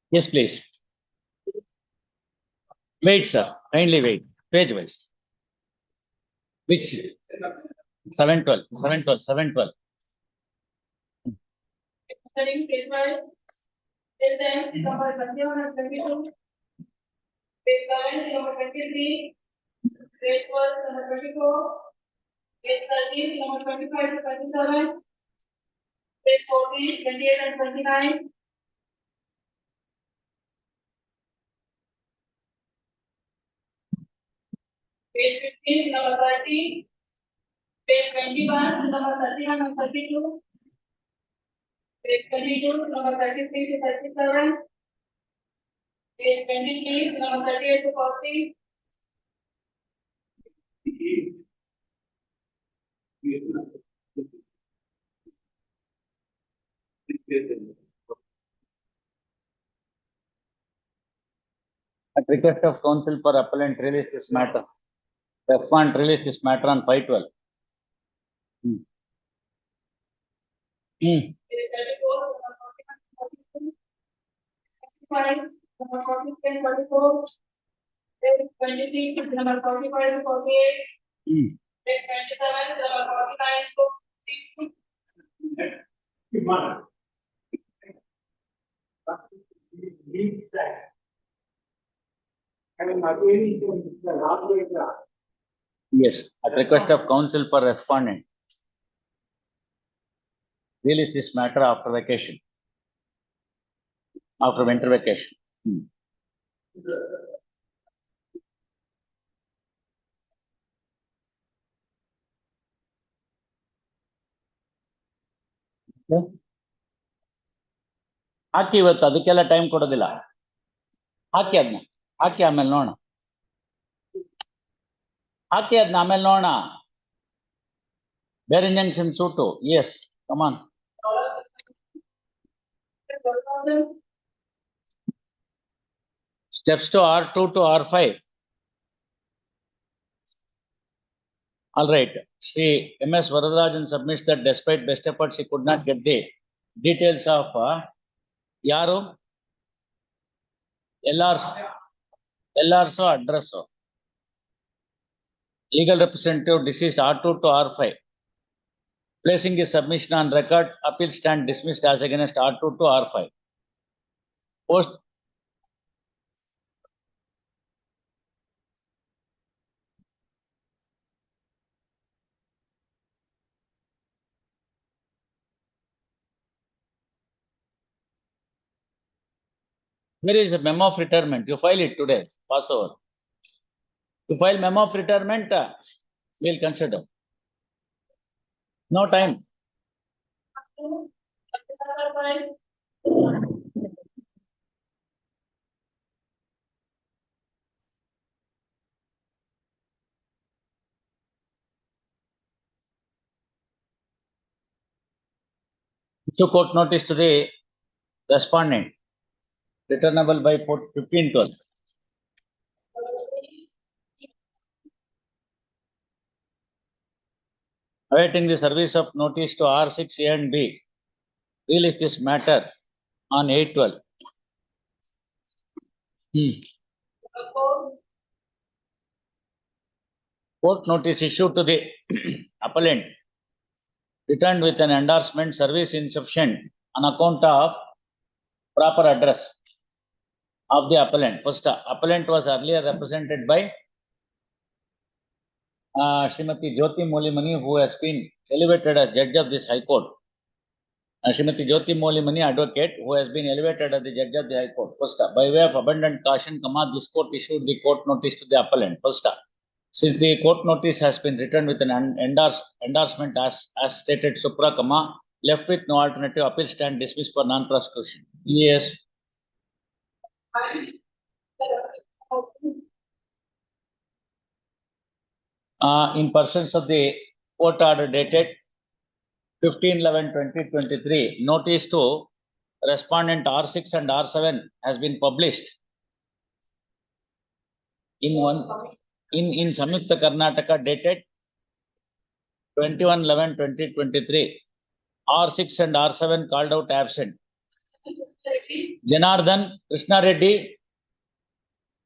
Yes, please. Wait, sir. Kindly wait. Page wise. Which? 712. 712. 712. Page wise. Page 10 number 21 and 22. Page 11 number 23. Page 12 number 24. Page 13 number 25 to 27. Page 14, 28 and 29. Page 15 number 30. Page 21 number 31 and 32. Page 22 number 33 to 37. Page 23 number 38 to 40. At request of counsel for appellant, release this matter. Respond, release this matter on 512. Page 34 number 41 45 number 46 44. Page 26 number 45 to 48. Page 27 number 49 to 50. Yes, at request of counsel for respondent. Release this matter after vacation. After winter vacation. ಹಾಕಿ ಇವತ್ತು ಅದಕ್ಕೆಲ್ಲ time ಕೊಡೋದಿಲ್ಲ. ಹಾಕಿ ಅದನ್ನ ಹಾಕಿ ಆಮೇಲೆ ನೋಡೋಣ. ಹಾಕಿ ಅದನ್ನ ಆಮೇಲೆ ನೋಡೋಣ. ಬೇರೆ injection suit. Yes come on. Steps to R2 to R5. All right. Sri MS Varadarajan submits that despite best efforts, he could not get the details of Yaru LR's address. Legal representative deceased R2 to R5. Placing his submission on record, appeal stand dismissed as against R2 to R5. Post. Where is a memo of retirement? You file it today. Pass over. You file memo of retirement, we'll consider. No time. Issue court notice to the respondent. Returnable by 15/12. Awaiting the service of notice to R6 A and B. Release this matter on 8/12. Court notice issued to the appellant. Returned with an endorsement, service insufficient on account of proper address of the appellant. First, appellant was earlier represented by Srimati Jyoti Molimani, who has been elevated as judge of this High Court. Srimati Jyoti Molimani, advocate, who has been elevated as the judge of the High Court. First, by way of abundant caution, this court issued the court notice to the appellant. First, since the court notice has been written with an endorsement as stated supra, left with no alternative, appeal stand dismissed for non-prosecution. Yes. In persons of the court order dated 15/11/2023, notice to respondent R6 and R7 has been published in Samyukta Karnataka dated 21/11/2023. R6 and R7 called out absent. Janardhan Krishna Reddy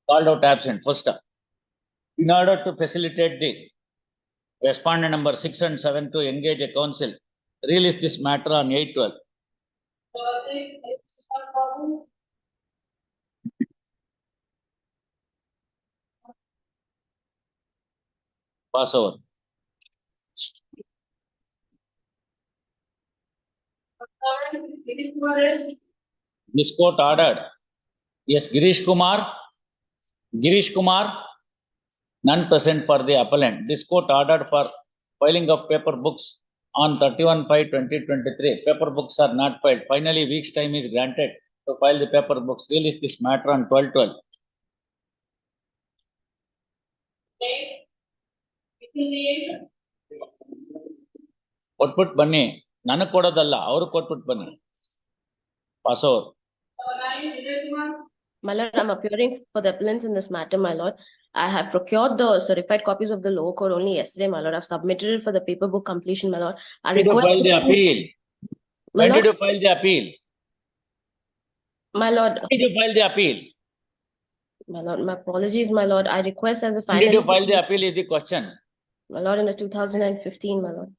called out absent. First, in order to facilitate the respondent number 6 and 7 to engage a counsel, release this matter on 8/12. Pass over. This court ordered. Yes, Girish Kumar, none present for the appellant. This court ordered for filing of paper books on 31/5/2023. Paper books are not filed. Finally, week's time is granted to file the paper books. Release this matter on 12/12. ಕೊಟ್ಬಿಟ್ಟು ಬನ್ನಿ, ನನಗೆ ಕೊಡೋದಲ್ಲ, ಅವ್ರು ಕೊಟ್ಬಿಟ್ಟು ಬನ್ನಿ. Pass over. My lord, I'm appearing for the appellants in this matter, my lord. I have procured the certified copies of the lower court only yesterday, my lord. I've submitted it for the paper book completion, my lord. I Did you request file the appeal? My When lord, did you file the appeal? my lord, Did you file the appeal? my lord, my apologies, my lord. I request as a When did you final, file the appeal is the question. my lord, in the 2015, my lord.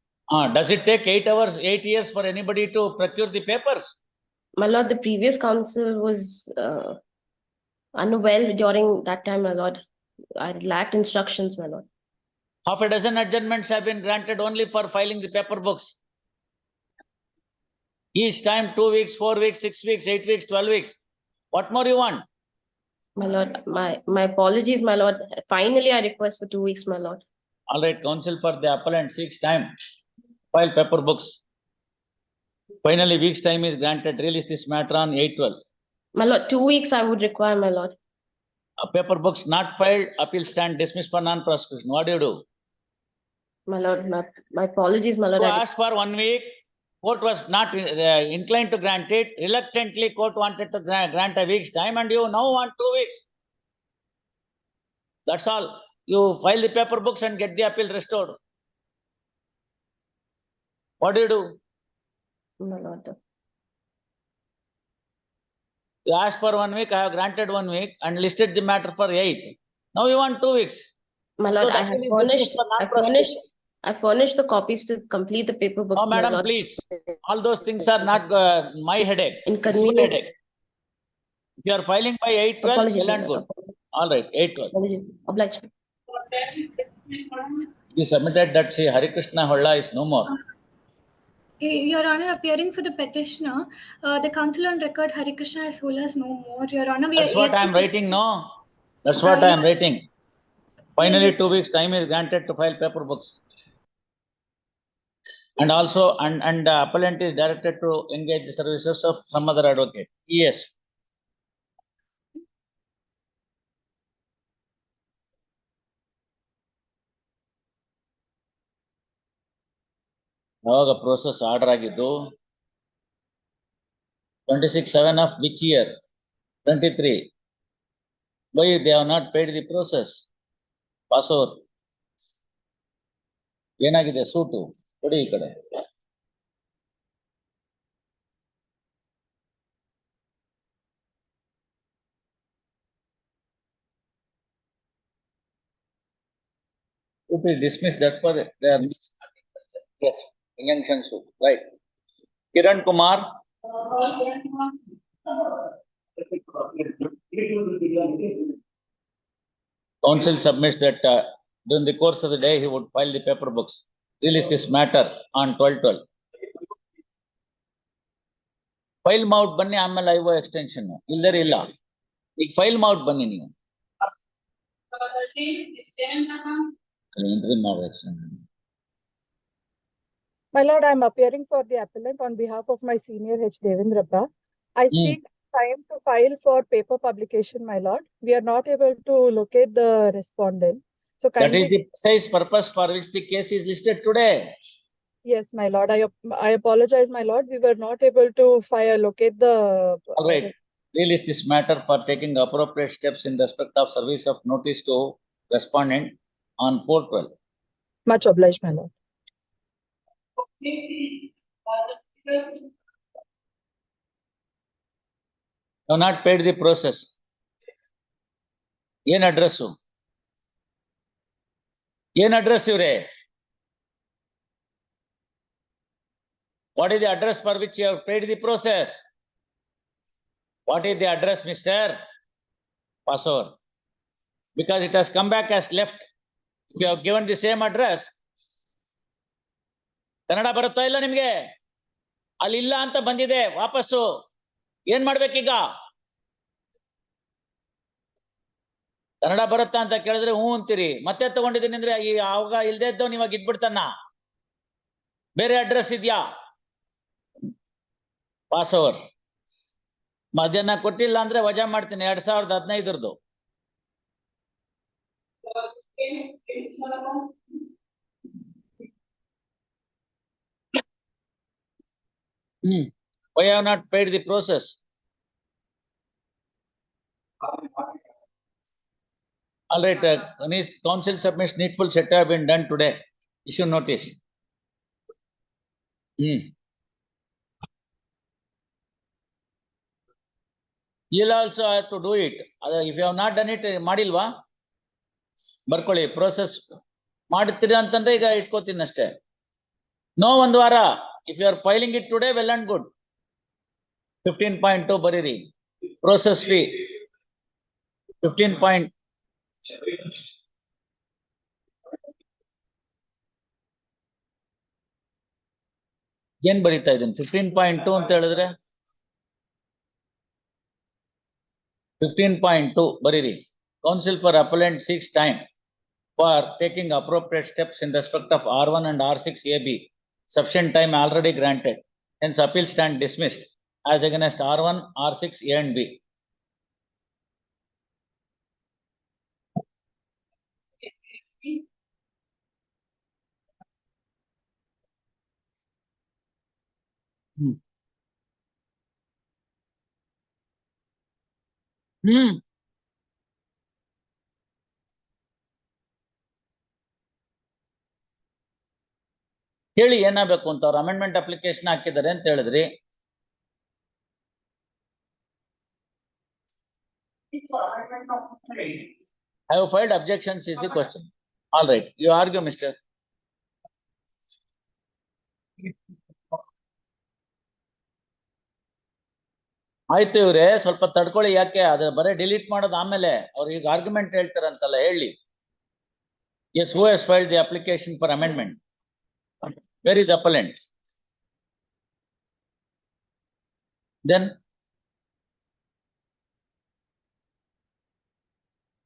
Does it take 8 hours, 8 years for anybody to procure the papers? My lord, the previous counsel was unwell during that time, my lord. I lacked instructions, my lord. Half a dozen adjournments have been granted only for filing the paper books. Each time 2 weeks, 4 weeks, 6 weeks, 8 weeks, 12 weeks. What more you want? My lord, my apologies, my lord. Finally, I request for 2 weeks, my lord. All right, counsel for the appellant seeks time. File paper books. Finally, week's time is granted. Release this matter on 8/12. My lord, 2 weeks I would require, my lord. Paper books not filed, appeal stand dismissed for non-prosecution. What do you do? My lord, my apologies, my lord. You asked for 1 week. Court was not inclined to grant it. Reluctantly, court wanted to grant a week's time, and you now want 2 weeks. That's all. You file the paper books and get the appeal restored. What do you do? My lord. You asked for 1 week, I have granted 1 week and listed the matter for 8th. Now you want 2 weeks. My lord, So I have furnished the copies to complete the paper book. Oh, my madam, lord. please. All those things are not my headache. It's your Inconvenient. headache. If you are filing by 8/12, Apologies, well my and lord. good. All right, 8/12. Apologies. Obliged. You submitted that see Harikrishna Holla is no more. Your Honor, appearing for the petitioner, the counsel on record Harikrishna Holla is no more. Your Honor, we That's are what I am writing, no? That's what I am writing. Finally, yeah. 2 weeks time is granted to file paper books. And also, and the appellant is directed to engage the services of some other advocate. Yes. ಯಾವಾಗ process order ಆಗಿದ್ದು 26/7 of which year? 23. Why they have not paid the process? Pass over. ಏನಾಗಿದೆ suit ಕೊಡಿ ಈ ಕಡೆ. Suit is dismissed. That's why they are yes injunction suit, right? Kiran Kumar. Counsel submits that during the course of the day he would file the paper books. Release this matter on 12/12. File mount ಬನ್ನಿ ಆಮೇಲೆ IO extension ಇಲ್ಲದೇ ಇಲ್ಲ ಈಗ file mount ಬನ್ನಿ ನೀವು interim of action. My lord, I am appearing for the appellant on behalf of my senior H. Devendrappa. I seek time to file for paper publication, my lord. We are not able to locate the respondent. So That is kindly, the precise purpose for which the case is listed today. yes, my lord. I apologize, my lord. We were not able to locate the. All right. Release this matter for taking appropriate steps in respect of service of notice to respondent on 4/12. Much obliged, my lord. Have not paid the process. Yen address? Yen address yure? What is the address for which you have paid the process? What is the address, Mr. Pass over. Because it has come back as left. If you have given the same address, Kannada ಬರುತ್ತಾ ಇಲ್ಲ ನಿಮ್ಗೆ? ಅಲ್ಲಿ ಇಲ್ಲ ಅಂತ ಬಂದಿದೆ ವಾಪಸ್ಸು. ಏನ್ ಮಾಡ್ಬೇಕೀಗ? ಕನ್ನಡ ಬರುತ್ತಾ ಅಂತ ಕೇಳಿದ್ರೆ ಹೂ ಅಂತೀರಿ. ಮತ್ತೆ ತಗೊಂಡಿದ್ದೀನಿ ಅಂದ್ರೆ ಈ ಆವಾಗ ಇಲ್ದೇ ಇದ್ದವ್ ನೀವಾಗ ಇದ್ಬಿಡ್ತಾನ. ಬೇರೆ ಅಡ್ರೆಸ್ ಇದೆಯಾ? Pass over. ಮಧ್ಯಾಹ್ನ ಕೊಟ್ಟಿಲ್ಲ ಅಂದ್ರೆ ವಜಾ ಮಾಡ್ತೀನಿ 2015. Why have not paid the process? All right, council submits needful set have been done today. Issue notice. You'll also have to do it. If you have not done it, madilva? ಬರ್ಕೊಳ್ಳಿ process ಮಾಡುತ್ತೀರಾ ಅಂತಂದ್ರೆ ಈಗ ಇಟ್ಕೋತೀನಿ ಅಷ್ಟೇ. No ಒಂದು ವಾರ. If you are filing it today well and good. 15.2 ಬರೀರಿ. Process fee 15. ಏನ್ ಬರೀತಾ ಇದ್ದೀನಿ? 15.2 ಅಂತ ಹೇಳಿದ್ರೆ 15.2 ಬರೀರಿ. Council for Appellate seeks time for taking appropriate steps in respect of R1 and R6 AB. Sufficient time already granted. Hence appeal stand dismissed as against R1, R6, A and B. ಹೇಳಿ ಏನಾಗಬೇಕು ಅಂತ. ಅವ್ರು amendment application ಹಾಕಿದ್ದಾರೆ ಅಂತ ಹೇಳಿದ್ರಿ. I have filed objections is the question. All right, you argue, Mr. ಆಯ್ತು ಇವ್ರೆ, ಸ್ವಲ್ಪ ತಡ್ಕೊಳ್ಳಿ. ಯಾಕೆ ಅದ್ರ ಬರೀ ಡಿಲೀಟ್ ಮಾಡೋದು ಆಮೇಲೆ ಅವ್ರು ಈಗ ಆರ್ಗ್ಯುಮೆಂಟ್ ಹೇಳ್ತಾರಂತಲ್ಲ, ಹೇಳಿ. Yes, who has filed the application for amendment? Where is appellant? Then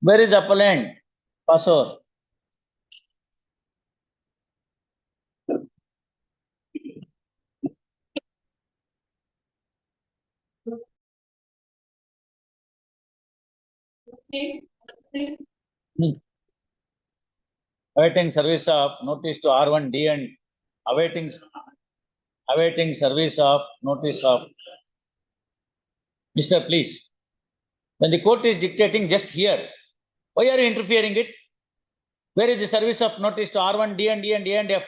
where is appellant? Pass over. Awaiting service of notice to R1D and awaiting service of notice of. Mr. Please, when the court is dictating, just here, why are you interfering it? Where is the service of notice to R1, D and E and A and F?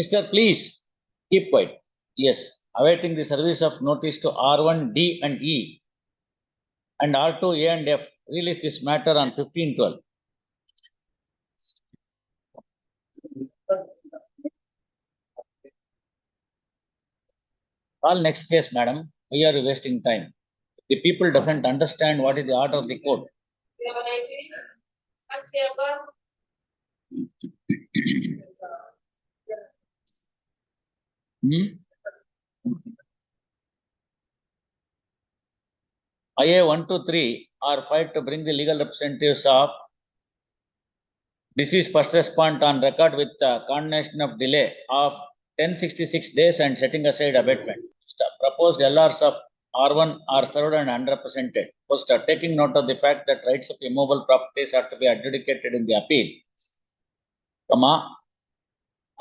Mr. Please, keep quiet. Yes, awaiting the service of notice to R1, D and E and R2, A and F. Release this matter on 15/12. Call next case, madam. Why are you wasting time? The people doesn't understand what is the order of the court. IA 1 to 3 are filed to bring the legal representatives of deceased first respond on record with condemnation of delay of 1066 days and setting aside abatement. Proposed LRs of R1 are served and unrepresented. First, taking note of the fact that rights of immovable properties are to be adjudicated in the appeal.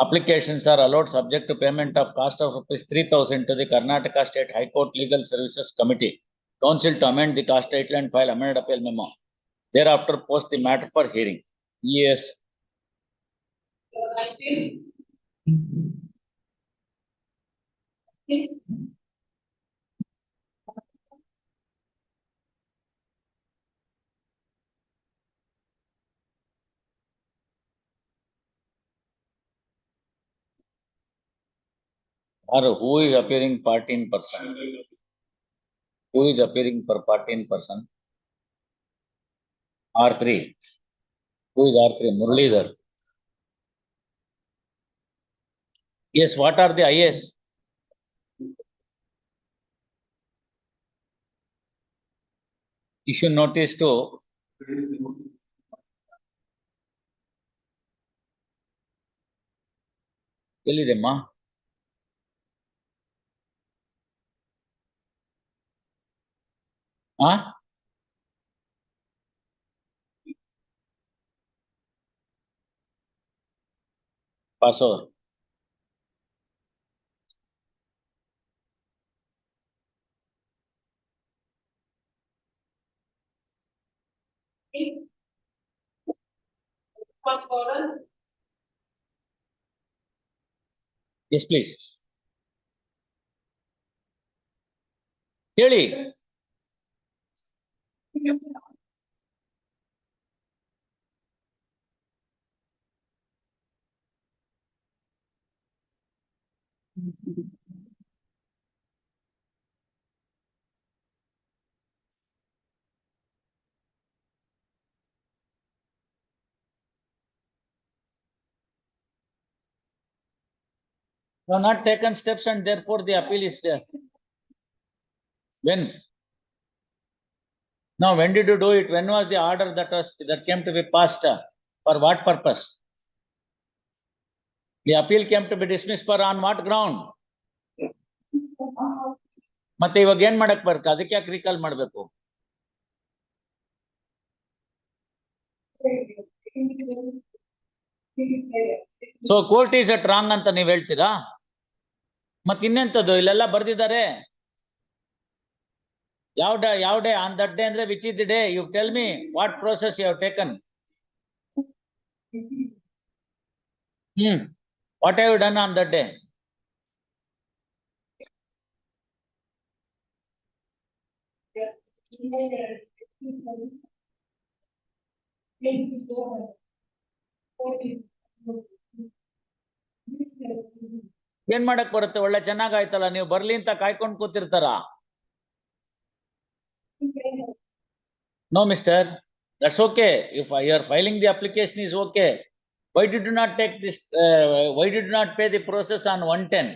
Applications are allowed subject to payment of cost of ₹3,000 to the Karnataka State High Court Legal Services Committee. Council to amend the cost title and file amended appeal memo. thereafter post the matter for hearing. Yes. Your right field. Or who is appearing party in person? Who is appearing for party in person? R3. Who is R3? Muralidhar. Yes, what are the IS? Issue notice to ಎಲ್ಲಿದೆಮ್ಮ? Pass over. First order. Yes, please. ಹೇಳಿ. You have not taken steps and therefore the appeal is when? Now, when did you do it? When was the order that came to be passed? For what purpose? The appeal came to be dismissed for on what ground? ಮತ್ತೆ ಇವಾಗ ಏನ್ ಮಾಡಕ್ ಬರ್ಕ ಅದಕ್ಕೆ ಯಾಕೆ recall ಮಾಡ್ಬೇಕು? So court is at wrong ಅಂತ ನೀವ್ ಹೇಳ್ತೀರಾ? ಮತ್ ಇನ್ನೆಂತದ್ದು ಇಲ್ಲೆಲ್ಲ ಬರ್ದಿದ್ದಾರೆ. ಯಾವ ಡೇ ಆನ್ ದಟ್ ಡೇ ಅಂದ್ರೆ which is the day? You tell me what process you have taken. What have you done on that day? ಏನ್ ಮಾಡಕ್ ಬರುತ್ತೆ? ಒಳ್ಳೆ ಚೆನ್ನಾಗಾಯ್ತಲ್ಲ, ನೀವು ಬರ್ಲಿ ಅಂತ ಕಾಯ್ಕೊಂಡ್ ಕೂತಿರ್ತಾರ. No, mister, that's okay. If you are filing the application is okay. Why did you not take this? Why did you not pay the process on 110,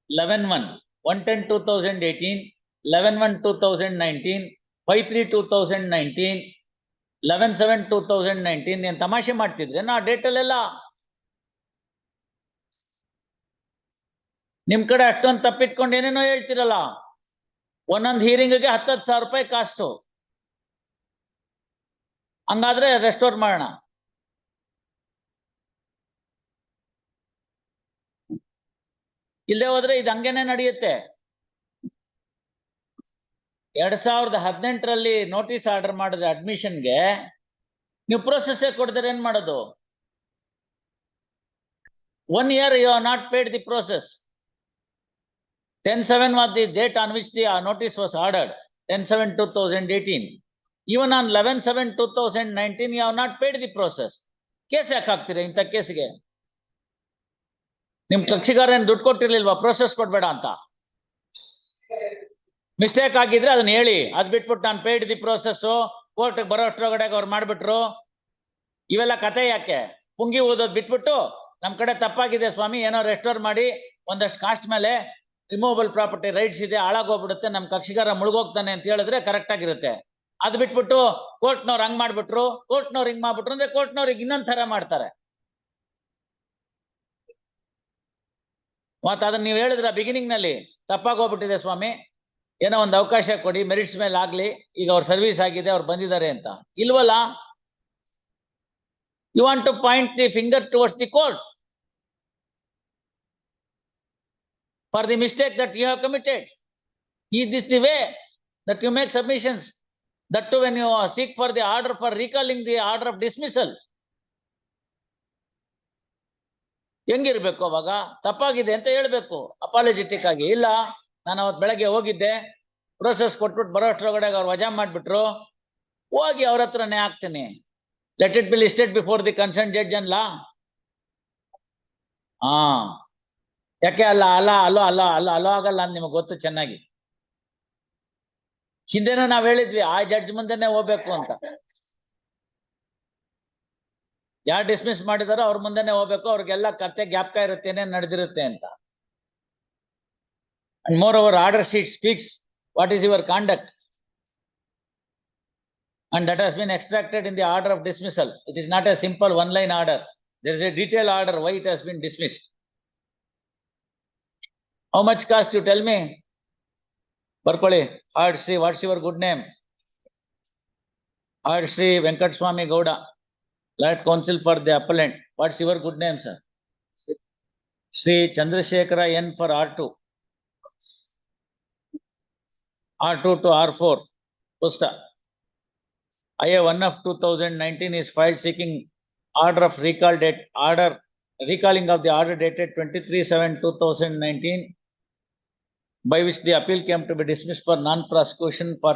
11/1, 110/2018, 11/1/2019, 5/3/2019, 11/7/2019? ಏನ್ ತಮಾಷೆ ಮಾಡ್ತಿದ್ರೆ ನಾ ಡೇಟ್ ಅಲ್ಲೆಲ್ಲ ನಿಮ್ ಕಡೆ ಅಷ್ಟೊಂದು ತಪ್ಪಿಟ್ಕೊಂಡು ಏನೇನೋ ಹೇಳ್ತಿರಲ್ಲ. ಒಂದೊಂದು ಹಿಯರಿಂಗ್ಗೆ 10,000 ರೂಪಾಯಿ ಕಾಸ್ಟು. ಹಂಗಾದ್ರೆ ರೆಸ್ಟೋರ್ ಮಾಡೋಣ. ಇಲ್ಲೇ ಹೋದ್ರೆ ಇದು ಹಂಗೇನೆ ನಡೆಯುತ್ತೆ. 2018ರಲ್ಲಿ ನೋಟಿಸ್ ಆರ್ಡರ್ ಮಾಡಿದ್ರೆ ಅಡ್ಮಿಷನ್ಗೆ ನೀವು ಪ್ರೋಸೆಸ್ ಕೊಡ್ತಾರೆ ಏನ್ ಮಾಡೋದು? 1 year you have not paid the process. 10/7 was the date on which the notice was ordered. 10/7/2018. Even on 11/7/2019 you have not paid the process. Case ಯಾಕೆ ಹಾಕ್ತೀರಾ ಇಂಥ ಕೇಸಿಗೆ? ನಿಮ್ ಕಕ್ಷಿಗಾರ ಏನ್ ದುಡ್ಡು ಕೊಟ್ಟಿರ್ಲಿಲ್ವಾ ಪ್ರೋಸೆಸ್ ಕೊಡ್ಬೇಡ ಅಂತ? ಮಿಸ್ಟೇಕ್ ಆಗಿದ್ರೆ ಅದನ್ನ ಹೇಳಿ. ಅದ್ ಬಿಟ್ಬಿಟ್ಟು ನಾನು ಪೇಯ್ಡ್ ದಿ ಪ್ರೋಸೆಸ್ ಕೋರ್ಟ್ ಬರೋ ಅಷ್ಟ್ರೊಳಗಡೆ ಅವ್ರು ಮಾಡ್ಬಿಟ್ರು. ಇವೆಲ್ಲ ಕತೆ ಯಾಕೆ? ಪುಂಗಿ ಓದೋದ್ ಬಿಟ್ಬಿಟ್ಟು ನಮ್ ಕಡೆ ತಪ್ಪಾಗಿದೆ ಸ್ವಾಮಿ, ಏನೋ ರೆಸ್ಟೋರ್ ಮಾಡಿ ಒಂದಷ್ಟು ಕಾಸ್ಟ್ ಮೇಲೆ ರಿಮೂವಬಲ್ ಪ್ರಾಪರ್ಟಿ ರೈಟ್ಸ್ ಇದೆ, ಹಾಳಾಗೋಗ್ಬಿಡುತ್ತೆ, ನಮ್ ಕಕ್ಷಿಗಾರ ಮುಳುಗೋಗ್ತಾನೆ ಅಂತ ಹೇಳಿದ್ರೆ ಕರೆಕ್ಟ್ ಆಗಿರುತ್ತೆ. ಅದ್ ಬಿಟ್ಬಿಟ್ಟು ಕೋರ್ಟ್ನವ್ರು ಹಂಗ್ ಮಾಡ್ಬಿಟ್ರು, ಕೋರ್ಟ್ನವ್ರು ಹಿಂಗ್ ಮಾಡ್ಬಿಟ್ರು ಅಂದ್ರೆ ಕೋರ್ಟ್ನವ್ರಿಗೆ ಇನ್ನೊಂದ್ ತರ ಮಾಡ್ತಾರೆ. ಮತ್ತ ಅದನ್ನ ನೀವು ಹೇಳಿದ್ರ ಬಿಗಿನಿಂಗ್ ನಲ್ಲಿ ತಪ್ಪಾಗೋಗ್ಬಿಟ್ಟಿದೆ ಸ್ವಾಮಿ, ಏನೋ ಒಂದು ಅವಕಾಶ ಕೊಡಿ, ಮೆರಿಟ್ಸ್ ಮೇಲೆ ಆಗ್ಲಿ, ಈಗ ಅವ್ರ ಸರ್ವಿಸ್ ಆಗಿದೆ, ಅವ್ರು ಬಂದಿದ್ದಾರೆ ಅಂತ. ಇಲ್ವಲ್ಲ, you want to point the finger towards the court for the mistake that you have committed. Is this the way that you make submissions? That too when you seek for the order for recalling the order of dismissal. ಹೆಂಗಿರ್ಬೇಕು ಅವಾಗ? ತಪ್ಪಾಗಿದೆ ಅಂತ ಹೇಳ್ಬೇಕು ಅಪಾಲಜೆಟಿಕ್ ಆಗಿ. ಇಲ್ಲ ನಾನು ಅವತ್ತು ಬೆಳಗ್ಗೆ ಹೋಗಿದ್ದೆ, ಪ್ರೋಸೆಸ್ ಕೊಟ್ಬಿಟ್ಟು ಬರೋ ಅಷ್ಟರೊಳಗಡೆ ಅವ್ರು ವಜಾ ಮಾಡ್ಬಿಟ್ರು, ಹೋಗಿ ಅವ್ರ ಹತ್ರನೇ ಹಾಕ್ತೀನಿ. Let it be listed before the concern judge ಅನ್ಲ. ಹಾ, ಯಾಕೆ ಅಲ್ಲ ಆಗಲ್ಲ ಅಂತ ನಿಮಗೆ ಗೊತ್ತು ಚೆನ್ನಾಗಿ. ಹಿಂದೆನೂ ನಾವ್ ಹೇಳಿದ್ವಿ ಆ ಜಡ್ಜ್ ಮುಂದೆನೆ ಹೋಗ್ಬೇಕು ಅಂತ. ಯಾರು ಡಿಸ್ಮಿಸ್ ಮಾಡಿದಾರೋ ಅವ್ರ ಮುಂದೆನೆ ಹೋಗ್ಬೇಕು, ಅವ್ರಿಗೆಲ್ಲ ಕತೆ ಜ್ಞಾಪಕ ಇರುತ್ತೆ ಏನೇನ್ ನಡೆದಿರುತ್ತೆ ಅಂತ. And moreover, order sheet speaks what is your conduct, and that has been extracted in the order of dismissal. It is not a simple one-line order. There is a detailed order why it has been dismissed. How much cost, you tell me? Barkoli, Hard Sri, what's your good name? Hard Sri Venkat Swami Gowda, Lord Counsel for the Appellant. What's your good name, sir? Sri Chandrasekhara N for R2. R2 to R4. Posta. IA 1 of 2019 is filed seeking order of recall date, recalling of the order dated 23/7/2019, by which the appeal came to be dismissed for non-prosecution for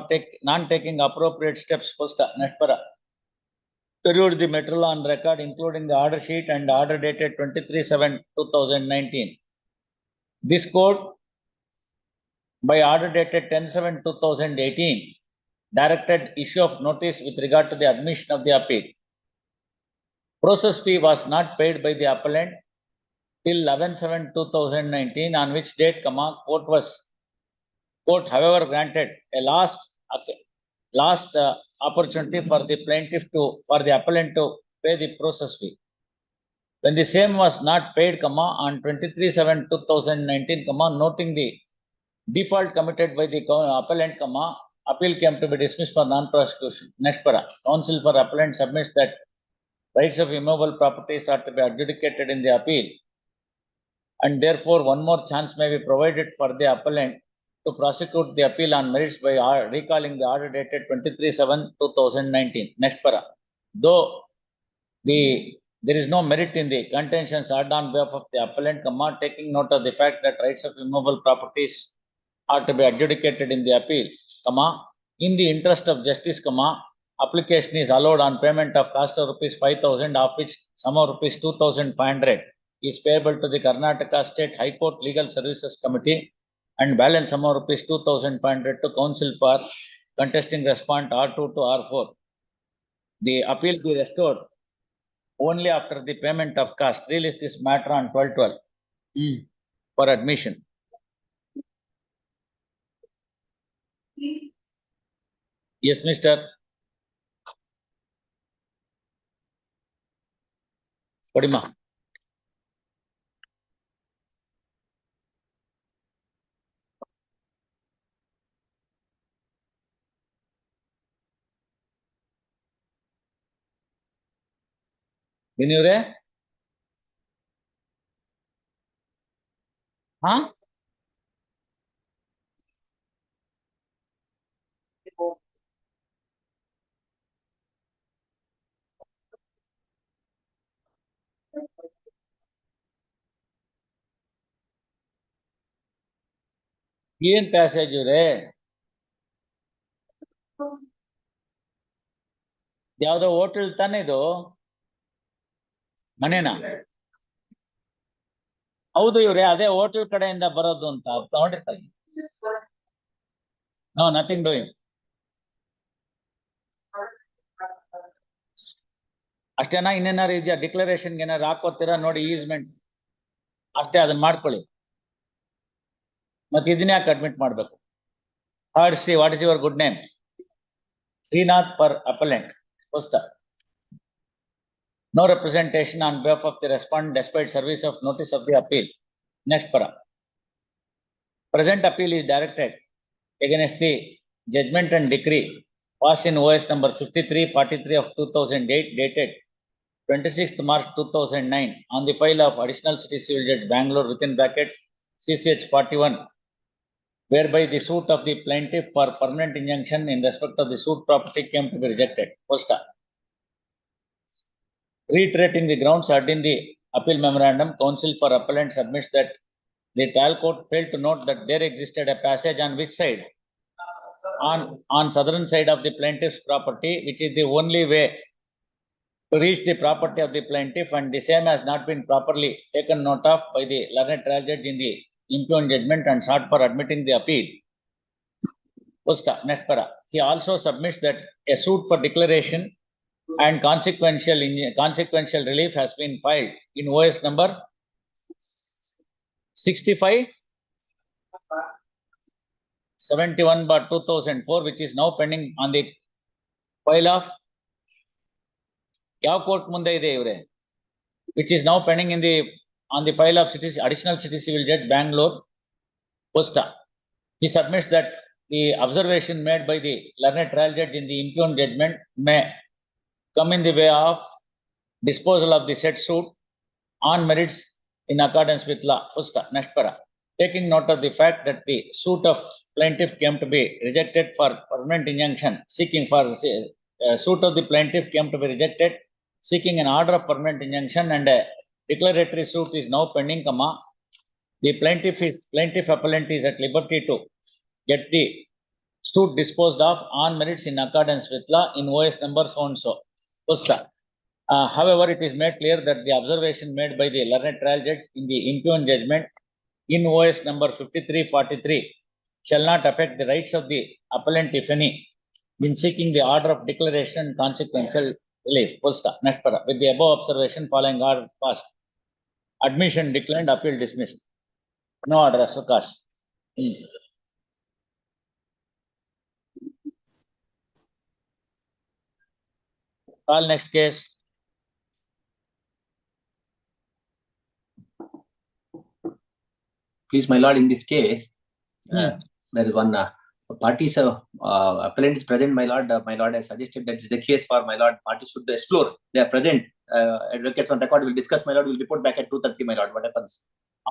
non-taking appropriate steps. Posta. Netpara. To read the material on record, including the order sheet and order dated 23/7/2019. This court, by order dated 10/7/2018, directed issue of notice with regard to the admission of the appeal. Process fee was not paid by the appellant till 11/7/2019, on which date, court however granted a last opportunity for the appellant to pay the process fee. When the same was not paid, on 23/7/2019, noting the default committed by the appellant, appeal came to be dismissed for non-prosecution. Next para. Counsel for appellant submits that rights of immovable properties are to be adjudicated in the appeal, and therefore one more chance may be provided for the appellant to prosecute the appeal on merits by recalling the order dated 23/7/2019. Next para. Though there is no merit in the contentions ordered on behalf of the appellant, taking note of the fact that rights of immovable properties are to be adjudicated in the appeal, in the interest of justice, application is allowed on payment of cost of ₹5,000, of which sum of ₹2,500 is payable to the Karnataka State High Court Legal Services Committee, and balance sum of ₹2,500 to counsel for contesting respondent R2 to R4. The appeal be restored only after the payment of cost. Release this matter on 12/12 for admission. Yes, Mr. Kodima. Vinure? Huh? ಏನ್ passage ಇವ್ರೆ? ಯಾವ್ದೋ hotel ತಾನೇ ಇದು? ಮನೇನಾ? ಹೌದು ಇವ್ರೆ, ಅದೇ hotel ಕಡೆಯಿಂದ ಬರೋದು ಅಂತ ತಗೊಂಡಿರ್ತಾರೆ. No, nothing doing. ಅಷ್ಟೇನಾ? ಇನ್ನೇನಾರು ಇದೆಯಾ? ಡಿಕ್ಲರೇಷನ್ಗೆ ಏನಾರು ಹಾಕೋತೀರಾ ನೋಡಿ, ಈಸ್ಮೆಂಟ್ ಅಷ್ಟೇ, ಅದನ್ನ ಮಾಡ್ಕೊಳ್ಳಿ. ಮತ್ತೆ ಇದನ್ನ ಯಾಕೆ ಅಡ್ಮಿಟ್ ಮಾಡ್ಬೇಕು? Third Sri, what is your good name? Srinath for appellant. Posta. No representation on behalf of the respondent despite service of notice of the appeal. Next para. Present appeal is directed against the judgment and decree passed in OS number 5343 of 2008, dated 26th March 2009, on the file of Additional City Civil Judge Bangalore, within bracket CCH 41, whereby the suit of the plaintiff for permanent injunction in respect of the suit property came to be rejected. First, reiterating the grounds urged in the appeal memorandum, counsel for appellant submits that the trial court failed to note that there existed a passage on which side? On southern side of the plaintiff's property, which is the only way to reach the property of the plaintiff, and the same has not been properly taken note of by the learned trial judge in the impugned judgment and sought for admitting the appeal. Next para. He also submits that a suit for declaration and consequential relief has been filed in OS number 65 71/2004, which is now pending on the file of ಯಾವ court ಮುಂದೆ ಇದೆ ಇವರೇ, which is now pending on the file of additional city civil judge Bangalore, Posta. He submits that the observation made by the learned trial judge in the impugned judgment may come in the way of disposal of the said suit on merits in accordance with law. Posta. Next para. Taking note of the fact that the suit of plaintiff came to be rejected for permanent injunction, suit of the plaintiff came to be rejected, seeking an order of permanent injunction, and a declaratory suit is now pending, the plaintiff appellant is at liberty to get the suit disposed of on merits in accordance with law in OS number so and so. However, it is made clear that the observation made by the learned trial judge in the impugned judgment in OS number 5343 shall not affect the rights of the appellant, if any, in seeking the order of declaration and consequential relief. Next para. With the above observation, following order passed. Admission declined, appeal dismissed. No order as cast. Call next case. Please, my lord, in this case, there is one parties appellant is present, my lord. My lord has suggested that is the case for my lord. Parties should explore. They are present. Advocates on record will discuss. My lord will report back at 2:30. My lord, what happens?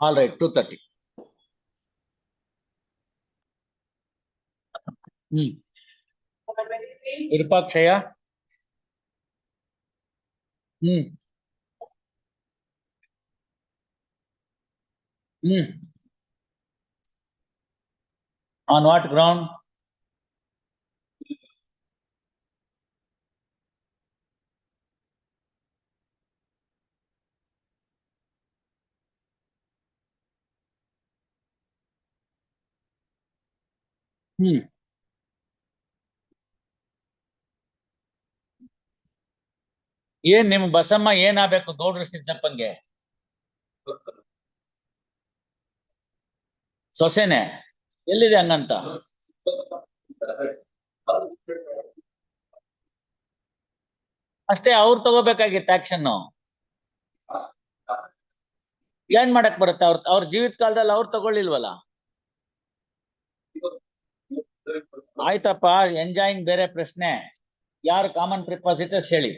All right, 2:30. Irupakshaya. On what ground? ಏನ್ ನಿಮ್ ಬಸಮ್ಮ ಏನಾಗಬೇಕು ಗೌಡ್ರ ಸಿದ್ದಪ್ಪಂಗೆ? ಸೊಸೆನೆ ಎಲ್ಲಿದೆ ಹಂಗಂತ? ಅಷ್ಟೇ, ಅವ್ರು ತಗೋಬೇಕಾಗಿತ್ತು action. ಏನ್ ಮಾಡಕ್ ಬರುತ್ತೆ? ಅವ್ರ ಜೀವಿತ ಕಾಲದಲ್ಲಿ ಅವ್ರು ತಗೊಳ್ಳಿಲ್ವಲ್ಲ. ಆಯ್ತಪ್ಪ, ಎಂಜಾಯಿಂಗ್ ಬೇರೆ ಪ್ರಶ್ನೆ. ಯಾರು ಕಾಮನ್ ಪ್ರಿಪಾಸಿಟರ್ಸ್ ಹೇಳಿ?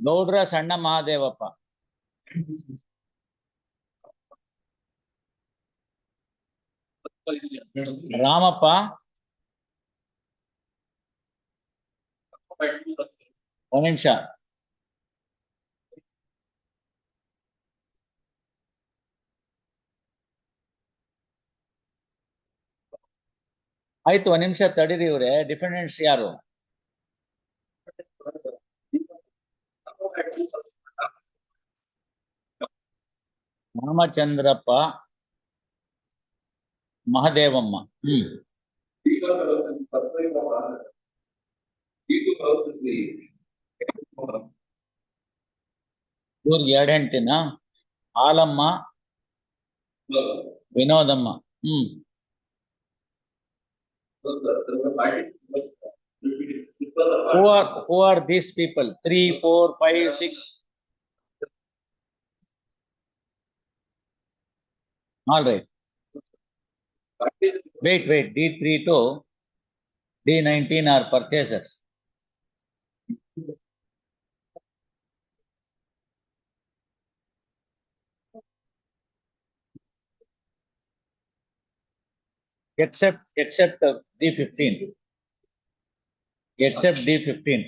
ಗೌಡ್ರ ಸಣ್ಣ ಮಹಾದೇವಪ್ಪ. ರಾಮಪ್ಪ. ಒಂದ್ ನಿಮಿಷ. ಆಯ್ತು, ಒಂದ್ ನಿಮಿಷ ತಡೀರಿ. ಇವ್ರೆ ಡಿಫೆಂಡೆಂಟ್ಸ್ ಯಾರು? ರಾಮಚಂದ್ರಪ್ಪ, ಮಹದೇವಮ್ಮ. ಇವ್ರಿಗೆ 2 ಹೆಂಡತಿನ? Halamma, Vinodamma. Who are these people? 3, 4, 5, 6. All right. Wait. D3 to D19 are purchasers. except D15. Except D15.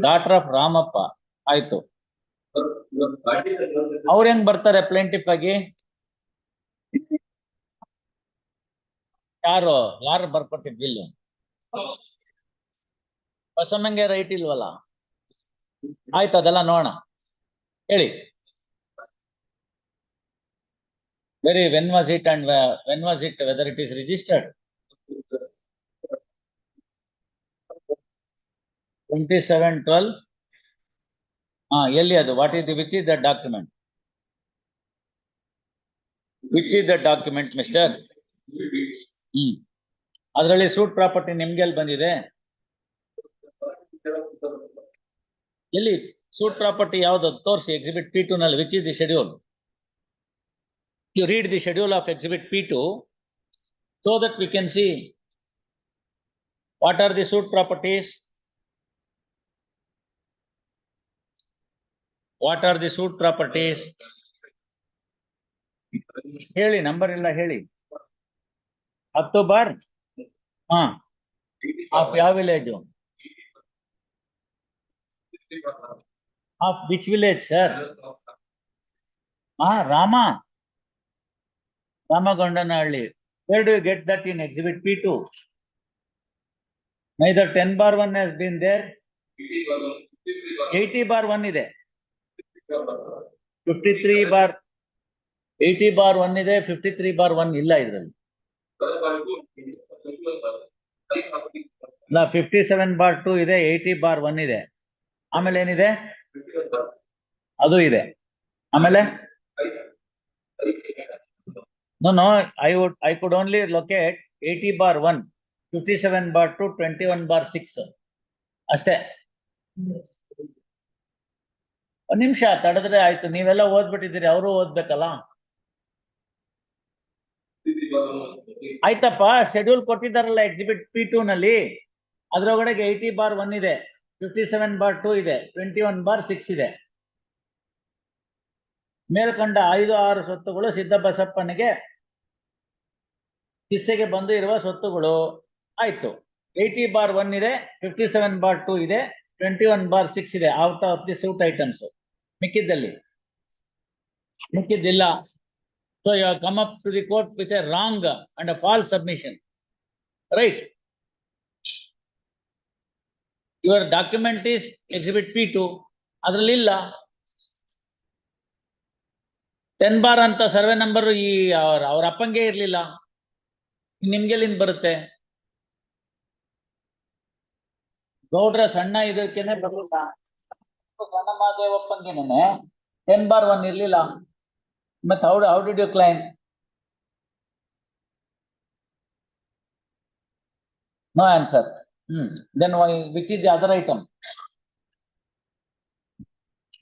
Daughter of Ramappa ಆಯ್ತು. ಅವ್ರು ಹೆಂಗ್ ಬರ್ತಾರೆ ಪ್ಲೇಂಟಿಫ್ ಆಗಿ? ಯಾರು ಬರ್ಕೊಟ್ಟಿದ್ದಿಲ್ಲ? ಬಸಮ್ಮಂಗೆ ರೈಟ್ ಇಲ್ವಲ್ಲ? ಆಯ್ತು, ಅದೆಲ್ಲ ನೋಡೋಣ. ಹೇಳಿ. when was it and when was it, whether it is registered? 27/12. ಎಲ್ಲಿ ಅದು? which is the document? Which is the document, mister? ಅದರಲ್ಲಿ ಸೂಟ್ ಪ್ರಾಪರ್ಟಿ ನಿಮ್ಗೆ ಎಲ್ಲಿ ಬಂದಿದೆ? ಎಲ್ಲಿ ಸೂಟ್ ಪ್ರಾಪರ್ಟಿ ಯಾವ್ದು ತೋರಿಸಿ? ಎಕ್ಸಿಬಿಟ್ P2 ನಲ್ಲಿ. which is the schedule? You read the schedule of exhibit P2 so that we can see what are the suit properties. What are the suit properties? ಹೇಳಿ, number ಇಲ್ಲ ಹೇಳಿ. October of ಯಾವ village? Of which village sir? Ramagondanahalli. Where do you get that in exhibit P2? Neither 10/1 has been there. 80/1 ಇದೆ. 80/1 ಇದೆ. 53/1 ಇಲ್ಲ ಇದ್ರಲ್ಲಿ. 57/2 ಇದೆ. 80/1 ಇದೆ. ಆಮೇಲೆ ಏನಿದೆ? ಅದು ಇದೆ. ಆಮೇಲೆ No, I could only locate 80/1, 57/2, 21/6 ಅಷ್ಟೇ. ಒಂದ್ ನಿಮಿಷ ತಡೆದ್ರೆ ಆಯ್ತು. ನೀವೆಲ್ಲ ಓದ್ಬಿಟ್ಟಿದ್ದೀರಿ, ಅವರು ಓದ್ಬೇಕಲ್ಲ. ಆಯ್ತಪ್ಪ, ಶೆಡ್ಯೂಲ್ ಕೊಟ್ಟಿದ್ದಾರಲ್ಲ ಎಕ್ಸಿಬಿಟ್ P2 ನಲ್ಲಿ, ಅದ್ರೊಳಗಡೆಗೆ 80/1 ಇದೆ, 57/2 ಇದೆ, 21/6 ಇದೆ. ಮೇಲ್ಕಂಡ 5-6 ಸ್ವತ್ತುಗಳು ಸಿದ್ದಬಸಪ್ಪನಿಗೆ ಕಿಸ್ಸೆಗೆ ಬಂದು ಇರುವ ಸ್ವತ್ತುಗಳು. ಆಯ್ತು. 80/1 ಇದೆ, 57/2 ಇದೆ, 21/6 ಇದೆ. Out of the suit items. ಮಿಕ್ಕಿದ್ದಿಲ್ಲ. So you have come up to the court with a wrong and a false submission, right? Your document is exhibit P2, ಅದ್ರಲ್ಲಿ ಇಲ್ಲ. 10 ಅಂತ ಸರ್ವೆ ನಂಬರ್ ಈ ಅವ್ರ ಅಪ್ಪಂಗೆ ಇರ್ಲಿಲ್ಲ, ನಿಮ್ಗೆಲ್ಲಿಂದ ಬರುತ್ತೆ? ಗೌಡ್ರ ಸಣ್ಣ ಇದಕ್ಕೇನೆ ಬರಲಿಲ್ಲ, ಸಣ್ಣ ಮಹಾದೇವಪ್ಪಂಗೆನೆ 10/1 ಇರ್ಲಿಲ್ಲ. ಮತ್ತೆ how did you claim? No answer. Then why? Which is the other item?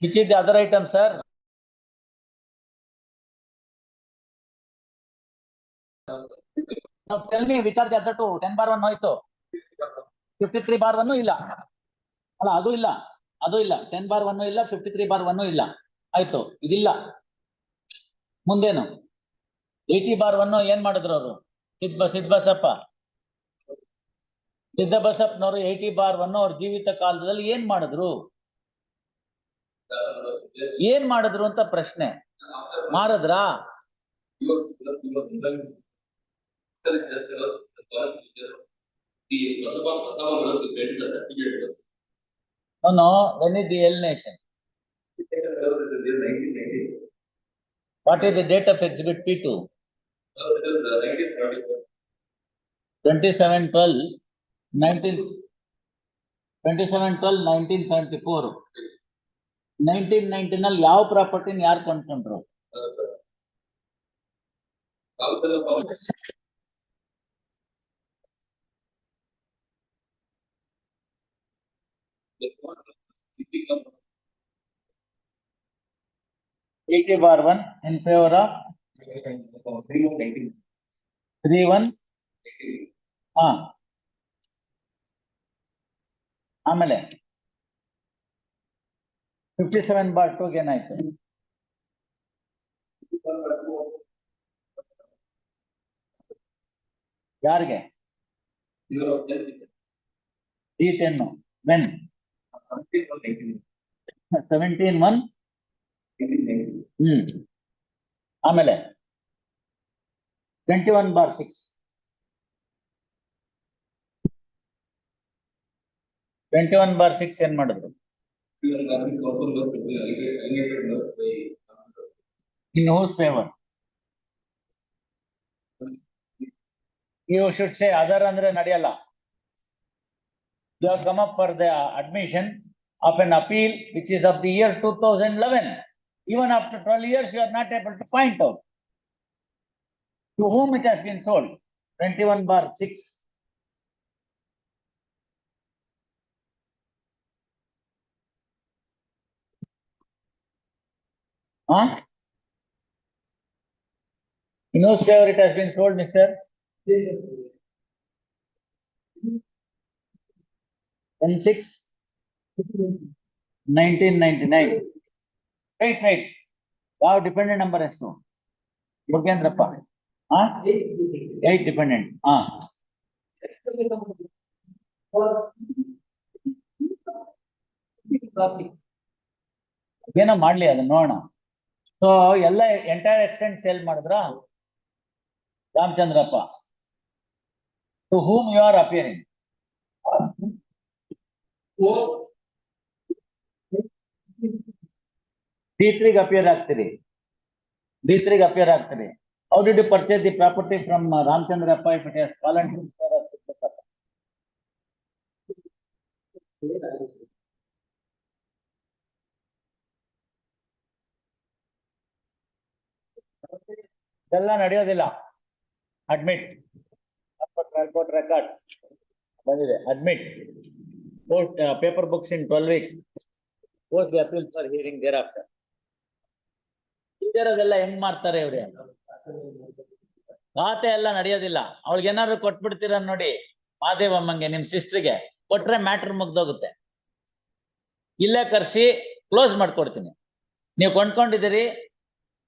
Which is the other item, sir? Now tell me which are the other two? 10/1 ಹೋಯ್ತು, 53/1 ಇಲ್ಲ ಅಲ್ಲ, ಅದು ಇಲ್ಲ. 10/1 ಇಲ್ಲ, 53/1 ಇಲ್ಲ. ಆಯ್ತು, ಇದಿಲ್ಲ. ಮುಂದೇನು? 80/1 ಏನ್ ಮಾಡಿದ್ರು ಅವರು? ಸಿದ್ದಬಸಪ್ಪನವರು 80/1 ಅವ್ರ ಜೀವಿತ ಕಾಲದಲ್ಲಿ ಏನ್ ಮಾಡಿದ್ರು ಅಂತ ಪ್ರಶ್ನೆ. ಮಾರದ್ರಾ? No, when is the alienation? What is the date of exhibit P2? 27/12/1974. 1990 ನಲ್ಲಿ ಯಾವ ಪ್ರಾಪರ್ಟಿನ ಯಾರು ಕೊಂಡ್ಕೊಂಡ್ರು? (80/1) in favor of 3-1. ಆಮೇಲೆ 57/2 ಏನಾಯ್ತು? ಯಾರಿಗೆ? D10 when 17/1 ಆಮೇಲೆ 21/6 21/6 ಏನ್ ಮಾಡಿದ್ರು? In whose favor? You should say other andre nadiyalla. You have come up for the admission of an appeal which is of the year 2011. Even after 12 years, you are not able to point out to whom it has been sold. 21/6. Huh? In whose favor it has been sold, Mr. 16 1999. Right. Wow, dependent number ಎಷ್ಟು? ಯೋಗೇಂದ್ರಪ್ಪ. 8 dependent. ಏನೋ ಮಾಡ್ಲಿ ಅದನ್ನ ನೋಡೋಣ. So ಎಲ್ಲ entire extent sale ಮಾಡಿದ್ರ Ramachandrappa. To whom you are appearing? D3 appear ಆಗ್ತೀರಿ. D3 appear ಆಗ್ತೀರಿ. How did you purchase the property from Ramchandrappa if it has fallen to ಇದೆಲ್ಲ ನಡೆಯೋದಿಲ್ಲ. ಅಡ್ಮಿಟ್ ಕೋರ್ಟ್ ರೆಕಾರ್ಡ್ ಬಂದಿದೆ. Admit court paper books in 12 weeks. Court the appeal for hearing thereafter. ಇದೆಲ್ಲ ಹೆಂಗ್ ಮಾಡ್ತಾರೆ ಇವ್ರೆ? ಖಾತೆ ಎಲ್ಲ ನಡೆಯೋದಿಲ್ಲ. ಅವಳಿಗೆ ಏನಾದ್ರು ಕೊಟ್ಬಿಡ್ತೀರ ನೋಡಿ ಮಾದೇವಮ್ಮಂಗೆ, ನಿಮ್ ಸಿಸ್ಟ್ರಿಗೆ ಕೊಟ್ರೆ ಮ್ಯಾಟ್ರ್ ಮುಗ್ದೋಗುತ್ತೆ. ಇಲ್ಲೇ ಕರ್ಸಿ ಕ್ಲೋಸ್ ಮಾಡ್ಕೊಡ್ತೀನಿ. ನೀವು ಕೊಂಡ್ಕೊಂಡಿದ್ದೀರಿ,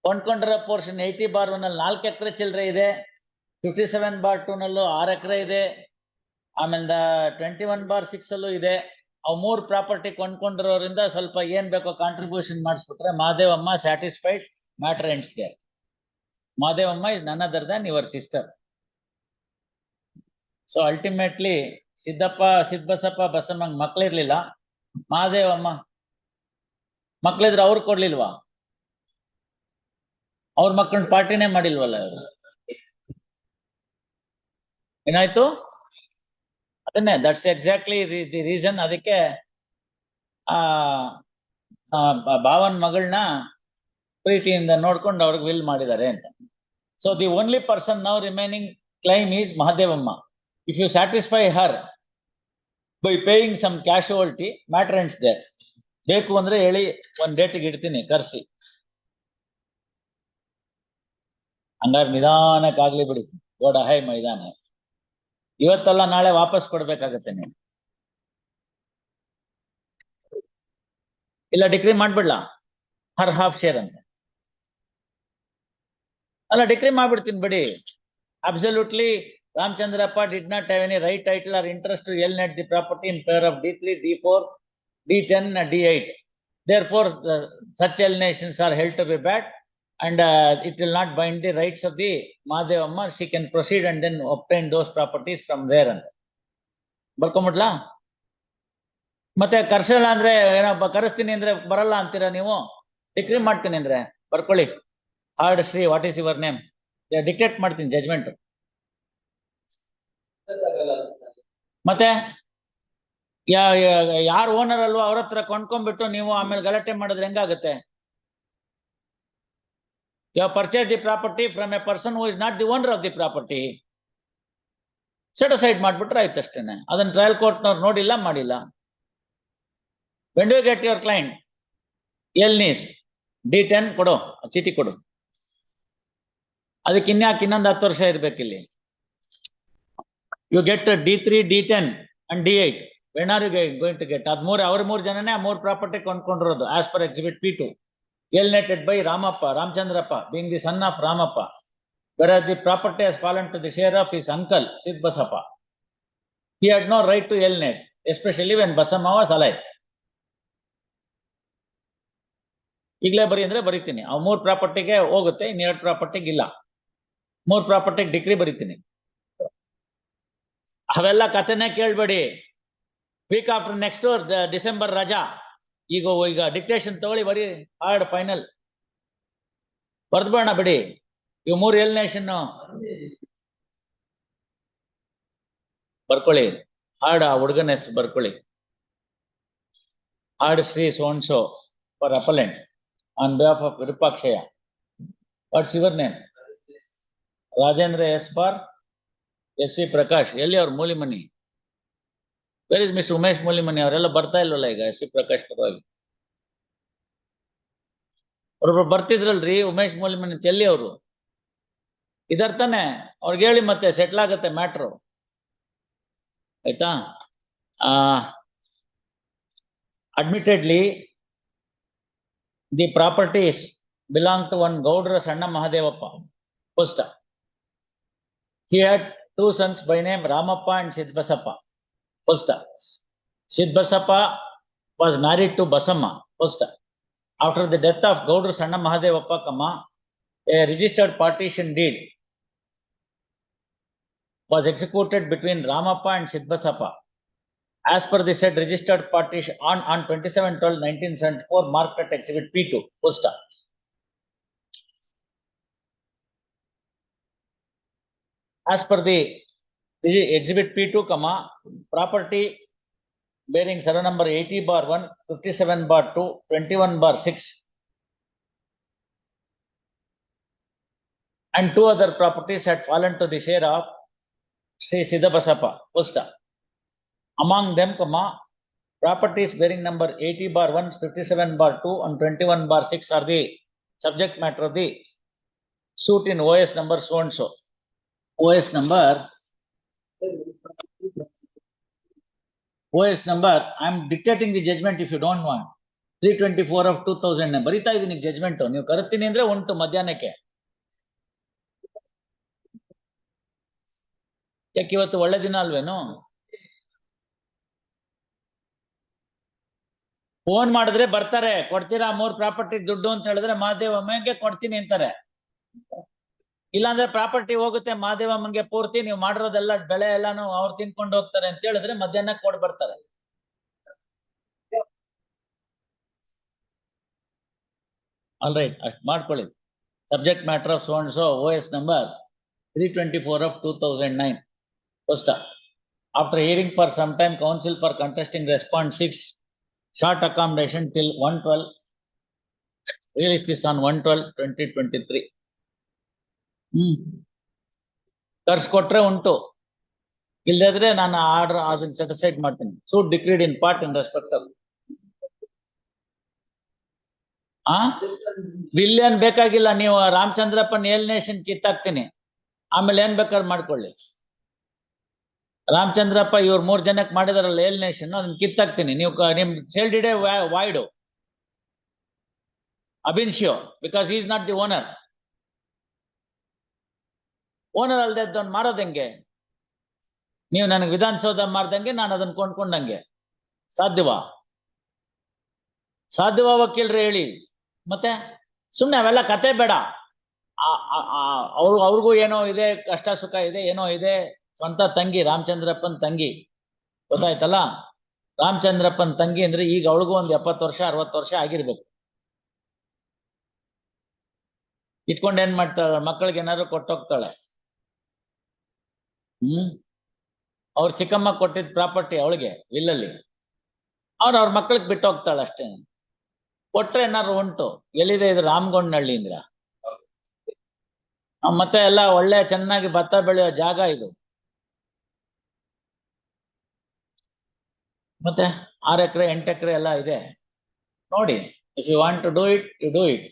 ಕೊಂಡ್ಕೊಂಡಿರೋ ಪೋರ್ಷನ್ 80/1 ಅಲ್ಲಿ 4 ಎಕರೆ ಚಿಲ್ಲರೆ ಇದೆ, 57/2 ನಲ್ಲೂ 6 ಎಕರೆ ಇದೆ, ಆಮೇಲೆ 21/6 ಅಲ್ಲೂ ಇದೆ. ಅವು 3 ಪ್ರಾಪರ್ಟಿ ಕೊಂಡ್ಕೊಂಡಿರೋದ್ರಿಂದ ಸ್ವಲ್ಪ ಏನ್ ಬೇಕೋ ಕಾಂಟ್ರಿಬ್ಯೂಷನ್ ಮಾಡಿಸ್ಬಿಟ್ರೆ Madevamma satisfied, matter ends there. Madevamma is none other than your sister. So ultimately Siddabasappa ಬಸಮ್ಮಂಗ್ ಮಕ್ಳಿರ್ಲಿಲ್ಲ, ಮಾದೇವಮ್ಮ ಮಕ್ಳಿದ್ರೆ ಅವ್ರು ಕೊಡ್ಲಿಲ್ವಾ? ಅವ್ರ ಮಕ್ಕಳನ್ನ ಪಾರ್ಟಿನೇ ಮಾಡಿಲ್ವಲ್ಲ ಅವರು. ಏನಾಯ್ತು? ಅದನ್ನೇ, ದಟ್ಸ್ ಎಕ್ಸಾಕ್ಟ್ಲಿ ದಿ ರೀಸನ್. ಅದಕ್ಕೆ ಭಾವನ್ ಮಗಳನ್ನ ಪ್ರೀತಿಯಿಂದ ನೋಡ್ಕೊಂಡು ಅವ್ರಿಗೆ ವಿಲ್ ಮಾಡಿದ್ದಾರೆ ಅಂತ. So the only person now remaining claim is Mahadevamma. If you satisfy her by paying some casualty, matter ends there. ಬೇಕು ಅಂದ್ರೆ ಹೇಳಿ, ಒಂದ್ ಡೇಟಿಗೆ ಇಡ್ತೀನಿ ಕರ್ಸಿ. ಹಂಗಾರೆ ನಿಧಾನಕ್ಕಾಗ್ಲಿ ಬಿಡಿ, ಗೋಡ ಹೈ ಮೈದಾನ. ಇವತ್ತಲ್ಲ ನಾಳೆ ವಾಪಸ್ ಕೊಡ್ಬೇಕಾಗತ್ತೆ ನೀವು. ಇಲ್ಲ ಡಿಕ್ರಿ ಮಾಡ್ಬಿಡ್ಲಾ ಹರ್ ಹಾಫ್ ಶೇರ್ ಅಂತ? ಅಲ್ಲ ಡಿಕ್ರಿ ಮಾಡ್ಬಿಡ್ತೀನಿ ಬಿಡಿ. Absolutely Ramchandrappa did not have any right, title or interest to alienate the property in favor of D3, D4, D10 and D8. Therefore, such alienations are held to be bad, and it will not bind the rights of the Mahadevamma. She can proceed and then obtain those properties from there. And ಬರ್ಕೊಂಬಿಡ್ಲಾ? ಮತ್ತೆ ಕರ್ಸಲ್ಲ ಅಂದ್ರೆ ಏನಪ್ಪ, ಕರೆಸ್ತೀನಿ ಅಂದ್ರೆ ಬರಲ್ಲ ಅಂತೀರಾ ನೀವು? Decree ಮಾಡ್ತೀನಿ ಅಂದ್ರೆ ಬರ್ಕೊಳ್ಳಿ. Hard Shri, what is your name? Dictate ಮಾಡ್ತೀನಿ ಜಜ್ಮೆಂಟ್. ಮತ್ತೆ ಯಾರು ಓನರ್ ಅಲ್ವಾ ಅವ್ರ ಹತ್ರ ಕೊಂಡ್ಕೊಂಡ್ಬಿಟ್ಟು ನೀವು ಆಮೇಲೆ ಗಲಾಟೆ ಮಾಡಿದ್ರೆ ಹೆಂಗಾಗುತ್ತೆ? You have purchased the property from a person who is not the owner of the property. Set aside ಮಾಡ್ಬಿಟ್ರೆ ಆಯ್ತು ಅಷ್ಟೇನೆ. ಅದನ್ನ ಟ್ರಯಲ್ ಕೋರ್ಟ್ನವ್ರು ನೋಡಿಲ್ಲ, ಮಾಡಿಲ್ಲ. When do you get your client? ಎಲ್ನೀಸ್ D10 ಕೊಡು, ಚೀಟಿ ಕೊಡು. ಅದಕ್ಕೆ ಇನ್ಯಾಕೆ ಇನ್ನೊಂದು 10 ವರ್ಷ ಇರ್ಬೇಕಿಲ್ಲಿ? You get D3, D10 and D8. when are you going to get? Ad our janane more property ಕೊಂಡ್ಕೊಂಡಿರೋದು as per exhibit P2, alienated by Ramappa, Ramchandrappa, being the son of Ramappa, whereas the property has fallen to the share of his uncle Sidbasappa. He had no right to alienate, especially when Basamma was alive. ಈಗಲೇ ಬರಿ ಅಂದ್ರೆ ಬರೀತೀನಿ, ಅವ್ 3 ಪ್ರಾಪರ್ಟಿಗೆ ಹೋಗುತ್ತೆ, ಇನ್ನು 2 ಪ್ರಾಪರ್ಟಿಗೆ ಇಲ್ಲ. 3 ಪ್ರಾಪರ್ಟಿಗೆ degree ಬರೀತೀನಿ. ಅವೆಲ್ಲ ಕಥೆನೇ ಕೇಳ್ಬೇಡಿ. ವೀಕ್ ಆಫ್ಟರ್ ನೆಕ್ಸ್ಟ್ ಡಿಸೆಂಬರ್ ರಜಾ. ಈಗ ಡಿಕ್ಟೇಷನ್ ತಗೊಳ್ಳಿ, ಬರೀ ಹಾರ್ಡ್ ಫೈನಲ್ ಬರ್ದ್ಬೇಡ ಬಿಡಿ. ಇವು 3 ಎಲಿನೇಷನ್ ಬರ್ಕೊಳ್ಳಿ. ಹಾರ್ಡ್ ಆ ಹುಡುಗನ ಹೆಸರು ಬರ್ಕೊಳ್ಳಿ. Hard Shri ಸೋನ್ಸೋ for appellant on behalf of Virupakshaya. What's your name? Rajendra S for SV Prakash. ಎಲ್ಲಿ ಅವ್ರ Mulimani? Where is Mr. Umesh Mulimani? ಅವರೆಲ್ಲ ಬರ್ತಾ ಇಲ್ವಲ್ಲ ಈಗ SV Prakash ಪರವಾಗಿ. ಅವ್ರೊಬ್ರು ಬರ್ತಿದ್ರಲ್ರಿ ಉಮೇಶ್ ಮೂಲಿಮನಿ, ಎಲ್ಲಿ ಅವರು? ಇದರ್ ತಾನೆ, ಅವ್ರಿಗೆ ಹೇಳಿ ಮತ್ತೆ ಸೆಟ್ಲ್ ಆಗತ್ತೆ ಮ್ಯಾಟ್ರು, ಆಯ್ತಾ? Admittedly, the properties belong to one Gaudra Sanna Mahadevappa. First, he had 2 sons by name Ramappa and Sidbasappa. First, Sidbasappa was married to Basamma. First, after the death of Gaudra Sanna Mahadevappa, a registered partition deed was executed between Ramappa and Sidbasappa. As per the said registered partition on 27/12/1974, marked at exhibit P2, poster. As per the exhibit P2, property bearing server number 80/1, 57/2, 21/6, and 2 other properties had fallen to the share of Sri Sidabasappa, poster. Among them, properties bearing number 80/1, 57/2, and 21/6 are the subject matter of the suit in OS number so and so. OS number, I am dictating the judgment if you don't want. 324 of 2000. ಬರಿತಾ ಇದೀನಿ judgement. ನೀವು ಕರೆತೀನಿ ಅಂದ್ರೆ ಉಂಟು ಮಧ್ಯಾಹ್ನಕ್ಕೆ. ಯಾಕೆ ಇವತ್ತು ಒಳ್ಳೆ ದಿನ ಅಲ್ವೇನು? ಫೋನ್ ಮಾಡಿದ್ರೆ ಬರ್ತಾರೆ, ಕೊಡ್ತೀರಾ 3 ಪ್ರಾಪರ್ಟಿ ದುಡ್ಡು ಅಂತ ಹೇಳಿದ್ರೆ ಮಹಾದೇವಮ್ಮಂಗೆ ಕೊಡ್ತೀನಿ ಅಂತಾರೆ. ಇಲ್ಲಾಂದ್ರೆ ಪ್ರಾಪರ್ಟಿ ಹೋಗುತ್ತೆ ಮಹಾದೇವಮ್ಮಂಗೆ ಪೂರ್ತಿ, ನೀವು ಮಾಡಿರೋದೆಲ್ಲ ಬೆಳೆ ಎಲ್ಲಾನು ಅವ್ರು ತಿನ್ಕೊಂಡು ಹೋಗ್ತಾರೆ ಅಂತ ಹೇಳಿದ್ರೆ ಮಧ್ಯಾಹ್ನ ಕೊಡ್ ಬರ್ತಾರೆ. ಆಲ್ ರೈಟ್, ಅಷ್ಟು ಮಾಡ್ಕೊಳ್ಳಿ. Subject matter of so and so, OS number 324 of 2009. First, after hearing for some time, counsel for contesting response 6, short accommodation till 1/12, release this on 1/12/2023. ತರ್ಸ್ಕೊಟ್ರೆ ಉಂಟು, ಇಲ್ಲದ್ರೆ ನಾನು ಆರ್ಡರ್ ಅದನ್ನ ಸೆಟಿಸೈಡ್ ಮಾಡ್ತೀನಿ. Suit decreed in part in respect of ವಿಲಿಯನ್ ಬೇಕಾಗಿಲ್ಲ. ನೀವು ರಾಮಚಂದ್ರಪ್ಪನ್ ಏಲಿನೇಷನ್ ಕಿತ್ತಾಕ್ತೀನಿ, ಆಮೇಲೆ ಏನ್ ಬೇಕಾದ್ರೆ ಮಾಡ್ಕೊಳ್ಳಿ. ರಾಮಚಂದ್ರಪ್ಪ ಇವ್ರು 3 ಜನಕ್ಕೆ ಮಾಡಿದಾರಲ್ಲ ಏಲಿನೇಷನ್, ಅದನ್ನ ಕಿತ್ತಾಕ್ತೀನಿ. ನೀವು ನಿಮ್ sale deed void ab initio, because is not the owner. Owner ಅಲ್ದೆ ಅದನ್ನ ಮಾರೋದ್ ಹೆಂಗೆ? ನೀವು ನನಗೆ ವಿಧಾನಸೌಧ ಮಾರ್ದಂಗೆ ನಾನು ಅದನ್ನ ಕೊಂಡ್ಕೊಂಡಂಗೆ ಸಾಧ್ಯವಾ? ವಕೀಲ್ರೆ ಹೇಳಿ. ಮತ್ತೆ ಸುಮ್ನೆ ಅವೆಲ್ಲ ಕತೆ ಬೇಡ. ಅವ್ರಿಗೂ ಏನೋ ಇದೆ, ಕಷ್ಟ ಸುಖ ಇದೆ, ಏನೋ ಇದೆ. ಸ್ವಂತ ತಂಗಿ, ರಾಮಚಂದ್ರಪ್ಪನ್ ತಂಗಿ, ಗೊತ್ತಾಯ್ತಲ್ಲ? ರಾಮಚಂದ್ರಪ್ಪನ್ ತಂಗಿ ಅಂದ್ರೆ ಈಗ ಅವಳಿಗೂ ಒಂದು 70 ವರ್ಷ 60 ವರ್ಷ ಆಗಿರ್ಬೇಕು. ಇಟ್ಕೊಂಡು ಏನ್ ಮಾಡ್ತಾಳೆ? ಮಕ್ಕಳಿಗೆ ಏನಾದ್ರು ಕೊಟ್ಟೋಗ್ತಾಳೆ. ಅವ್ರ ಚಿಕ್ಕಮ್ಮ ಕೊಟ್ಟಿದ್ ಪ್ರಾಪರ್ಟಿ ಅವಳಿಗೆ ವಿಲ್ಲಲ್ಲಿ, ಅವ್ರ ಮಕ್ಕಳಿಗೆ ಬಿಟ್ಟು ಹೋಗ್ತಾಳೆ ಅಷ್ಟೇ. ಕೊಟ್ರೆ ಏನಾದ್ರು ಉಂಟು. ಎಲ್ಲಿದೆ ಇದು? ರಾಮಗೊಂಡನಹಳ್ಳಿ ಇಂದ್ರ. ಮತ್ತೆ ಎಲ್ಲ ಒಳ್ಳೆ ಚೆನ್ನಾಗಿ ಭತ್ತ ಬೆಳೆಯೋ ಜಾಗ ಇದು. ಮತ್ತೆ 6 ಎಕರೆ 8 ಎಕರೆ ಎಲ್ಲ ಇದೆ ನೋಡಿ. If you want to do it, you do it.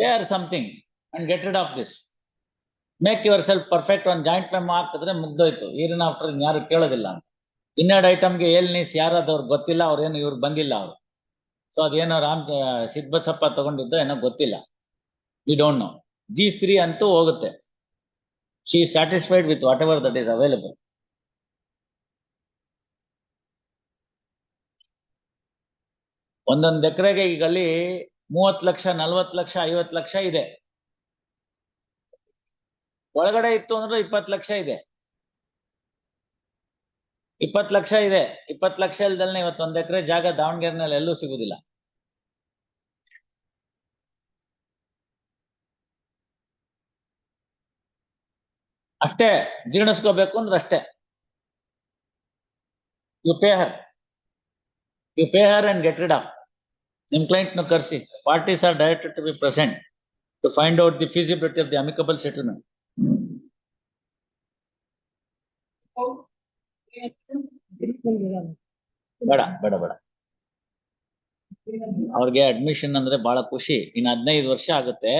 There something and get rid of this. Make yourself perfect. ಒಂದು ಜಾಯಿಂಟ್ ಮೆಮೊ ಹಾಕಿದ್ರೆ ಮುಗ್ದೋಯ್ತು. ಈರಿನ ಆಫ್ಟರ್ ಯಾರು ಕೇಳೋದಿಲ್ಲ ಅಂತ. ಇನ್ನೆರಡು ಐಟಮ್ಗೆ ಏಳ್ನೀಸ್ ಯಾರಾದವ್ರು ಗೊತ್ತಿಲ್ಲ, ಅವ್ರೇನು ಇವ್ರು ಬಂದಿಲ್ಲ ಅವ್ರು. ಸೊ ಅದೇನೋ ಸಿದ್ಬಸಪ್ಪ ತಗೊಂಡಿದ್ದು ಏನೋ ಗೊತ್ತಿಲ್ಲ. We don't know. ದೀಸ್ 3 ಅಂತೂ ಹೋಗುತ್ತೆ. She is satisfied with whatever that is available. ಒಂದೊಂದು ಎಕರೆಗೆ ಈಗ ಅಲ್ಲಿ 30 ಲಕ್ಷ, 40 ಲಕ್ಷ, 50 ಲಕ್ಷ ಇದೆ. ಒಳಗಡೆ ಇತ್ತು ಅಂದ್ರೆ 20 ಲಕ್ಷ ಇದೆ. 20 ಲಕ್ಷ ಇದೆ. 20 ಲಕ್ಷ ಇಲ್ದಲ್ನೇ ಇವತ್ತು 1 ಎಕರೆ ಜಾಗ ದಾವಣಗೆರೆನಲ್ಲಿ ಎಲ್ಲೂ ಸಿಗುದಿಲ್ಲ. ಅಷ್ಟೇ ಜೀರ್ಣಿಸ್ಕೋಬೇಕು ಅಂದ್ರೆ ಅಷ್ಟೇ. You pay her and get rid of. ನಿಮ್ ಕ್ಲೈಂಟ್ ನ ಕರೆಸಿ. Parties are directed to be present to find out the feasibility of the amicable settlement. ಬೇಡ ಬೇಡ ಬೇಡ. ಅವ್ರಿಗೆ ಅಡ್ಮಿಷನ್ ಅಂದ್ರೆ ಬಹಳ ಖುಷಿ. ಇನ್ನು 15 ವರ್ಷ ಆಗುತ್ತೆ.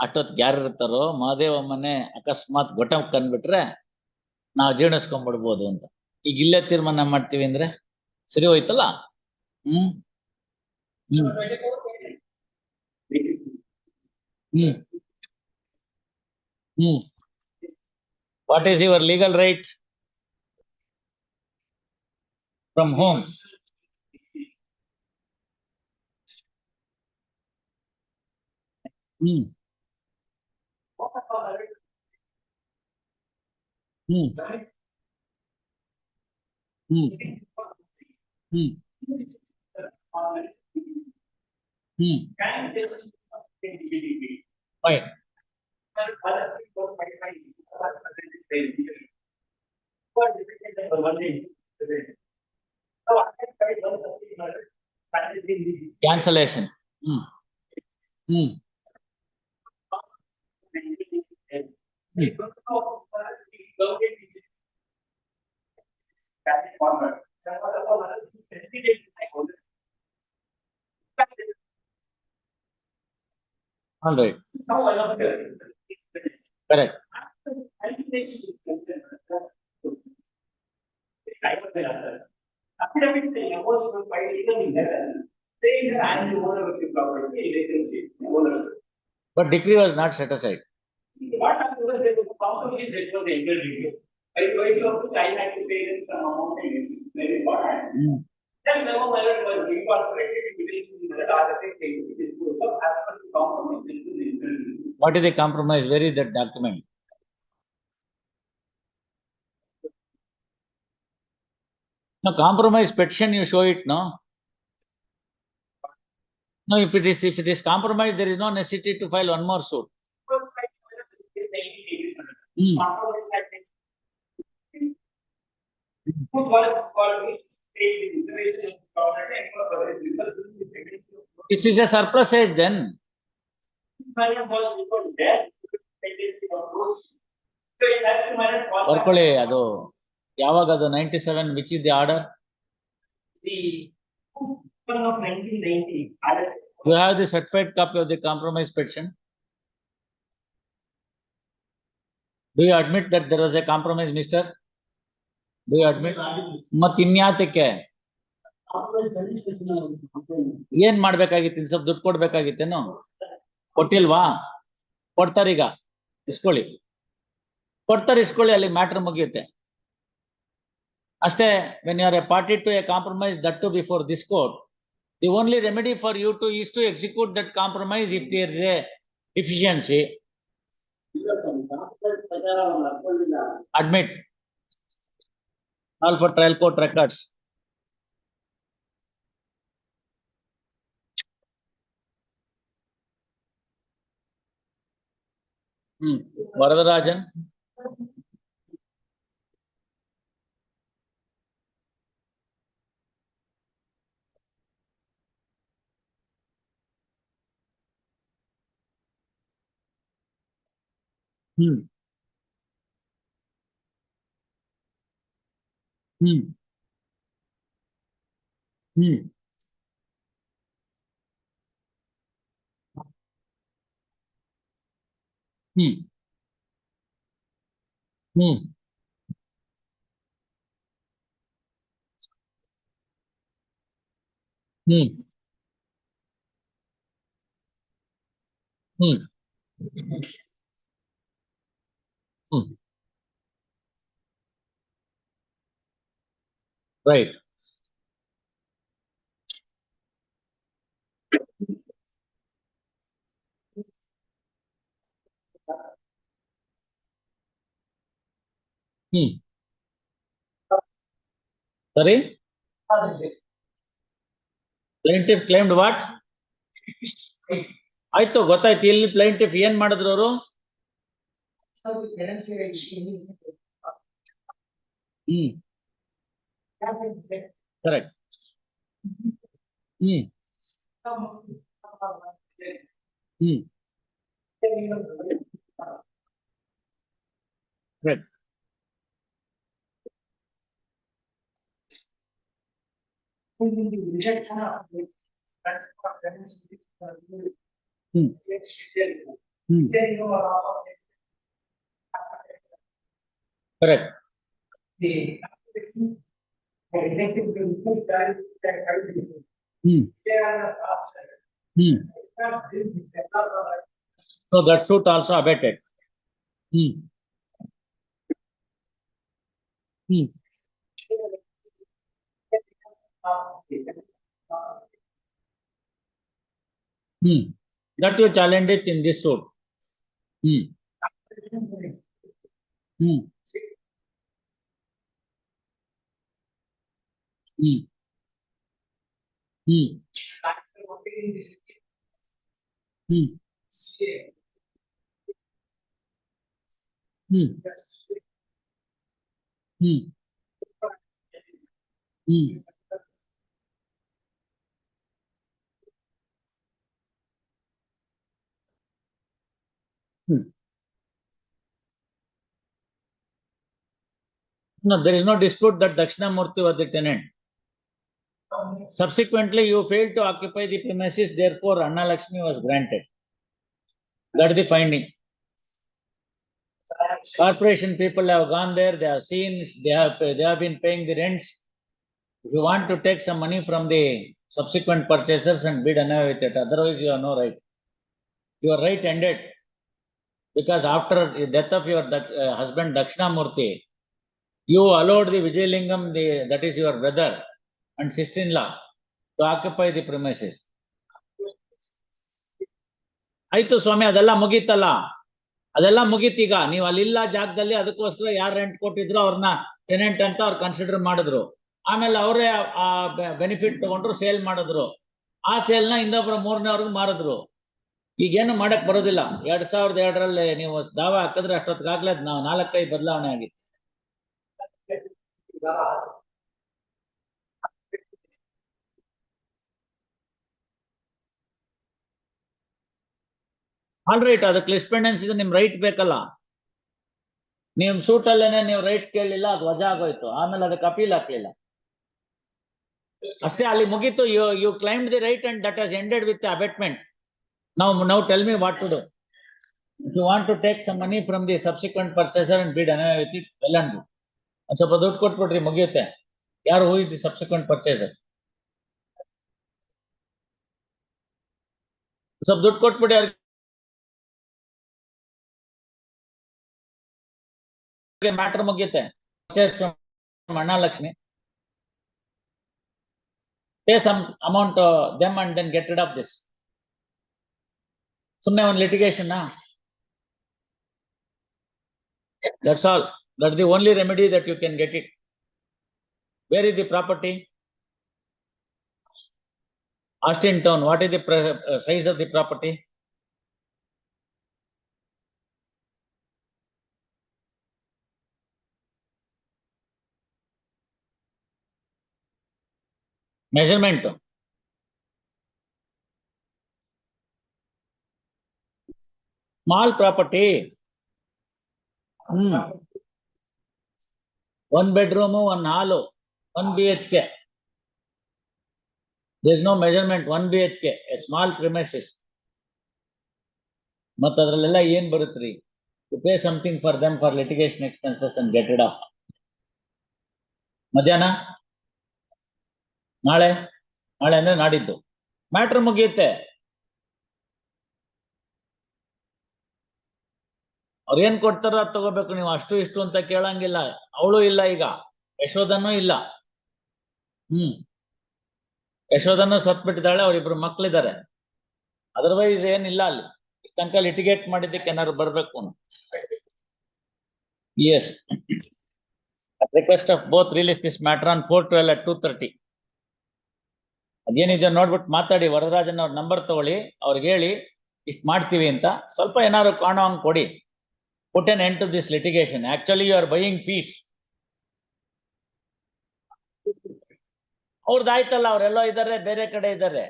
ಅಷ್ಟೊತ್ತಿಗೆ ಯಾರು ಇರ್ತಾರೋ ಮಹಾದೇವಮ್ಮನೆ ಅಕಸ್ಮಾತ್ ಗೊಟ ಕಂಡ್ಬಿಟ್ರೆ ನಾವು ಜೀರ್ಣಿಸ್ಕೊಂಡ್ಬಿಡ್ಬೋದು ಅಂತ. ಈಗ ಇಲ್ಲೇ ತೀರ್ಮಾನ ಮಾಡ್ತೀವಿ ಅಂದ್ರೆ ಸರಿ ಹೋಯ್ತಲ್ಲ. Hmm hmm hmm hmm what is your legal right from home? Hmm hmm hmm hmm hmm fine. Cancellation. Hmm hmm all right. Correct. But decree was not set aside. Hmm. What is the compromise? Where is that document? No, compromise petition, you show it, no? No, if it is compromise, there is no necessity to file one more suit. Hmm. This is a surplusage then. ಬರ್ಕೊಳ್ಳಿ. ಅದು ಯಾವಾಗ ಅದು 97, which is the order? You have the certified copy of the compromise petition? Do you admit that there was a compromise, mister? Do you admit? ಮತ್ ಇನ್ಯಾತಕ್ಕೆ ಏನ್ ಮಾಡ್ಬೇಕಾಗಿತ್ತು? ಸ್ವಲ್ಪ ದುಡ್ಡು ಕೊಡ್ಬೇಕಾಗಿತ್ತೇನು? ಕೊಟ್ಟಿಲ್ವಾ? ಕೊಡ್ತಾರೀಗ. ಇಸ್ಕೊಳ್ಳಿ. ಕೊಡ್ತಾರೆ, ಇಸ್ಕೊಳ್ಳಿ. ಅಲ್ಲಿ ಮ್ಯಾಟರ್ ಮುಗಿಯುತ್ತೆ ಅಷ್ಟೇ. when you are a party to a compromise, that too before this court, the only remedy for you to is to execute that compromise if there is a deficiency. Admit. All for trial court records. Varadarajan. Hmm. Hmm. Hmm. Hmm. Hmm. Hmm. Hmm. Hmm. Right. Hmm. Sorry? Plaintiff claimed what? ಆಯ್ತು ಗೊತ್ತಾಯ್ತು. ಇಲ್ಲಿ plaintiff ಏನ್ ಮಾಡಿದ್ರು ಅವರು? Hmm. Correct. Hmm. Hmm. Correct. Hmm. Hmm. Correct. Hmm. Hmm. So that suit also abated. Hmm. Hmm. Hmm. That you challenged it in this suit. Hmm. Hmm. Hmm. Hmm. Hmm. Hmm. Hmm. Hmm. Hmm. No, there is no dispute that Dakshina Murthy was the tenant. Subsequently, you failed to occupy the premises, therefore Anna Lakshmi was granted. That is the finding. Corporation people have gone there, they have seen, they have been paying the rents. If you want to take some money from the subsequent purchasers and bid another with it, otherwise you have no right. Your right ended because after the death of your husband Dakshina Murthy, you allowed the Vijayalingam, that is your brother and sister-in-law, to occupy the premises. ಆಯ್ತು ಸ್ವಾಮಿ, ಅದೆಲ್ಲ ಮುಗೀತಲ್ಲ, ಅದೆಲ್ಲ ಮುಗೀತೀಗ. ನೀವು ಅಲ್ಲಿಲ್ಲ ಜಾಗದಲ್ಲಿ, ಅದಕ್ಕೋಸ್ಕರ ಯಾರು rent ಕೊಟ್ಟಿದ್ರು ಅವ್ರನ್ನ ಟೆನೆಂಟ್ ಅಂತ ಅವ್ರು ಕನ್ಸಿಡರ್ ಮಾಡಿದ್ರು. ಆಮೇಲೆ ಅವರೇ ಆ ಬೆನಿಫಿಟ್ ತಗೊಂಡ್ರು, ಸೇಲ್ ಮಾಡಿದ್ರು. ಆ ಸೇಲ್ನ ಇನ್ನೊಬ್ರು ಮೂರನೇವ್ರಿಗೆ ಮಾರಿದ್ರು. ಈಗೇನು ಮಾಡಕ್ ಬರೋದಿಲ್ಲ. 2002ರಲ್ಲಿ ನೀವು ದಾವ ಹಾಕಿದ್ರೆ ಅಷ್ಟೊತ್ತಿಗಾಗ್ಲೇ ನಾವು 4-5 ಬದಲಾವಣೆ ಆಗಿತ್ತು. ಆಲ್ ರೈಟ್, ಅದಕ್ಕೆ ಲಿಸ್ಪೆಂಡೆನ್ಸ್ ಇದೆ, ನಿಮ್ ರೈಟ್ ಬೇಕಲ್ಲ. ನೀವು ಸೂಟಲ್ಲೇನೆ ನೀವು ರೈಟ್ ಕೇಳಲಿಲ್ಲ, ಅದು ವಜಾ ಆಗೋಯ್ತು. ಆಮೇಲೆ ಅದಕ್ಕೆ ಅಪೀಲ್ ಹಾಕ್ಲಿಲ್ಲ ಅಷ್ಟೇ, ಅಲ್ಲಿ ಮುಗೀತು. You claimed the right and that has ended with abatement. Now tell me what to do. If you want to take some money from the subsequent purchaser and bid another with it, well and good. ಒಂದು ಸ್ವಲ್ಪ ದುಡ್ಡು ಕೊಟ್ಬಿಟ್ರಿ, ಮುಗಿಯುತ್ತೆ. ಯಾರು who is the subsequent purchaser? ಸ್ವಲ್ಪ ದುಡ್ಡು ಕೊಟ್ಬಿಡಿ ಅವ್ರಿಗೆ, ಮ್ಯಾಟರ್ ಮುಗಿಯುತ್ತೆ. Purchase from Anna Lakshmi, pay some amount them and then get rid of this. ಸುಮ್ಮನೆ ಒಂದು litigation. That's all. That's the only remedy that you can get it. Where is the property? Austin town. What is the size of the property? Measurement. Small property. 1 bedroom, 1 hall, 1 BHK. There is no measurement. 1 BHK, a small premises. ಮತ್ತೆ ಅದರಲ್ಲೆಲ್ಲ ಏನ್ ಬರುತ್ತ್ರಿ? You pay something for them for litigation expenses and get rid of. ಮಧ್ಯಾಹ್ನ, ನಾಳೆ ನಾಳೆ ಅಂದ್ರೆ ನಾಡಿದ್ದು matter ಮುಗಿಯುತ್ತೆ. ಅವ್ರು ಏನ್ ಕೊಡ್ತಾರೋ ಅದ್ ತಗೋಬೇಕು ನೀವು. ಅಷ್ಟು ಇಷ್ಟು ಅಂತ ಕೇಳಂಗಿಲ್ಲ. ಅವಳು ಇಲ್ಲ ಈಗ, ಯಶೋಧನೂ ಇಲ್ಲ. ಯಶೋಧನು ಸತ್ಬಿಟ್ಟಿದ್ದಾಳೆ, ಅವ್ರಿಬ್ರು ಮಕ್ಳಿದ್ದಾರೆ. ಅದರ್ವೈಸ್ ಏನಿಲ್ಲ ಅಲ್ಲಿ. ತನಕ ಲಿಟಿಗೇಟ್ ಮಾಡಿದ್ದಕ್ಕೆ ಏನಾದ್ರು ಬರ್ಬೇಕು. Yes, at request of both release this matter on 4/12 at 2:30. ಅದೇನಿದೆ ನೋಡ್ಬಿಟ್ಟು ಮಾತಾಡಿ. ವರದರಾಜನ್ ಅವ್ರ ನಂಬರ್ ತಗೊಳ್ಳಿ, ಅವ್ರಿಗೆ ಹೇಳಿ ಇಷ್ಟ ಮಾಡ್ತೀವಿ ಅಂತ. ಸ್ವಲ್ಪ ಏನಾದ್ರು ಕಾಣೋ ಹಂಗ್ ಕೊಡಿ. Put an end to this litigation. Actually you are buying peace. ಅವ್ರದ್ದು ಆಯ್ತಲ್ಲ, ಅವ್ರೆಲ್ಲೋ ಇದ್ದಾರೆ, ಬೇರೆ ಕಡೆ ಇದ್ದಾರೆ.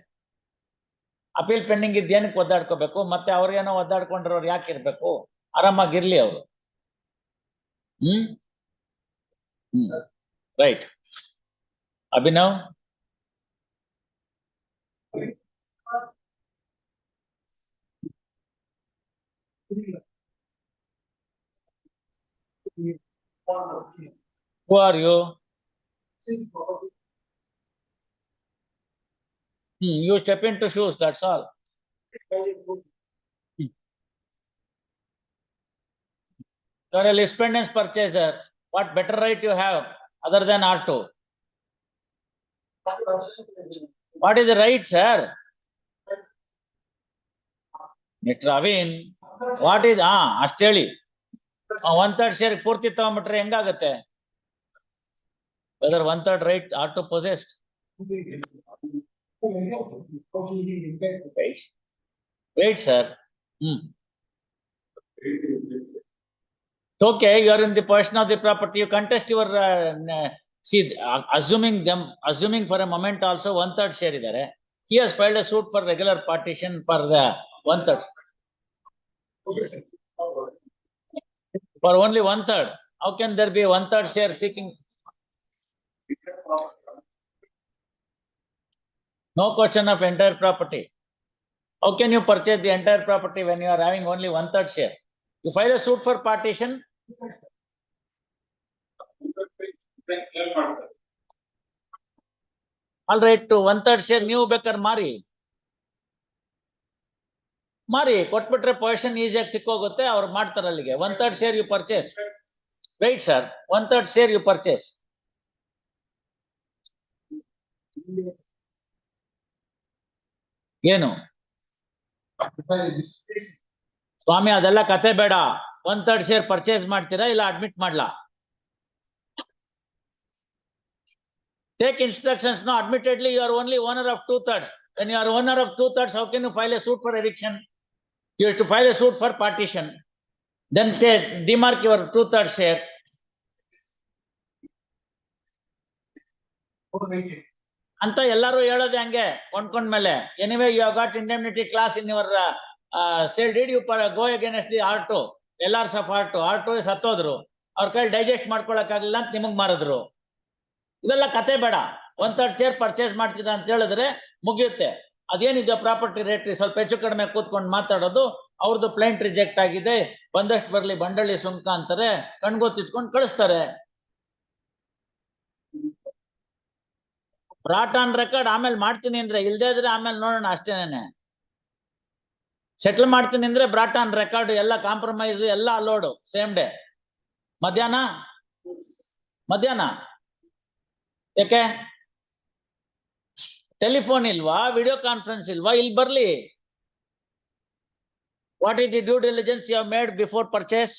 ಅಪೀಲ್ ಪೆಂಡಿಂಗ್ ಇದ್ದೇನಕ್ಕೆ ಒದ್ದಾಡ್ಕೋಬೇಕು? ಮತ್ತೆ ಅವ್ರಿಗೇನೋ ಒದ್ದಾಡ್ಕೊಂಡ್ರವ್ರು ಯಾಕೆ ಇರ್ಬೇಕು? ಆರಾಮಾಗಿರ್ಲಿ ಅವರು. Right. Abhinav, who are you? You step into shoes, that's all. You are a list purchaser. What better right you have other than R2? What is the right, sir? Mr. Avin, what is ಅಷ್ಟು ಹೇಳಿ. 1/3 share ಪೂರ್ತಿ ತಗೊಂಡ್ಬಿಟ್ರೆ ಹೆಂಗಾಗತ್ತೆ? Whether 1/3 right R2 possessed? Wait, sir. Okay, you are in the possession of the property. You contest your assuming for a moment also 1/3 share idare. He has filed a suit for regular partition for the 1/3. For only 1/3. How can there be 1/3 share seeking? No question of entire property. How can you purchase the entire property when you are having only 1/3 share? You file a suit for partition. All right, to 1/3 share ನೀವು ಬೇಕಾದ್ರೆ ಮಾರಿ ಕೊಟ್ಬಿಟ್ರೆ position ಈಸಿಯಾಗಿ ಸಿಕ್ಕೋಗುತ್ತೆ. ಅವ್ರು ಮಾಡ್ತಾರೆ ಅಲ್ಲಿಗೆ. 1/3 share you purchase. Right, sir. 1/3 share you purchase. ಏನು ಸ್ವಾಮಿ ಅದೆಲ್ಲ ಕತೆ ಬೇಡ. 1/3 share ಪರ್ಚೇಸ್ ಮಾಡ್ತೀರಾ ಇಲ್ಲ ಅಡ್ಮಿಟ್ ಮಾಡ್ಲಾ? Take instructions. No, admittedly you are only owner of 2/3. When you are owner of 2/3, how can you file a suit for eviction? You have to file a suit for partition. Then demark your 2/3 share. ಅಂತ ಎಲ್ಲರೂ ಹೇಳೋದೆ ಹಂಗೆ ಕೊಂಡ್ಕೊಂಡ್ಮೇಲೆ. Anyway you have got indemnity clause in your sale deed. You go against the R2, LRs of R2 ಸತ್ತೋದ್ರು. ಅವ್ರ ಕೈಲಿ digest ಮಾಡ್ಕೊಳಕ್ಕಾಗಲಿಲ್ಲ ಅಂತ ನಿಮಗ್ ಮಾರಿದ್ರು. ಇವೆಲ್ಲ ಕತೆ ಬೇಡ. 1/3 share ಪರ್ಚೇಸ್ ಮಾಡ್ತೀರಾ ಅಂತ ಹೇಳಿದ್ರೆ ಮುಗಿಯುತ್ತೆ. ಅದೇನಿದೆ ಪ್ರಾಪರ್ಟಿ ರೇಟ್ ಸ್ವಲ್ಪ ಹೆಚ್ಚು ಕಡಿಮೆ ಕೂತ್ಕೊಂಡು ಮಾತಾಡೋದು. ಅವ್ರದ್ದು ಪ್ಲೇಂಟ್ ರಿಜೆಕ್ಟ್ ಆಗಿದೆ, ಬಂದಷ್ಟು ಬರ್ಲಿ ಬಂಡಳಿ ಸುಂಕ ಅಂತಾರೆ, ಕಣ್ಗೊತ್ತಿಟ್ಕೊಂಡು ಕಳಿಸ್ತಾರೆ. Brought on record. ಆಮೇಲೆ ಮಾಡ್ತೀನಿ ಅಂದ್ರೆ, ಇಲ್ದೇ ಇದ್ರೆ ಆಮೇಲೆ ನೋಡೋಣ ಅಷ್ಟೇನೆ. ಸೆಟ್ಲ್ ಮಾಡ್ತೀನಿ ಅಂದ್ರೆ ಬ್ರಾಟ್ ಆನ್ ರೆಕಾರ್ಡ್, ಎಲ್ಲ ಕಾಂಪ್ರಮೈಸ್, ಎಲ್ಲ ಅಲೋಡು ಸೇಮ್ ಡೇ. ಮಧ್ಯಾಹ್ನ ಯಾಕೆ? ಟೆಲಿಫೋನ್ ಇಲ್ವಾ? ವಿಡಿಯೋ ಕಾನ್ಫರೆನ್ಸ್ ಇಲ್ವಾ? ಇಲ್ಲಿ ಬರ್ಲಿ. What is the due diligence you have made before purchase?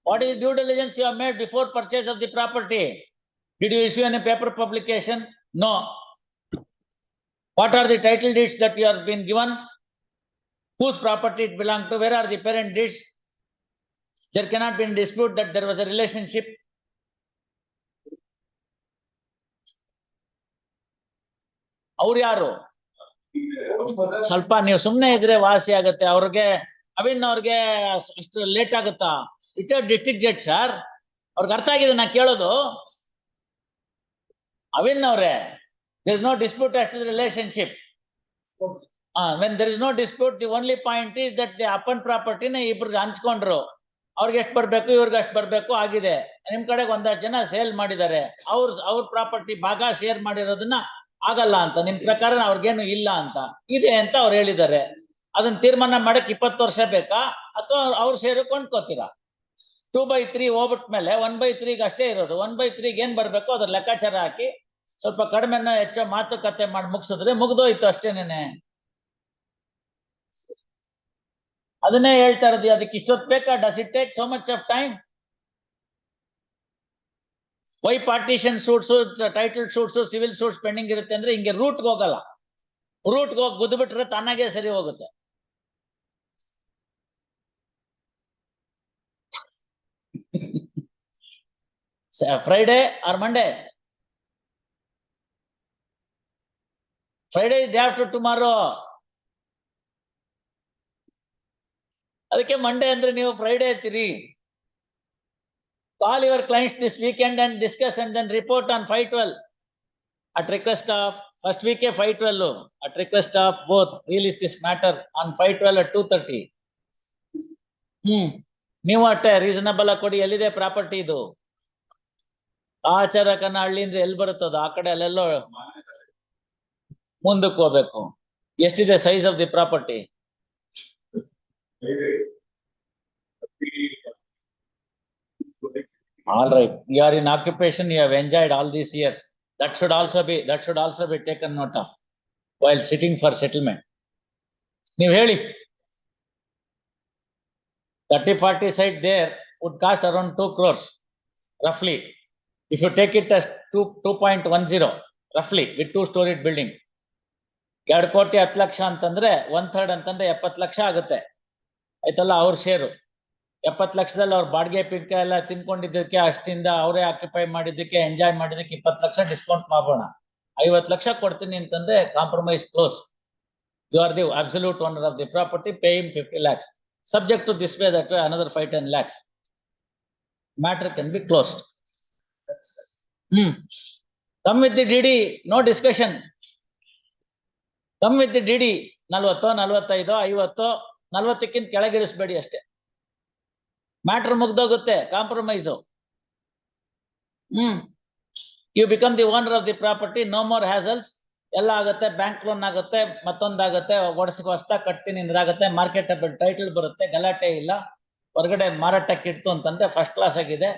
What is the due diligence you have made before purchase of the property? Did you issue any paper publication? No. What are the title deeds that you have been given? Whose property it belongs to? Where are the parent deeds? There cannot be in dispute that there was a relationship. ಅವ್ರು ಯಾರು? ಸ್ವಲ್ಪ ನೀವು ಸುಮ್ನೆ ಇದ್ರೆ ವಾಸಿ ಆಗತ್ತೆ. ಅವ್ರಿಗೆ ಅವಿನ್ ಅವ್ರಿಗೆ ಅಷ್ಟು ಲೇಟ್ ಆಗುತ್ತಾ? ರಿಟೈರ್ಡ್ ಡಿಸ್ಟ್ರಿಕ್ಟ್ ಜಡ್ಜ್ ಸರ್, ಅವ್ರಿಗೆ ಅರ್ಥ ಆಗಿದೆ ನಾ ಕೇಳೋದು. ಅವಿನ್ ಅವ್ರೆ, there is no dispute as to the relationship. When there is no dispute, the only point is that the upon property ನ ಇಬ್ರು ಹಂಚ್ಕೊಂಡ್ರು. ಅವ್ರಿಗೆ ಎಷ್ಟು ಬರ್ಬೇಕು ಇವ್ರಿಗೆ ಅಷ್ಟು ಬರ್ಬೇಕು ಆಗಿದೆ. ನಿಮ್ ಕಡೆಗೆ ಒಂದಷ್ಟು ಜನ ಸೇಲ್ ಮಾಡಿದ್ದಾರೆ, ಅವ್ರ ಪ್ರಾಪರ್ಟಿ ಭಾಗ ಶೇರ್ ಮಾಡಿರೋದನ್ನ ಆಗಲ್ಲ ಅಂತ ನಿಮ್ ಪ್ರಕಾರ ಅವ್ರಿಗೇನು ಇಲ್ಲ ಅಂತ ಇದೆ ಅಂತ ಅವ್ರು ಹೇಳಿದ್ದಾರೆ. ಅದನ್ನ ತೀರ್ಮಾನ ಮಾಡಕ್ 20 ವರ್ಷ ಬೇಕಾ ಅಥವಾ ಅವ್ರ ಸೇರು ಕೊಂಡ್ಕೋತೀರಾ? 2/3 ಹೋಗ್ಬಿಟ್ಮೇಲೆ 1/3 ಅಷ್ಟೇ ಇರೋದು. 1/3 ಏನ್ ಬರ್ಬೇಕು ಅದ್ರ ಲೆಕ್ಕಾಚಾರ ಹಾಕಿ ಸ್ವಲ್ಪ ಕಡಿಮೆನ ಹೆಚ್ಚೋ ಮಾತುಕತೆ ಮಾಡಿ ಮುಗಿಸಿದ್ರೆ ಮುಗ್ದೋಯ್ತು ಅಷ್ಟೇನೇನೆ. ಅದನ್ನೇ ಹೇಳ್ತಾ ಇರೋದು. ಅದಕ್ಕೆ ಇಷ್ಟೊತ್ತು ಬೇಕಾ? Does it take so much of time? Why partition suits, title suits, civil suits pending ಇರುತ್ತೆ ಅಂದ್ರೆ ಹಿಂಗೆ ರೂಟ್ಗೆ ಹೋಗಲ್ಲ. ರೂಟ್ಗೆ ಹೋಗಿ ಗುದ್ಬಿಟ್ರೆ ತಾನಾಗೆ ಸರಿ ಹೋಗುತ್ತೆ. Friday or Monday? Friday is day after tomorrow. ಅದಕ್ಕೆ ಮಂಡೇ ಅಂದ್ರೆ ನೀವು ಫ್ರೈಡೇ ಅಂತೀರಿ. Call your clients this weekend and discuss and then report on 5/12 at request of first week 5/12 at request of both release this matter on 5/12 at 2:30. ನೀವು ಅಷ್ಟೇ reasonable ಆಗಿ ಕೊಡಿ. ಎಲ್ಲಿದೆ property ಇದು? ಆಚಾರಕನಹಳ್ಳಿ ಅಂದ್ರೆ ಎಲ್ಲಿ ಬರುತ್ತದ? ಆ ಕಡೆ ಅಲ್ಲೆಲ್ಲೋ ಮುಂದಕ್ಕೆ ಹೋಗ್ಬೇಕು. ಎಷ್ಟಿದೆ size of the property? All right, you are in occupation, you have enjoyed all these years. That should also be taken note of while sitting for settlement. ನೀವು ಹೇಳಿ 30-40 site there would cost around 2 crores roughly. If you take it as 2.10 roughly with 2-storied building, 2 ಕೋಟಿ 10 ಲಕ್ಷ ಅಂತಂದ್ರೆ 1/3 ಅಂತಂದ್ರೆ 70 ಲಕ್ಷ ಆಗುತ್ತೆ. ಆಯ್ತಲ್ಲ ಅವ್ರ share. 70 ಲಕ್ಷದಲ್ಲಿ ಅವ್ರ ಬಾಡಿಗೆ ಪಿಡ್ಕ ಎಲ್ಲ ತಿನ್ಕೊಂಡಿದ್ದಕ್ಕೆ, ಅಷ್ಟಿಂದ ಅವರೇ ಆಕ್ಯುಪೈ ಮಾಡಿದ್ದಕ್ಕೆ, ಎಂಜಾಯ್ ಮಾಡಿದ್ದಕ್ಕೆ 20 ಲಕ್ಷ ಡಿಸ್ಕೌಂಟ್ ಮಾಡೋಣ. 50 ಲಕ್ಷ ಕೊಡ್ತೀನಿ ಅಂತಂದ್ರೆ compromise close. You are the absolute owner of the property, pay him 50 lakhs. Subject to this way, that way, another 5-10 lakhs. Matter can be closed. Come with the DD, no discussion. Come with the DD. 40, 45, 50, 40ಕ್ಕಿಂತ ಕೆಳಗಿರಿಸಬೇಡಿ ಅಷ್ಟೇ. Matter ಮುಗ್ದೋಗುತ್ತೆ. Compromise. You become the owner of the property, no more hassles. ಎಲ್ಲ ಆಗುತ್ತೆ. Bank loan ಆಗುತ್ತೆ, ಮತ್ತೊಂದಾಗುತ್ತೆ, ಹೊಸ ಕಟ್ತೀನಿ ಇದಾಗುತ್ತೆ, marketable title ಬರುತ್ತೆ, ಗಲಾಟೆ ಇಲ್ಲ. ಹೊರಗಡೆ ಮಾರಾಟಕ್ಕೆ ಇಡ್ತು ಅಂತಂದ್ರೆ ಫಸ್ಟ್ ಕ್ಲಾಸ್ ಆಗಿದೆ.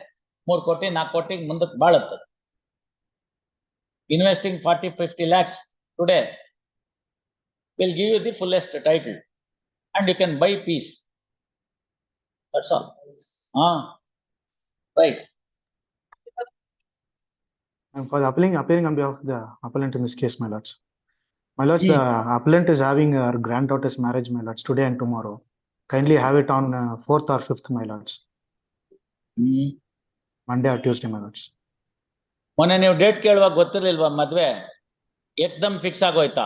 3 ಕೋಟಿ 4 ಕೋಟಿಗೆ ಮುಂದಕ್ಕೆ ಬಾಳುತ್ತದೆ. Investing 40-50 lakhs today will give you the fullest title and you can buy peace. That's all. Right. I'm for appearing on behalf of the appellant in this case, my lords. My lords, the appellant is having her granddaughter's marriage, my lords, today and tomorrow. Kindly have it on 4th or 5th, my lords. Monday or Tuesday, my lords. ಮೊನ್ನೆ ನೀವು date ಕೇಳುವಾಗ ಗೊತ್ತಿರ್ಲಿಲ್ವಾ ಮದ್ವೆ? ಏಕ್ದಮ್ fix ಆಗೋಯ್ತಾ?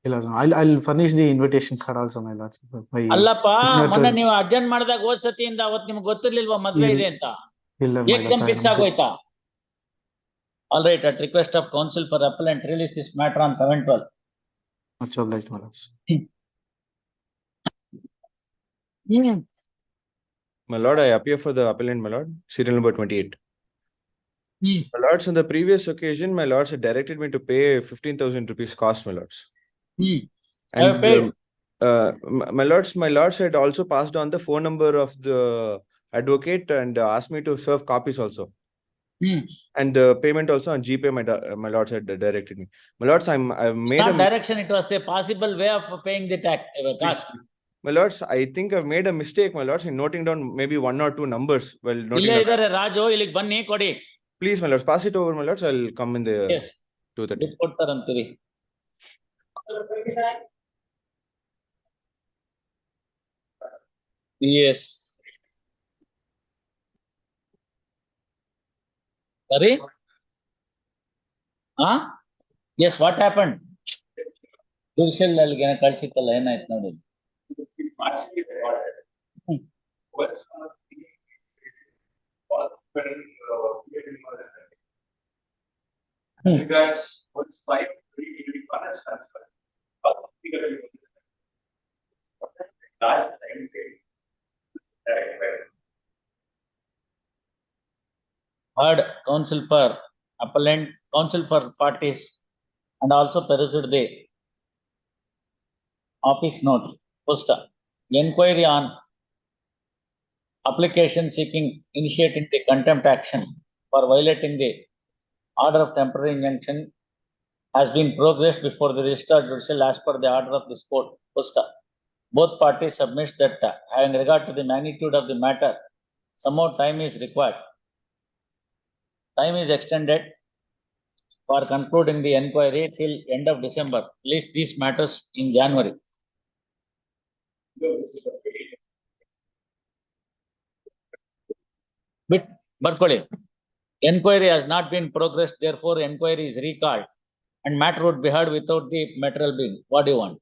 ಇಲ್ಲ, I'll furnish the invitation card also, my lords. ಅಲ್ಲಪ್ಪ, ಮೊನ್ನೆ ನೀವು urgent ಮಾಡಿದಾಗ ಹೋದ್ ಸತಿಯಿಂದ ಅವತ್ತು ನಿಮ್ಗೆ ಗೊತ್ತಿರ್ಲಿಲ್ವಾ ಮದ್ವೆ ಇದೆ ಅಂತ? ಇಲ್ಲ, ಏಕ್ದಮ್ fix ಆಗೋಯ್ತಾ? All right, at request of counsel for appellant, release this matter on 7/12. Much obliged, my lords. My lord, I appear for the appellant, my lord, serial number 28. My lords, on the previous occasion, my lords had directed me to pay 15,000 rupees cost, my lords. I have paid. My lords had also passed on the phone number of the advocate and asked me to serve copies also. And the payment also on GPay, my lords had directed me. My lords, I've made Not direction, it was the possible way of paying the tax cost. My lords, I think I've made a mistake, my lords, in noting down maybe 1 or 2 numbers while noting ಇಲ್ಲೇ down. ಇದಾರೆ ರಾಜು, ಇಲ್ಲಿಗೆ ಬನ್ನಿ ಕೊಡಿ. Please, my lords, pass it over, my lords. I'll come in the Yes. 2:30. ಕೊಡ್ತಾರಂತೀರಿ. Yes. Sorry? Yes, what happened? Judicial ಅಲ್ಲಿಗೆ ಕಳ್ಸಿತ್ತಲ್ಲ, ಏನಾಯ್ತು ನೋಡಿ. Because what's like really honest transfer. Last time heard counsel for appellant, counsel for parties, and also perused the office note. First, inquiry on application seeking initiating the contempt action for violating the order of temporary injunction has been progressed before the Registrar Judicial as per the order of this court. First, both parties submit that having regard to the magnitude of the matter, some more time is required. Time is extended for concluding the inquiry till end of December. List these matters in January. But Barkoli, inquiry has not been progressed, therefore inquiry is recalled and matter would be heard without the material being. What do you want?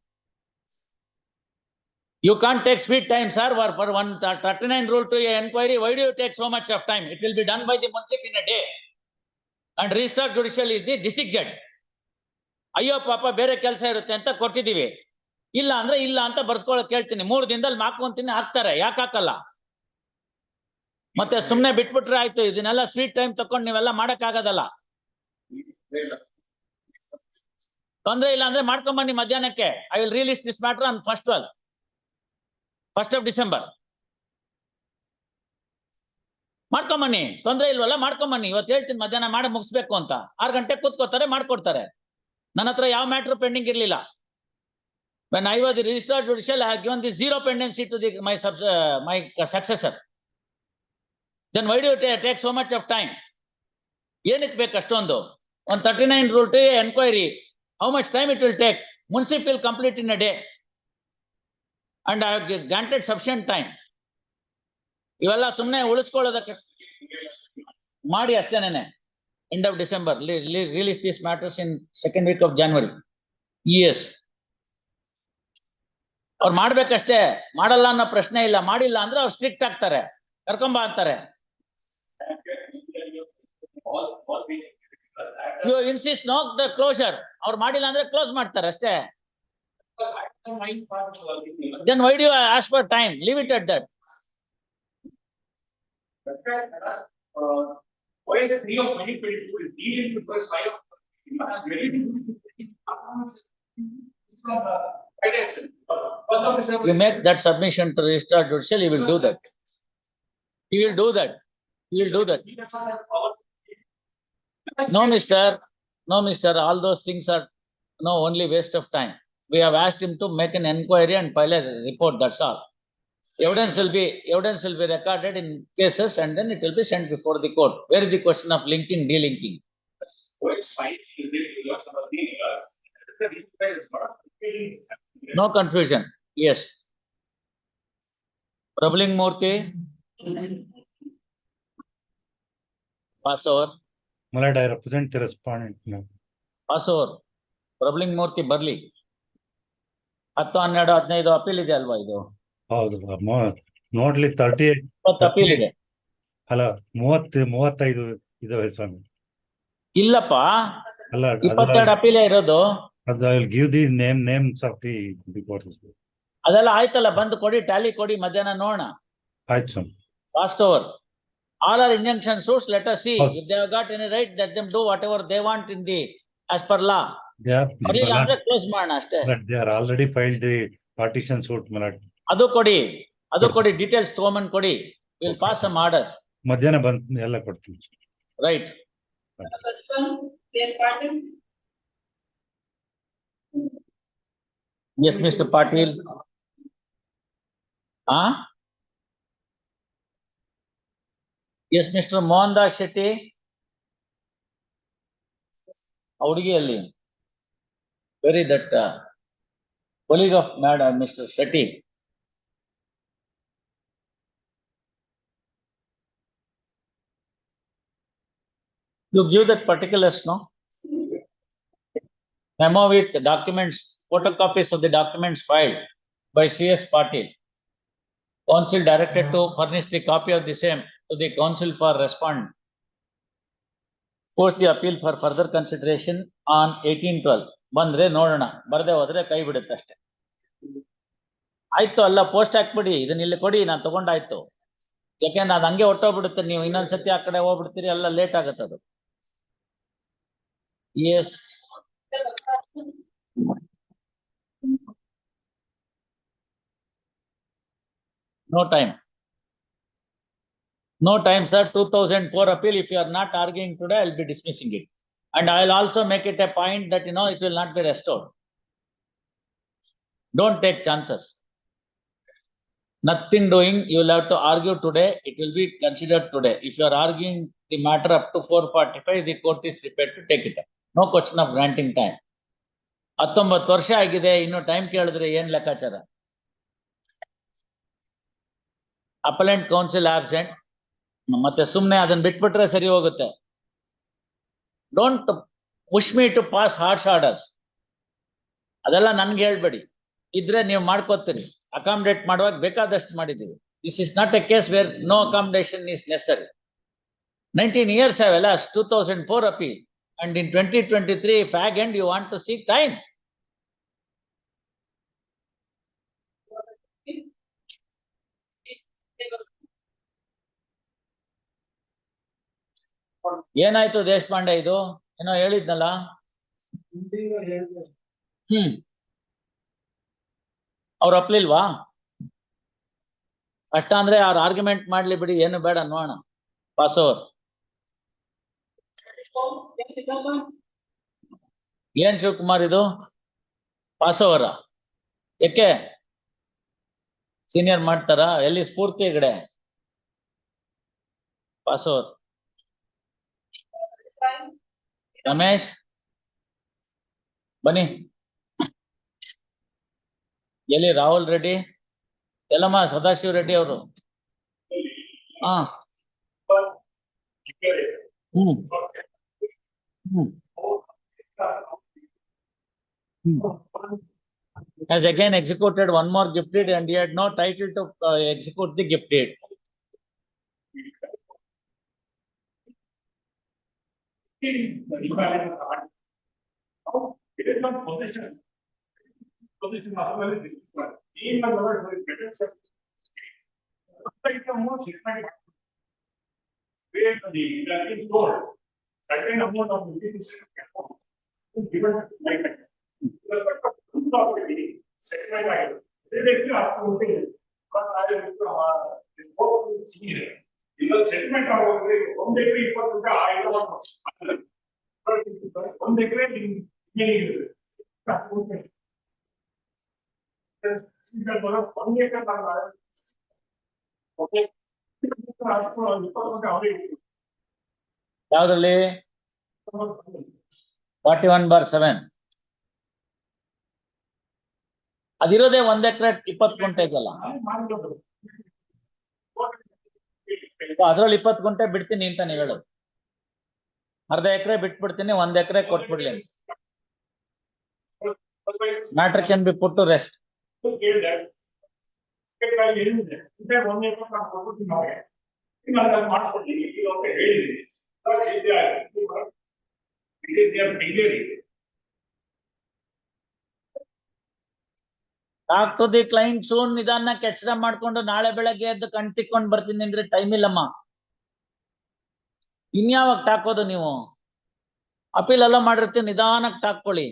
You can't take sweet time, sir, for 139 rule to your inquiry. Why do you take so much of time? It will be done by the munsif in a day. And Registrar Judicial is the district judge. ಅಯ್ಯೋ ಪಾಪ ಬೇರೆ ಕೆಲಸ ಇರುತ್ತೆ ಅಂತ ಕೊಟ್ಟಿದೀವಿ. ಇಲ್ಲ ಅಂದ್ರೆ ಇಲ್ಲ ಅಂತ ಬರ್ಸ್ಕೊಳಕ್ ಹೇಳ್ತೀನಿ. 3 ದಿನದಲ್ಲಿ ಹಾಕೊಂತೀನಿ, ಹಾಕ್ತಾರೆ. ಯಾಕೆ ಹಾಕಲ್ಲ? ಮತ್ತೆ ಸುಮ್ನೆ ಬಿಟ್ಬಿಟ್ರೆ ಆಯ್ತು. ಇದನ್ನೆಲ್ಲ ಸ್ವೀಟ್ ಟೈಮ್ ತಕೊಂಡು ನೀವೆಲ್ಲ ಮಾಡಕ್ ಆಗೋದಲ್ಲ. ತೊಂದ್ರೆ ಇಲ್ಲ ಅಂದ್ರೆ ಮಾಡ್ಕೊಂಬನ್ನಿ ಮಧ್ಯಾಹ್ನಕ್ಕೆ. I will release this matter on first of December. ಮಾಡ್ಕೊಂಬನ್ನಿ, ತೊಂದ್ರೆ ಇಲ್ವಲ್ಲ, ಮಾಡ್ಕೊಂಬನ್ನಿ. ಇವತ್ತು ಹೇಳ್ತೀನಿ ಮಧ್ಯಾಹ್ನ ಮಾಡಿ ಮುಗಿಸ್ಬೇಕು ಅಂತ. 6 ಗಂಟೆ ಕೂತ್ಕೋತಾರೆ, ಮಾಡ್ಕೊಡ್ತಾರೆ. ನನ್ನ ಹತ್ರ ಯಾವ ಮ್ಯಾಟರ್ ಪೆಂಡಿಂಗ್ ಇರ್ಲಿಲ್ಲ. When I was the Registrar Judicial, I have given the zero pendency to my successor. Then why do you take so much of time? ಏನಕ್ಕೆ ಬೇಕು ಅಷ್ಟೊಂದು? 139 rule to inquiry. How much time it will take? Munsif will complete in a day. And I have granted sufficient time. ಇವೆಲ್ಲ ಸುಮ್ಮನೆ ಉಳಿಸ್ಕೊಳ್ಳೋದಕ್ಕೆ ಮಾಡಿ ಅಷ್ಟೇನೆ. End of December, release these matters in second week of January. Yes. ಅವ್ರು ಮಾಡ್ಬೇಕಷ್ಟೇ, ಮಾಡಲ್ಲ ಅನ್ನೋ ಪ್ರಶ್ನೆ ಇಲ್ಲ. ಮಾಡಿಲ್ಲ ಅಂದ್ರೆ ಅವ್ರು ಸ್ಟ್ರಿಕ್ಟ್ ಆಗ್ತಾರೆ, ಕರ್ಕೊಂಬ ಅಂತಾರೆ. You insist no the closure. ಅವ್ರು ಮಾಡಿಲ್ಲ ಅಂದ್ರೆ ಕ್ಲೋಸ್ ಮಾಡ್ತಾರೆ ಅಷ್ಟೇ. Then why do you ask for time? Leave it at that. Why is it 3 of 2022 is dealing with first 5 of You make that submission to Registrar Judicial, he will do that. He will do that. He will do that. No, mister, all those things are only waste of time. We have asked him to make an inquiry and file a report, that's all. Evidence will be recorded in cases and then it will be sent before the court. Where is the question of linking, delinking? No confusion. Yes. Prabling Murthy. Pass over. My lord, I represent the respondent now. Pass over. Prabling Murthy Barli. 10, 12, 15 appeal ಇದೆ ಅಲ್ವಾ ಇದು? ಹೌದು, ನೋಡ್ಲಿ 38 appeal ಇದೆ. ಅಲ್ಲ 35 ಇದಾವೆ ಸ್ವಾಮಿ. ಇಲ್ಲಪ್ಪ, ಅಲ್ಲ 22 ಅಪೀಲ್ ಇರೋದು. ಅದು I will give the names of the reports. ಅದೆಲ್ಲ ಆಯ್ತಲ್ಲ, ಬಂದು ಕೊಡಿ, ಟ್ಯಾಲಿ ಕೊಡಿ, ಮಧ್ಯಾಹ್ನ ನೋಡೋಣ. ಆಯ್ತು ಸ್ವಾಮಿ. Fast over. All are injunction suits. Let us see if they have got any right. Let them do whatever they want in the as per law. They are close ಮಾಡೋಣ ಅಷ್ಟೇ. They are already filed the partition suit, my lord. ಅದು ಕೊಡಿ, details ತಗೊಂಬಂದ್ ಕೊಡಿ. We'll pass some orders. ಮಧ್ಯಾಹ್ನ ಬಂದು ಎಲ್ಲ ಕೊಡ್ತೀವಿ. Right. Yes, Mr. Patil. Yes, Mr. Mohandas Shetty. ಹುಡುಗಿಯಲ್ಲಿ where is that colleague of Madam Mr. Shetty? You give that particulars, no? Memo with the documents, photocopies of the documents filed by CS Patil. Council directed to furnish the copy of the same to the council for respondent. Post the appeal for further consideration on 18/12. ಬಂದ್ರೆ ನೋಡೋಣ, ಬರ್ದೆ ಹೋದ್ರೆ ಕೈ ಬಿಡುತ್ತೆ ಅಷ್ಟೇ. ಆಯ್ತು ಅಲ್ಲ, post ಹಾಕ್ಬಿಡಿ, ಇದನ್ನ ಇಲ್ಲಿ ಕೊಡಿ, ನಾನು ತಗೊಂಡಾಯ್ತು. ಯಾಕೆಂದ್ರೆ ಅದು ಹಂಗೆ ಹೊಟ್ಟೋಗ್ಬಿಡುತ್ತೆ, ನೀವು ಇನ್ನೊಂದ್ಸತಿ ಆ ಕಡೆ ಹೋಗ್ಬಿಡ್ತೀರಿ, ಎಲ್ಲ ಲೇಟ್ ಆಗತ್ತೆ ಅದು. Yes. No time. No time, sir. 2004 appeal. If you are not arguing today, I'll be dismissing it. And I'll also make it a point that, it will not be restored. Don't take chances. Nothing doing, you will have to argue today. It will be considered today. If you are arguing the matter up to 4:45, the court is prepared to take it up. No question of granting time. 19 ವರ್ಷ ಆಗಿದೆ, ಇನ್ನು time ಕೇಳಿದ್ರೆ ಏನ್ ಲೆಕ್ಕಾಚಾರ? Appellant counsel absent. ಮತ್ತೆ ಸುಮ್ನೆ ಅದನ್ನ ಬಿಟ್ಬಿಟ್ರೆ ಸರಿ ಹೋಗುತ್ತೆ. Don't push me to pass harsh orders. ಅದೆಲ್ಲ ನನ್ಗೆ ಹೇಳ್ಬೇಡಿ. ಇದ್ರೆ ನೀವು ಮಾಡ್ಕೋತೀರಿ. ಅಕಾಮಡೇಟ್ ಮಾಡುವಾಗ ಬೇಕಾದಷ್ಟು ಮಾಡಿದೀವಿ. This is not a case where no accommodation is necessary. 19 years have elapsed, 2004 appeal, and in 2023, if again you want to seek time. ಏನಾಯ್ತು ದೇಶಪಾಂಡೆ, ಇದು ಏನೋ ಹೇಳಿದ್ನಲ್ಲ? ಅವ್ರು ಅಪ್ಲಿಲ್ವಾ? ಅಷ್ಟ ಅಂದ್ರೆ ಅವ್ರ ಆರ್ಗ್ಯುಮೆಂಟ್ ಮಾಡ್ಲಿ ಬಿಡಿ, ಏನು ಬೇಡ, ನೋಡೋಣ. Pass over. ಏನ್ ಶಿವಕುಮಾರ್ ಇದು? Pass over? ಯಾಕೆ ಸೀನಿಯರ್ ಮಾಡ್ತಾರಾ? ಎಲ್ಲಿ ಸ್ಫೂರ್ತಿ ಕಡೆ ಪಾಸ್ ಓವರ್? ರಮೇಶ್ ಬನ್ನಿ. ಎಲ್ಲಿ ರಾಹುಲ್ ರೆಡ್ಡಿ? ಎಲ್ಲಮ್ಮ ಸದಾಶಿವ ರೆಡ್ಡಿ ಅವರು? ಹಾ. Has again executed one more gift deed and he had no title to execute the gift deed. It is not possession. Possession of the where the is sold, certain amount of given like that. Property, settlement item. They are but I will settlement of one degree for the I don't know. One degree in many years. Okay. ಯಾವ್ದ್ರಲ್ಲಿ? 41/7. ಅದಿರೋದೇ 1 ಎಕರೆ 20 ಗುಂಟೆ ಇದೆಯಲ್ಲ, ಅದ್ರಲ್ಲಿ 20 ಗುಂಟೆ ಬಿಡ್ತೀನಿ ಅಂತ ನೀವ್ ಹೇಳೋದು. ಅರ್ಧ ಎಕರೆ ಬಿಟ್ಬಿಡ್ತೀನಿ, 1 ಎಕರೆ ಕೊಟ್ಬಿಡ್ಲಿ. Matter can be put to rest. Talk to the client soon. ನಿಧಾನ ಕೆಚ್ಚರ ಮಾಡ್ಕೊಂಡು ನಾಳೆ ಬೆಳಗ್ಗೆ ಎದ್ದು ಕಣ್ ತಿಕ್ಕೊಂಡ್ ಬರ್ತೀನಿ ಅಂದ್ರೆ ಟೈಮ್ ಇಲ್ಲಮ್ಮ. ಇನ್ಯಾವಾಗ ಟಾಕೋದು ನೀವು? ಅಪೀಲ್ ಎಲ್ಲ ಮಾಡಿರ್ತೀವಿ, ನಿಧಾನಕ್ಕೆ ಟಾಕೊಳ್ಳಿ.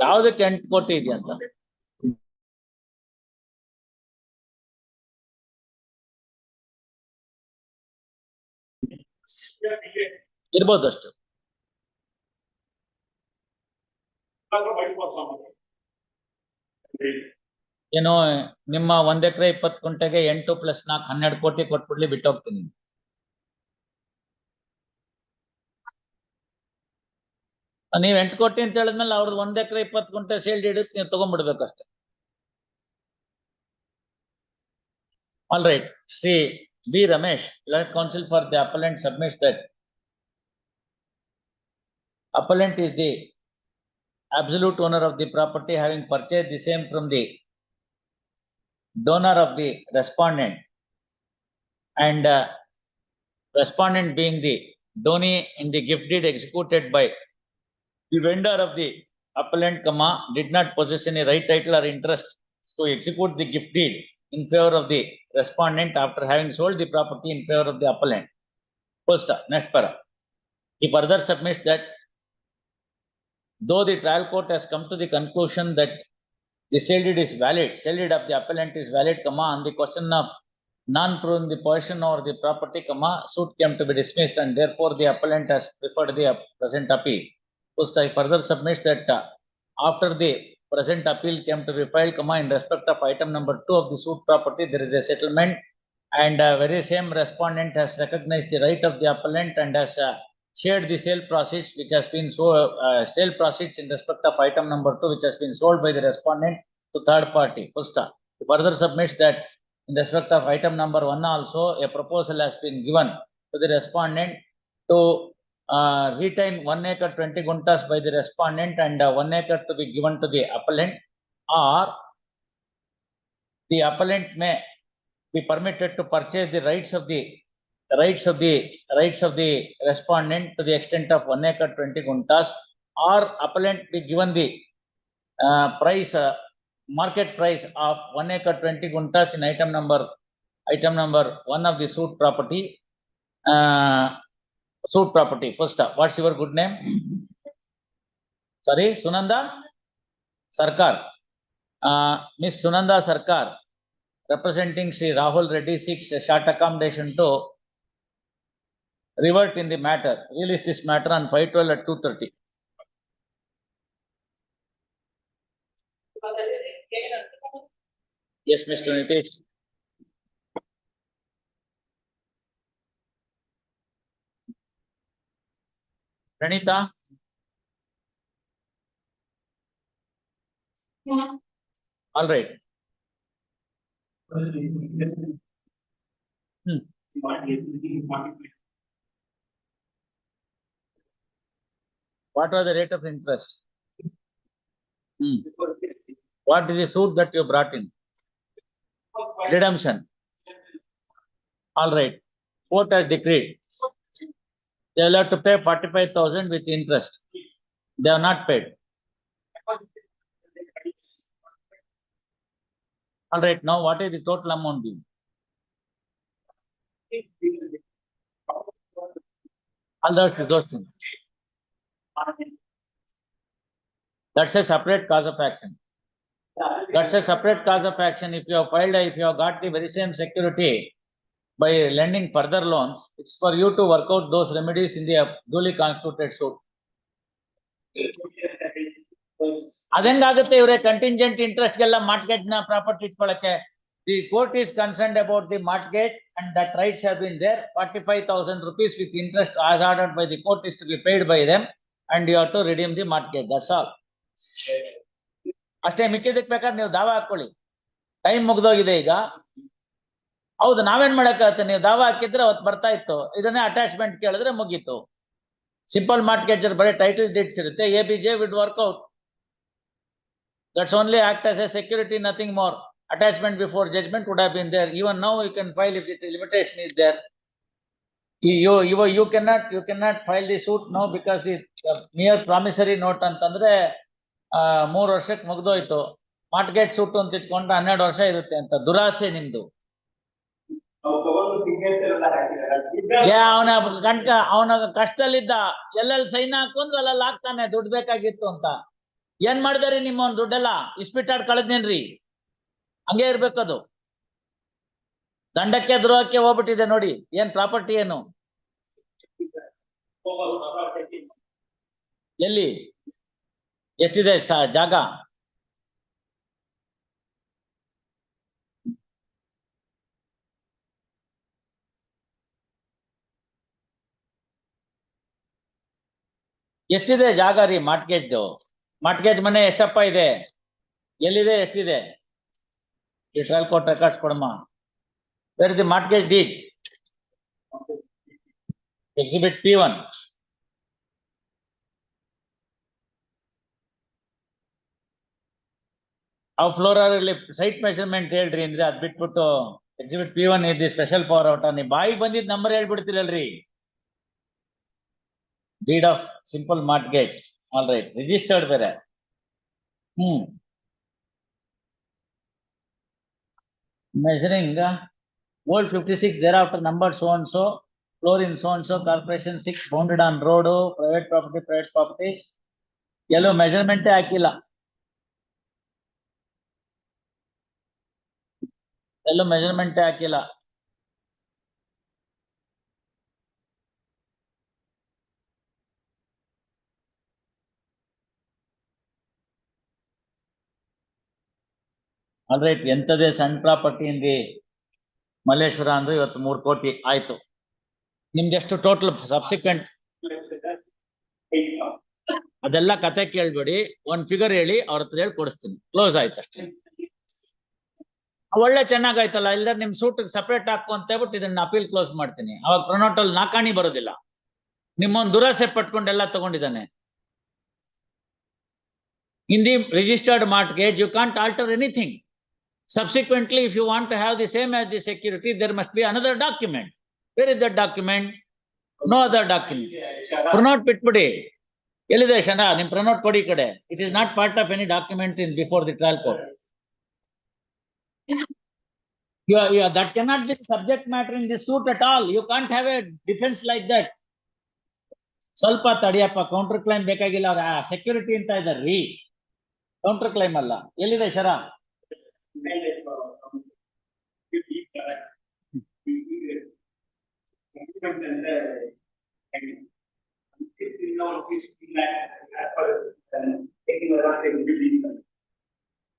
ಯಾವ್ದಕ್ಕೆ 8 ಕೋಟಿ ಇದೆಯಂತ? ಇರ್ಬೋದು ಅಷ್ಟು. ಏನು ನಿಮ್ಮ 1 ಎಕರೆ 20 ಗುಂಟೆಗೆ 8 + 4 12 ಕೋಟಿ ಕೊಟ್ಬಿಡ್ಲಿ, ಬಿಟ್ಟೋಗ್ತೀನಿ. ನೀವ್ 8 ಕೋಟಿ ಅಂತ ಹೇಳಿದ್ಮೇಲೆ ಅವ್ರದ್ದು 1 ಎಕರೆ 20 ಗುಂಟೆ ಸೇಲ್ ಇಡುತ್ತೆ, ನೀವು ತಗೊಂಡ್ಬಿಡ್ಬೇಕಷ್ಟೆ. All right. See, B. Ramesh, Learned Counsel for the appellant submits that appellant is the absolute owner of the property, having purchased the same from the donor of the respondent and respondent being the donee in the gift deed executed by the vendor of the appellant, did not possess any right, title, or interest to execute the gift deed in favor of the respondent after having sold the property in favor of the appellant. First, next para. He further submits that though the trial court has come to the conclusion that the sale deed is valid, sale deed of the appellant is valid, on the question of non-proving the possession or the property, suit came to be dismissed, and therefore the appellant has preferred the present appeal. First, I further submit that after the present appeal came to be filed, in respect of item number 2 of the suit property, there is a settlement, and very same respondent has recognized the right of the appellant and has shared the sale proceeds which has been sale proceeds in respect of item number 2 which has been sold by the respondent to third party. First, further submits that in respect of item number 1 also a proposal has been given to the respondent to retain 1 acre 20 guntas by the respondent and 1 acre to be given to the appellant, or the appellant may be permitted to purchase the rights of the respondent to the extent of 1 acre 20 guntas, or appellant be given the price market price of 1 acre 20 guntas in item number 1 of the suit property. First, what's your good name? Sorry, Sunanda Sarkar. Miss Sunanda Sarkar, representing Sri Rahul Reddy 6 short accommodation to revert in the matter, release this matter on 5/12 at 2:30. Yes, Mr. Nitesh. Pranita. Yeah. All right. What was the rate of interest? What is the suit that you brought in? Redemption. All right. Court has decreed they will have to pay 45,000 with interest. They have not paid. All right. Now, what is the total amount due? All those things. That's a separate cause of action. That's a separate cause of action. If you have filed, if you have got the very same security by lending further loans, it's for you to work out those remedies in the duly constituted suit. ಅದಂಗಾಗುತ್ತೆ ಇವರೇ contingent interest ಗೆಲ್ಲ mortgage ನ property ಇಟ್ಕೊಳ್ಳಕ್ಕೆ. The court is concerned about the mortgage and that rights have been there. 45,000 rupees with interest as ordered by the court is to be paid by them, and you have to redeem the mortgage. That's all. ಅಷ್ಟೇ, ಮಿಕ್ಕಿದಕ್ಕೆ ಬೇಕಾದ್ರೆ ನೀವು ದಾವ ಹಾಕೊಳ್ಳಿ. Time ಮುಗ್ದೋಗಿದೆ ಈಗ. ಹೌದು, ನಾವೇನ್ ಮಾಡಕ್ಕಾಗತ್ತೆ? ನೀವು ದಾವ ಹಾಕಿದ್ರೆ ಅವತ್ತು ಬರ್ತಾ ಇತ್ತು. ಇದನ್ನೇ ಅಟ್ಯಾಚ್ಮೆಂಟ್ ಕೇಳಿದ್ರೆ ಮುಗೀತು. ಸಿಂಪಲ್ ಮಾರ್ಟ್ಗೇಜ್ ಬರೀ ಟೈಟಲ್ ಡೀಡ್ಸ್ ಇರುತ್ತೆ. ABJ would work out. That's only act as a security, nothing more. Attachment before judgment would have been there. Even now you can file if the limitation is there. You cannot file the suit now because the mere promissory note ಅಂತಂದ್ರೆ 3 ವರ್ಷಕ್ಕೆ ಮುಗ್ದೋಯ್ತು. Mortgage suit ಅಂತ ಇಟ್ಕೊಂಡ್ರೆ 12 ವರ್ಷ ಇರುತ್ತೆ ಅಂತ ದುರಾಸೆ ನಿಮ್ದು. ಅವನ ಕಷ್ಟದಲ್ಲಿದ್ದ ಎಲ್ಲೆಲ್ಲಿ ಸೈನ್ ಹಾಕೊಂಡ್ರೆ ಅಲ್ಲೆಲ್ಲ ಹಾಕ್ತಾನೆ ದುಡ್ಡು ಬೇಕಾಗಿತ್ತು ಅಂತ. ಏನ್ ಮಾಡಿದಾರಿ ನಿಮ್ಮ ದುಡ್ಡೆಲ್ಲ ಇಸ್ಪಿಟಾಡ್ ಕಳೆದ್ನೇನ್ರಿ? ಹಂಗೆ ಇರ್ಬೇಕದು. ದಂಡಕ್ಕೆ ದ್ರೋಹಕ್ಕೆ ಹೋಗ್ಬಿಟ್ಟಿದೆ ನೋಡಿ. ಏನ್ ಪ್ರಾಪರ್ಟಿ ಏನು? ಎಲ್ಲಿ ಎಷ್ಟಿದೆ ಜಾಗ? ಎಷ್ಟಿದೆ ಜಾಗ ರೀ ಮಾರ್ಟ್ಗೇಜ್? ಮಾರ್ಟ್ಗೇಜ್ ಮನೆ ಎಷ್ಟಪ್ಪ ಇದೆ? ಎಲ್ಲಿದೆ? ಎಷ್ಟಿದೆ? ಈ ಟ್ರಯಲ್ ಕೋರ್ಟ್ ರೆಕಾರ್ಡ್ಸ್ ಕೊಡಮ್ಮ. Where is the mortgage deed? Exhibit P1. ಆ ಫ್ಲೋರ್ ಅಲ್ಲಿ ಸೈಟ್ ಮೆಷರ್ಮೆಂಟ್ ಹೇಳ್ರಿ ಅಂದ್ರೆ ಅದ್ ಬಿಟ್ಬಿಟ್ಟು Exhibit P1 is the special power of attorney. ಬಾಯಿಗೆ ಬಂದಿದ್ದ number ಹೇಳ್ಬಿಡ್ತೀರಲ್ರಿ. Deed of simple mortgage. All right. Registered ಬೇರೆ. Measuring old 56 thereafter numbered so and so, floor in so and so, corporation 6 bounded on road, private property. Yellow measurement ಹಾಕಿಲ್ಲ. ಎಲ್ಲೋ measurement ಹಾಕಿಲ್ಲ. All right, ಎಂತದೇ ಸಣ್ಣ property ಇಂದ ಮಲ್ಲೇಶ್ವರ ಅಂದ್ರೆ ಇವತ್ತು 3 ಕೋಟಿ ಆಯ್ತು. ನಿಮ್ಗೆಷ್ಟು total subsequent ಅದೆಲ್ಲ ಕತೆ ಕೇಳ್ಬೇಡಿ, ಒಂದ್ ಫಿಗರ್ ಹೇಳಿ, ಅವ್ರ ಹತ್ರ ಹೇಳಿ ಕೊಡಿಸ್ತೀನಿ. ಕ್ಲೋಸ್ ಆಯ್ತು ಅಷ್ಟೇ. ಒಳ್ಳೆ ಚೆನ್ನಾಗಾಯ್ತಲ್ಲ, ಇಲ್ದ ನಿಮ್ ಸೂಟ್ ಸಪರೇಟ್ ಹಾಕು ಅಂತ ಹೇಳ್ಬಿಟ್ಟು ಇದನ್ನ ಅಪೀಲ್ ಕ್ಲೋಸ್ ಮಾಡ್ತೀನಿ. ಅವಾಗ ಪ್ರೊನೋಟಲ್ ನಾಕಾಣಿ ಬರೋದಿಲ್ಲ. ನಿಮ್ಮೊಂದು ದುರಾಸೆ ಪಟ್ಕೊಂಡೆಲ್ಲ ತಗೊಂಡಿದ್ದಾನೆ. In the registered mortgage, you can't alter anything. Subsequently, if you want to have the same as the security, there must be another document. Where is that document? No other document. Pronote bitbudi. Elide shana, nim pronote kodi kade. It is not part of any document in before the trial court. That cannot be subject matter in this suit at all. You can't have a defense like that. ಸ್ವಲ್ಪ ತಡಿಯಪ್ಪ, counter claim ಬೇಕಾಗಿಲ್ಲ. ಅವ್ರ security ಅಂತ ಇದಾರ್ರಿ, counter claim ಅಲ್ಲ. ಎಲ್ಲಿದೆ ಶರ?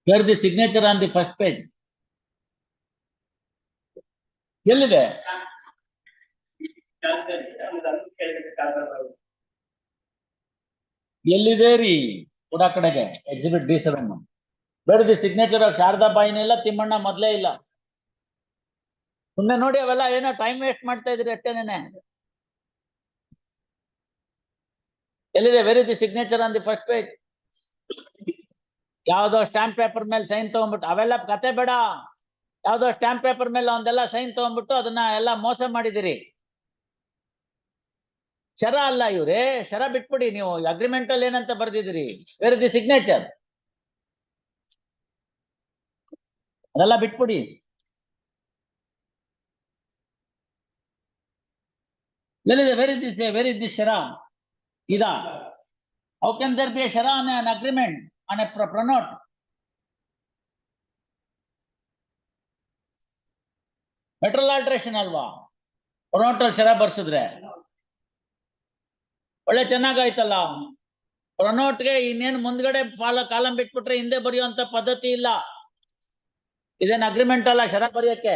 Where the signature on the first page? ಎಲ್ಲಿದೆ? ಎಲ್ಲಿದೆ ರೀ? ಕೂಡ ಕಡೆಗೆ ಎಕ್ಸಿಬಿಟ್ D7. ಬೇರೆ ದಿ ಸಿಗ್ನೇಚರ್ ಆಫ್ ಶಾರದಾ ಬಾಯಿನ ಇಲ್ಲ, ತಿಮ್ಮಣ್ಣ ಮೊದ್ಲೇ ಇಲ್ಲ. ಸುಮ್ಮನೆ ನೋಡಿ, ಅವೆಲ್ಲ ಏನೋ ಟೈಮ್ ವೇಸ್ಟ್ ಮಾಡ್ತಾ ಇದ್ರಿ ಅಷ್ಟೇನೆ. ಎಲ್ಲಿದೆ? Very the signature on the first page. ಯಾವ್ದೋ ಸ್ಟಾಂಪ್ ಪೇಪರ್ ಮೇಲೆ ಸೈನ್ ತಗೊಂಡ್ಬಿಟ್ಟು, ಅವೆಲ್ಲ ಕತೆ ಬೇಡ. ಯಾವ್ದೋ ಸ್ಟಾಂಪ್ ಪೇಪರ್ ಮೇಲೆ ಒಂದೆಲ್ಲ ಸೈನ್ ತಗೊಂಡ್ಬಿಟ್ಟು ಅದನ್ನ ಎಲ್ಲ ಮೋಸ ಮಾಡಿದಿರಿ. ಶರ ಅಲ್ಲ ಇವ್ರೆ, ಶರ ಬಿಟ್ಬಿಡಿ. ನೀವು ಅಗ್ರಿಮೆಂಟ್ ಅಲ್ಲಿ ಏನಂತ ಬರ್ದಿದ್ದೀರಿ? ವೆರಿ ದಿ ಸಿಗ್ನೇಚರ್, ಅದೆಲ್ಲ ಬಿಟ್ಬಿಡಿ. ಎಲ್ಲಿದೆ? ವೆರಿ ದಿ ಶರ ಇದಾ? How can there be a ಶರ on an agreement on a pronote? Material alteration ಅಲ್ವಾ? ಪ್ರೊನೋಟ್ ಅಲ್ಲಿ ಶರ ಬರ್ಸಿದ್ರೆ ಒಳ್ಳೆ ಚೆನ್ನಾಗಾಯ್ತಲ್ಲ. ಪ್ರೊನೋಟ್ಗೆ ಇನ್ನೇನು ಮುಂದ್ಗಡೆ ಕಾಲಂ ಬಿಟ್ಬಿಟ್ರೆ ಹಿಂದೆ ಬರೆಯುವಂತ ಪದ್ಧತಿ ಇಲ್ಲ. ಇದೇನ್ ಅಗ್ರಿಮೆಂಟ್ ಅಲ್ಲ ಶರ ಬರೆಯಕ್ಕೆ.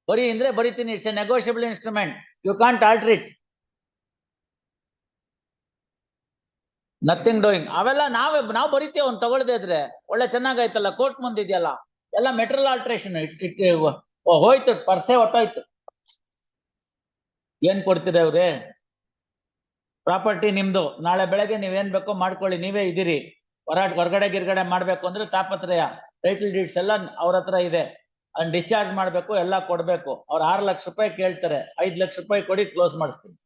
ಬರಿ ಅಂದ್ರೆ ಬರಿತೀನಿ. It's a negotiable instrument. You can't alter it. Nothing doing. ಅವೆಲ್ಲ ನಾವು ಬರಿತೀವಿ. ಅವ್ನು ತಗೊಳ್ದೇ ಇದ್ರೆ ಒಳ್ಳೆ ಚೆನ್ನಾಗಾಯ್ತಲ್ಲ. ಕೋರ್ಟ್ ಮುಂದಿದೆಯಲ್ಲ, ಎಲ್ಲ ಮೆಟ್ರಲ್ ಆಲ್ಟ್ರೇಷನ್. ಹೋಯ್ತು, ಪರ್ಸೆ ಹೊಟ್ಟೋಯ್ತು. ಏನ್ ಕೊಡ್ತೀರ ಅವ್ರೆ? ಪ್ರಾಪರ್ಟಿ ನಿಮ್ದು. ನಾಳೆ ಬೆಳಗ್ಗೆ ನೀವೇನ್ ಬೇಕೋ ಮಾಡ್ಕೊಳ್ಳಿ, ನೀವೇ ಇದ್ದೀರಿ. ಹೊರಗಡೆ ಗಿರ್ಗಡೆ ಮಾಡ್ಬೇಕು ಅಂದ್ರೆ ತಾಪತ್ರಯ. ಟೈಟಲ್ ಡೀಡ್ಸ್ ಎಲ್ಲ ಅವ್ರ ಹತ್ರ ಇದೆ. ಅದನ್ನ ಡಿಸ್ಚಾರ್ಜ್ ಮಾಡ್ಬೇಕು, ಎಲ್ಲ ಕೊಡ್ಬೇಕು. ಅವ್ರು 6 ಲಕ್ಷ ರೂಪಾಯಿ ಕೇಳ್ತಾರೆ. 5 ಲಕ್ಷ ರೂಪಾಯಿ ಕೊಡಿ, ಕ್ಲೋಸ್ ಮಾಡಿಸ್ತೀನಿ.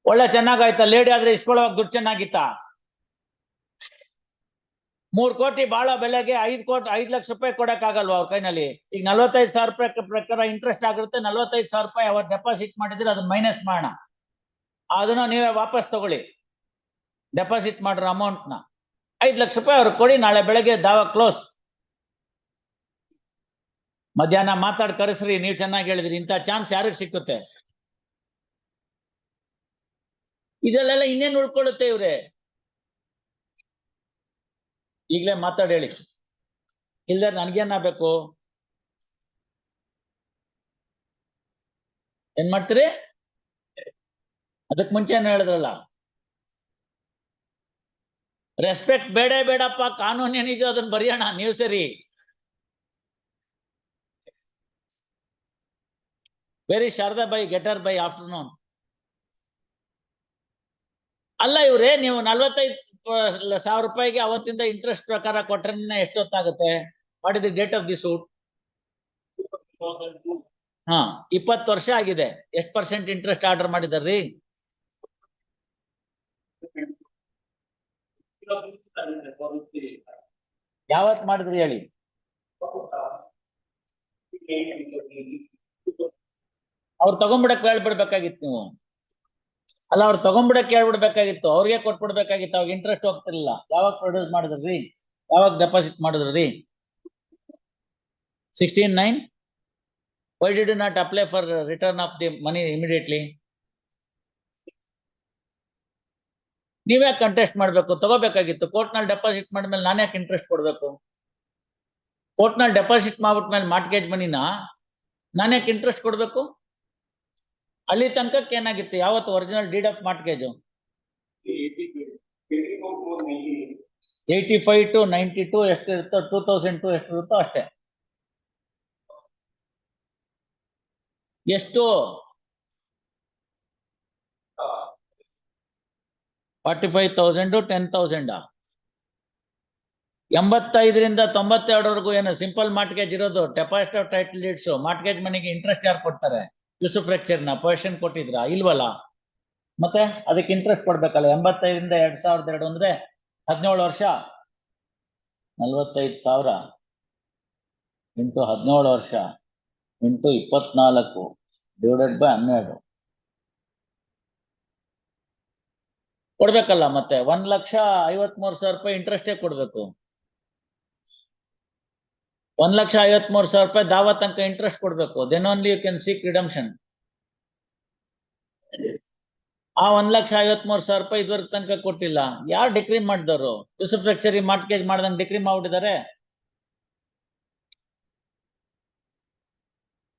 ಒಳ್ಳೆ ಚೆನ್ನಾಗಾಯ್ತಾ? ಲೇಡಿ ಆದ್ರೆ ಇಸ್ಕೊಳ್ಳೋವಾಗ ದುಡ್ಡು ಚೆನ್ನಾಗಿತ್ತ? 3 ಕೋಟಿ ಬಾಳ ಬೆಲೆಗೆ 5 ಲಕ್ಷ ರೂಪಾಯಿ ಕೊಡಕ್ ಆಗಲ್ವಾ ಅವ್ರ ಕೈನಲ್ಲಿ? ಈಗ 45,000 ರೂಪಾಯಿ ಪ್ರಕಾರ ಇಂಟ್ರೆಸ್ಟ್ ಆಗಿರುತ್ತೆ. 45,000 ರೂಪಾಯಿ ಅವ್ರು ಡೆಪಾಸಿಟ್ ಮಾಡಿದ್ರೆ ಅದನ್ನ ಮೈನಸ್ ಮಾಡೋಣ. ಅದನ್ನ ನೀವೇ ವಾಪಸ್ ತಗೊಳ್ಳಿ. ಡೆಪಾಸಿಟ್ ಮಾಡಿರೋ ಅಮೌಂಟ್ ನ 5 ಲಕ್ಷ ರೂಪಾಯಿ ಅವ್ರಿಗೆ ಕೊಡಿ. ನಾಳೆ ಬೆಳಗ್ಗೆ ದಾವ ಕ್ಲೋಸ್. ಮಧ್ಯಾಹ್ನ ಮಾತಾಡ್ ಕರೆಸ್ರಿ. ನೀವ್ ಚೆನ್ನಾಗಿ ಹೇಳಿದ್ರಿ. ಇಂಥ ಚಾನ್ಸ್ ಯಾರಿಗೆ ಸಿಕ್ಕುತ್ತೆ? ಇದರಲ್ಲೆಲ್ಲ ಇನ್ನೇನು ಉಳ್ಕೊಳ್ಳುತ್ತೆ ಇವ್ರೆ? ಈಗಲೇ ಮಾತಾಡಿ ಹೇಳಿ. ಇಲ್ದ ನನ್ಗೇನಾಗಬೇಕು? ಏನ್ ಮಾಡ್ತೀರಿ? ಅದಕ್ ಮುಂಚೆ ಹೇಳಿದ್ರಲ್ಲ, ರೆಸ್ಪೆಕ್ಟ್ ಬೇಡ ಬೇಡಪ್ಪ. ಕಾನೂನು ಏನಿದೆಯೋ ಅದನ್ನ ಬರೆಯೋಣ. ನೀವು ಸರಿ. Very Sharada by, get her by afternoon. ಅಲ್ಲ ಇವ್ರೆ, ನೀವು 45,000 ರೂಪಾಯಿಗೆ ಅವತ್ತಿಂದ ಇಂಟ್ರೆಸ್ಟ್ ಪ್ರಕಾರ ಕೊಟ್ರೆ ಎಷ್ಟೊತ್ತಾಗುತ್ತೆ? What is the date of the suit? ಹಾ 20 ವರ್ಷ ಆಗಿದೆ. ಎಷ್ಟು ಪರ್ಸೆಂಟ್ ಇಂಟ್ರೆಸ್ಟ್ ಆರ್ಡರ್ ಮಾಡಿದಾರ್ರಿ? ಯಾವತ್ ಮಾಡಿದ್ರಿ ಹೇಳಿ? ಅವ್ರು ತಗೊಂಡ್ಬಿಡಕ್ ಹೇಳ್ಬಿಡ್ಬೇಕಾಗಿತ್ತು ನೀವು. ಅಲ್ಲ ಅವ್ರು ತಗೊಂಡ್ಬಿಡಕ್ ಹೇಳ್ಬಿಡ್ಬೇಕಾಗಿತ್ತು, ಅವ್ರಿಗೆ ಕೊಟ್ಬಿಡ್ಬೇಕಾಗಿತ್ತು. ಅವಾಗ ಇಂಟ್ರೆಸ್ಟ್ ಹೋಗ್ತಿರ್ಲಿಲ್ಲ. ಯಾವಾಗ ಪ್ರೊಡ್ಯೂಸ್ ಮಾಡಿದ್ರಿ? ಯಾವಾಗ ಡೆಪಾಸಿಟ್ ಮಾಡಿದ್ರಿ? 16/9. Why did you not apply for return of the money immediately? ನೀವ್ಯಾಕೆ ಕಂಟೆಸ್ಟ್ ಮಾಡ್ಬೇಕು? ತಗೋಬೇಕಾಗಿತ್ತು. ಕೋರ್ಟ್ ನಲ್ಲಿ ಡೆಪಾಸಿಟ್ ಮಾಡಿದ್ಮೇಲೆ ನಾನು ಯಾಕೆ ಇಂಟ್ರೆಸ್ಟ್ ಕೊಡ್ಬೇಕು? ಕೋರ್ಟ್ ನಲ್ಲಿ ಡೆಪಾಸಿಟ್ ಮಾಡ್ಬಿಟ್ಮೇಲೆ ಮಾರ್ಟ್ಗೇಜ್ ಮನಿನ ನಾನು ಯಾಕೆ ಇಂಟ್ರೆಸ್ಟ್ ಕೊಡ್ಬೇಕು? ಅಲ್ಲಿ ತನಕಕ್ಕೆ ಏನಾಗಿತ್ತು? ಯಾವತ್ತು original deed of mortgage 85 to 92 ಎಷ್ಟಿರುತ್ತೋ, 2002 ಎಷ್ಟಿರುತ್ತೋ ಅಷ್ಟೇ. ಎಷ್ಟು? 45,000 10,000. 85ರಿಂದ 92ವರೆಗೂ ಏನು ಸಿಂಪಲ್ ಮಾರ್ಟ್ಗೇಜ್ ಇರೋದು? Deposit of title deeds. Mortgage ಮನಿಗೆ ಇಂಟ್ರೆಸ್ಟ್ ಯಾರು ಕೊಡ್ತಾರೆ? ಯೂಸುಫ್ರೆಕ್ಚರ್ನ ಪೊಸಿಷನ್ ಕೊಟ್ಟಿದ್ರಾ? ಇಲ್ವಲ್ಲ. ಮತ್ತೆ ಅದಕ್ಕೆ ಇಂಟ್ರೆಸ್ಟ್ ಕೊಡ್ಬೇಕಲ್ಲ. 85ರಿಂದ 2002 ಅಂದ್ರೆ 17 ವರ್ಷ. 45,000 ಇಂಟು 17 ವರ್ಷ ಇಂಟು 24 ಡಿವೈಡೆಡ್ ಬೈ 12 ಕೊಡ್ಬೇಕಲ್ಲ. ಮತ್ತೆ 1,53,000 ರೂಪಾಯಿ ಇಂಟ್ರೆಸ್ಟೇ ಕೊಡ್ಬೇಕು. 1,53,000 ರೂಪಾಯಿ ದಾವಾ ತನಕ ಇಂಟ್ರೆಸ್ಟ್ ಕೊಡ್ಬೇಕು. Then only you can seek redemption. ಆ 1,53,000 ರೂಪಾಯಿ ಇದುವರೆಗೆ ತನಕ ಕೊಟ್ಟಿಲ್ಲ. ಯಾರು ಡಿಕ್ರಿ ಮಾಡಿದವರು? ಯೂಸುಫ್ರೆಕ್ಚರ್ ಮಾರ್ಟ್ಗೇಜ್ ಮಾಡ್ದಂಗೆ ಡಿಕ್ರಿ ಮಾಡ್ಬಿಟ್ಟಿದ್ದಾರೆ.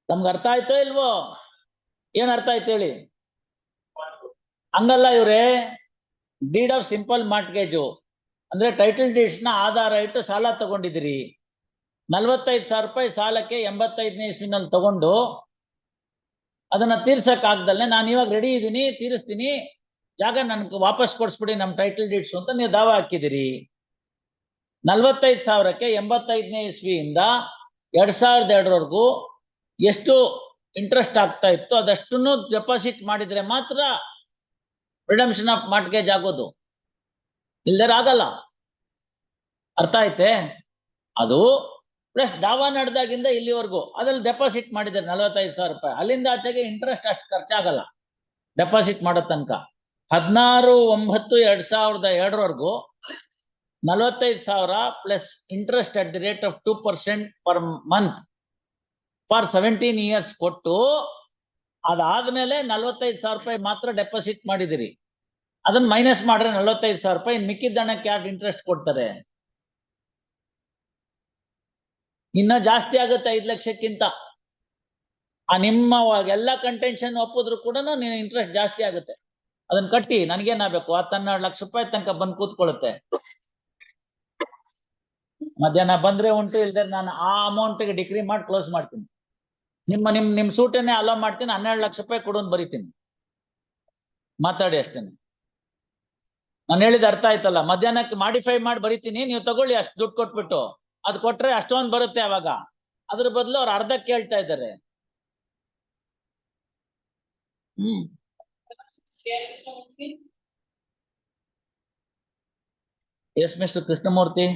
ನಮ್ಗೆ ಅರ್ಥ ಆಯ್ತೋ ಇಲ್ವೋ? ಏನ್ ಅರ್ಥ ಆಯ್ತು ಹೇಳಿ? ಹಂಗಲ್ಲ ಇವ್ರೆ, ಡೀಡ್ ಆಫ್ ಸಿಂಪಲ್ ಮಾರ್ಟ್ಗೇಜು ಅಂದ್ರೆ ಟೈಟಲ್ ಡೀಡ್ಸ್ ನ ಆಧಾರ ಇಟ್ಟು ಸಾಲ ತಗೊಂಡಿದ್ದೀರಿ. 45,000 ರೂಪಾಯಿ ಸಾಲಕ್ಕೆ 85ನೇ ಇಸ್ವಿನಲ್ಲಿ ತಗೊಂಡು ಅದನ್ನ ತೀರ್ಸಕ್ ಆಗ್ದಲ್ಲೇ ನಾನು ಇವಾಗ ರೆಡಿ ಇದ್ದೀನಿ, ತೀರಿಸ್ತೀನಿ, ಜಾಗ ನನ್ಗೆ ವಾಪಸ್ ಕೊಡ್ಸ್ಬಿಡಿ ನಮ್ಮ ಟೈಟಲ್ ಡೀಡ್ಸ್ ಅಂತ ನೀವು ದಾವಾ ಹಾಕಿದಿರಿ. 45,000ಕ್ಕೆ 85ನೇ ಇಸ್ವಿಯಿಂದ 2002ವರೆಗೂ ಎಷ್ಟು ಇಂಟ್ರೆಸ್ಟ್ ಆಗ್ತಾ ಇತ್ತು ಅದಷ್ಟನ್ನು ಡೆಪಾಸಿಟ್ ಮಾಡಿದ್ರೆ ಮಾತ್ರ ರಿಡಂಪ್ಷನ್ ಆಫ್ ಮಾರ್ಟ್ಗೇಜ್ ಆಗೋದು, ಇಲ್ದರೆ ಆಗಲ್ಲ. ಅರ್ಥ ಐತೆ? ಅದು ಪ್ಲಸ್ ದಾವಾ ನಡೆದಾಗಿಂದ ಇಲ್ಲಿವರೆಗೂ ಅದ್ರಲ್ಲಿ ಡೆಪಾಸಿಟ್ ಮಾಡಿದ್ದಾರೆ 45,000 ರೂಪಾಯಿ. ಅಲ್ಲಿಂದ ಆಚೆಗೆ ಇಂಟ್ರೆಸ್ಟ್ ಅಷ್ಟು ಖರ್ಚಾಗಲ್ಲ ಡೆಪಾಸಿಟ್ ಮಾಡೋ ತನಕ. 16/9/2002ವರೆಗೂ 45,000 plus interest at the rate of 2% per month for 17 years ಕೊಟ್ಟು ಅದಾದ್ಮೇಲೆ 45,000 ರೂಪಾಯಿ ಮಾತ್ರ ಡೆಪಾಸಿಟ್ ಮಾಡಿದಿರಿ. ಅದನ್ನ ಮೈನಸ್ ಮಾಡ್ರೆ 45,000 ರೂಪಾಯಿ. ಮಿಕ್ಕಿದ ಹಣಕ್ಕೆ ಯಾರು ಇಂಟ್ರೆಸ್ಟ್ ಕೊಡ್ತಾರೆ? ಇನ್ನ ಜಾಸ್ತಿ ಆಗುತ್ತೆ 5 ಲಕ್ಷಕ್ಕಿಂತ. ಆ ನಿಮ್ಮ ಎಲ್ಲ ಕಂಟೆನ್ಷನ್ ಒಪ್ಪಿದ್ರು ಕೂಡ ನೀನು ಇಂಟ್ರೆಸ್ಟ್ ಜಾಸ್ತಿ ಆಗುತ್ತೆ. ಅದನ್ನ ಕಟ್ಟಿ ನನಗೇನಾಗಬೇಕು? 12 ಲಕ್ಷ ರೂಪಾಯಿ ತನಕ ಬಂದು ಕೂತ್ಕೊಳ್ಳುತ್ತೆ. ಮಧ್ಯಾಹ್ನ ಬಂದ್ರೆ ಉಂಟು, ಇಲ್ದ್ರೆ ನಾನು ಆ ಅಮೌಂಟ್ಗೆ ಡಿಕ್ರಿ ಮಾಡಿ ಕ್ಲೋಸ್ ಮಾಡ್ತೀನಿ. ನಿಮ್ ಸೂಟನ್ನೇ ಅಲೋ ಮಾಡ್ತೀನಿ. 12 ಲಕ್ಷ ರೂಪಾಯಿ ಕೊಡೋನ್ ಬರೀತೀನಿ. ಮಾತಾಡಿ ಅಷ್ಟೇನೆ. ನಾನು ಹೇಳಿದ ಅರ್ಥ ಆಯ್ತಲ್ಲ? ಮಧ್ಯಾಹ್ನಕ್ಕೆ ಮಾಡಿಫೈ ಮಾಡಿ ಬರೀತೀನಿ, ನೀವು ತಗೊಳ್ಳಿ ಅಷ್ಟು ದುಡ್ಡು ಕೊಟ್ಬಿಟ್ಟು. ಅದು ಕೊಟ್ರೆ ಅಷ್ಟೊಂದು ಬರುತ್ತೆ. ಅವಾಗ ಅದ್ರ ಬದಲು ಅವ್ರು ಅರ್ಧ ಕೇಳ್ತಾ ಇದ್ದಾರೆ. Yes mister Krishnamurthy.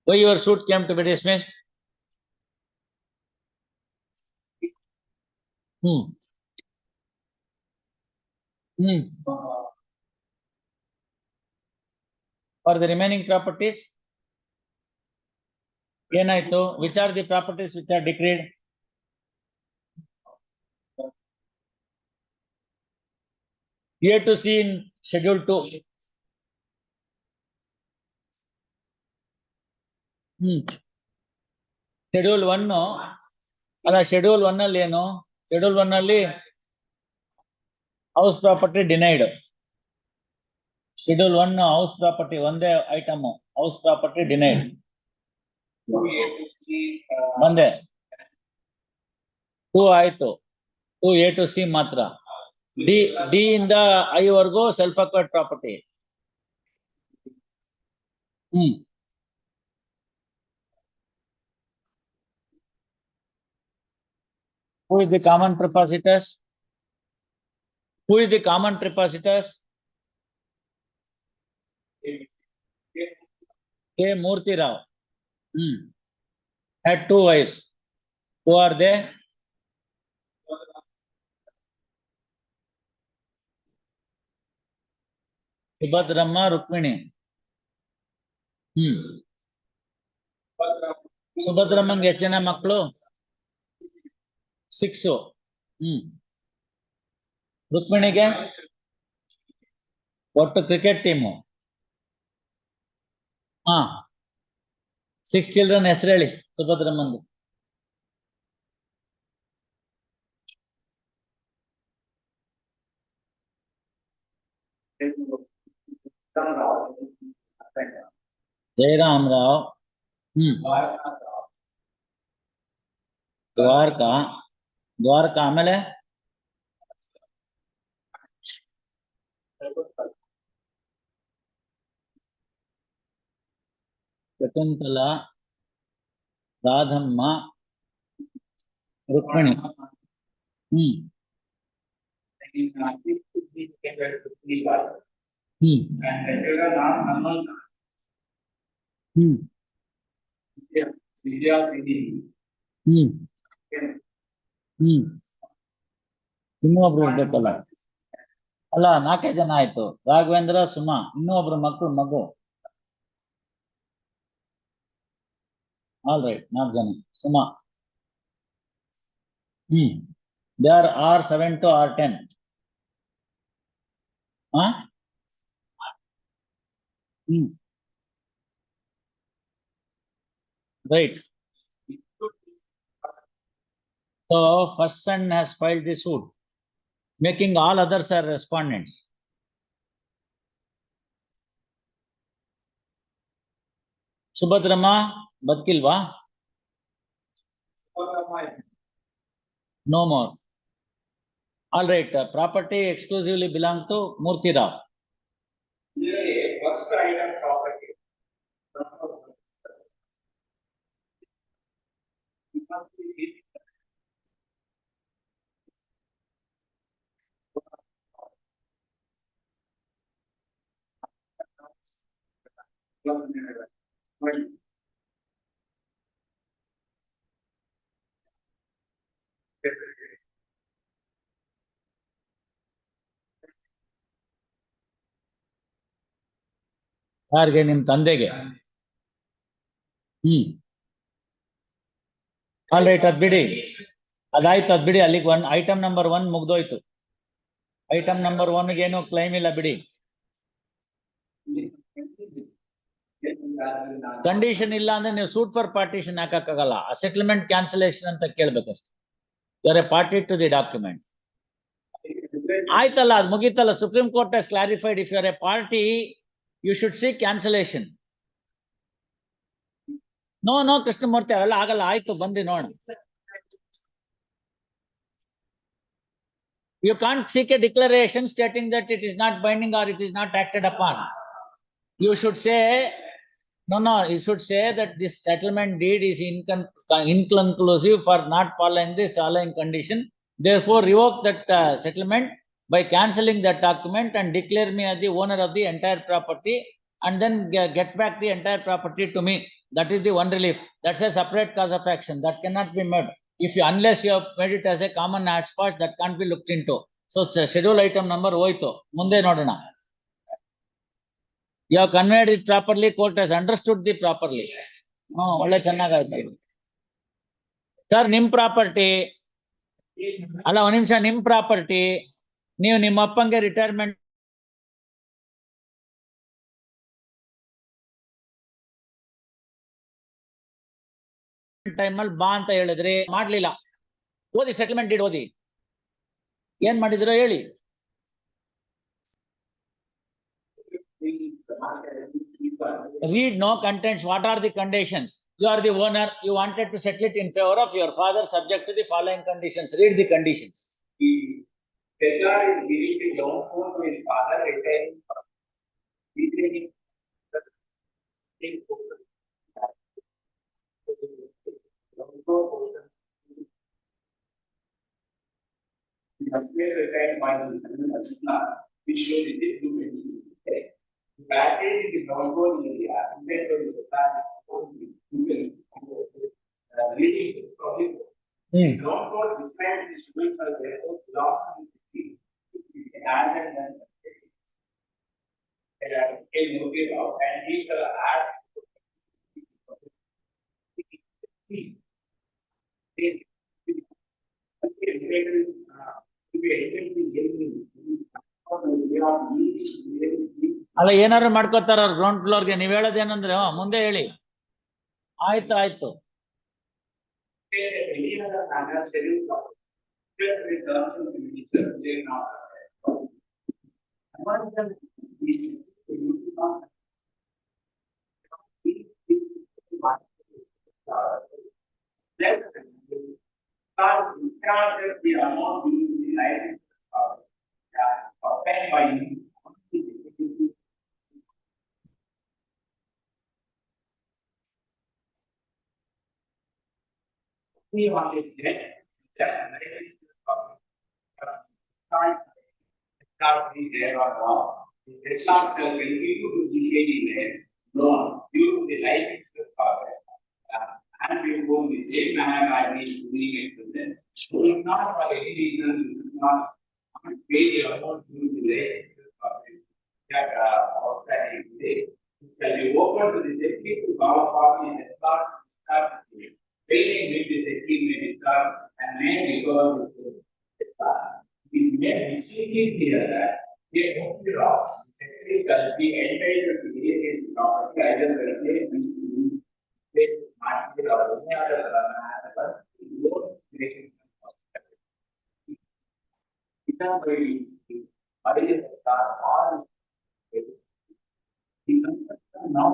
Why your suit came to be dismissed? For the remaining properties, ಏನಾಯ್ತು? Which are the properties which are decreed? A to C in schedule 2. Schedule 1 ಅಲ್ಲ, schedule 1 ಅಲ್ಲಿ ಏನು? schedule 1 ಅಲ್ಲಿ house property denied. schedule 1 house property ಒಂದೇ item, house property denied. ಒಂದೇ 2 ಆಯ್ತು. 2 A to C ಮಾತ್ರ. D ಇಂದ I ವರೆಗೂ self acquired property. Hmm. Who is the common prepositors? Who is the common prepositors? K. Murthy Rao. Had 2 wives. Who are they? Subhadramma, Rukmini. Subhadrammange ಎಷ್ಟು ಜನ ಮಕ್ಕಳು? 6. ರುಕ್ಮಿಣಿಗೆ ಒಟ್ಟು cricket team. 6 children ಹೆಸರು ಹೇಳಿ ಸುಭದ್ರಮ್ಮಂದು. ಜಯರಾಮ್ ರಾವ್, ದ್ವಾರಕಾ ಆಮೇಲೆ ಶಕುಂತಲಾ, ರಾಧಮ್ಮ, ರುಕ್ಮಿಣಿ. ಇನ್ನೊಬ್ರು ಇರ್ಬೇಕಲ್ಲ. ಅಲ್ಲ 4 ಜನ ಆಯ್ತು. ರಾಘವೇಂದ್ರ, ಸುಮಾ, ಇನ್ನೂ ಒಬ್ರು ಮಗು. ಆಲ್ ರೈಟ್, 4 ಜನ. Suma. There are 7 to or 10. Right. So first son has filed the suit, making all others are respondents. Subhadrama Badkilva? No more. All right. Property exclusively belong to Murthy Rao. First item property. ಯಾರಿಗೆ? ನಿಮ್ ತಂದೆಗೆ. All right, ಅದ್ ಬಿಡಿ. ಅದಾಯ್ತು, ಅದ್ ಬಿಡಿ. ಅಲ್ಲಿಗೆ item number 1 ಮುಗ್ದೋಯ್ತು. Item number 1 ಏನು ಕ್ಲೈಮ್ ಇಲ್ಲ, ಬಿಡಿ. ಕಂಡೀಷನ್ ಇಲ್ಲ ಅಂದ್ರೆ ನೀವು ಸೂಟ್ ಫಾರ್ ಪಾರ್ಟಿಷನ್ ಹಾಕಕ್ಕಾಗಲ್ಲ. ಸೆಟಲ್ಮೆಂಟ್ ಕ್ಯಾನ್ಸಲೇಷನ್ ಅಂತ ಕೇಳ್ಬೇಕಷ್ಟೆ. You are a party to the document. ಆಯ್ತಲ್ಲ, ಅದು ಮುಗೀತಲ್ಲ. Supreme Court has clarified, if you are a party you should see cancellation. No Krishnamurthy, ಅವೆಲ್ಲ ಆಗಲ್ಲ. ಆಯ್ತು, ಬಂದಿ ನೋಡ. You can't seek a declaration stating that it is not binding or it is not acted upon. You should say, no, you should say that this settlement deed is inconclusive for not following this following condition. Therefore, revoke that settlement by cancelling that document and declare me as the owner of the entire property, and then get back the entire property to me. That is the one relief. That's a separate cause of action. That cannot be made. Unless you have made it as a common aspect, that can't be looked into. So schedule item number hoytu. Munde nodona. You have conveyed it properly. Court has understood the properly. ಒಳ್ಳೆ ಚೆನ್ನಾಗಾಯ್ತು. Sir, ನಿಮ್ property ಅಲ್ಲ, ಒಂದ್ ನಿಮಿಷ. ನಿಮ್ property ನೀವು ನಿಮ್ಮ ಅಪ್ಪಂಗೆ ರಿಟೈರ್ಮೆಂಟ್ ಟೈಮ್ ಅಲ್ಲಿ ಬಾ ಅಂತ ಹೇಳಿದ್ರಿ, ಮಾಡ್ಲಿಲ್ಲ. ಓದಿ, ಸೆಟಲ್ಮೆಂಟ್ ಡೀಡ್ ಓದಿ. ಏನ್ ಮಾಡಿದ್ರು ಹೇಳಿ. Read no contents. What are the conditions? You are the owner. You wanted to settle it in favor of your father, subject to the following conditions. Read the conditions. The debtor is giving the loan to his father, retaining which shows it is okay. The package in the download area, inventory is a package, leading to public. The download describes the students are therefore belong to the city. And then can look it out and he shall add ಅಲ್ಲ ಏನಾದ್ರು ಮಾಡ್ಕೋತಾರ ಅವ್ರು ground ಫ್ಲೋರ್ಗೆ. ನೀವ್ ಹೇಳೋದೇನಂದ್ರೆ ಮುಂದೆ ಹೇಳಿ. ಆಯ್ತು ಆಯ್ತು. the amount being the license obtained by him. We want to get that there or not. It's not continue to GKD there. No, due to the license process. And we go in the same manner I need to bring it to them. So if not for any reason, not pay the amount due to the that outstanding today. Shall be open to the safety to our party and start failing with this achievement and may recover we may mistaken here that they moved it off. Secretary shall be entitled to the property either directly market or any other manner. Now,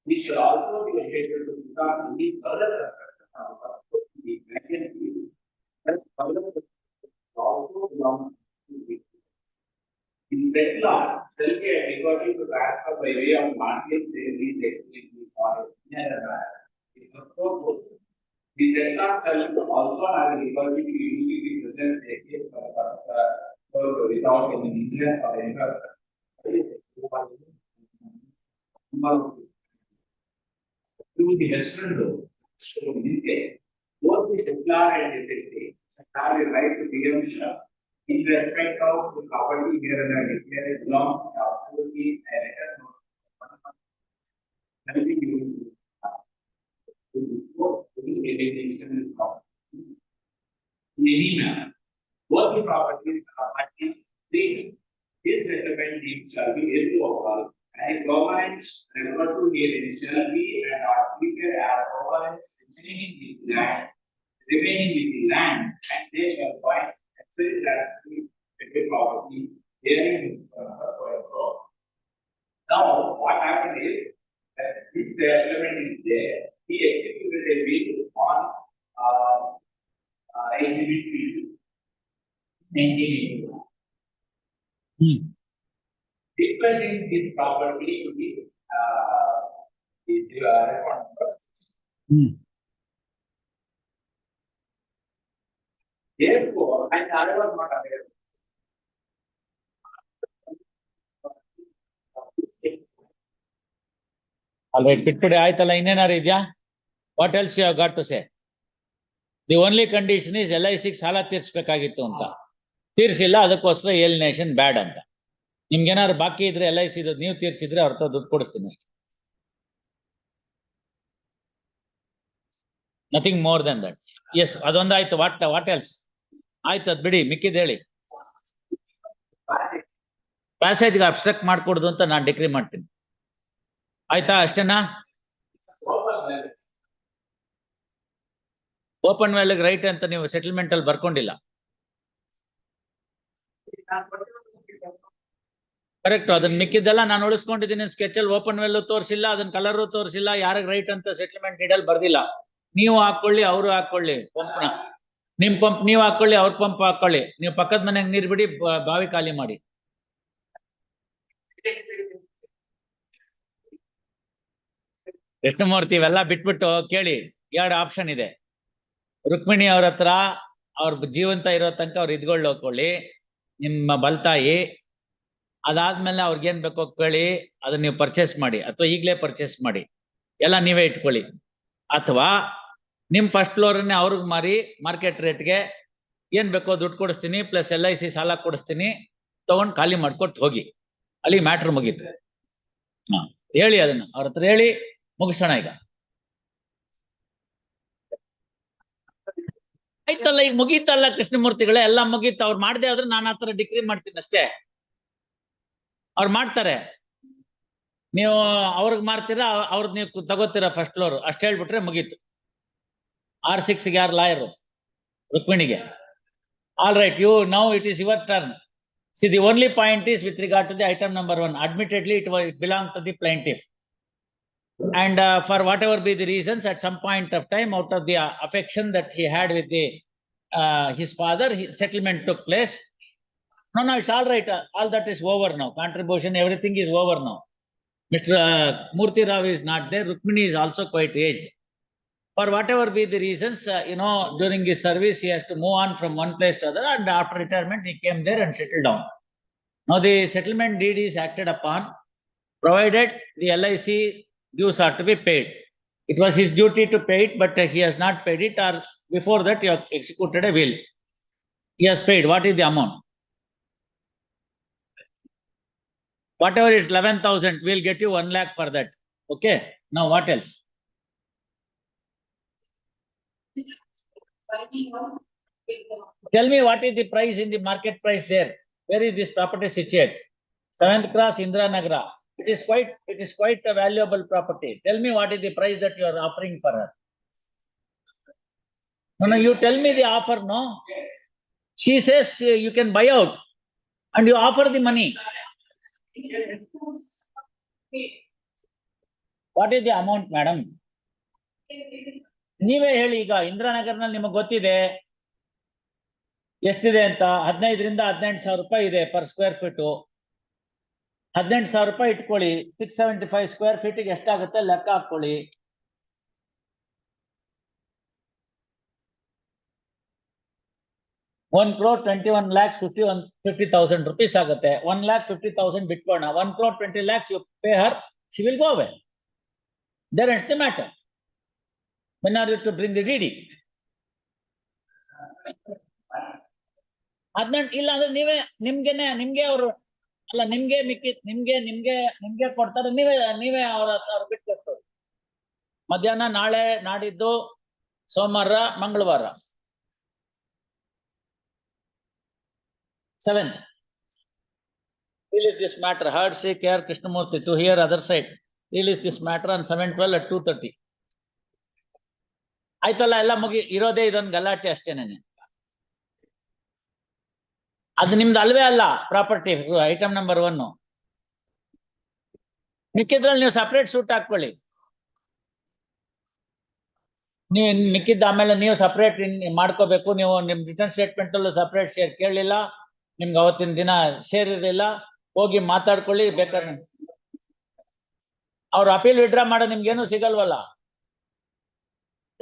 we should also be able to start any further also belong to the in red law, shall be a liberty to transfer by way of market release exchange or the red law shall also have a liberty to immediately present a case without any influence or interest. To the western door, so in this case, both the declare and the decree have a right to preemption in respect of the property here and declare it belongs to absolutely and in any manner, both the properties are at least three. This settlement deed shall be irrevocable and governments referred to here shall be and are treated as governments remaining with land, and they shall find access that the property hearing Now, what happened is that this element is there. He executed a will on exhibit 1981. Declaring this property to be record process. Therefore, and I was not aware. All right, ಬಿಟ್ಬಿಡಿ ಆಯ್ತಲ್ಲ. ಇನ್ನೇನಾರು ಇದೆಯಾ? What else you have got to say? The only condition is LIC ಸಾಲ ತೀರ್ಸ್ಬೇಕಾಗಿತ್ತು ಅಂತ. ತೀರ್ಸಿಲ್ಲ, ಅದಕ್ಕೋಸ್ಕರ ಏಲಿನೇಷನ್ ಬ್ಯಾಡ್ ಅಂತ. ನಿಮ್ಗೇನಾದ್ರು ಬಾಕಿ ಇದ್ರೆ LIC ನೀವು ತೀರ್ಸಿದ್ರೆ ಅವ್ರ ಹತ್ರ ದುಡ್ಡು ಕೊಡಿಸ್ತೀನಿ ಅಷ್ಟೇ. Nothing more than that. Yes, ಅದೊಂದಾಯ್ತು. What else? ಆಯ್ತು, ಅದ್ ಬಿಡಿ, ಮಿಕ್ಕಿದ್ ಹೇಳಿ. ಪ್ಯಾಸೇಜ್ಗೆ ಅಬ್ಸ್ಟ್ರಕ್ಟ್ ಮಾಡ್ಕೊಡುದು ಅಂತ ನಾನು ಡಿಕ್ರಿ ಮಾಡ್ತೀನಿ. ಆಯ್ತಾ? ಅಷ್ಟೇನಾ? ಓಪನ್ ವೆಲ್ಗೆ ರೈಟ್ ಅಂತ ನೀವು ಸೆಟಲ್ಮೆಂಟ್ ಅಲ್ಲಿ ಬರ್ಕೊಂಡಿಲ್ಲ. ಕರೆಕ್ಟ್. ಅದನ್ನ ಮಿಕ್ಕಿದ್ದೆಲ್ಲ ನಾನು ಉಳಿಸ್ಕೊಂಡಿದ್ದೀನಿ. ಸ್ಕೆಚ್ ಅಲ್ಲಿ ಓಪನ್ ವೆಲ್ ತೋರಿಸಿಲ್ಲ, ಅದನ್ನ ಕಲರ್ ತೋರಿಸಿಲ್ಲ, ಯಾರಿಗೆ ರೈಟ್ ಅಂತ ಸೆಟಲ್ಮೆಂಟ್ ಡೀಡಲ್ ಬರ್ದಿಲ್ಲ. ನೀವು ಹಾಕೊಳ್ಳಿ, ಅವರು ಹಾಕೊಳ್ಳಿ. ಪಂಪ್ನ ನಿಮ್ ಪಂಪ್ ನೀವು ಹಾಕೊಳ್ಳಿ, ಅವ್ರ ಪಂಪ್ ಹಾಕೊಳ್ಳಿ. ನೀವು ಪಕ್ಕದ ಮನೆಗೆ ನೀರ್ ಬಿಡಿ, ಬಾವಿ ಖಾಲಿ ಮಾಡಿ. ಕೃಷ್ಣಮೂರ್ತಿ ಇವೆಲ್ಲ ಬಿಟ್ಬಿಟ್ಟು ಕೇಳಿ, 2 ಆಪ್ಷನ್ ಇದೆ. ರುಕ್ಮಿಣಿ ಅವ್ರ ಹತ್ರ ಅವ್ರ ಜೀವಂತ ಇರೋ ತನಕ ಅವ್ರು ಇದ್ಕೊಂಡು ಹೋಗ್ಕೊಳ್ಳಿ, ನಿಮ್ಮ ಬಲ್ತಾಯಿ. ಅದಾದ್ಮೇಲೆ ಅವ್ರಿಗೇನ್ ಬೇಕೋ ಕೇಳಿ, ಅದನ್ನ ನೀವು ಪರ್ಚೇಸ್ ಮಾಡಿ, ಅಥವಾ ಈಗಲೇ ಪರ್ಚೇಸ್ ಮಾಡಿ, ಎಲ್ಲ ನೀವೇ ಇಟ್ಕೊಳ್ಳಿ. ಅಥವಾ ನಿಮ್ ಫಸ್ಟ್ ಫ್ಲೋರ್ ಅನ್ನೇ ಅವ್ರಿಗೆ ಮಾರಿ ಮಾರ್ಕೆಟ್ ರೇಟ್ಗೆ ಏನ್ ಬೇಕೋ ದುಡ್ಡು ಕೊಡಿಸ್ತೀನಿ, ಪ್ಲಸ್ LIC ಸಾಲ ಕೊಡಿಸ್ತೀನಿ, ತಗೊಂಡ್ ಖಾಲಿ ಮಾಡ್ಕೊಟ್ಟು ಹೋಗಿ. ಅಲ್ಲಿ ಮ್ಯಾಟ್ರ್ ಮುಗೀತು. ಹಾ, ಹೇಳಿ ಅದನ್ನ ಅವ್ರ ಹತ್ರ ಹೇಳಿ ಮುಗಿಸೋಣ ಈಗ. ಆಯ್ತಲ್ಲ, ಈಗ ಮುಗೀತಲ್ಲ ಕೃಷ್ಣಮೂರ್ತಿಗಳೇ, ಎಲ್ಲ ಮುಗೀತು. ಅವ್ರು ಮಾಡದೆ ಆದ್ರೆ ನಾನು ಆತರ ಡಿಗ್ರಿ ಮಾಡ್ತೀನಿ ಅಷ್ಟೇ. ಅವ್ರು ಮಾಡ್ತಾರೆ, ನೀವು ಅವ್ರಿಗೆ ಮಾರ್ತೀರಾ, ಅವ್ರದ್ ನೀವು ತಗೋತೀರಾ ಫಸ್ಟ್ ಫ್ಲೋರ್, ಅಷ್ಟು ಹೇಳ್ಬಿಟ್ರೆ ಮುಗೀತು. R6 ಯಾರು ಲಾಯರು? ರುಕ್ಮಿಣಿಗೆ. All right, you now it is your turn. See, the only point is with regard to the item number 1. Admittedly, it belonged to the plaintiff. And for whatever be the reasons, at some point of time, out of the affection that he had with his father, settlement took place. No, it's all right. All that is over now. Contribution, everything is over now. Mr. Murthy Rao is not there. Rukmini is also quite aged. For whatever be the reasons, during his service, he has to move on from one place to other, and after retirement, he came there and settled down. Now, the settlement deed is acted upon, provided the LIC dues are to be paid. It was his duty to pay it, but he has not paid it, or before that, he has executed a will. He has paid. What is the amount? Whatever is 11,000, we'll get you 1 lakh for that. Okay. Now, what else? Tell me, what is the price in the market price there? Where is this property situated? 7th Cross, Indra Nagara. It is quite a valuable property. Tell me, what is the price that you are offering for her? No, you tell me the offer, no? She says you can buy out, and you offer the money. What is the amount, madam? ನೀವೇ ಹೇಳಿ. ಈಗ ಇಂದ್ರಾನಗರ್ನಲ್ಲಿ ನಿಮಗೆ ಗೊತ್ತಿದೆ ಎಷ್ಟಿದೆ ಅಂತ. 15,000 to 18,000 ರೂಪಾಯಿ ಇದೆ per square feet. 18,000 ರೂಪಾಯಿ ಇಟ್ಕೊಳ್ಳಿ. 675 ಸ್ಕ್ವೇರ್ ಫೀಟ್ಗೆ ಎಷ್ಟಾಗುತ್ತೆ ಲೆಕ್ಕ ಹಾಕೊಳ್ಳಿ. ₹1,21,50,000 rupees ಆಗುತ್ತೆ. 1,50,000 ಬಿಟ್ಕೋಣ. 1,20 lakhs you pay her, she will go away. There ends the matter. When are you to bring the DD? ಇಲ್ಲ ಅಂದ್ರೆ ನಿಮ್ಗೆ ಅವರು ಅಲ್ಲ, ನಿಮ್ಗೆ ಕೊಡ್ತಾರೆ. ನೀವೇ ಅವ್ರ ಬಿಟ್ಕೊಡ್ತಾರೆ. ಮಧ್ಯಾಹ್ನ ನಾಳೆ, ನಾಡಿದ್ದು, ಸೋಮವಾರ, ಮಂಗಳವಾರ 7th. Release this matter. Heard Sri K.R. Krishnamurthy to hear other side. Release this matter on 7/12 at 2:30. ಆಯ್ತಲ್ಲ, ಎಲ್ಲ ಮುಗಿ ಇರೋದೇ ಇದೊಂದು ಗಲಾಟೆ ಅಷ್ಟೇನೆ. ಅದು ನಿಮ್ದು ಅಲ್ವೇ ಅಲ್ಲ ಪ್ರಾಪರ್ಟಿ ಐಟಮ್ ನಂಬರ್ 1. ಮಿಕ್ಕಿದ್ರಲ್ಲಿ ನೀವು ಸಪರೇಟ್ ಸೂಟ್ ಹಾಕೊಳ್ಳಿ. ನೀವು ಮಿಕ್ಕಿದ್ದ ಆಮೇಲೆ ನೀವು ಸಪರೇಟ್ ಮಾಡ್ಕೋಬೇಕು. ನೀವು ನಿಮ್ ರಿಟರ್ನ್ ಸ್ಟೇಟ್ಮೆಂಟ್ ಅಲ್ಲೂ ಸಪರೇಟ್ ಶೇರ್ ಕೇಳಲಿಲ್ಲ, ನಿಮ್ಗೆ ಅವತ್ತಿನ ದಿನ ಶೇರ್ ಇರಲಿಲ್ಲ. ಹೋಗಿ ಮಾತಾಡ್ಕೊಳ್ಳಿ ಬೇಕಾದ್ರೆ. ಅವ್ರು ಅಪೀಲ್ ವಿಡ್ರಾ ಮಾಡೋ ನಿಮ್ಗೇನು ಸಿಗಲ್ವಲ್ಲ.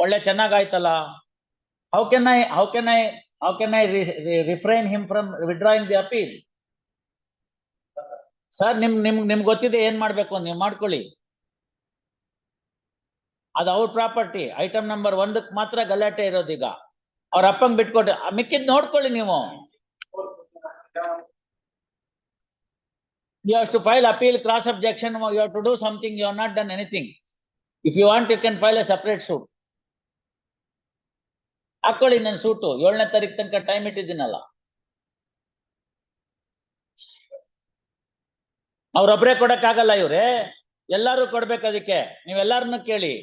ಒಳ್ಳೆ ಚೆನ್ನಾಗಾಯ್ತಲ್ಲ. How can I refrain him from withdrawing the appeal? Sir, ನಿಮ್ಗೆ ಗೊತ್ತಿದೆ ಏನ್ ಮಾಡ್ಬೇಕು, ನೀವು ಮಾಡ್ಕೊಳ್ಳಿ. ಅದು ಅವ್ರ ಪ್ರಾಪರ್ಟಿ. ಐಟಮ್ ನಂಬರ್ 1 ಮಾತ್ರ ಗಲಾಟೆ ಇರೋದೀಗ. ಅವ್ರ ಅಪ್ಪಂಗ್ ಬಿಟ್ಕೊಟ್ರೆ ಮಿಕ್ಕಿದ್ ನೋಡ್ಕೊಳ್ಳಿ ನೀವು. You have to file appeal, cross objection. You have to do something. You have not done anything. If you want, you can file a separate suit. ಹಾಕೊಳ್ಳಿ ನನ್ನ ಸೂಟು. 7ನೇ ತಾರೀಕು ತನಕ ಟೈಮ್ ಇಟ್ಟಿದ್ದೀನಲ್ಲ. ಅವ್ರೊಬ್ರೇ ಕೊಡಕ್ಕಾಗಲ್ಲ ಇವ್ರೆ, ಎಲ್ಲಾರು ಕೊಡ್ಬೇಕು. ಅದಕ್ಕೆ ನೀವೆಲ್ಲಾರನ್ನು ಕೇಳಿ.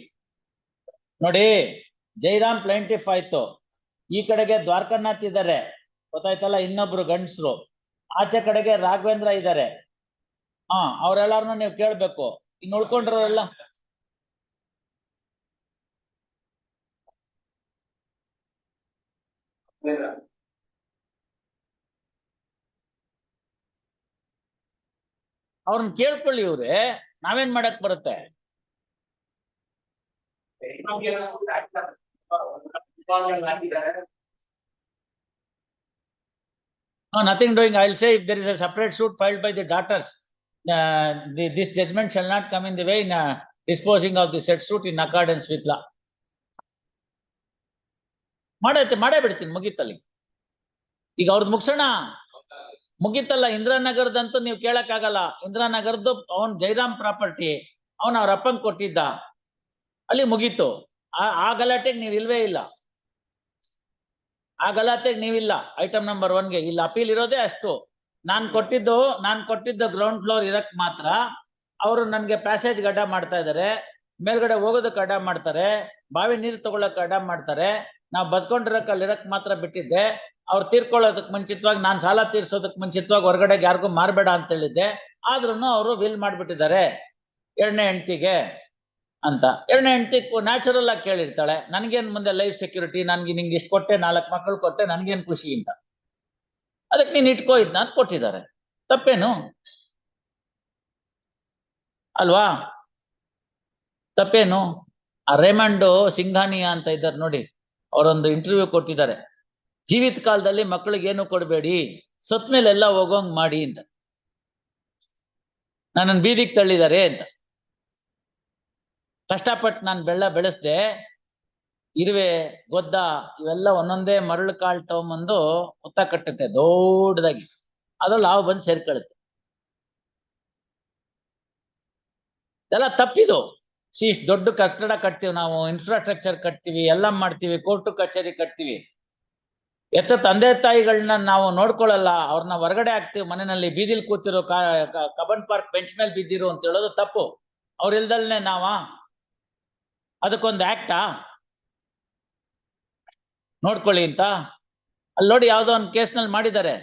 ನೋಡಿ, ಜೈರಾಮ್ ಪ್ಲೇಂಟಿಫ್ ಆಯ್ತು, ಈ ಕಡೆಗೆ ದ್ವಾರಕನಾಥ್ ಇದ್ದಾರೆ, ಗೊತ್ತಾಯ್ತಲ್ಲ, ಇನ್ನೊಬ್ರು ಗಂಡಸರು. ಆಚೆ ಕಡೆಗೆ ರಾಘವೇಂದ್ರ ಇದ್ದಾರೆ. ಅವ್ರೆಲ್ಲಾರನು ನೀವು ಕೇಳ್ಬೇಕು. ಇನ್ನು ಉಳ್ಕೊಂಡ್ರಲ್ಲ ಅವ್ರನ್ನ ಕೇಳ್ಕೊಳ್ಳಿ. ಇವ್ರೆ, ನಾವೇನ್ ಮಾಡಕ್ ಬರುತ್ತೆ? No, nothing doing. I'll say if there is a separate suit filed by the daughters, this judgment shall not come in the way in disposing of the said suit in accordance with law. ಮಾಡೇ ಬಿಡ್ತೀನಿ, ಮುಗೀತಲ್ಲಿ. ಈಗ ಅವ್ರದ್ದು ಮುಗಿಸೋಣ, ಮುಗೀತಲ್ಲ. ಇಂದಿರಾನಗರದಂತೂ ನೀವು ಕೇಳಕ್ಕಾಗಲ್ಲ. ಇಂದಿರಾನಗರದ್ದು ಅವನ್ Jairam property, ಅವನ್ ಅವ್ರ ಅಪ್ಪಂಗ್ ಕೊಟ್ಟಿದ್ದ, ಅಲ್ಲಿ ಮುಗೀತು. ಆ ಗಲಾಟೆಗೆ ನೀವು ಇಲ್ವೇ ಇಲ್ಲ, ಆ ಗಲಾಟೆಗೆ ನೀವಿಲ್ಲ. ಐಟಮ್ ನಂಬರ್ 1ಗೆ ಇಲ್ಲಿ ಅಪೀಲ್ ಇರೋದೇ ಅಷ್ಟು. ನಾನ್ ಕೊಟ್ಟಿದ್ದು ಗ್ರೌಂಡ್ ಫ್ಲೋರ್ ಇರಕ್ ಮಾತ್ರ. ಅವರು ನನ್ಗೆ ಪ್ಯಾಸೇಜ್ ಅಡ್ಡ ಮಾಡ್ತಾ ಇದಾರೆ, ಮೇಲ್ಗಡೆ ಹೋಗೋದಕ್ಕೆ ಅಡ್ಡ ಮಾಡ್ತಾರೆ, ಬಾವಿ ನೀರು ತಗೊಳಕ್ ಅಡ್ಡ ಮಾಡ್ತಾರೆ. ನಾವು ಬದ್ಕೊಂಡಿರಕ್ ಅಲ್ಲಿ ಇರಕ್ ಮಾತ್ರ ಬಿಟ್ಟಿದ್ದೆ. ಅವ್ರು ತೀರ್ಕೊಳ್ಳೋದಕ್ ಮುಂಚಿತವಾಗಿ, ನಾನ್ ಸಾಲ ತೀರ್ಸೋದಕ್ ಮುಂಚಿತವಾಗಿ ಹೊರಗಡೆಗೆ ಯಾರಿಗೂ ಮಾರ್ಬೇಡ ಅಂತ ಹೇಳಿದ್ದೆ. ಆದ್ರೂ ಅವರು ವಿಲ್ ಮಾಡ್ಬಿಟ್ಟಿದ್ದಾರೆ 2ನೇ ಹೆಂಡತಿಗೆ ಅಂತ. 2ನೇ ಹೆಂಡತಿ ನ್ಯಾಚುರಲ್ ಆಗಿ ಕೇಳಿರ್ತಾಳೆ, ನನ್ಗೇನ್ ಮುಂದೆ ಲೈಫ್ ಸೆಕ್ಯೂರಿಟಿ, ನಿಂಗೆ ಇಷ್ಟು ಕೊಟ್ಟೆ, 4 ಮಕ್ಕಳು ಕೊಟ್ಟೆ, ನನ್ಗೇನ್ ಖುಷಿ ಅಂತ. ಅದಕ್ಕೆ ನೀನ್ ಇಟ್ಕೋ ಇದ್ನ ಅಂತ ಕೊಟ್ಟಿದ್ದಾರೆ. ತಪ್ಪೇನು ಅಲ್ವಾ? ತಪ್ಪೇನು? ಆ ರೇಮಂಡ್ ಸಿಂಘಾನಿಯಾ ಅಂತ ಇದ್ದಾರೆ ನೋಡಿ, ಅವರೊಂದು ಇಂಟರ್ವ್ಯೂ ಕೊಟ್ಟಿದ್ದಾರೆ. ಜೀವಿತ ಕಾಲದಲ್ಲಿ ಮಕ್ಕಳಿಗೆ ಏನು ಕೊಡಬೇಡಿ, ಸತ್ ಮೇಲೆ ಎಲ್ಲ ಹೋಗೋಂಗ್ ಮಾಡಿ ಅಂತ. ನನ್ನನ್ನು ಬೀದಿಗೆ ತಳ್ಳಿದ್ದಾರೆ ಅಂತ. ಕಷ್ಟಪಟ್ಟು ನಾನು ಬೆಳೆಸ್ದೆ, ಇರುವೆ, ಗೊದ್ದ ಇವೆಲ್ಲ ಒಂದೊಂದೇ ಮರಳು ಕಾಳು ತಗೊಂಬಂದು ಹುತ್ತ ಕಟ್ಟುತ್ತೆ ದೊಡ್ಡದಾಗಿ, ಅದ್ರಲ್ಲಿ ಹಾವು ಬಂದು ಸೇರ್ಕೊಳ್ಳುತ್ತೆ. ಇದೆಲ್ಲ ತಪ್ಪಿದು. ಇಷ್ಟು ದೊಡ್ಡ ಕಟ್ಟಡ ಕಟ್ತೀವಿ ನಾವು, ಇನ್ಫ್ರಾಸ್ಟ್ರಕ್ಚರ್ ಕಟ್ತೀವಿ, ಎಲ್ಲ ಮಾಡ್ತೀವಿ, ಕೋರ್ಟು ಕಚೇರಿ ಕಟ್ತೀವಿ. ತಂದೆ ತಾಯಿಗಳನ್ನ ನಾವು ನೋಡ್ಕೊಳ್ಳಲ್ಲ, ಅವ್ರನ್ನ ಹೊರಗಡೆ ಹಾಕ್ತಿವಿ, ಮನೆಯಲ್ಲಿ ಬೀದಿಲ್ ಕೂತಿರೋ ಕಬನ್ ಪಾರ್ಕ್ ಬೆಂಚ್ ಮೇಲೆ ಬಿದ್ದಿರು ಅಂತ ಹೇಳೋದು ತಪ್ಪು. ಅವ್ರ ಇಲ್ದಲ್ನೇ ಅದಕ್ಕೊಂದು ಆಕ್ಟಾ ನೋಡ್ಕೊಳ್ಳಿ ಅಂತ. ಅಲ್ಲಿ ನೋಡಿ, ಯಾವ್ದೋ ಒಂದು ಕೇಸ್ನಲ್ಲಿ ಮಾಡಿದ್ದಾರೆ,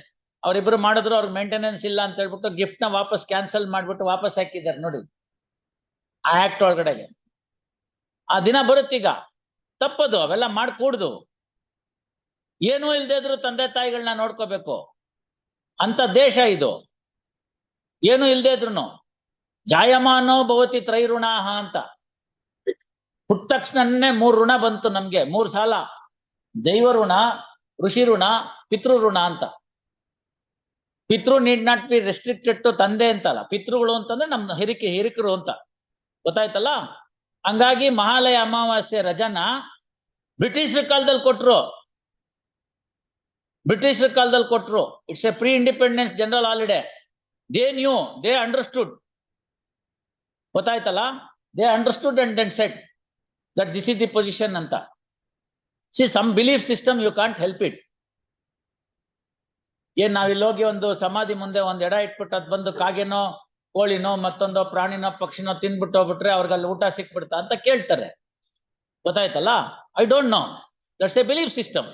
ಅವ್ರಿಬ್ರು ಮಾಡಿದ್ರು, ಅವ್ರಿಗೆ ಮೇಂಟೆನೆನ್ಸ್ ಇಲ್ಲ ಅಂತ ಹೇಳ್ಬಿಟ್ಟು ಗಿಫ್ಟ್ ನ ವಾಪಸ್ ಕ್ಯಾನ್ಸಲ್ ಮಾಡ್ಬಿಟ್ಟು ವಾಪಸ್ ಹಾಕಿದ್ದಾರೆ ನೋಡಿ ಆ ಆಕ್ಟ್ ಒಳಗಡೆಗೆ. ಆ ದಿನ ಬರುತ್ತೀಗ. ತಪ್ಪದು, ಅವೆಲ್ಲ ಮಾಡ್ಕೂಡ್ದು. ಏನೂ ಇಲ್ದೇ ಇದ್ರು ತಂದೆ ತಾಯಿಗಳನ್ನ ನೋಡ್ಕೋಬೇಕು ಅಂತ ದೇಶ ಇದು. ಏನು ಇಲ್ದೇ ಇದ್ರು ಜಾಯಮಾನೋ ಭವತಿ ತ್ರೈಋಣಾಹ ಅಂತ. ಹುಟ್ಟ ತಕ್ಷಣನೇ 3 ಋಣ ಬಂತು ನಮ್ಗೆ, 3 ಸಾಲ: ದೈವ ಋಣ, ಋಷಿ ಋಣ, ಪಿತೃ ಋಣ ಅಂತ. ಪಿತೃ need not be restricted to ತಂದೆ ಅಂತಲ್ಲ, ಪಿತೃಗಳು ಅಂತಂದ್ರೆ ನಮ್ ಹಿರಿಕರು ಅಂತ. ಗೊತ್ತಾಯ್ತಲ್ಲ? ಹಂಗಾಗಿ ಮಹಾಲಯ ಅಮಾವಾಸ್ಯೆ ರಜನ ಬ್ರಿಟಿಷರ ಕಾಲದಲ್ಲಿ ಕೊಟ್ರು. It's a pre independence general holiday. They knew, they understood. ಗೊತ್ತಾಯ್ತಲ್ಲ? They understood and then said that this is the position ಅಂತ. See, some belief system you can't help it. ಏನ್ ನಾವಿಲ್ಲಿ ಹೋಗಿ ಒಂದು ಸಮಾಧಿ ಮುಂದೆ ಒಂದ್ ಎಡ ಇಟ್ಬಿಟ್ಟು ಅದ್ ಬಂದು ಕಾಗೆನೋ ಕೋಳಿನೋ ಮತ್ತೊಂದೋ ಪ್ರಾಣಿನೋ ಪಕ್ಷಿನೋ ತಿನ್ಬಿಟ್ಟು ಹೋಗ್ಬಿಟ್ರೆ ಅವ್ರಿಗಲ್ಲಿ ಊಟ ಸಿಕ್ಬಿಡ್ತಾ ಅಂತ ಕೇಳ್ತಾರೆ. ಗೊತ್ತಾಯ್ತಲ್ಲ? I don't know, that's A belief system.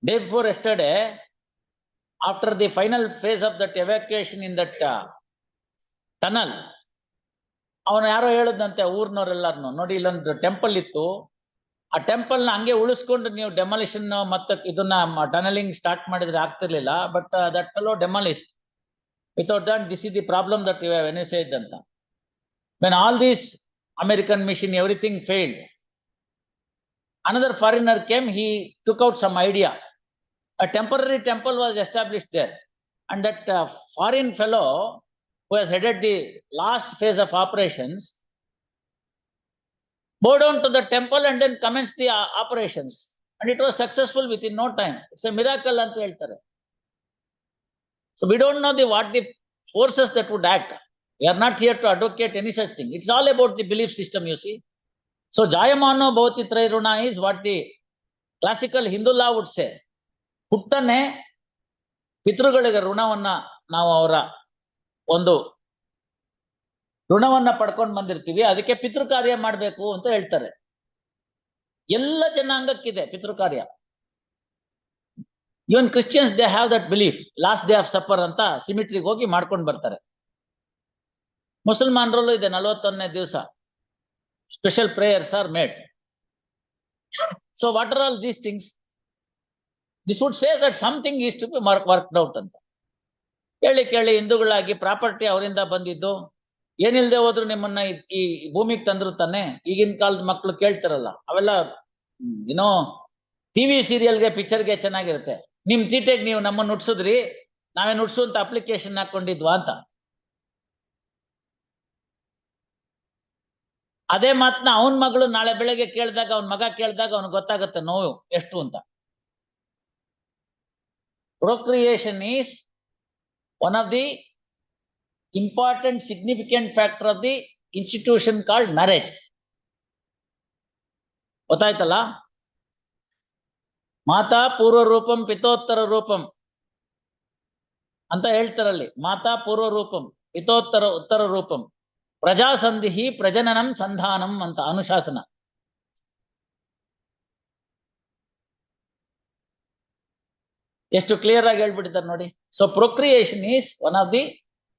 Day before yesterday, after the final phase of that evacuation in that tunnel, ಅವನು ಯಾರೋ ಹೇಳದಂತೆ ಊರ್ನವ್ರೆಲ್ಲಾರ್ನು, ನೋಡಿ ಇಲ್ಲೊಂದು ಟೆಂಪಲ್ ಇತ್ತು, ಆ ಟೆಂಪಲ್ ನ ಹಂಗೆ ಉಳಿಸ್ಕೊಂಡು ನೀವು ಡೆಮಾಲಿಷನ್ ಮತ್ತೆ ಇದನ್ನ ಟನಲಿಂಗ್ ಸ್ಟಾರ್ಟ್ ಮಾಡಿದ್ರೆ ಆಗ್ತಿರ್ಲಿಲ್ಲ. But that fellow demolished without that. This is the problem that you have envisaged ಅಂತ. When all this American mission, everything failed, another foreigner came, he took out some idea. A temporary temple was established there, and that foreign fellow who has headed the last phase of operations bowed down to the temple and then commenced the operations, and it was successful within no time. It's a miracle anta heltare. So we don't know what the forces that would act. We are not here to advocate any such thing. It's all about the belief system, you see. So Jayamano Bhavati Trairuna is what the classical Hindu law would say. ಹುಟ್ಟನೆ ಪಿತೃಗಳಿಗೆ ಋಣವನ್ನ ನಾವು ಅವರ ಒಂದು ಋಣವನ್ನ ಪಡ್ಕೊಂಡು ಬಂದಿರ್ತೀವಿ, ಅದಕ್ಕೆ ಪಿತೃ ಕಾರ್ಯ ಮಾಡ್ಬೇಕು ಅಂತ ಹೇಳ್ತಾರೆ. ಎಲ್ಲ ಜನಾಂಗಕ್ಕಿದೆ ಪಿತೃ ಕಾರ್ಯ. Even Christians they have that belief. Last day of supper ಅಂತ ಸಿಮಿಟ್ರಿಗೆ ಹೋಗಿ ಮಾಡ್ಕೊಂಡು ಬರ್ತಾರೆ. ಮುಸಲ್ಮಾನರಲ್ಲೂ ಇದೆ, 41ನೇ ದಿವಸ special prayers are made. So what are all these things? This would say that something is to be worked out ಅಂತ. ಕೇಳಿ ಹಿಂದೂಗಳಾಗಿ ಪ್ರಾಪರ್ಟಿ ಅವರಿಂದ ಬಂದಿದ್ದು, ಏನಿಲ್ದೆ ಹೋದ್ರು ನಿಮ್ಮನ್ನ ಈ ಭೂಮಿಗೆ ತಂದ್ರು ತಾನೆ. ಈಗಿನ ಕಾಲದ ಮಕ್ಳು ಕೇಳ್ತಾರಲ್ಲ ಅವೆಲ್ಲ ಏನೋ ಟಿವಿ ಸೀರಿಯಲ್ಗೆ ಪಿಕ್ಚರ್ಗೆ ಚೆನ್ನಾಗಿರುತ್ತೆ. ನಿಮ್ ತೀಟೆಗೆ ನೀವು ನಮ್ಮನ್ನ ನುಡ್ಸುದ್ರಿ, ನಾವೇ ನುಡ್ಸುವಂತ ಅಪ್ಲಿಕೇಶನ್ ಹಾಕೊಂಡಿದ್ವಾ ಅಂತ. ಅದೇ ಮಾತನ್ನ ಅವನ್ ಮಗಳು ನಾಳೆ ಬೆಳಗ್ಗೆ ಕೇಳಿದಾಗ, ಅವನ್ ಮಗ ಕೇಳಿದಾಗ ಅವ್ನಿಗೆ ಗೊತ್ತಾಗುತ್ತೆ ನೋವು ಎಷ್ಟು ಅಂತ. Procreation is one of the important significant factor of the institution called marriage. ಗೊತ್ತಾಯ್ತಲ್ಲ? ಮಾತಾ ಪೂರ್ವ ರೂಪಂ ಪಿತೋತ್ತರ ರೂಪಂ ಅಂತ ಹೇಳ್ತಾರಲ್ಲಿ. ಮಾತಾ ಪೂರ್ವ ರೂಪಂ ಪಿತೋತ್ತರ ಉತ್ತರ ರೂಪಂ ಪ್ರಜಾಸಂಧಿ ಪ್ರಜನನಂ ಸಂಧಾನಂ ಅಂತ ಅನುಶಾಸನ. ಎಷ್ಟು ಕ್ಲಿಯರ್ ಆಗಿ ಹೇಳ್ಬಿಟ್ಟಿದ್ದಾರೆ ನೋಡಿ. So procreation is one of the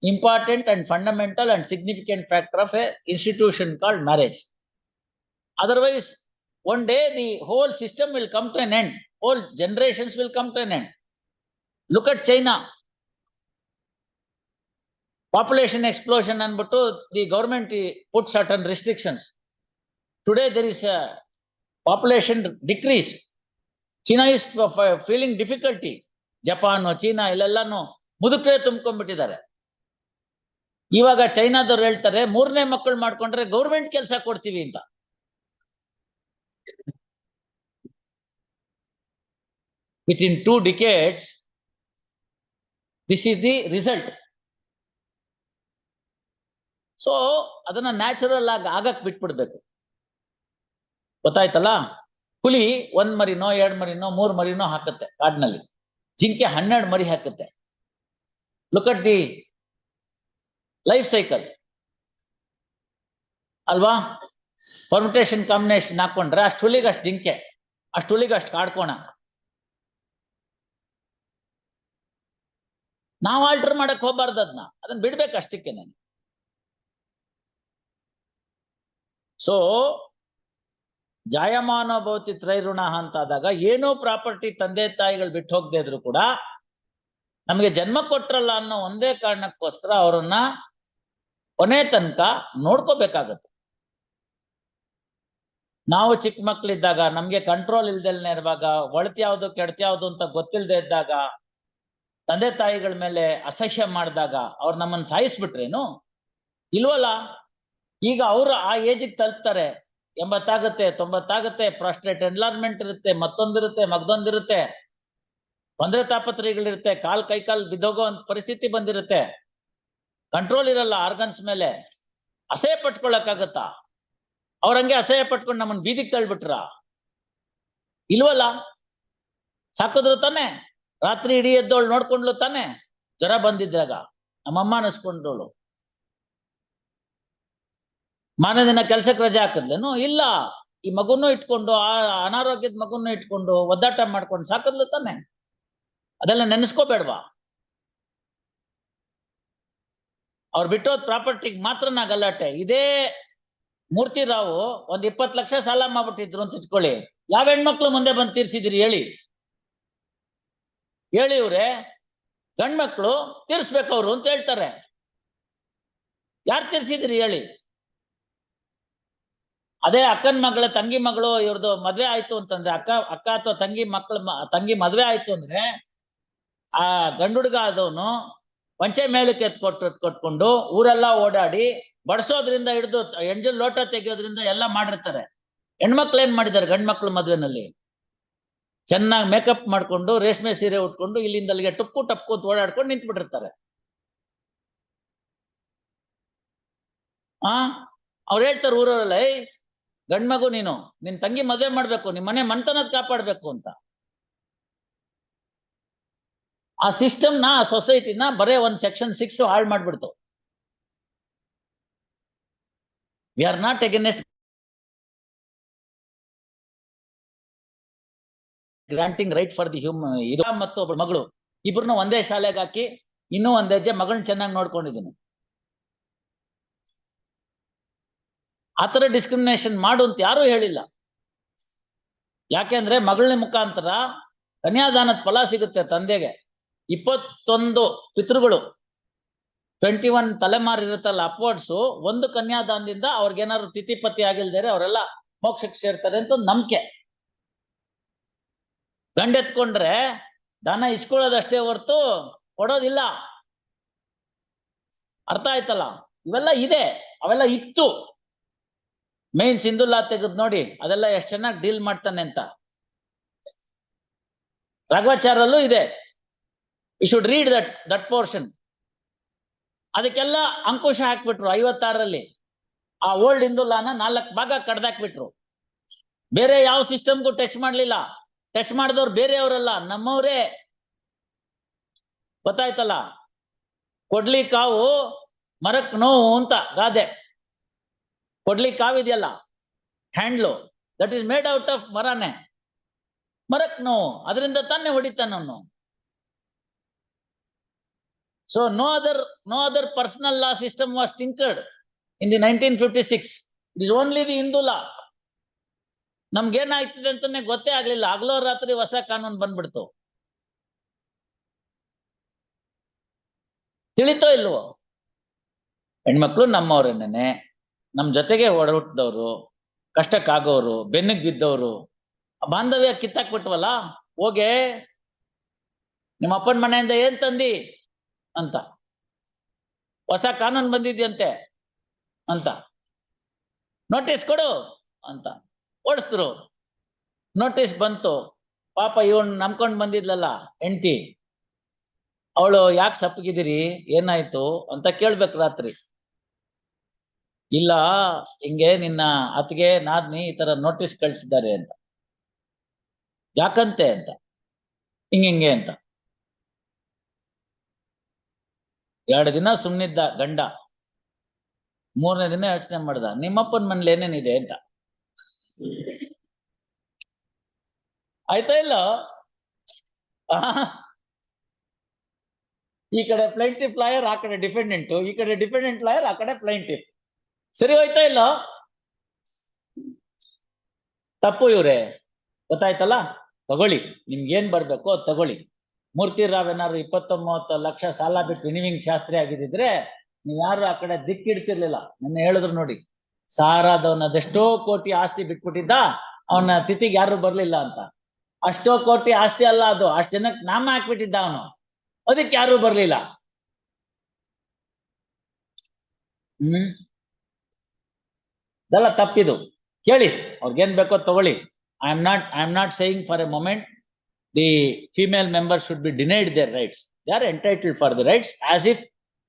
important and fundamental and significant factor of a institution called marriage. Otherwise, one day the whole system will come to an end. Whole generations will come to an end. Look at China. Population explosion anbuttu the government put certain restrictions. Today there is a population decrease. China is feeling difficulty. Japan, China illellanu ಮುದುಕರೇ ತುಂಬಿಕೊಂಡ್ಬಿಟ್ಟಿದ್ದಾರೆ. ಇವಾಗ ಚೈನಾದವ್ರು ಹೇಳ್ತಾರೆ 3ನೇ ಮಕ್ಕಳು ಮಾಡ್ಕೊಂಡ್ರೆ government ಕೆಲಸ ಕೊಡ್ತೀವಿ ಅಂತ. Within 2 decades, this is the result. So ಅದನ್ನ natural ಆಗಿ ಆಗಕ್ ಬಿಟ್ಬಿಡ್ಬೇಕು. ಗೊತ್ತಾಯ್ತಲ್ಲ? ಹುಲಿ 1 ಮರಿನೋ 2 ಮರಿನೋ 3 ಮರಿನೋ ಹಾಕುತ್ತೆ ಕಾಡಿನಲ್ಲಿ. ಜಿಂಕೆ 12 ಮರಿ ಹಾಕುತ್ತೆ. Look at the life cycle ಅಲ್ವಾ? ಪರ್ಮಿಟೇಷನ್ ಕಾಂಬಿನೇಷನ್ ಹಾಕೊಂಡ್ರೆ ಅಷ್ಟು ಹುಲಿಗೆ ಅಷ್ಟು ಜಿಂಕೆ, ಅಷ್ಟು ಹುಲಿಗೆ ಅಷ್ಟು ಕಾಡ್ಕೋಣ. ನಾವು ಆಲ್ಟರ್ ಮಾಡಕ್ ಹೋಗ್ಬಾರ್ದು, ಅದನ್ನ ಬಿಡ್ಬೇಕು ಅಷ್ಟಕ್ಕೆ. ನಾನು ಸೊ ಜಾಯಮಾನ ಭವತಿ ತ್ರೈಋಣ ಅಂತಾದಾಗ ಏನೋ ಪ್ರಾಪರ್ಟಿ ತಂದೆ ತಾಯಿಗಳು ಬಿಟ್ಟು ಹೋಗದೆ ಇದ್ರು ಕೂಡ ನಮಗೆ ಜನ್ಮ ಕೊಟ್ರಲ್ಲ ಅನ್ನೋ ಒಂದೇ ಕಾರಣಕ್ಕೋಸ್ಕರ ಅವರನ್ನ ಕೊನೆ ತನಕ ನೋಡ್ಕೋಬೇಕಾಗತ್ತೆ. ನಾವು ಚಿಕ್ಕ ಮಕ್ಳಿದ್ದಾಗ ನಮ್ಗೆ ಕಂಟ್ರೋಲ್ ಇಲ್ದೆಲ್ನೇ ಇರುವಾಗ, ಒಳತಿ ಯಾವ್ದು ಕೆಡ್ತಿ ಯಾವ್ದು ಅಂತ ಗೊತ್ತಿಲ್ಲದೆ ಇದ್ದಾಗ, ತಂದೆ ತಾಯಿಗಳ ಮೇಲೆ ಅಸಹ್ಯ ಮಾಡಿದಾಗ ಅವ್ರು ನಮ್ಮನ್ನ ಸಾಯಿಸ್ಬಿಟ್ರೇನು? ಇಲ್ವಲ್ಲ. ಈಗ ಅವರು ಆ ಏಜಿಗೆ ತಲುಪ್ತಾರೆ, 80 ಆಗುತ್ತೆ, 90 ಆಗುತ್ತೆ, ಪ್ರಾಸ್ಟ್ರೇಟ್ ಎನ್ಲಾರ್ಮೆಂಟ್ ಇರುತ್ತೆ, ಮತ್ತೊಂದಿರುತ್ತೆ, ಮಗದೊಂದಿರುತ್ತೆ, ತೊಂದರೆ ತಾಪತ್ರಯಗಳಿರುತ್ತೆ, ಕೈಕಾಲ್ ಬಿದ್ದೋಗೋ ಪರಿಸ್ಥಿತಿ ಬಂದಿರುತ್ತೆ, ಕಂಟ್ರೋಲ್ ಇರಲ್ಲ ಆರ್ಗನ್ಸ್ ಮೇಲೆ. ಅಸಹ್ಯ ಪಟ್ಕೊಳಕ್ಕಾಗತ್ತಾ? ಅವ್ರಂಗೆ ಅಸಹ್ಯ ಪಟ್ಕೊಂಡು ನಮ್ಮನ್ನ ಬೀದಿಗೆ ತಳ್ಬಿಟ್ರ? ಇಲ್ವಲ್ಲ. ಸಾಕಿದ್ರು ತಾನೆ, ರಾತ್ರಿ ಇಡೀ ಎದ್ದೋಳು ನೋಡ್ಕೊಂಡ್ಲು ತಾನೆ, ಜ್ವರ ಬಂದಿದ್ದಾಗ ನಮ್ಮಮ್ಮ ಅನಿಸ್ಕೊಂಡೋಳು. ಮಾರನೇ ದಿನ ಕೆಲ್ಸಕ್ಕೆ ರಜೆ ಹಾಕಿದ್ಲೇನು? ಇಲ್ಲ. ಈ ಮಗುನ್ನು ಇಟ್ಕೊಂಡು, ಆ ಅನಾರೋಗ್ಯದ ಮಗುನ್ನು ಇಟ್ಕೊಂಡು ಒದ್ದಾಟ ಮಾಡ್ಕೊಂಡು ಸಾಕಿದ್ಲು ತಾನೆ. ಅದೆಲ್ಲ ನೆನೆಸ್ಕೋಬೇಡ್ವಾ? ಅವ್ರು ಬಿಟ್ಟೋದ್ ಪ್ರಾಪರ್ಟಿಗೆ ಮಾತ್ರ ನಾ ಗಲಾಟೆ. ಇದೇ ಮೂರ್ತಿ ರಾವು 20 ಲಕ್ಷ ಸಾಲ ಮಾಡ್ಬಿಟ್ಟಿದ್ರು ಅಂತ ಇಟ್ಕೊಳ್ಳಿ, ಯಾವ ಹೆಣ್ಮಕ್ಳು ಮುಂದೆ ಬಂದು ತೀರ್ಸಿದಿರಿ ಹೇಳಿ? ಹೇಳಿ ಇವ್ರೆ, ಗಂಡ್ಮಕ್ಳು ತೀರ್ಸ್ಬೇಕವ್ರು ಅಂತ ಹೇಳ್ತಾರೆ. ಯಾರು ತೀರ್ಸಿದಿರಿ ಹೇಳಿ? ಅದೇ ಅಕ್ಕನ ಮಗಳ ತಂಗಿ ಮಗಳು ಇವ್ರದ್ದು ಮದ್ವೆ ಆಯ್ತು ಅಂತಂದ್ರೆ, ಅಕ್ಕ ಅಥವಾ ತಂಗಿ ಮದ್ವೆ ಆಯ್ತು ಅಂದ್ರೆ ಆ ಗಂಡುಡ್ಗ ಆದವನು ವಂಚೆ ಮೇಲಕ್ಕೆ ಕೊಟ್ಕೊಂಡು ಊರೆಲ್ಲ ಓಡಾಡಿ ಬಡಿಸೋದ್ರಿಂದ ಹಿಡಿದು ಎಂಜಲ್ ಲೋಟ ತೆಗೆಯೋದ್ರಿಂದ ಎಲ್ಲ ಮಾಡಿರ್ತಾರೆ. ಹೆಣ್ಮಕ್ಳು ಏನ್ ಮಾಡಿದ್ದಾರೆ? ಗಂಡ್ಮಕ್ಳು ಮದ್ವೆನಲ್ಲಿ ಚೆನ್ನಾಗಿ ಮೇಕಪ್ ಮಾಡ್ಕೊಂಡು, ರೇಷ್ಮೆ ಸೀರೆ ಉಟ್ಕೊಂಡು, ಇಲ್ಲಿಂದ ಅಲ್ಲಿಗೆ ಟಪ್ಕು ಅಂತ ಓಡಾಡ್ಕೊಂಡು ನಿಂತು ಬಿಟ್ಟಿರ್ತಾರೆ. ಅವ್ರು ಹೇಳ್ತಾರೆ ಊರವರೆಲ್ಲ, ಗಂಡ್ಮಗು ನೀನು ನಿನ್ ತಂಗಿ ಮದ್ವೆ ಮಾಡ್ಬೇಕು, ನಿಮ್ ಮನೆ ಮನ್ತನದ ಕಾಪಾಡ್ಬೇಕು ಅಂತ. ಆ ಸಿಸ್ಟಮ್ನ, ಆ ಸೊಸೈಟಿನ ಬರೇ ಒಂದು ಸೆಕ್ಷನ್ 6 ಹಾಳು ಮಾಡ್ಬಿಡ್ತು. We are not against granting right for the human. ಇದು ಮತ್ತು ಒಬ್ಬ ಮಗಳು ಇಬ್ರನ್ನ ಒಂದೇ ಶಾಲೆಗೆ ಹಾಕಿ ಇನ್ನೂ ಒಂದ್ ಹೆಜ್ಜೆ ಮಗಳನ್ನ ಚೆನ್ನಾಗಿ ನೋಡ್ಕೊಂಡಿದ್ದೀನಿ. ಆತರ ಡಿಸ್ಕ್ರಿಮಿನೇಷನ್ ಮಾಡು ಅಂತ ಯಾರು ಹೇಳಿಲ್ಲ. ಯಾಕೆಂದ್ರೆ ಮಗಳನ ಮುಖಾಂತರ ಕನ್ಯಾದಾನದ ಫಲ ಸಿಗುತ್ತೆ ತಂದೆಗೆ. 21 ಪಿತೃಗಳು 21 ತಲೆಮಾರು ಇರುತ್ತಲ್ಲ ಅಪ್ವರ್ಡ್ಸ್, ಒಂದು ಕನ್ಯಾದಾನದಿಂದ ಅವ್ರಿಗೇನಾದ್ರು ತಿಥಿಪತಿ ಆಗಿಲ್ದೇರೆ ಅವರೆಲ್ಲ ಮೋಕ್ಷಕ್ಕೆ ಸೇರ್ತಾರೆ ಅಂತ ಒಂದು ನಂಬಿಕೆ. ಗಂಡೆತ್ಕೊಂಡ್ರೆ ದನ ಇಸ್ಕೊಳ್ಳೋದಷ್ಟೇ ಹೊರ್ತು ಕೊಡೋದಿಲ್ಲ. ಅರ್ಥ ಆಯ್ತಲ್ಲ? ಇವೆಲ್ಲ ಇದೆ, ಅವೆಲ್ಲ ಇತ್ತು. ಮೇನ್ ಸಿಂಧುಲಾ ತೆಗೆದ್ ನೋಡಿ, ಅದೆಲ್ಲ ಎಷ್ಟು ಚೆನ್ನಾಗಿ ಡೀಲ್ ಮಾಡ್ತಾನೆ ಅಂತ. ರಾಘವಾಚಾರ್ಯಲ್ಲೂ ಇದೆ. You should read that portion. ಅದಕ್ಕೆಲ್ಲ ಅಂಕುಶ ಹಾಕ್ಬಿಟ್ರು 56ರಲ್ಲಿ. ಆ ಓಲ್ಡ್ ಹಿಂದುಲಾನ 4 ಭಾಗ ಕಡ್ದಾಕ್ಬಿಟ್ರು. ಬೇರೆ ಯಾವ ಸಿಸ್ಟಮ್ಗೂ ಟಚ್ ಮಾಡ್ಲಿಲ್ಲ. ಟಚ್ ಮಾಡಿದವ್ರು ಬೇರೆಯವರಲ್ಲ, ನಮ್ಮವರೇ. ಗೊತ್ತಾಯ್ತಲ್ಲ? ಕೊಡ್ಲಿ ಕಾವು ಮರಕ್ ನೋವು ಅಂತ ಗಾದೆ. ಕೊಡ್ಲಿ ಕಾವಿದೆಯಲ್ಲ, handle, that is made out of ಮರನೇ. ಮರಕ್ ನೋವು, ಅದರಿಂದ ತಾನೇ ಹೊಡಿತಾನವನು. So no other personal law system was tinkered in the 1956. It is only the Hindu law. ನಮ್ಗೇನಾಯ್ತದೆ ಅಂತಾನೆ ಗೊತ್ತೇ ಆಗ್ಲಿಲ್ಲ. ಹಗಲೋ ರಾತ್ರಿ ಹೊಸ ಕಾನೂನು ಬಂದ್ಬಿಡ್ತು. ತಿಳಿತೋ ಇಲ್ವೋ? ಹೆಣ್ಮಕ್ಳು ನಮ್ಮವ್ರೇನೆ, ನಮ್ ಜೊತೆಗೆ ಹುಟ್ಟಿದವರು, ಕಷ್ಟಕ್ಕಾಗೋರು, ಬೆನ್ನಿಗೆ ಬಿದ್ದವರು. ಬಾಂಧವ್ಯ ಕಿತ್ತಾಕ್ಬಿಟ್ವಲ್ಲ. ಹೋಗೆ ನಿಮ್ಮ ಅಪ್ಪನ ಮನೆಯಿಂದ ಏನ್ ತಂದಿ ಅಂತ, ಹೊಸ ಕಾನೂನು ಬಂದಿದ್ಯಂತೆ ಅಂತ, ನೋಟಿಸ್ ಕೊಡು ಅಂತ ಓಡಿಸಿದ್ರು. ನೋಟಿಸ್ ಬಂತು. ಪಾಪ ಇವನ್ ನಂಬ್ಕೊಂಡ್ ಬಂದಿದ್ಲಲ್ಲ ಹೆಂಡತಿ, ಅವಳು ಯಾಕೆ ಸಪ್ಪಗಿದ್ದೀರಿ, ಏನಾಯ್ತು ಅಂತ ಕೇಳ್ಬೇಕು ರಾತ್ರಿ. ಇಲ್ಲ, ಹಿಂಗೆ ನಿನ್ನ ಅತ್ತಿಗೆ ನಾದ್ನಿ ಈ ತರ ನೋಟಿಸ್ ಕಳ್ಸಿದ್ದಾರೆ ಅಂತ. ಯಾಕಂತೆ ಅಂತ, ಹಿಂಗೆ ಅಂತ. 2 ದಿನ ಸುಮ್ನಿದ್ದ ಗಂಡ. 3ನೇ ದಿನ ಯೋಚನೆ ಮಾಡ್ದ, ನಿಮ್ಮಪ್ಪನ ಮನೇಲಿ ಏನೇನಿದೆ ಅಂತ. ಆಯ್ತಾ ಇಲ್ಲ? ಈ ಕಡೆ ಪ್ಲೈಂಟಿಫ್ ಲಾಯರ್, ಆ ಕಡೆ ಡಿಫೆಂಡೆಂಟ್, ಈ ಕಡೆ ಡಿಫೆಂಡೆಂಟ್ ಲಾಯರ್, ಆ ಕಡೆ ಪ್ಲೈಂಟಿಫ್. ಸರಿ ಹೋಯ್ತಾ ಇಲ್ಲ? ತಪ್ಪು ಇವ್ರೆ. ಗೊತ್ತಾಯ್ತಲ್ಲ? ತಗೊಳ್ಳಿ, ನಿಮ್ಗೆ ಏನ್ ಬರ್ಬೇಕು ಅದು ತಗೊಳ್ಳಿ. ಮೂರ್ತಿ ರಾವ್ ಏನಾದ್ರು 20-30 ಲಕ್ಷ ಸಾಲ ಬಿಟ್ಟು ವಿನಿವಿಂಗ್ ಶಾಸ್ತ್ರಿ ಆಗಿದ್ರೆ ನೀವ್ ಯಾರು ಆ ಕಡೆ ದಿಕ್ಕಿಡ್ತಿರ್ಲಿಲ್ಲ. ನನ್ನ ಹೇಳಿದ್ರು ನೋಡಿ, ಸಾರಾದವನ ಅದೆಷ್ಟೋ ಕೋಟಿ ಆಸ್ತಿ ಬಿಟ್ಬಿಟ್ಟಿದ್ದ, ಅವನ ತಿಥಿಗೆ ಯಾರು ಬರ್ಲಿಲ್ಲ ಅಂತ. ಅಷ್ಟೋ ಕೋಟಿ ಆಸ್ತಿ ಅಲ್ಲ ಅದು, ಅಷ್ಟು ಜನಕ್ಕೆ ನಾಮ ಹಾಕ್ಬಿಟ್ಟಿದ್ದ ಅವನು, ಅದಕ್ಕೆ ಯಾರು ಬರ್ಲಿಲ್ಲ. ಇದೆಲ್ಲ ತಪ್ಪಿದು. ಕೇಳಿ, ಅವ್ರಿಗೇನ್ ಬೇಕೋ ತಗೊಳ್ಳಿ. I am not saying for A moment the female members should be denied their rights. They are entitled for the rights as if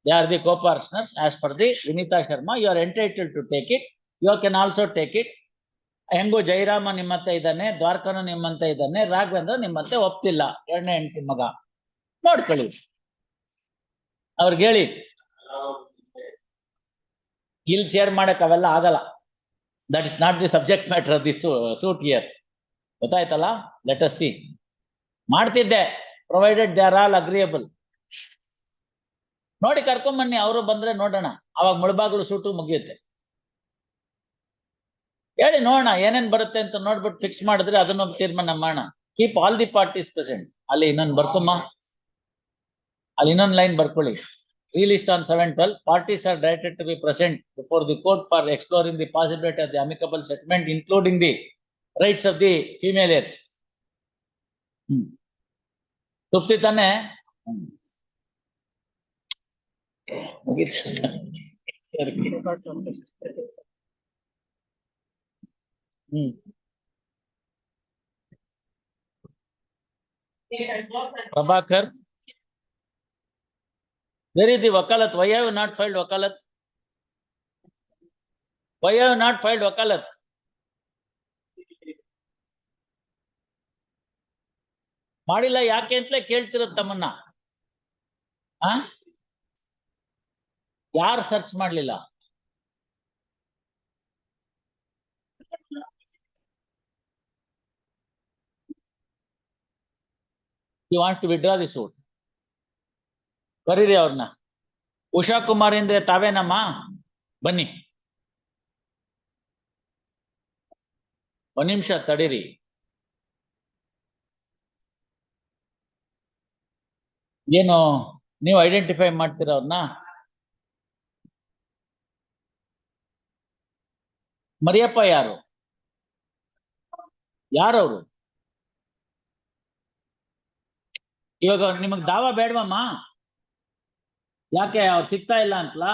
they are the co-partners. As per the Vinita Sharma, you are entitled to take it. You can also take it. ಹೆಂಗೋ ಜೈರಾಮ ನಿಮ್ಮಂತೆ ಇದ್ದಾನೆ, ದ್ವಾರಕನು ನಿಮ್ಮಂತೆ ಇದ್ದಾನೆ, ರಾಘವೇಂದ್ರ ನಿಮ್ಮಂತೆ ಒಪ್ತಿಲ್ಲ, 2ನೇ ಹೆಂಡತಿ ಮಗ. ನೋಡ್ಕೊಳ್ಳಿ, ಅವ್ರಿಗೆ ಹೇಳಿ. ಇಲ್ಲಿ ಶೇರ್ ಮಾಡಕ್ ಅವೆಲ್ಲ ಆಗಲ್ಲ. That is not the subject matter of the suit here. ಗೊತ್ತಾಯ್ತಲ್ಲ? Let us see. ಮಾಡ್ತಿದ್ದೆ, provided they are all agreeable. ನೋಡಿ ಕರ್ಕೊಂಬನ್ನಿ, ಅವರು ಬಂದ್ರೆ ನೋಡೋಣ. ಅವಾಗ ಮುಳಬಾಗ್ಲು ಸೂಟು ಮುಗಿಯುತ್ತೆ. ಹೇಳಿ ನೋಡೋಣ ಏನೇನ್ ಬರುತ್ತೆ ಅಂತ ನೋಡ್ಬಿಟ್ಟು ಫಿಕ್ಸ್ ಮಾಡಿದ್ರೆ ಅದನ್ನ ತೀರ್ಮಾನ ಮಾಡೋಣ. Keep all the parties present. ಅಲ್ಲಿ ಇನ್ನೊಂದು ಬರ್ಕೊಮ್ಮ, ಅಲ್ಲಿ ಇನ್ನೊಂದು ಲೈನ್ ಬರ್ಕೊಳ್ಳಿ. Released on 7/12, parties are directed to be present before the court for exploring the possibility of the amicable settlement, including the rights of the female heirs. ತೃಪ್ತಿ ತಾನೆ? Prabhakar, where is the wakalat? Why have you not filed wakalat? Why have you not filed wakalat? ಮಾಡಿಲ್ಲ ಯಾಕೆ ಅಂತಲೇ ಕೇಳ್ತಿರೋದು ತಮ್ಮನ್ನ. ಯಾರು search ಮಾಡ್ಲಿಲ್ಲ? You want to withdraw the suit? ಕರೀರಿ ಅವ್ರನ್ನ. ಉಷಾ ಕುಮಾರ್ ಅಂದ್ರೆ ತಾವೇನಮ್ಮ? ಬನ್ನಿ, 1 ನಿಮಿಷ ತಡೀರಿ. ಏನು ನೀವು ಐಡೆಂಟಿಫೈ ಮಾಡ್ತೀರ ಅವ್ರನ್ನ? ಮರಿಯಪ್ಪ ಯಾರು? ಯಾರವ್ರು? ಇವಾಗ ನಿಮಗ್ ದಾವ ಬೇಡವಮ್ಮ? ಯಾಕೆ ಅವ್ರು ಸಿಗ್ತಾ ಇಲ್ಲ ಅಂತಲಾ?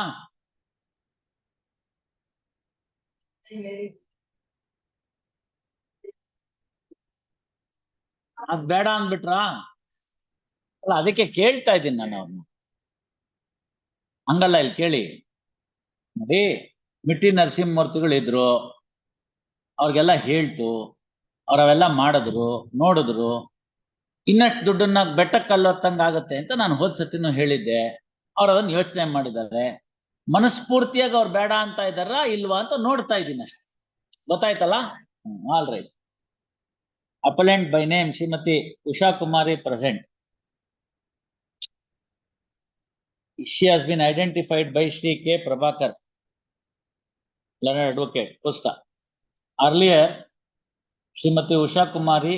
ಅದ್ ಬೇಡ ಅಂದ್ಬಿಟ್ರಾ? ಅಲ್ಲ ಅದಕ್ಕೆ ಕೇಳ್ತಾ ಇದ್ದೀನಿ ನಾನು ಅವ್ರನ್ನ. ಹಂಗಲ್ಲ, ಇಲ್ಲಿ ಕೇಳಿ ನೋಡಿ, ಮಿಟ್ಟಿ ನರಸಿಂಹಮೂರ್ತಿಗಳಿದ್ರು, ಅವ್ರಿಗೆಲ್ಲ ಹೇಳ್ತು, ಅವ್ರವೆಲ್ಲ ಮಾಡಿದ್ರು, ನೋಡಿದ್ರು. ಇನ್ನಷ್ಟು ದುಡ್ಡನ್ನ ಬೆಟ್ಟಕ್ಕೆ ಕಲ್ಲೊತ್ತಂಗ ಆಗುತ್ತೆ ಅಂತ ನಾನು ಹೋದ್ ಸತಿನೂ ಹೇಳಿದ್ದೆ. ಅವ್ರು ಅದನ್ನ ಯೋಚನೆ ಮಾಡಿದ್ದಾರೆ. ಮನಸ್ಫೂರ್ತಿಯಾಗಿ ಅವ್ರು ಬೇಡ ಅಂತ ಇದ್ದಾರ ಇಲ್ವಾ ಅಂತ ನೋಡ್ತಾ ಇದ್ದೀನಿ ಅಷ್ಟೇ. ಗೊತ್ತಾಯ್ತಲ್ಲ? All right. Appellant by name Srimati Usha Kumari present. She has been identified by Shri K. Prabhakar, learned advocate, Pusta. Earlier, Srimati Usha Kumari,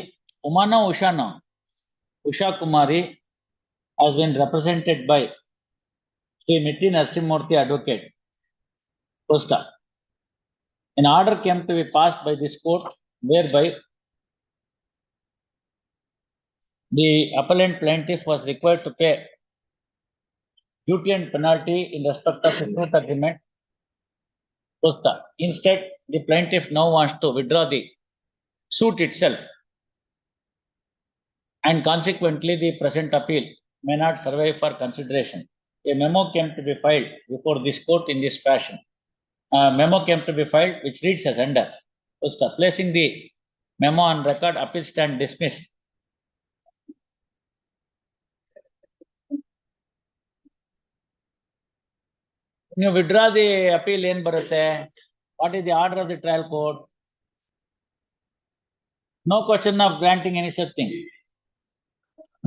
Usha Kumari has been represented by Sri Mitti Narasimhamurthy advocate, Pusta. An order came to be passed by this court whereby the appellant plaintiff was required to pay duty and penalty in respect of the suit agreement. Instead, the plaintiff now wants to withdraw the suit itself, and consequently the present appeal may not survive for consideration. A memo came to be filed before this court in this fashion. Memo came to be filed which reads as under. Placing the memo on record, appeal stand dismissed. When you withdraw the appeal in Barate, what is the order of the trial court? No question of granting any such thing.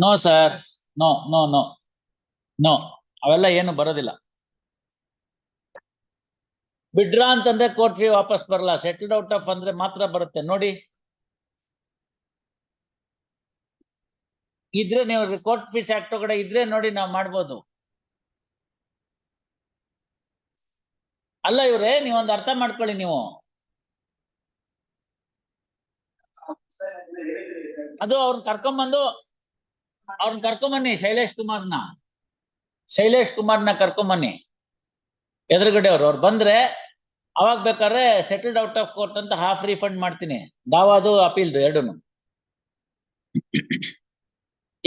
No, sir. No. ಅವೆಲ್ಲ ಏನು ಬರೋದಿಲ್ಲ. Withdraw ಅಂತಂದ್ರೆ court fee ವಾಪಸ್ ಬರಲ್ಲ. Settled out of ಅಂದ್ರೆ ಮಾತ್ರ ಬರುತ್ತೆ. ನೋಡಿ, ಇದ್ರೆ ನೀವು ಕೋರ್ಟ್ ಫೀಸ್ ಆಕ್ಟ್ ಒಳಗಡೆ ಇದ್ರೆ ನೋಡಿ ನಾವು ಮಾಡ್ಬೋದು. ಅಲ್ಲ ಇವ್ರೆ, ನೀವೊಂದು ಅರ್ಥ ಮಾಡ್ಕೊಳ್ಳಿ. ನೀವು ಅದು ಅವ್ರನ್ನ ಕರ್ಕೊಂಬನ್ನಿ. ಶೈಲೇಶ್ ಕುಮಾರ್ನ ಕರ್ಕೊಂಬನ್ನಿ ಎದುರುಗಡೆ ಅವ್ರು ಬಂದ್ರೆ ಅವಾಗ ಬೇಕಾದ್ರೆ ಸೆಟಲ್ಡ್ ಔಟ್ ಆಫ್ ಕೋರ್ಟ್ ಅಂತ ಹಾಫ್ ರೀಫಂಡ್ ಮಾಡ್ತೀನಿ. ದಾವಾದು ಅಪೀಲ್ದು ಎರಡೂನು.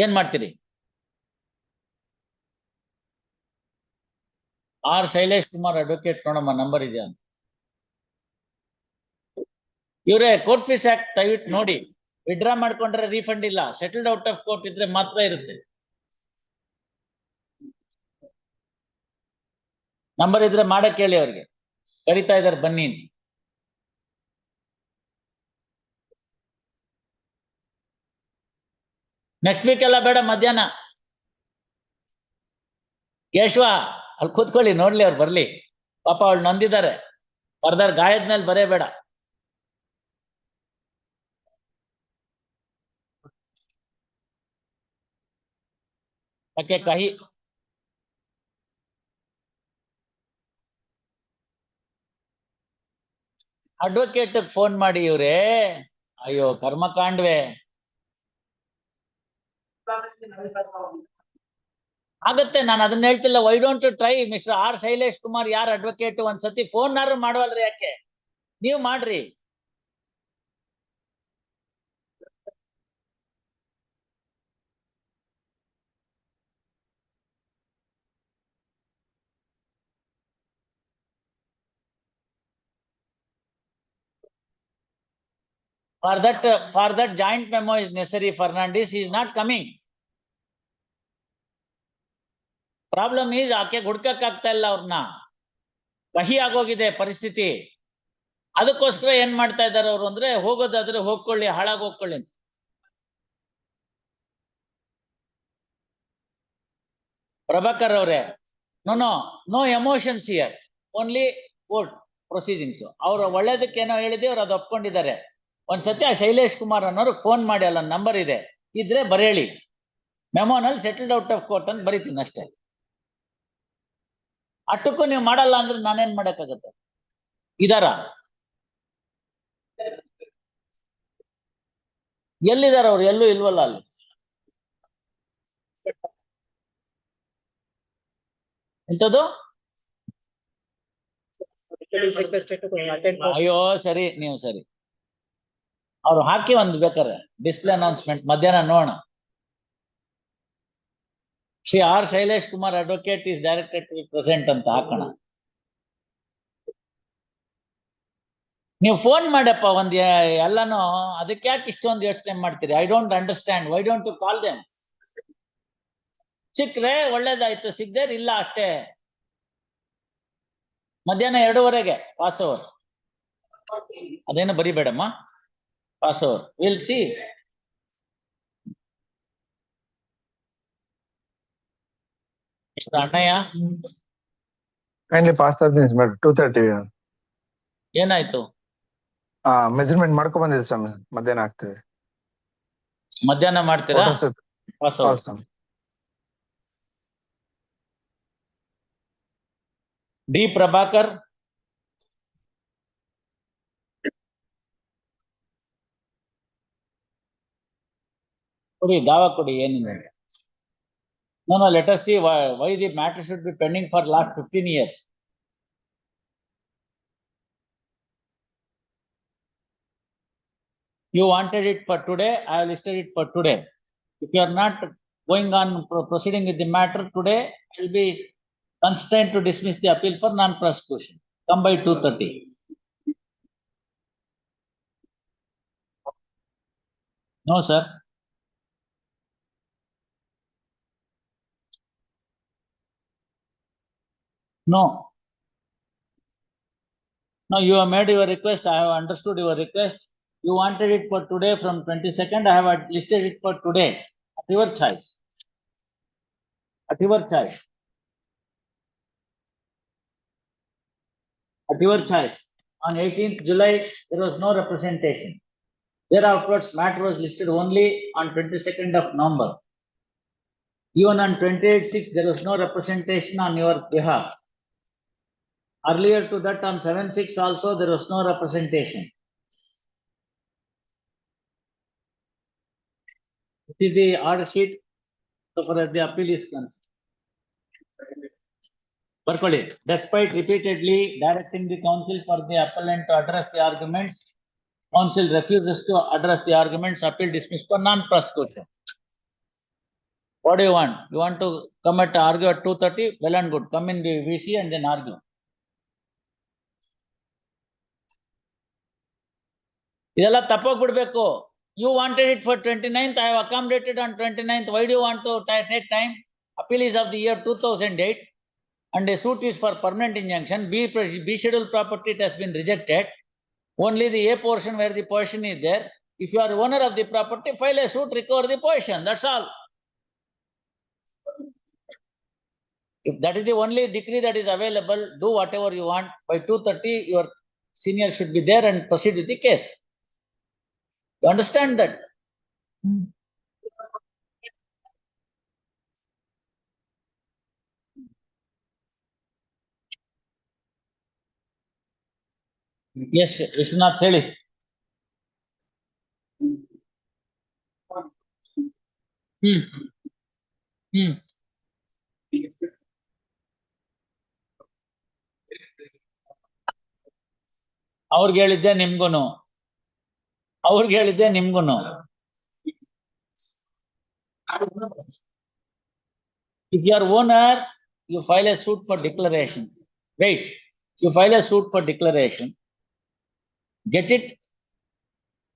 ಏನ್ ಮಾಡ್ತೀರಿ? ಆರ್ ಶೈಲೇಶ್ ಕುಮಾರ್ ಅಡ್ವೊಕೇಟ್ ನೋಡಮ್ಮ, ನಂಬರ್ ಇದೆಯಾ? ಇವ್ರೆ ಕೋರ್ಟ್ ಫೀಸ್ ಆಕ್ಟ್ ದಯವಿಟ್ಟು ನೋಡಿ. ವಿಡ್ರಾ ಮಾಡ್ಕೊಂಡ್ರೆ ರೀಫಂಡ್ ಇಲ್ಲ. ಸೆಟಲ್ಡ್ ಔಟ್ ಆಫ್ ಕೋರ್ಟ್ ಇದ್ರೆ ಮಾತ್ರ ಇರುತ್ತೆ. ನಂಬರ್ ಇದ್ರೆ ಮಾಡಕ್ ಹೇಳಿ ಅವ್ರಿಗೆ. ಕರಿತಾ ಇದಾರೆ ಬನ್ನಿ. ನೆಕ್ಸ್ಟ್ ವೀಕ್ ಎಲ್ಲ ಬೇಡ, ಮಧ್ಯಾಹ್ನ. ಕೇಶವ ಅಲ್ಲಿ ಕೂತ್ಕೊಳ್ಳಿ, ನೋಡ್ಲಿ ಅವ್ರು ಬರ್ಲಿ. ಪಾಪ ಅವಳು ನೊಂದಿದ್ದಾರೆ. ಫರ್ದರ್ ಗಾಯದ ಮೇಲೆ ಬರೇ ಬೇಡ. ಯಾಕೆ ಕಹಿ ಅಡ್ವೊಕೇಟ್ ಫೋನ್ ಮಾಡಿ ಇವ್ರೆ. ಅಯ್ಯೋ ಕರ್ಮಕಾಂಡ್ವೆ. ಆಗತ್ತೆ, ನಾನು ಅದನ್ನ ಹೇಳ್ತಿಲ್ಲ. Why don't you try mister R Shailesh Kumar, ಯಾರ್ ಅಡ್ವೊಕೇಟ್, ಒಂದ್ಸತಿ ಫೋನ್ನಾರು ಮಾಡುವಲ್ರಿ? ಯಾಕೆ ನೀವು ಮಾಡ್ರಿ. For that joint memo is necessary. Fernandez is not coming. Problem is ಆಕೆ ಹುಡ್ಕಕ್ ಆಗ್ತಾ ಇಲ್ಲ ಅವ್ರನ್ನ. ಕಹಿ ಆಗೋಗಿದೆ ಪರಿಸ್ಥಿತಿ. ಅದಕ್ಕೋಸ್ಕರ ಏನ್ ಮಾಡ್ತಾ ಇದಾರೆ ಅವ್ರು ಅಂದ್ರೆ, ಹೋಗೋದಾದ್ರೆ ಹೋಗ್ಕೊಳ್ಳಿ, ಹಾಳಾಗಿ ಹೋಗ್ಕೊಳ್ಳಿ. ಪ್ರಭಾಕರ್ ಅವರೇ, no emotions here, only court proceedings. ಅವ್ರ ಒಳ್ಳೇದಕ್ಕೆ ಏನೋ ಹೇಳಿದೆ, ಅವ್ರು ಅದು ಒಪ್ಕೊಂಡಿದ್ದಾರೆ. ಒಂದ್ಸತಿ ಆ ಶೈಲೇಶ್ ಕುಮಾರ್ ಅನ್ನೋರು ಫೋನ್ ಮಾಡಿ, ಅಲ್ಲ ನಂಬರ್ ಇದೆ, ಇದ್ರೆ ಬರೇಳಿ. ಮೆಮೋನಲ್ಲಿ ಸೆಟಲ್ಡ್ ಔಟ್ ಆಫ್ ಕೋರ್ಟ್ ಅಂತ ಬರೀತೀನಿ ಅಷ್ಟೇ. ಅಷ್ಟಕ್ಕೂ ನೀವು ಮಾಡಲ್ಲ ಅಂದ್ರೆ ನಾನೇನ್ ಮಾಡಕ್ಕಾಗತ್ತೆ? ಇದಾರ ಎಲ್ಲಿದ್ದಾರೆ ಅವ್ರು? ಎಲ್ಲೂ ಇಲ್ವಲ್ಲ ಅಲ್ಲಿ. ಎಂತದ್ದು? ಅಯ್ಯೋ ಸರಿ, ನೀವು ಸರಿ. ಅವ್ರು ಹಾಕಿ ಒಂದು ಬೇಕಾರೆ ಡಿಸ್ಪ್ಲೇ ಅನೌನ್ಸ್ಮೆಂಟ್ ಮಧ್ಯಾಹ್ನ ನೋಡೋಣ. Shri R Shailesh Kumar advocate is directed to be present ಅಂತ ಹಾಕೋಣ. ನೀವು ಫೋನ್ ಮಾಡಪ್ಪ ಒಂದ್ ಎಲ್ಲಾನು. ಅದಕ್ಕೆ ಯಾಕೆ ಇಷ್ಟೊಂದು ಯೋಚನೆ ಮಾಡ್ತೀರಿ? I don't understand. Why don't you call them? ಸಿಕ್ಕ್ರೆ ಒಳ್ಳೇದಾಯ್ತು, ಸಿಗ್ದೇರ್ ಇಲ್ಲ ಅಷ್ಟೇ. ಮಧ್ಯಾಹ್ನ 2:30 ಪಾಸ್ ಓವರ್. ಅದೇನು ಬರಿಬೇಡಮ್ಮ, ಪಾಸ್ ಓವರ್. Will see. ಅಣ್ಣಯ್ಯ kindly pass the this but 2:30 ಏನಾಯ್ತು? ಮೆಜರ್ಮೆಂಟ್ ಮಾಡ್ಕೊ ಬಂದಿದೆ ಸ್ವಾಮಿ, ಮಧ್ಯಾಹ್ನ ಆಗ್ತದೆ. ಮಧ್ಯಾಹ್ನ ಮಾಡ್ತೀರಾ? Pass over. ಡಿ ಪ್ರಭಾಕರ್. ಕೊಡಿ, ದಾವ ಕೊಡಿ, ಏನಿದೆ. No, let us see why the matter should be pending for last 15 years. You wanted it for today, I have listed it for today. If you are not going on proceeding with the matter today, I will be constrained to dismiss the appeal for non-prosecution. Come by 2:30. No, sir. No. No, you have made your request. I have understood your request. You wanted it for today from 22nd. I have listed it for today. At your choice. At your choice. At your choice. On 18th July, there was no representation. Thereafter, matter was listed only on 22nd of November. Even on 28/6, there was no representation on your behalf. Earlier to that, on 7/6 also, there was no representation. This is the order sheet. So far as the appeal is concerned. Barkoli, despite repeatedly directing the counsel for the appellant to address the arguments, counsel refuses to address the arguments. Appeal dismissed for non-prosecution. What do you want? You want to come at argue at 2:30? Well and good. Come in the VC and then argue. ಇದೆಲ್ಲ ತಪ್ಪೋಗ್ಬಿಡ್ಬೇಕು. You wanted it for 29th. I have accommodated on 29th. Why do you want to take time? Appeal is of the year 2008 and a suit is for permanent injunction. B schedule property it has been rejected. Only the A portion where the possession is there. If you are owner of the property, file a suit, recover the possession. That's all. If that is the only decree that is available, do whatever you want. By 2:30, your senior should be there and proceed with the case. You understand that? Yes, Vishwanath ಹೇಳಿ. ಅವ್ರಿಗೆ ಹೇಳಿದ್ದೆ ನಿಮ್ಗೂನು. ಅವ್ರಿಗೆ ಹೇಳಿದ್ದೆ ನಿಮ್ಗೂನು. If you are owner, you file a suit for declaration. Wait, you file a suit for declaration. Get it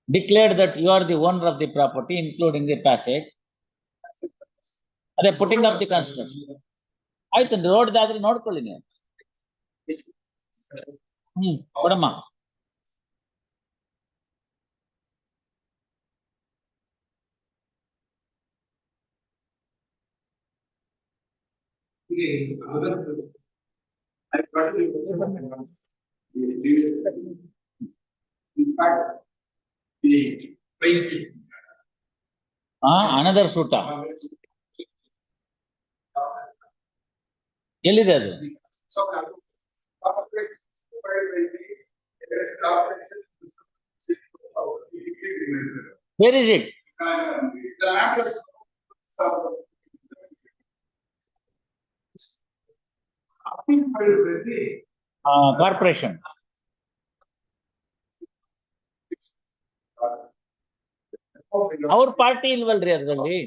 declared that you are the owner of the property, including the passage. ಅದೇ putting up the construction. ಆಯ್ತು, ರೋಡ್ದಾದ್ರೆ ನೋಡ್ಕೊಳ್ಳಿ ನೀವು. ಕೊಡಮ್ಮ. Another suit. ಎಲ್ಲಿದೆ ಅದು? Where is it? The land is Corporation. ಅವ್ರ party ಇಲ್ವಲ್ರಿ ಅದ್ರಲ್ಲಿ?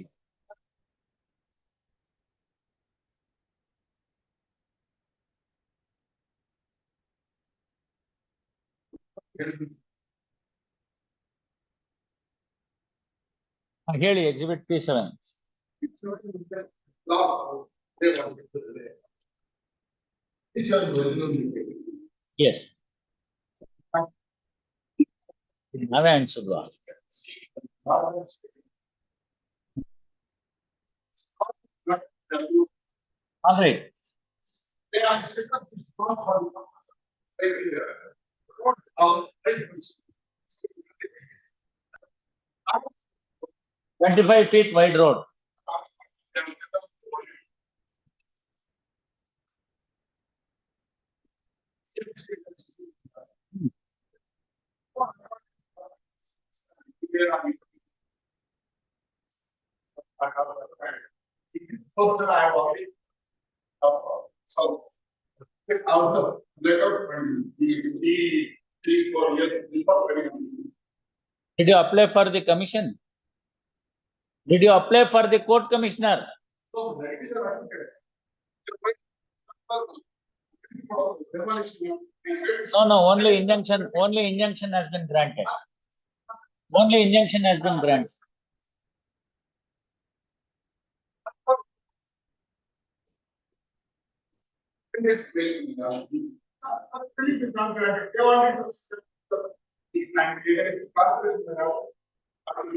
ಹೇಳಿ ಎಕ್ಸಿಬಿಟ್ P7. Yes. ನಾವೇ ಅನ್ಸುದು. All right. 25 feet wide road. Out of letter from the 3-4 years before. Did you apply for the commission? Did you apply for the court commissioner? So that is No, only injunction has been granted. Only injunction has been granted.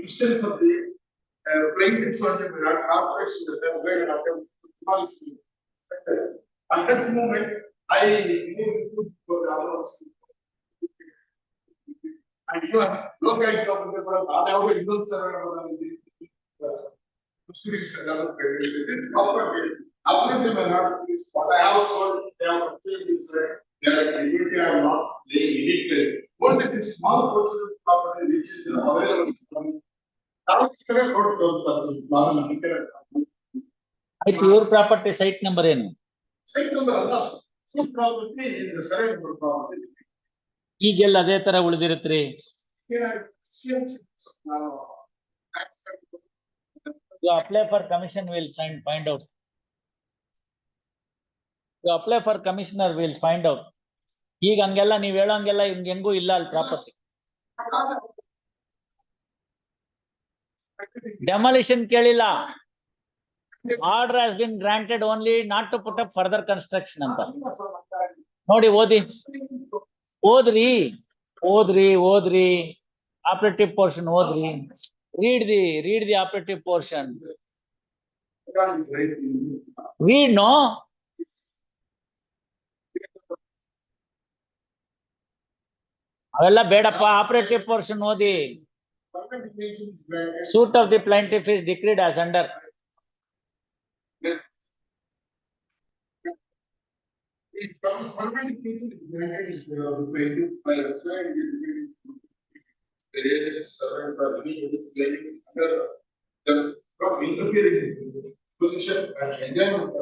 Instance of the plaintiffs on the corporation at that moment, I moved for the others. And you are look at what I have sold, they have achieved is they are not laying any claim. Only this small portion of property which is available. ಆಯ್ತು, ಇವ್ರ property site number ಏನು? Site number ಅಲ್ಲ, some property is the survey number property. ಈಗೆಲ್ಲ ಅದೇ ತರ ಉಳಿದಿರುತ್ತ್ರಿ. You apply for commission, we'll find out. You apply for commissioner, we'll find out. ಈಗ ಹಂಗೆಲ್ಲ ನೀವ್ ಹೇಳೋಂಗೆಲ್ಲ ಹೆಂಗೂ ಇಲ್ಲ ಅಲ್ಲಿ ಪ್ರಾಪರ್ಟಿ. Demolition ಕೇಳಿಲ್ಲ. Order has been granted only not to put up further construction ಅಂತ. ನೋಡಿ ಓದ್ರಿ operative portion ಓದ್ರಿ. Read the operative portion. Read, no? ಅವೆಲ್ಲ ಬೇಡಪ್ಪ, operative portion ಓದಿ. Suit of the plaintiff is decreed as under. Position and enjoyment.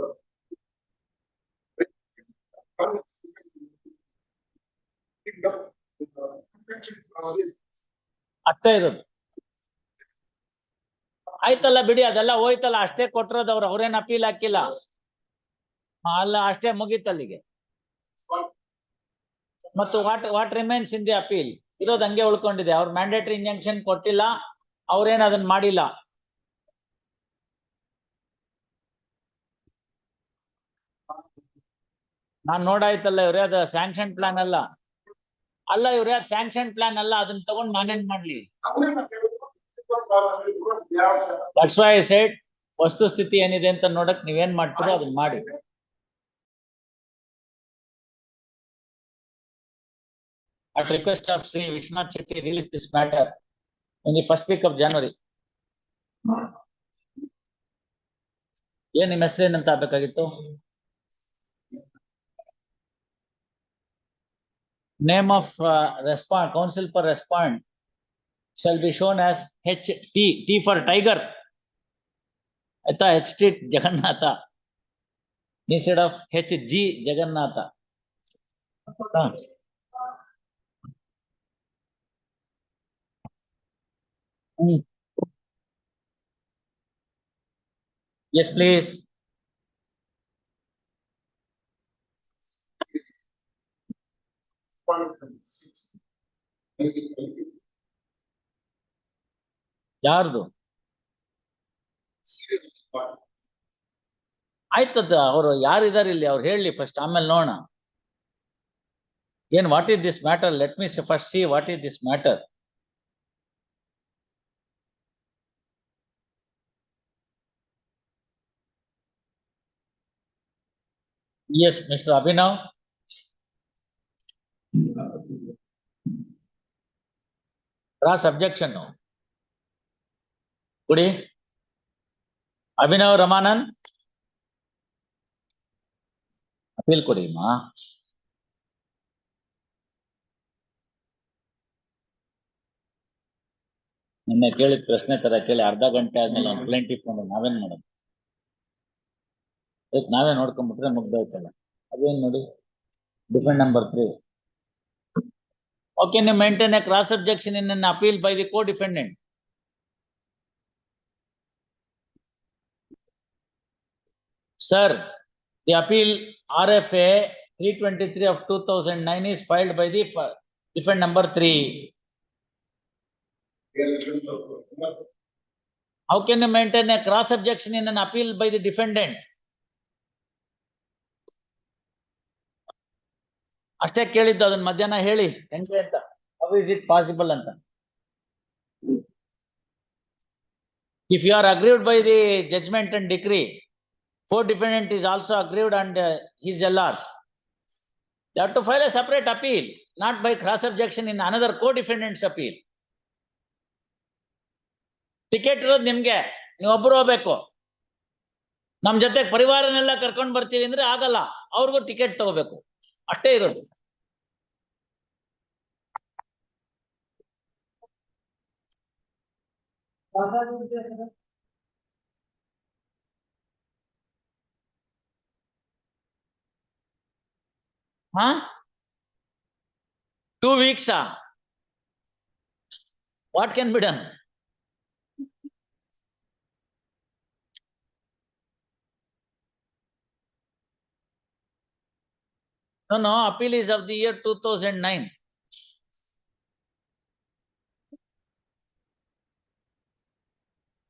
ಅಷ್ಟೇ ಇರೋದು. ಆಯ್ತಲ್ಲ ಬಿಡಿ, ಅದೆಲ್ಲ ಹೋಯ್ತಲ್ಲ, ಅಷ್ಟೇ ಕೊಟ್ಟಿರೋದು ಅವ್ರು. ಅವ್ರೇನ್ ಅಪೀಲ್ ಹಾಕಿಲ್ಲ ಅಲ್ಲ, ಅಷ್ಟೇ ಮುಗೀತಲ್ಲಿಗೆ. ಮತ್ತು what remains in the appeal ಇರೋದು ಹಂಗೆ ಉಳ್ಕೊಂಡಿದೆ. ಅವ್ರು ಮ್ಯಾಂಡೇಟರಿ ಇಂಜಂಕ್ಷನ್ ಕೊಟ್ಟಿಲ್ಲ, ಅವ್ರೇನ್ ಅದನ್ನ ಮಾಡಿಲ್ಲ. ನಾನ್ ನೋಡಾಯ್ತಲ್ಲ, ಇವ್ರೆ ಅದು ಸ್ಯಾಂಕ್ಷನ್ ಪ್ಲಾನ್ ಅಲ್ಲ ಇವ್ರೆ, ಅದು ಸ್ಯಾಂಕ್ಷನ್ ಪ್ಲಾನ್ ಅಲ್ಲ. ಅದನ್ನ ತಗೊಂಡ್ ನಾನೇನ್ ಮಾಡ್ಲಿ? That's why I said ವಸ್ತು ಸ್ಥಿತಿ ಏನಿದೆ ಅಂತ ನೋಡಕ್ ನೀವೇನ್ ಮಾಡ್ತೀರೋ ಅದನ್ನ ಮಾಡಿ. At request of Sri Vishwanath Chetty, release this matter in the first week of January. ಏನ್ ನಿಮ್ಮ ಹೆಸರು ಏನಂತ ಆಗ್ಬೇಕಾಗಿತ್ತು? Name of counsel for respond. shall be shown as HT, T for tiger. I thought HT Jagannatha instead of HG Jagannatha. Yes, please. ಯಾರ್ದು ಆಯ್ತದ ಅವರು ಯಾರಿದ್ದಾರೆ ಇಲ್ಲಿ ಅವ್ರು ಹೇಳಿ ಫಸ್ಟ್ ಆಮೇಲೆ ನೋಡೋಣ ಏನ್ what is this matter let me first see what is this matter yes mister Abhinav cross objection ಕೊಡಿ ಅಭಿನವ್ ರಮಾನಂದ್ ಅಪೀಲ್ ಕೊಡಿ ಮಾ ನಿನ್ನೆ ಕೇಳಿದ ಪ್ರಶ್ನೆ ತರ ಕೇಳಿ ಅರ್ಧ ಗಂಟೆ ಆದ್ಮೇಲೆ ಒಂದು ಪ್ಲೇಂಟಿಫ್ ಮಾಡಿ ನಾವೇನ್ ಮಾಡೋದು ನಾವೇ ನೋಡ್ಕೊಂಡ್ಬಿಟ್ರೆ ಮುಗ್ದೋಯ್ತಲ್ಲ ಅದೇನ್ ನೋಡಿ ಡಿಫೆಂಡ್ ನಂಬರ್ 3 ಓಕೆ ನೀವು maintain a cross objection in an appeal by the co defendant Sir, the appeal RFA 323 of 2009 is filed by the defendant number 3. How can you maintain a cross objection in an appeal by the defendant? ಅಷ್ಟೇ ಕೇಳಿದ್ದು ಅದನ್ನ ಮಧ್ಯಾಹ್ನ ಹೇಳಿ ಹೆಂಗೆ ಅಂತ how is it possible ಅಂತ if you are aggrieved by the judgment and decree co-defendant is also aggrieved and his LRs. They have to file a separate appeal, not by cross objection in another co-defendant's appeal. Ticket ಇರೋದು ನಿಮ್ಗೆ ನೀವು ಒಬ್ಬರು ಹೋಗ್ಬೇಕು ನಮ್ ಜೊತೆ ಪರಿವಾರನೆಲ್ಲ ಕರ್ಕೊಂಡ್ ಬರ್ತೀವಿ ಅಂದ್ರೆ ಆಗಲ್ಲ ಅವ್ರಿಗೂ ಟಿಕೆಟ್ ತಗೋಬೇಕು ಅಷ್ಟೇ ಇರೋದು Huh? 2 weeks. What can be done? No, appeal is of the year 2009.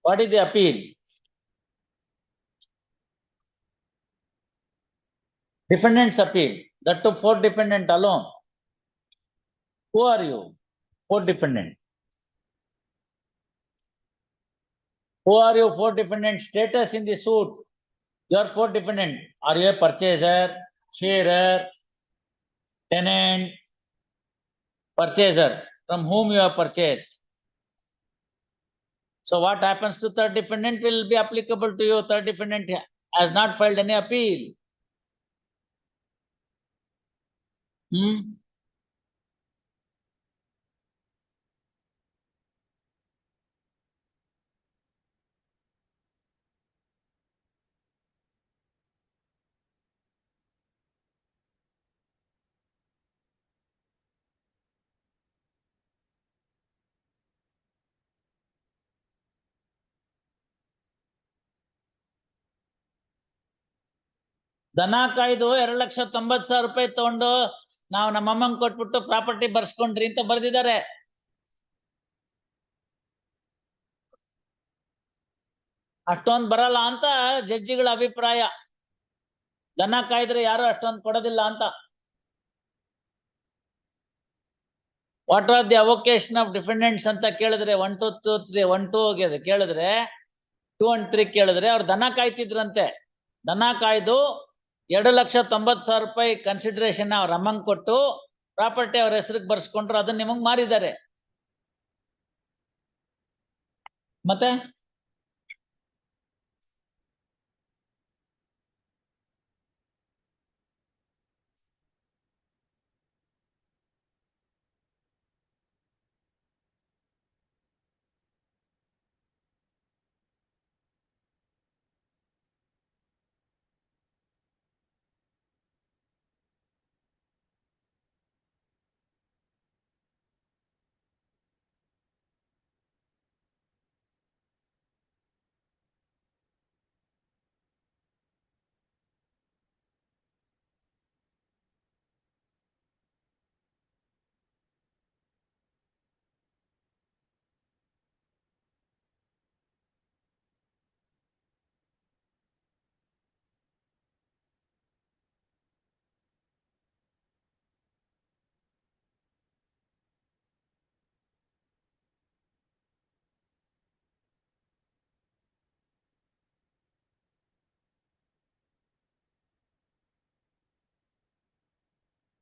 What is the appeal? Defendant's appeal. That to 4 defendant alone. Who are you? 4 defendant. Who are you? 4 defendant status in the suit. You are 4 defendant. Are you a purchaser, sharer, tenant, purchaser? From whom you have purchased? So what happens to third defendant will be applicable to you. Third defendant has not filed any appeal. ದನ ಕಾಯ್ದು 2,90,000 ರೂಪಾಯಿ ತಗೊಂಡು ನಾವು ನಮ್ಮಮ್ಮಂಗ್ ಕೊಟ್ಬಿಟ್ಟು property ಬರ್ಸ್ಕೊಂಡ್ರಿ ಅಂತ ಬರ್ದಿದ್ದಾರೆ ಅಷ್ಟೊಂದು ಬರಲ್ಲ ಅಂತ ಜಡ್ಜಿಗಳ ಅಭಿಪ್ರಾಯ ದನ ಕಾಯ್ದ್ರೆ ಯಾರು ಅಷ್ಟೊಂದು ಕೊಡೋದಿಲ್ಲ ಅಂತ what are the ಅವೊಕೇಶನ್ of defendants ಅಂತ ಕೇಳಿದ್ರೆ 1 2 3 1 2 ಕೇಳಿದ್ರೆ 2 and 3 ಕೇಳಿದ್ರೆ ಅವ್ರು ದನ ಕಾಯ್ತಿದ್ರಂತೆ ದನ ಕಾಯ್ದು 2,90,000 ರೂಪಾಯಿ ಕನ್ಸಿಡರೇಷನ್ ಅವ್ರ ಅಮ್ಮಂಗ್ ಕೊಟ್ಟು ಪ್ರಾಪರ್ಟಿ ಅವ್ರ ಹೆಸರಿಗೆ ಬರ್ಸ್ಕೊಂಡ್ರು ಅದನ್ನ ನಿಮಗ್ ಮಾರಿದ್ದಾರೆ ಮತ್ತೆ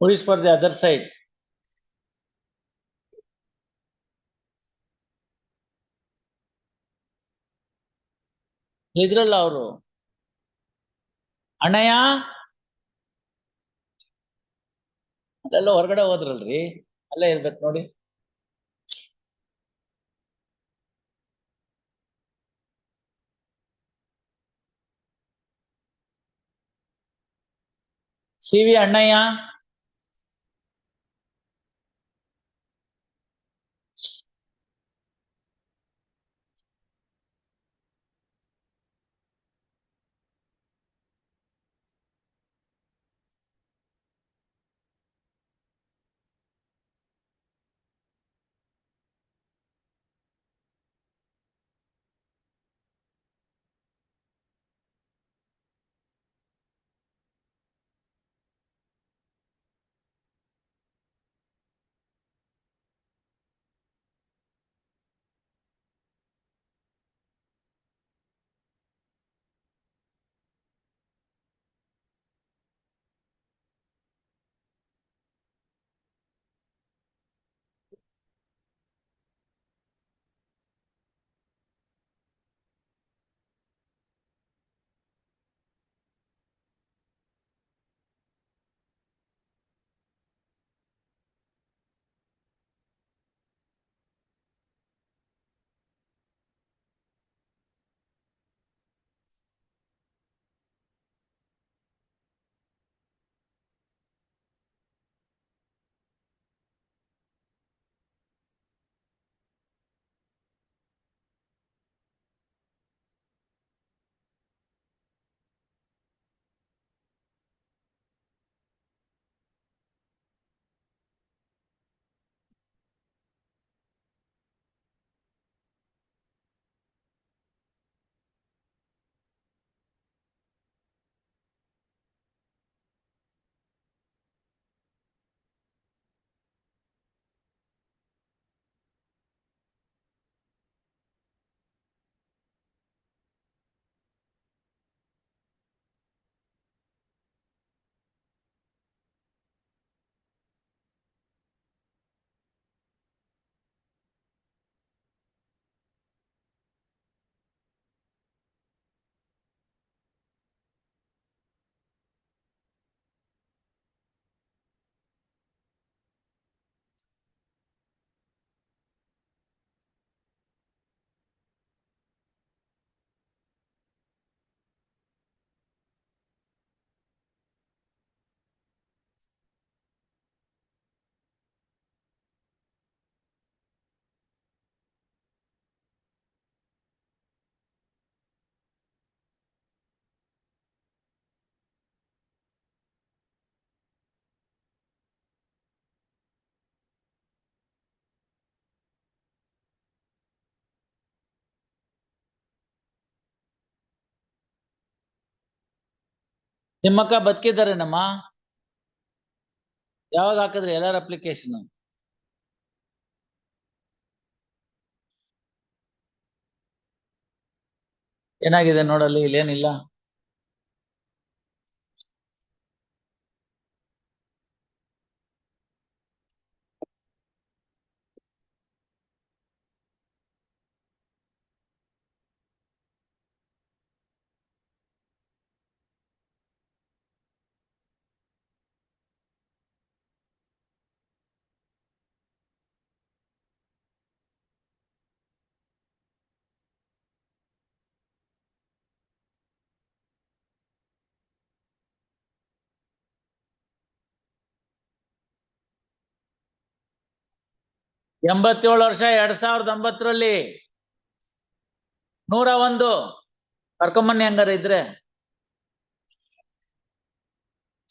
Who is for the other side? ಇದ್ರಲ್ಲ ಅವರು ಅಣ್ಣಯ್ಯ ಅಲ್ಲೆಲ್ಲ ಹೊರಗಡೆ ಹೋದ್ರಲ್ರಿ, ಅಲ್ಲೇ ಇರ್ಬೇಕು ನೋಡಿ. ಸಿ.ವಿ. ಅಣ್ಣಯ್ಯ, ತಿಮ್ಮಕ್ಕ ಬದುಕಿದ್ದಾರೇನಮ್ಮ? ಯಾವಾಗ ಹಾಕಿದ್ರಿ ಎಲ್ಲಾರ ಅಪ್ಲಿಕೇಶನ್? ಏನಾಗಿದೆ ನೋಡಲ್ಲಿ, ಇಲ್ಲೇನಿಲ್ಲ. ಎಂಬತ್ತೇಳು ವರ್ಷ 2009ರಲ್ಲಿ 101 ಕರ್ಕೊಂಬನ್ನಿ ಹಂಗಾರ ಇದ್ರೆ.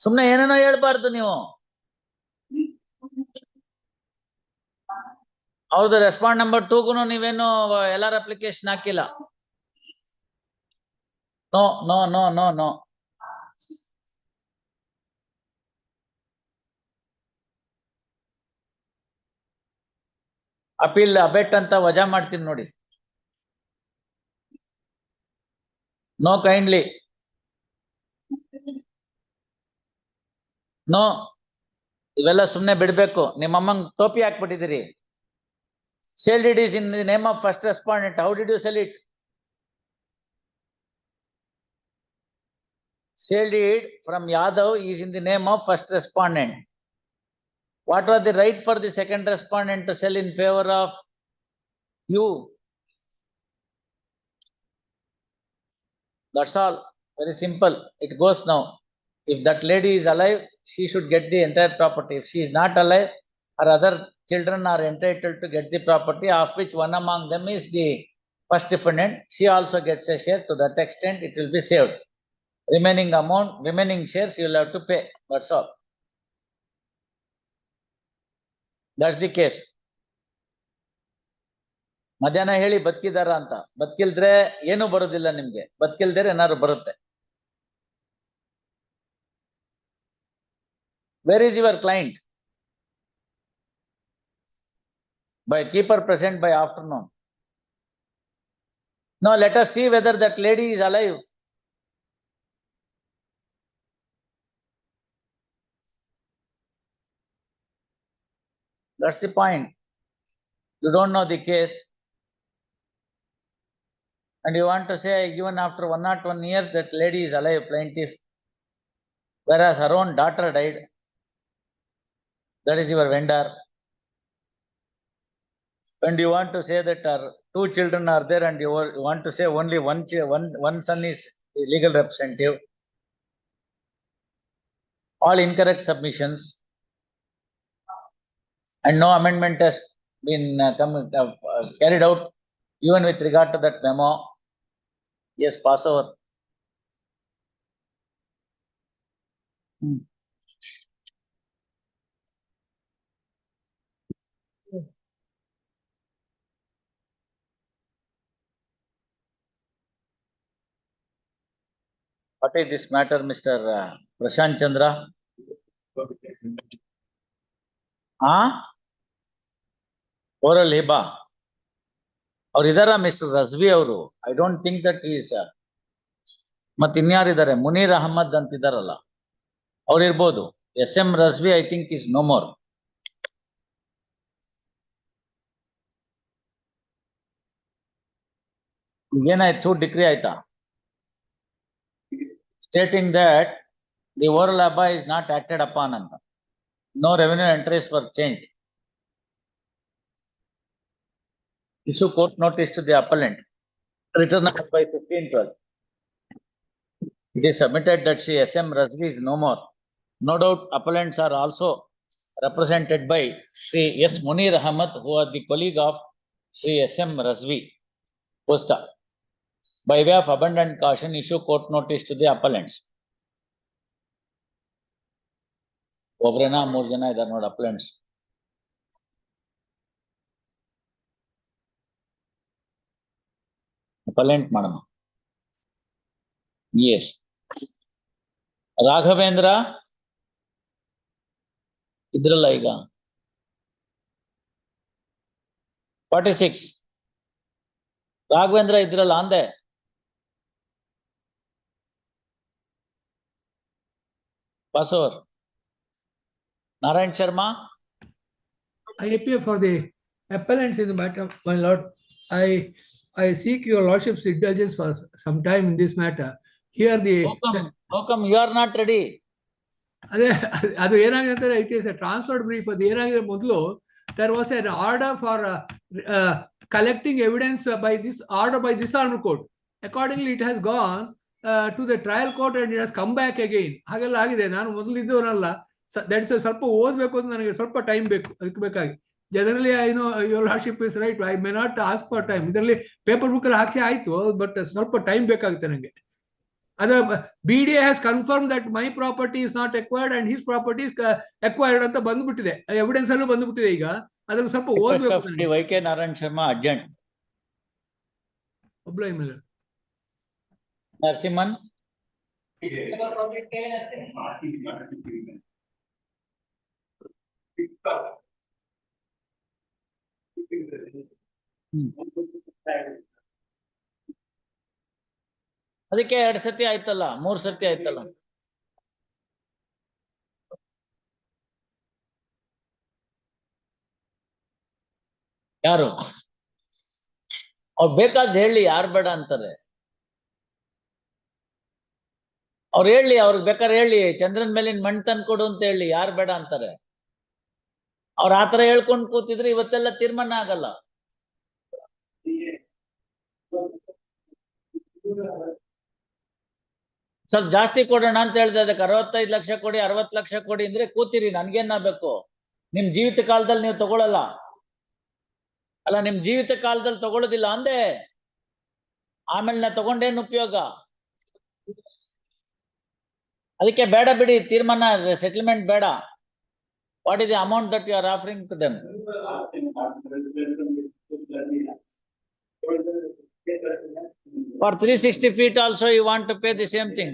ಸುಮ್ನೆ ಏನೇನೋ ಹೇಳ್ಬಾರ್ದು ನೀವು. ಅವ್ರದ್ದು ರೆಸ್ಪಾಂಡ್ ನಂಬರ್ 2 ನೀವೇನು ಎಲ್ಲಾರ ಅಪ್ಲಿಕೇಶನ್ ಹಾಕಿಲ್ಲ. No no no no no. Appeal abate ಅಂತ ವಜಾ ಮಾಡ್ತೀನಿ ನೋಡಿ. No kindly. ನೋ. ಇವೆಲ್ಲ ಸುಮ್ನೆ ಬಿಡ್ಬೇಕು. ನಿಮ್ಮಮ್ಮಂಗ್ ಟೋಪಿ ಹಾಕ್ಬಿಟ್ಟಿದ್ದೀರಿ. Sale deed is in the name of first respondent. How did you sell it? Sale deed from Yadav is in the name of first respondent. What was the right for the second respondent to sell in favor of you? That's all. Very simple. It goes now. If that lady is alive, she should get the entire property. If she is not alive, her other children are entitled to get the property, of which one among them is the first defendant. She also gets a share. To that extent, it will be saved. Remaining amount, remaining shares, you will have to pay. That's all. That's the case. ಮಧ್ಯಾಹ್ನ ಹೇಳಿ ಬದುಕಿದಾರ ಅಂತ. ಬದುಕಿಲ್ದ್ರೆ ಏನು ಬರೋದಿಲ್ಲ ನಿಮ್ಗೆ. ಬದುಕಿಲ್ದರೆ ಏನಾದ್ರು ಬರುತ್ತೆ. Where is your client? By keep her present by afternoon. Now let us see whether that lady is alive. That's the point. You don't know the case. And you want to say even after 101 years that lady is alive, plaintiff. Whereas her own daughter died. That is your vendor. And you want to say that her 2 children are there and you want to say only one son is the legal representative. All incorrect submissions. And no amendment has been carried out even with regard to that memo. Yes, pass over. What is this matter, Mr. Prashant Chandra? Oral Hiba. Or idara Mr. Razvi ಅವರು. I don't think that he is. ಮತ್ತೆ ಇನ್ಯಾರಿದ್ದಾರೆ? ಮುನೀರ್ ಅಹಮದ್ ಅಂತಿದಾರಲ್ಲ, ಅವ್ರು ಇರ್ಬೋದು. SM Razvi I think is no more. ಏನಾಯ್ತು? Decree ಆಯ್ತಾ? Stating that the oral Hiba is not acted upon ಅಂತ. No revenue entries were changed. Issue court notice to the appellant. Written up by 15/12. It is submitted that Shri SM Razvi is no more. No doubt appellants are also represented by Shri S. Munir Ahmad, who are the colleague of Shri SM Razvi. Posta. By way of abundant caution, issue court notice to the appellants. ಒಬ್ರೇನಾ 3 ಜನ ಇದ್ದಾರೆ ನೋಡಿ appellants. Appellant ಮಾಡೋಣ. Yes. Raghavendra ಇದ್ರಲ್ಲ ಈಗ 46. ರಾಘವೇಂದ್ರ ಇದ್ರಲ್ಲ ಅಂದೆ. Pass over. Narayan Sharma. I appear for the appellants in the matter, my lord. I seek your lordship's indulgence for some time in this matter. Here the How come you are not ready? ಅದು ಏನಾಗಿದೆ, it is a transferred brief. ಅದು ಏನಾಗಿದೆ, ಮೊದಲು there was an order for collecting evidence by this order by this honorable court. Accordingly, it has gone to the trial court and it has come back again. ಹಾಗೆಲ್ಲ ಆಗಿದೆ. ನಾನು ಮೊದಲು ಇದ್ದವನಲ್ಲ, that is ಸ್ವಲ್ಪ ಓದಬೇಕು ಅಂತ ನನಗೆ ಸ್ವಲ್ಪ ಟೈಮ್ ಬೇಕು. ಅದಕ್ಕೆ ಬೇಕಾಗಿ generally I know your lordship is right, I may not ask for time. ಇದರಲ್ಲಿ ಪೇಪರ್ ಬುಕ್ ಅಲ್ಲಿ ಹಾಕಿ ಆಯ್ತು, ಬಟ್ ಸ್ವಲ್ಪ ಟೈಮ್ ಬೇಕಾಗುತ್ತೆ ನನಗೆ. ಅದು BDA has confirmed that my property is not acquired and his property is acquired ಅಂತ ಬಂದ್ಬಿಟ್ಟಿದೆ, evidence ಅಲ್ಲೂ ಬಂದ್ಬಿಟ್ಟಿದೆ. ಈಗ ಅದನ್ನು ಸ್ವಲ್ಪ ಓದಬೇಕು. YK Narayan Sharma urgent. ಒಬ್ಲೈ ಮೇಲೆ ನರಸಿಂಹನ್. ಅದಕ್ಕೆ 2 ಸತಿ ಆಯ್ತಲ್ಲ, 3 ಸತಿ ಆಯ್ತಲ್ಲ. ಯಾರು ಅವ್ರು ಬೇಕಾದ್ ಹೇಳಿ, ಯಾರು ಬೇಡ ಅಂತಾರೆ? ಅವ್ರು ಹೇಳಿ, ಅವ್ರಿಗೆ ಬೇಕಾದ್ರೆ ಹೇಳಿ ಚಂದ್ರನ್ ಮೇಲಿನ ಮಣ್ಣು ತಂದು ಕೊಡು ಅಂತ ಹೇಳಿ, ಯಾರು ಬೇಡ ಅಂತಾರೆ? ಅವ್ರ ಆತರ ಹೇಳ್ಕೊಂಡು ಕೂತಿದ್ರೆ ಇವತ್ತೆಲ್ಲ ತೀರ್ಮಾನ ಆಗಲ್ಲ. ಸ್ವಲ್ಪ ಜಾಸ್ತಿ ಕೊಡೋಣ ಅಂತ ಹೇಳ್ದೆ, ಅದಕ್ಕೆ 65 ಲಕ್ಷ ಕೊಡಿ, 60 ಲಕ್ಷ ಕೊಡಿ ಅಂದ್ರೆ ಕೂತಿರಿ, ನನ್ಗೇನ ಬೇಕು? ನಿಮ್ ಜೀವಿತ ಕಾಲದಲ್ಲಿ ನೀವು ತಗೊಳಲ್ಲ ಅಲ್ಲ, ನಿಮ್ ಜೀವಿತ ಕಾಲದಲ್ಲಿ ತಗೊಳ್ಳೋದಿಲ್ಲ ಅಂದೆ, ಆಮೇಲೆ ನಾ ತಗೊಂಡೇನು ಉಪಯೋಗ? ಅದಕ್ಕೆ ಬೇಡ ಬಿಡಿ, ತೀರ್ಮಾನ ಸೆಟಲ್ಮೆಂಟ್ ಬೇಡ. What is the amount that you are offering to them? For 360 feet also you want to pay the same thing.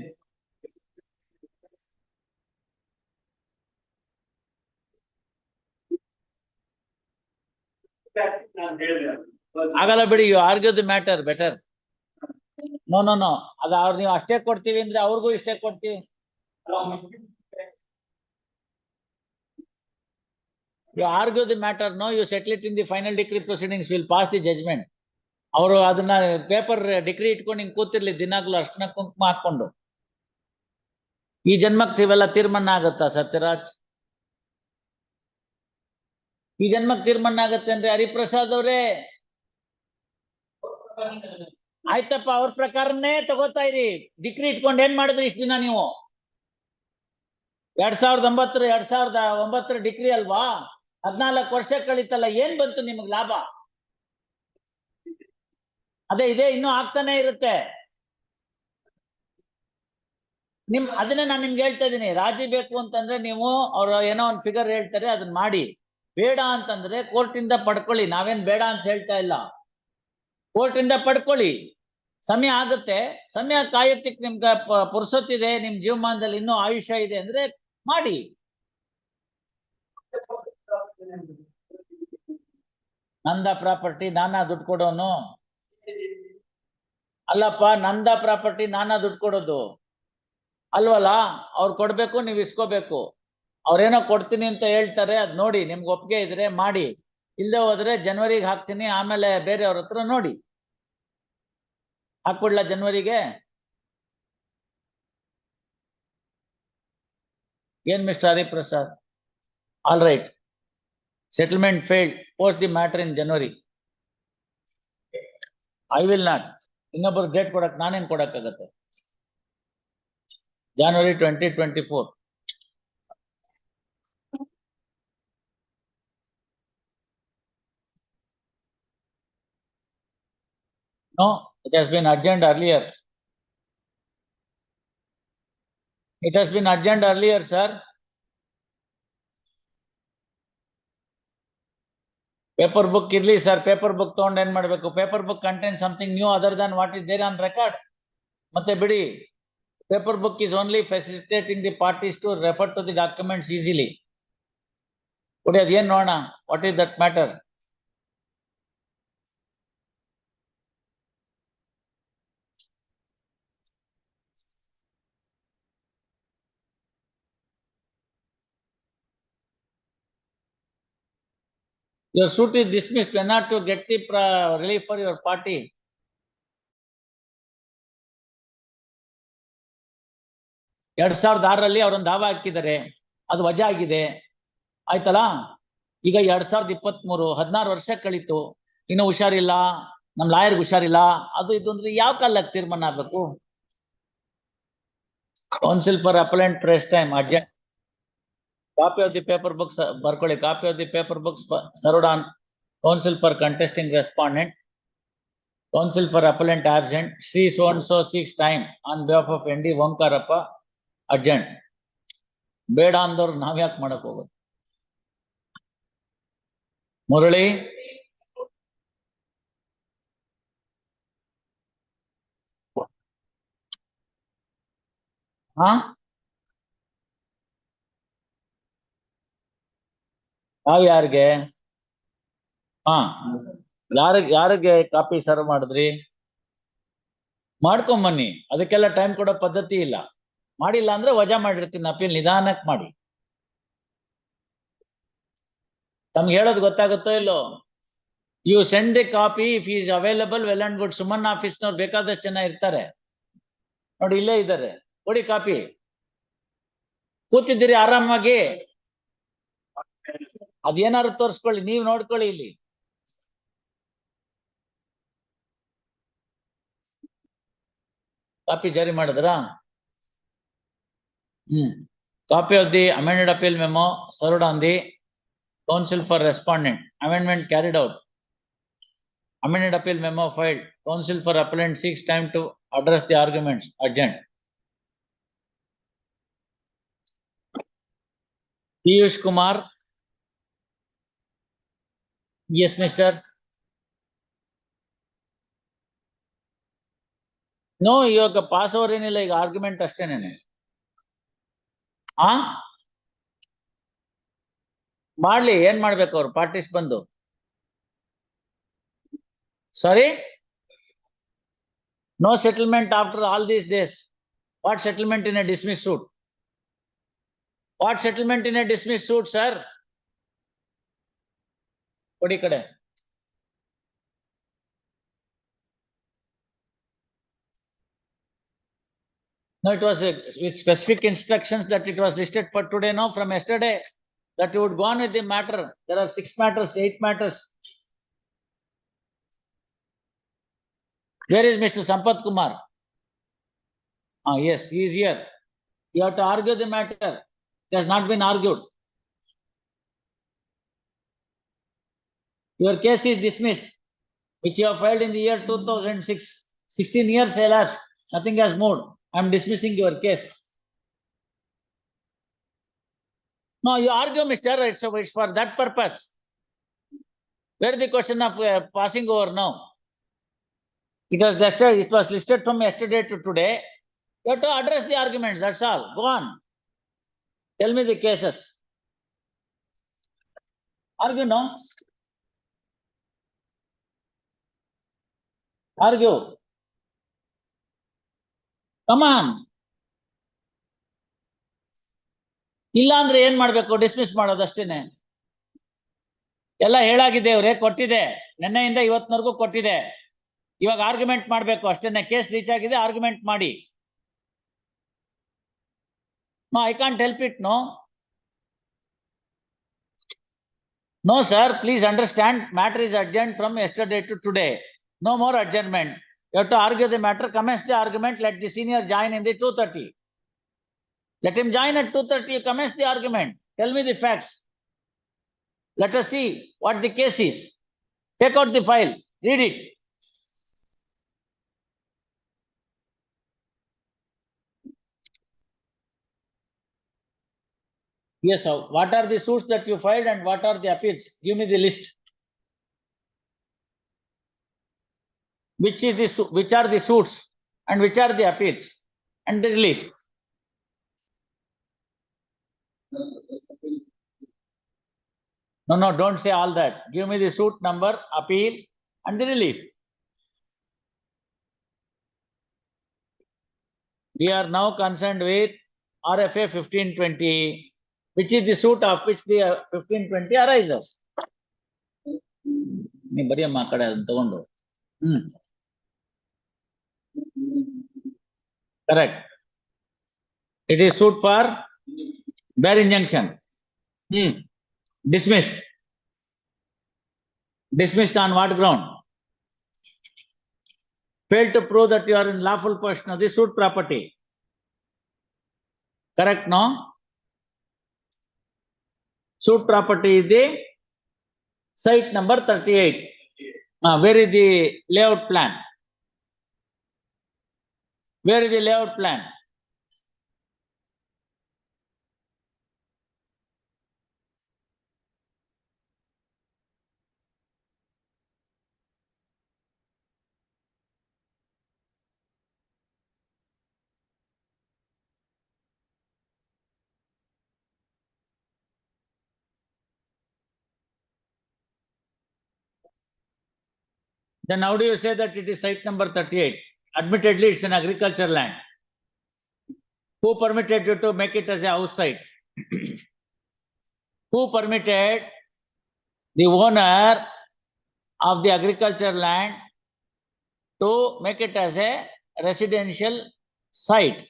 ಆಗಲ್ಲ ಬಿಡಿ, you argue the matter better. No no no, ಅದು ಅವ್ರು ನೀವು ಅಷ್ಟೇ ಕೊಡ್ತೀವಿ ಅಂದ್ರೆ ಅವ್ರಿಗೂ ಇಷ್ಟೇ ಕೊಡ್ತೀವಿ. You argue the matter, no, you settle it in the final decree proceedings, will pass the judgment. ಅವರು ಅದನ್ನ ಪೇಪರ್ ಡಿಗ್ರಿ ಇಟ್ಕೊಂಡು ಹಿಂಗ್ ಕೂತಿರ್ಲಿ ದಿನಾಗ್ಲೂ ಅರ್ಶನ ಕುಂಕುಮ ಹಾಕೊಂಡು. ಈ ಜನ್ಮಕ್ಕೆ ಇವೆಲ್ಲ ತೀರ್ಮಾನ ಆಗತ್ತಾ ಸತ್ಯರಾಜ್? ಈ ಜನ್ಮಕ್ಕೆ ತೀರ್ಮಾನ ಆಗತ್ತೆ ಅಂದ್ರೆ ಹರಿಪ್ರಸಾದ್ ಅವರೇ ಆಯ್ತಪ್ಪ, ಅವ್ರ ಪ್ರಕಾರನೇ ತಗೋತಾ ಇರಿ. ಡಿಗ್ರಿ ಇಟ್ಕೊಂಡು ಏನ್ ಮಾಡಿದ್ರಿ ಇಷ್ಟ ದಿನ ನೀವು? 2009 ಡಿಗ್ರಿ ಅಲ್ವಾ? 14 ವರ್ಷ ಕಳೀತಲ್ಲ, ಏನ್ ಬಂತು ನಿಮಗ್ ಲಾಭ? ಅದೇ ಇದೆ, ಇನ್ನೂ ಆಗ್ತಾನೆ ಇರುತ್ತೆ. ಅದನ್ನೇ ನಾನು ನಿಮ್ಗೆ ಹೇಳ್ತಾ ಇದೀನಿ, ರಾಜಿ ಬೇಕು ಅಂತಂದ್ರೆ ನೀವು ಅವ್ರು ಏನೋ ಒಂದು ಫಿಗರ್ ಹೇಳ್ತಾರೆ, ಅದನ್ನ ಮಾಡಿ. ಬೇಡ ಅಂತಂದ್ರೆ ಕೋರ್ಟಿಂದ ಪಡ್ಕೊಳ್ಳಿ, ನಾವೇನ್ ಬೇಡ ಅಂತ ಹೇಳ್ತಾ ಇಲ್ಲ. ಕೋರ್ಟಿಂದ ಪಡ್ಕೊಳ್ಳಿ, ಸಮಯ ಆಗುತ್ತೆ, ಸಮಯ ಕಾಯತ್ತಿಕ್ ನಿಮ್ಗೆ ಪುರ್ಸೊತ್ತಿದೆ, ನಿಮ್ ಜೀವಮಾನದಲ್ಲಿ ಇನ್ನೂ ಆಯುಷ್ಯ ಇದೆ ಅಂದ್ರೆ ಮಾಡಿ. ನಂದ ಪ್ರಾಪರ್ಟಿ ನಾನಾ ದುಡ್ಡು ಕೊಡೋನು? ಅಲ್ಲಪ್ಪ, ನಂದ ಪ್ರಾಪರ್ಟಿ ನಾನಾ ದುಡ್ಡು ಕೊಡೋದು ಅಲ್ವಲ್ಲ? ಅವ್ರು ಕೊಡ್ಬೇಕು, ನೀವು ಇಸ್ಕೋಬೇಕು. ಅವ್ರೇನೋ ಕೊಡ್ತೀನಿ ಅಂತ ಹೇಳ್ತಾರೆ, ಅದ್ ನೋಡಿ, ನಿಮ್ಗೆ ಒಪ್ಪಿಗೆ ಇದ್ರೆ ಮಾಡಿ, ಇಲ್ಲದೆ ಹೋದ್ರೆ ಜನವರಿಗೆ ಹಾಕ್ತೀನಿ, ಆಮೇಲೆ ಬೇರೆಯವ್ರ ಹತ್ರ ನೋಡಿ. ಹಾಕ್ಬಿಡ್ಲಾ ಜನವರಿಗೆ? ಏನ್ mister Hariprasad? All right, settlement failed, post the matter in January. I will not. ಇನ್ನೊಬ್ಬರು ಡೇಟ್ ಕೊಡಕ್ ನಾನೇನ್ ಕೊಡಕ್ಕಾಗತ್ತೆ? January 2024. No, it has been adjourned earlier. It has been adjourned earlier, sir. Paper book ಇರ್ಲಿ ಸರ್, ಪೇಪರ್ ಬುಕ್ ತಗೊಂಡು ಏನ್ ಮಾಡ್ಬೇಕು? Paper book contain something new other than what is there on record. ಮತ್ತೆ ಬಿಡಿ, paper book is only facilitating the parties to refer to the documents easily. ಕೊಡಿ, ಅದೇನ್ ನೋಡೋಣ, what is that matter? Your suit is dismissed. You are not to get the relief for your party. ಎರಡ್ 2006 ಅವರೊಂದು ದಾವ ಹಾಕಿದ್ದಾರೆ, ಅದು ವಜಾ ಆಗಿದೆ, ಆಯ್ತಲ್ಲ? ಈಗ 2023, 16 ವರ್ಷ ಕಳೀತು, ಇನ್ನು ಹುಷಾರಿಲ್ಲ, ನಮ್ ಲಾಯರ್ಗೆ ಹುಷಾರಿಲ್ಲ, ಅದು ಇದು ಅಂದ್ರೆ ಯಾವ ಕಾಲಕ್ಕೆ ತೀರ್ಮಾನ ಆಗ್ಬೇಕು? Counsel for appellant press time urgent. Copy of the paper books ಬರ್ಕೊಳ್ಳಿ. Copy of the paper books served on counsel for contesting respondent. Counsel for appellant absent, Sri so and so seeks time on behalf of ND Omkarappa, urgent. ಬೇಡ ಅಂದವ್ರು ನಾವ್ ಯಾಕೆ ಮಾಡಕ್ ಹೋಗೋದು? ಮುರಳಿ, ಹಾ, ಯಾರಿಗೆ? ಹಾ, ಯಾರಿಗೆ ಕಾಪಿ ಸರ್ವ್ ಮಾಡಿದ್ರಿ? ಮಾಡ್ಕೊಂಬನ್ನಿ, ಅದಕ್ಕೆಲ್ಲ ಟೈಮ್ ಕೊಡೋ ಪದ್ಧತಿ ಇಲ್ಲ. ಮಾಡಿಲ್ಲ ಅಂದ್ರೆ ವಜಾ ಮಾಡಿರ್ತೀನಿ, ಅಪೀಲ್ ನಿಧಾನಕ್ಕೆ ಮಾಡಿ. ತಮ್ಗೆ ಹೇಳೋದು ಗೊತ್ತಾಗುತ್ತೋ ಇಲ್ಲೋ? You send the copy if he is available, well and good. Suman office nor ಬೇಕಾದಷ್ಟು ಜನ ಇರ್ತಾರೆ. ನೋಡಿ ಇಲ್ಲೇ ಇದ್ದಾರೆ. ಕೊಡಿ ಕಾಪಿ. ಕೂತಿದ್ದೀರಿ ಆರಾಮಾಗಿ. ಅದೇನಾದ್ರು ತೋರಿಸ್ಕೊಳ್ಳಿ, ನೀವು ನೋಡ್ಕೊಳ್ಳಿ ಇಲ್ಲಿ. ಕಾಪಿ ಜಾರಿ ಮಾಡಿದ್ರಾ? Copy of the amended appeal memo served on the counsel for respondent. Amendment carried out. Amended appeal memo filed. Counsel for appellant seeks time to address the arguments. Urgent. Piyush Kumar. Yes, Mr. No, ಇವಾಗ pass over ಏನಿಲ್ಲ, ಈಗ argument ಅಷ್ಟೇನೇನೆ. ಮಾಡ್ಲಿ, ಏನ್ ಮಾಡ್ಬೇಕು ಅವ್ರು parties ಬಂದು? ಸಾರಿ, no settlement after all these days. What settlement in a dismissed suit? What settlement in a dismissed suit, sir? ಕೊಡಿ ಕಡೆ. No, it was with specific instructions that it was listed for today, no, from yesterday, that you would go on with the matter. There are 6 matters, 8 matters. Where is Mr. Sampath Kumar? Yes, he is here. You have to argue the matter. It has not been argued. Your case is dismissed, which you have filed in the year 2006. 16 years elapsed. Nothing has moved. I am dismissing your case. No, you argue, Mr. It's for that purpose. Where is the question of passing over now? It was listed from yesterday to today. You have to address the arguments. That's all. Go on. Tell me the cases. Argue, no? Argue. Come on. ಇಲ್ಲ ಅಂದ್ರೆ ಏನ್ ಮಾಡ್ಬೇಕು? Dismiss ಮಾಡೋದಷ್ಟೇನೆ. ಎಲ್ಲ ಹೇಳಾಗಿದೆ, ಅವರೇ ಕೊಟ್ಟಿದೆ, ನಿನ್ನೆಯಿಂದ ಇವತ್ತಿನವರೆಗೂ ಕೊಟ್ಟಿದೆ. ಇವಾಗ ಆರ್ಗ್ಯುಮೆಂಟ್ ಮಾಡ್ಬೇಕು ಅಷ್ಟೇನೆ. ಕೇಸ್ ರೀಚ್ ಆಗಿದೆ, ಆರ್ಗ್ಯುಮೆಂಟ್ ಮಾಡಿ. No, I can't help it, no. No, sir, please understand, matter is urgent from yesterday to today. No more adjournment. You have to argue the matter, commence the argument, let the senior join in the 2:30. Let him join at 2:30, you commence the argument. Tell me the facts. Let us see what the case is. Take out the file, read it. Yes, sir. What are the suits that you filed and what are the appeals? Give me the list. Which are the suits and which are the appeals and the relief? No, don't say all that. Give me the suit number, appeal and the relief. We are now concerned with RFA 1520, which is the suit of which the 1520 arises. ಬರಿಯಮ್ಮ ಆ ಕಡೆ ಅದನ್ನ ತಗೊಂಡು. Correct. It is suit for bare injunction. Dismissed. Dismissed on what ground? Failed to prove that you are in lawful possession of the suit property. Correct, no? Suit property is the site number 38. Where is the layout plan? Where is the layout plan? Then how do you say that it is site number 38? Admittedly, it's an agriculture land. Who permitted you to make it as a house site? Who permitted the owner of the agriculture land to make it as a residential site.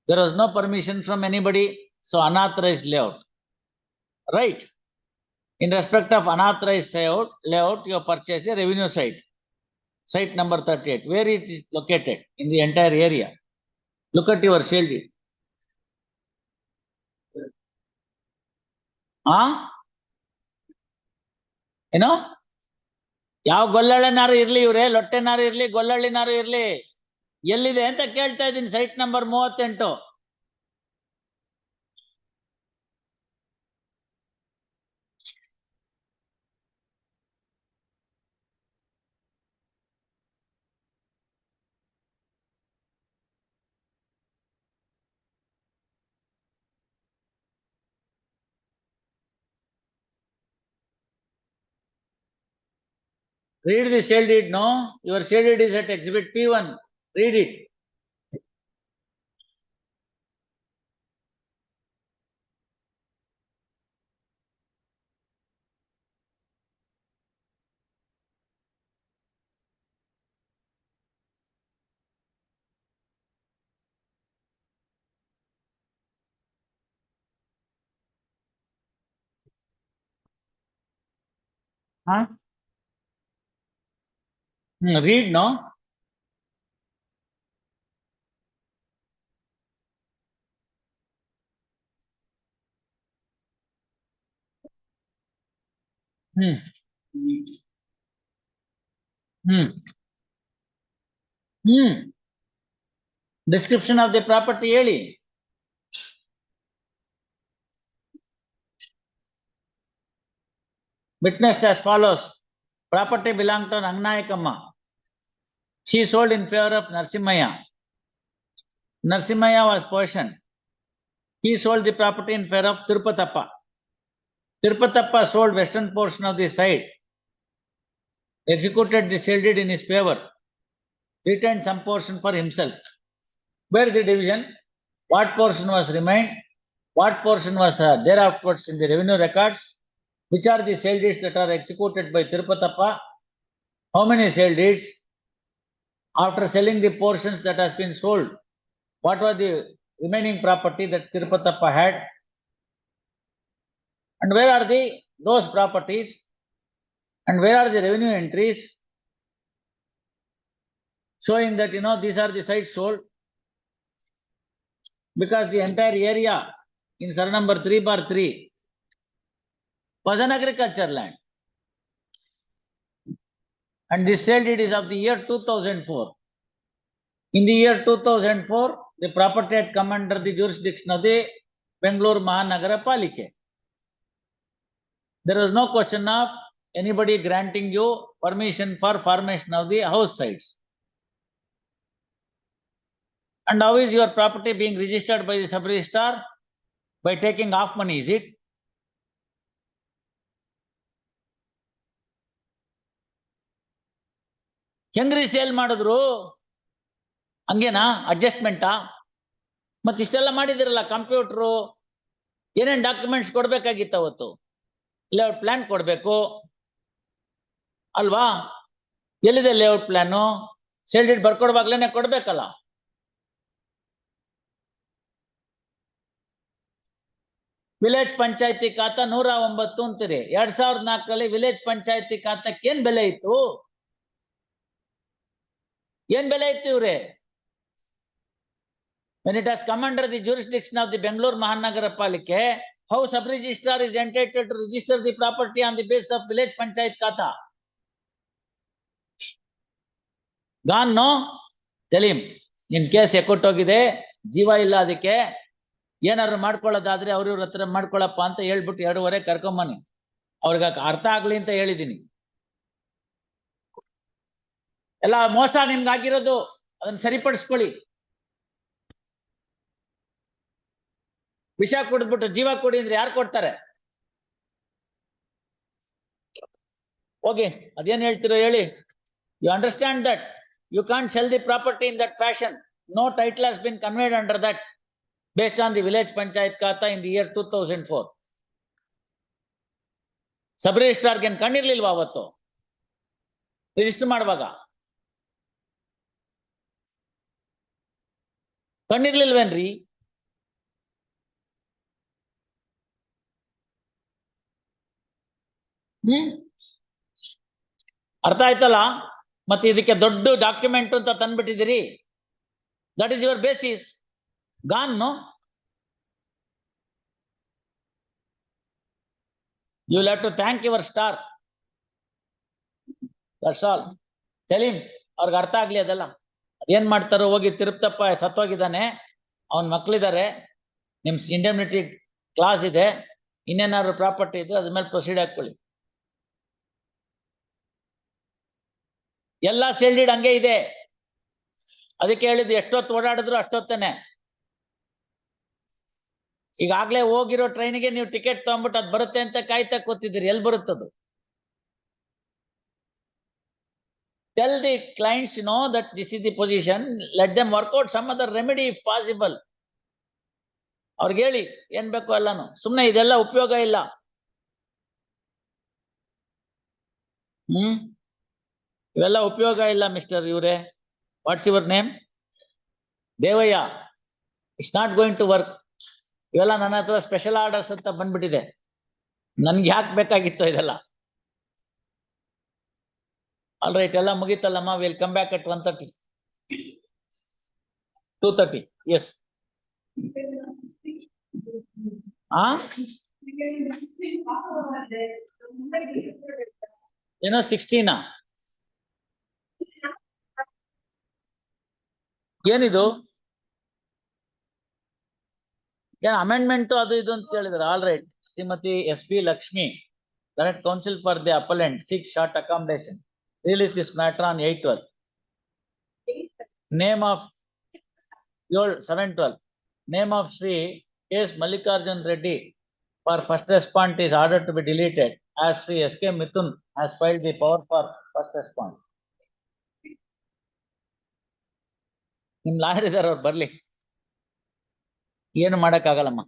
There was no permission from anybody, so unauthorized layout. Right? In respect of unauthorized layout, you have purchased a revenue site. Site number 38. Where it is located in the entire area? Look at your shell deed. ಏನೋ ಯಾವ ಗೊಲ್ಲಳ್ಳಿನಾರು ಇರ್ಲಿ ಇವ್ರೆ, ಲೊಟ್ಟೆನಾರು ಇರ್ಲಿ, ಗೊಲ್ಲಳ್ಳಿನಾರು ಇರ್ಲಿ, ಎಲ್ಲಿದೆ ಅಂತ ಕೇಳ್ತಾ ಇದ್ದೀನಿ. Site number 38. Read the shell deed, no? Your shell deed is at exhibit P1. Read it. Huh? Read, no? Description of the property ಹೇಳಿ. Witnessed as follows. Property belonged to Rangnayakama. She sold in favor of Narsimaya. Narsimaya was possession. He sold the property in favor of Tirupatappa. Tirupatappa sold western portion of the site, executed the sale deed in his favor, retained some portion for himself. Where the division? What portion was remained? What portion was there afterwards in the revenue records? Which are the sale deeds that are executed by Tirupatappa? How many sale deeds? After selling the portions that has been sold, what was the remaining property that Tirupatappa had? And where are those properties? And where are the revenue entries showing that these are the sites sold? Because the entire area in survey number 3/3 was an agriculture land. And this sale deed is of the year 2004. In the year 2004, the property had come under the jurisdiction of the Bangalore Mahanagara Palike. There was no question of anybody granting you permission for formation of the house sites. And how is your property being registered by the sub-registrar? By taking off money, is it? ಹೆಂಗ್ರಿ sale ಮಾಡಿದ್ರು? ಹಂಗೇನಾ? ಅಡ್ಜಸ್ಟ್ಮೆಂಟಾ? ಮತ್ತೆ ಇಷ್ಟೆಲ್ಲ ಮಾಡಿದಿರಲ್ಲ, computer ಏನೇನ್ documents ಕೊಡ್ಬೇಕಾಗಿತ್ತು ಅವತ್ತು? Layout plan ಕೊಡ್ಬೇಕು ಅಲ್ವಾ? ಎಲ್ಲಿದೆ layout plan? Sale deed ಬರ್ಕೊಡ್ವಾಗ್ಲೇನೆ ಕೊಡ್ಬೇಕಲ್ಲ. ವಿಲೇಜ್ ಪಂಚಾಯತಿ ಖಾತಾ 109 ಅಂತೀರಿ. 2004 ವಿಲೇಜ್ ಪಂಚಾಯತಿ ಖಾತಕ್ಕೆ ಏನ್ ಬೆಲೆ ಇತ್ತು? ಏನ್ ಬೆಲೆ ಇತ್ತು ಇವ್ರೆ? When it has come under the jurisdiction of the Bangalore Mahanagara Palike, how sub-registrar is entitled to register the property on the basis of village panchayat khata? Gone, no? Tell him. In case ಎಕ್ಕೊಟ್ಟೋಗಿದೆ, ಜೀವ ಇಲ್ಲ ಅದಕ್ಕೆ, ಏನಾದ್ರು ಮಾಡ್ಕೊಳ್ಳೋದಾದ್ರೆ ಅವ್ರ ಹತ್ರ ಮಾಡ್ಕೊಳ್ಳಪ್ಪ ಅಂತ ಹೇಳ್ಬಿಟ್ಟು 2.5 ಕರ್ಕೊಂಬನ್ನಿ. ಅವ್ರಿಗೆ ಅರ್ಥ ಆಗ್ಲಿ ಅಂತ ಹೇಳಿದೀನಿ. ಎಲ್ಲ ಮೋಸ ನಿಮ್ಗಾಗಿರೋದು, ಅದನ್ನ ಸರಿಪಡಿಸ್ಕೊಳ್ಳಿ. ವಿಷ ಕುಡಿದ್ಬಿಟ್ಟು ಜೀವ ಕೊಡಿ ಅಂದ್ರೆ ಯಾರು ಕೊಡ್ತಾರೆ? ಹೋಗಿ ಅದೇನ್ ಹೇಳ್ತಿರೋ ಹೇಳಿ. You understand that you can't sell the property in that fashion. No title has been conveyed under that based on the village panchayat khata in the year 2004. Sub-registrar ಗೆ ಕಣ್ಣಿರ್ಲಿಲ್ವಾ ಅವತ್ತು? ರಿಜಿಸ್ಟರ್ ಮಾಡುವಾಗ ಕಣ್ಣಿರ್ಲಿಲ್ವೇನ್ರಿ? ಅರ್ಥ ಆಯ್ತಲ್ಲ? ಮತ್ತೆ ಇದಕ್ಕೆ ದೊಡ್ಡ ಡಾಕ್ಯುಮೆಂಟ್ ಅಂತ ತಂದ್ಬಿಟ್ಟಿದ್ದೀರಿ. That is your basis. Gone no? You will have to thank your star. That's all. Tell him, ಅವ್ರಿಗೆ ಅರ್ಥ ಆಗ್ಲಿ ಅದೆಲ್ಲ. ಅದೇನ್ ಮಾಡ್ತಾರೋ ಹೋಗಿ. ತಿರುಪ್ತಪ್ಪ ಸತ್ತೋಗಿದ್ದಾನೆ, ಅವನ್ ಮಕ್ಳಿದ್ದಾರೆ, ನಿಮ್ ಇಂಡೆಮ್ನಿಟಿ ಕ್ಲಾಸ್ ಇದೆ, ಇನ್ನೇನಾದ್ರು ಪ್ರಾಪರ್ಟಿ ಇದ್ರೆ ಅದ್ರ ಮೇಲೆ ಪ್ರೊಸೀಡ್ ಹಾಕೊಳ್ಳಿ. ಎಲ್ಲ ಸೇಲ್ಡಿಡ್ ಹಂಗೆ ಇದೆ. ಅದಕ್ಕೆ ಹೇಳಿದ್ದು ಎಷ್ಟೊತ್ತು ಓಡಾಡಿದ್ರು ಅಷ್ಟೊತ್ತೇನೆ. ಈಗಾಗ್ಲೇ ಹೋಗಿರೋ ಟ್ರೈನಿಗೆ ನೀವು ಟಿಕೆಟ್ ತಗೊಂಡ್ಬಿಟ್ಟು ಅದ್ ಬರುತ್ತೆ ಅಂತ ಕಾಯ್ತಾ ಕೂತಿದ್ದೀರಿ. ಎಲ್ಲಿ ಬರುತ್ತದು? Tell the clients, that this is the position. Let them work out some other remedy if possible. ಅವ್ರಿಗೆ ಹೇಳಿ ಏನ್ ಬೇಕು ಎಲ್ಲಾನು. ಸುಮ್ನೆ ಇದೆಲ್ಲ ಉಪಯೋಗ ಇಲ್ಲ. ಇವೆಲ್ಲ ಉಪಯೋಗ ಇಲ್ಲ ಮಿಸ್ಟರ್ ಇವ್ರೆ. What's your name? Devayya. It's not going to work. ಇವೆಲ್ಲ ನನ್ನ ಹತ್ರ ಸ್ಪೆಷಲ್ ಆರ್ಡರ್ಸ್ ಅಂತ ಬಂದ್ಬಿಟ್ಟಿದೆ. ನನ್ಗೆ ಯಾಕೆ ಬೇಕಾಗಿತ್ತು ಇದೆಲ್ಲ? ಆಲ್ ರೈಟ್, ಎಲ್ಲ ಮುಗೀತಲ್ಲಮ್ಮ. Will come back at 1:30. 2:30. Yes. ಏನೋ 16. ಏನಿದು? ಏನ್ ಅಮೆಂಡ್ಮೆಂಟ್ ಅದು ಇದು ಅಂತ ಹೇಳಿದ್ರು. All right. Shrimati SP Lakshmi, Direct Counsel for the Appellant, seeks short accommodation. Release this matter on 8/12. Name of 7/12. Name of Sri S. Mallikarjun Reddy for first response is ordered to be deleted as Sri SK Mithun has filed the power for first response. ನಿಮ್ lawyer ಇದಾರೆ, ಅವ್ರು ಬರ್ಲಿ. ಏನು ಮಾಡಕ್ಕಾಗಲ್ಲಮ್ಮ.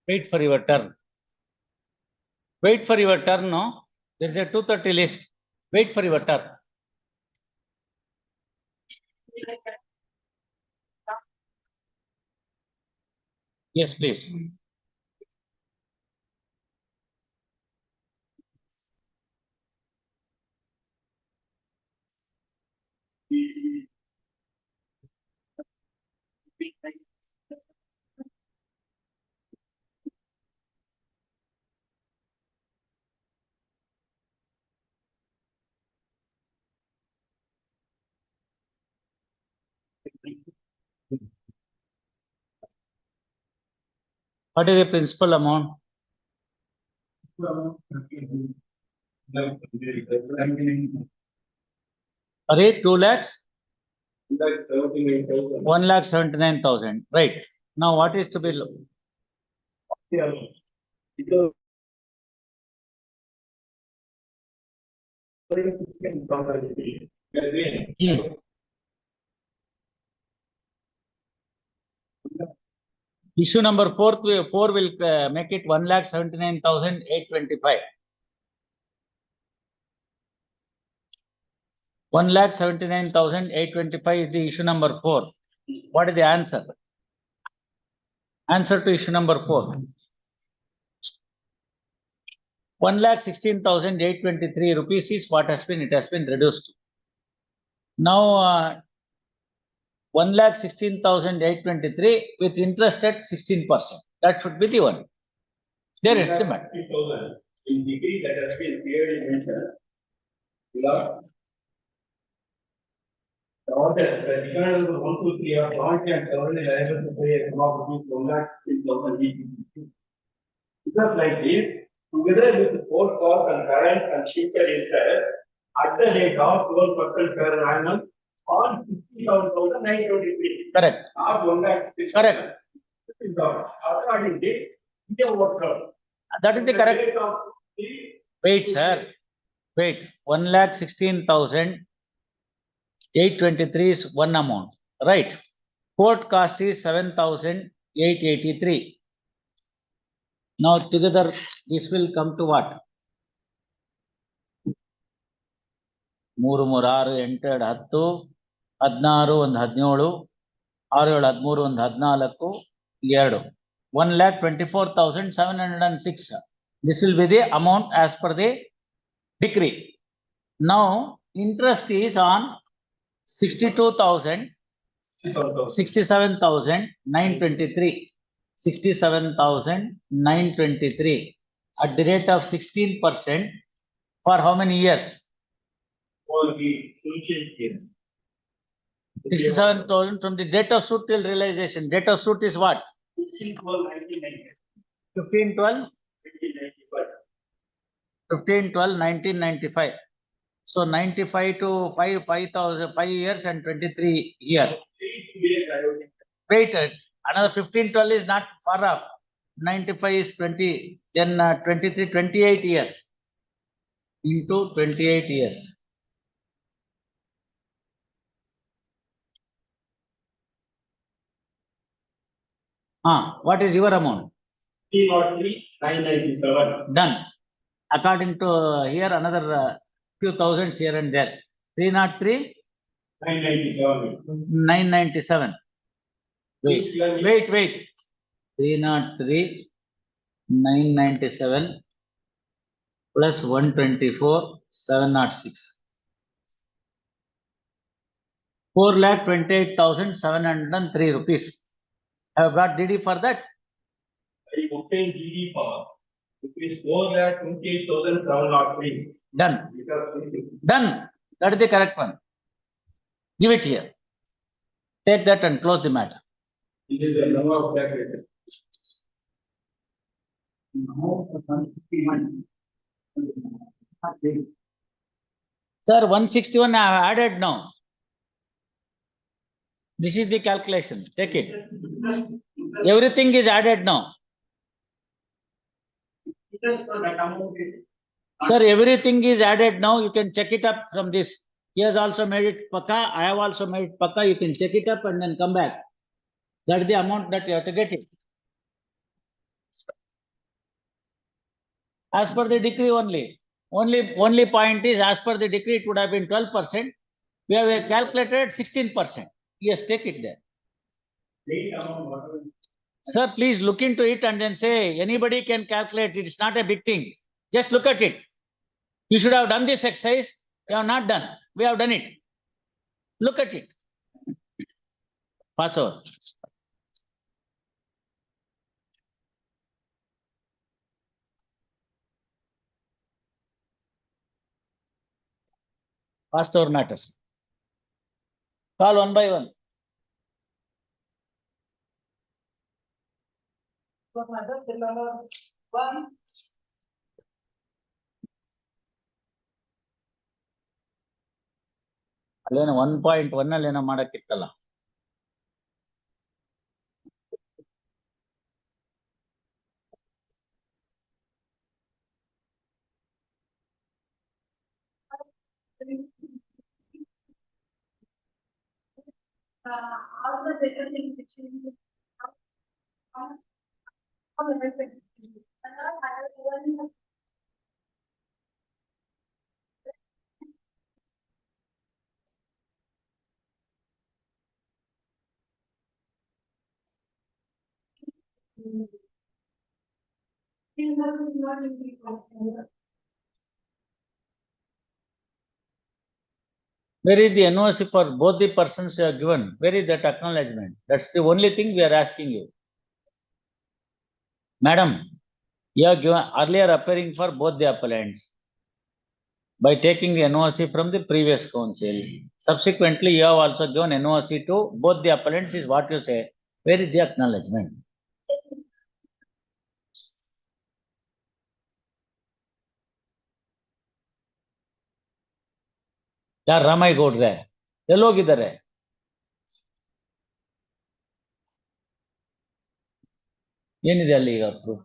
Wait for your turn. Wait for your turn, no? There is a 230 list. Wait for your turn. Yes, please. What is the principal amount? Array 2 lakhs? 1,79,000. Right. Now what is to be? Issue number 4 will make it 1,79,825. 1,79,825 is the issue number 4. What is the answer? Answer to issue number 4. 1,16,823 rupees is what has been, it has been reduced. Now, 1,16,823 with interest at 16%. That should be the one. Their estimate. In degree that has been clearly mentioned. All the return of 1, 2, 3 are not and currently liable to pay a sum of rupees 1,16,000. Because like this, together with the four cost and current and future interest, at the rate of 12% per annum on 57,923. Correct. Not 1,16,000. Correct. Accordingly, that is the correct. Wait, sir. Wait. 1,16,823 is one amount. Right. Court cost is 7,883. Now together this will come to what? 3 3 6 8 10 16 ಒಂದು 17 6 7 13 ಒಂದು 14 2 1,24,706. This will be the amount as per the decree. Now interest is on 67,923. 67,923 at the rate of 16% for how many years? 67,000 from the date of suit till realization. Date of suit is what? 15/12/1995. 15/12/1995. So 95 to 5 years and 23 years. Wait, another 15/12 is not far off. 95 is 20, then 23, 28 years. Into 28 years. What is your amount? 303,997. Done. According to here, another few thousands here and there. 303, 997. Wait. 303, 997 plus 124, 706. 4,28,703 rupees. I have got DD for that. I obtained DD for rupees 4,28,703. Done. Done. That is the correct one. Give it here. Take that and close the matter. It is the number of that rate. Sir, 161 I have added now. This is the calculation. Take it. Everything is added now. Sir, everything is added now. You can check it up from this. He has also made it Pakka. I have also made it Pakka. You can check it up and then come back. That is the amount that you have to get it. As per the decree only. Only point is, as per the decree, it would have been 12%. We have calculated 16%. Yes, take it there. Sir, please look into it and then say, anybody can calculate it. It's not a big thing. Just look at it. You should have done this exercise. You have not done. We have done it. Look at it. Pass over. Pass over matters. Call one by one. One. ಅಲ್ಲೇನೋ 1.1 ಅಲ್ಲೇನೋ ಮಾಡಕ್ಕಿತ್ತಲ್ಲ. All the better things which you all the better things. And now I have one. Where is the NOC for both the persons you have given? Where is that acknowledgement? That's the only thing we are asking you. Madam, you have given earlier appearing for both the appellants by taking the NOC from the previous council. Subsequently, you have also given NOC to both the appellants, is what you say. Where is the acknowledgement? ಯಾರು ರಾಮಯ್ಯಗೌಡ್ರೆ ಎಲ್ಲೋಗಿದ್ದಾರೆ? ಏನಿದೆ ಅಲ್ಲಿ ಈಗ proof?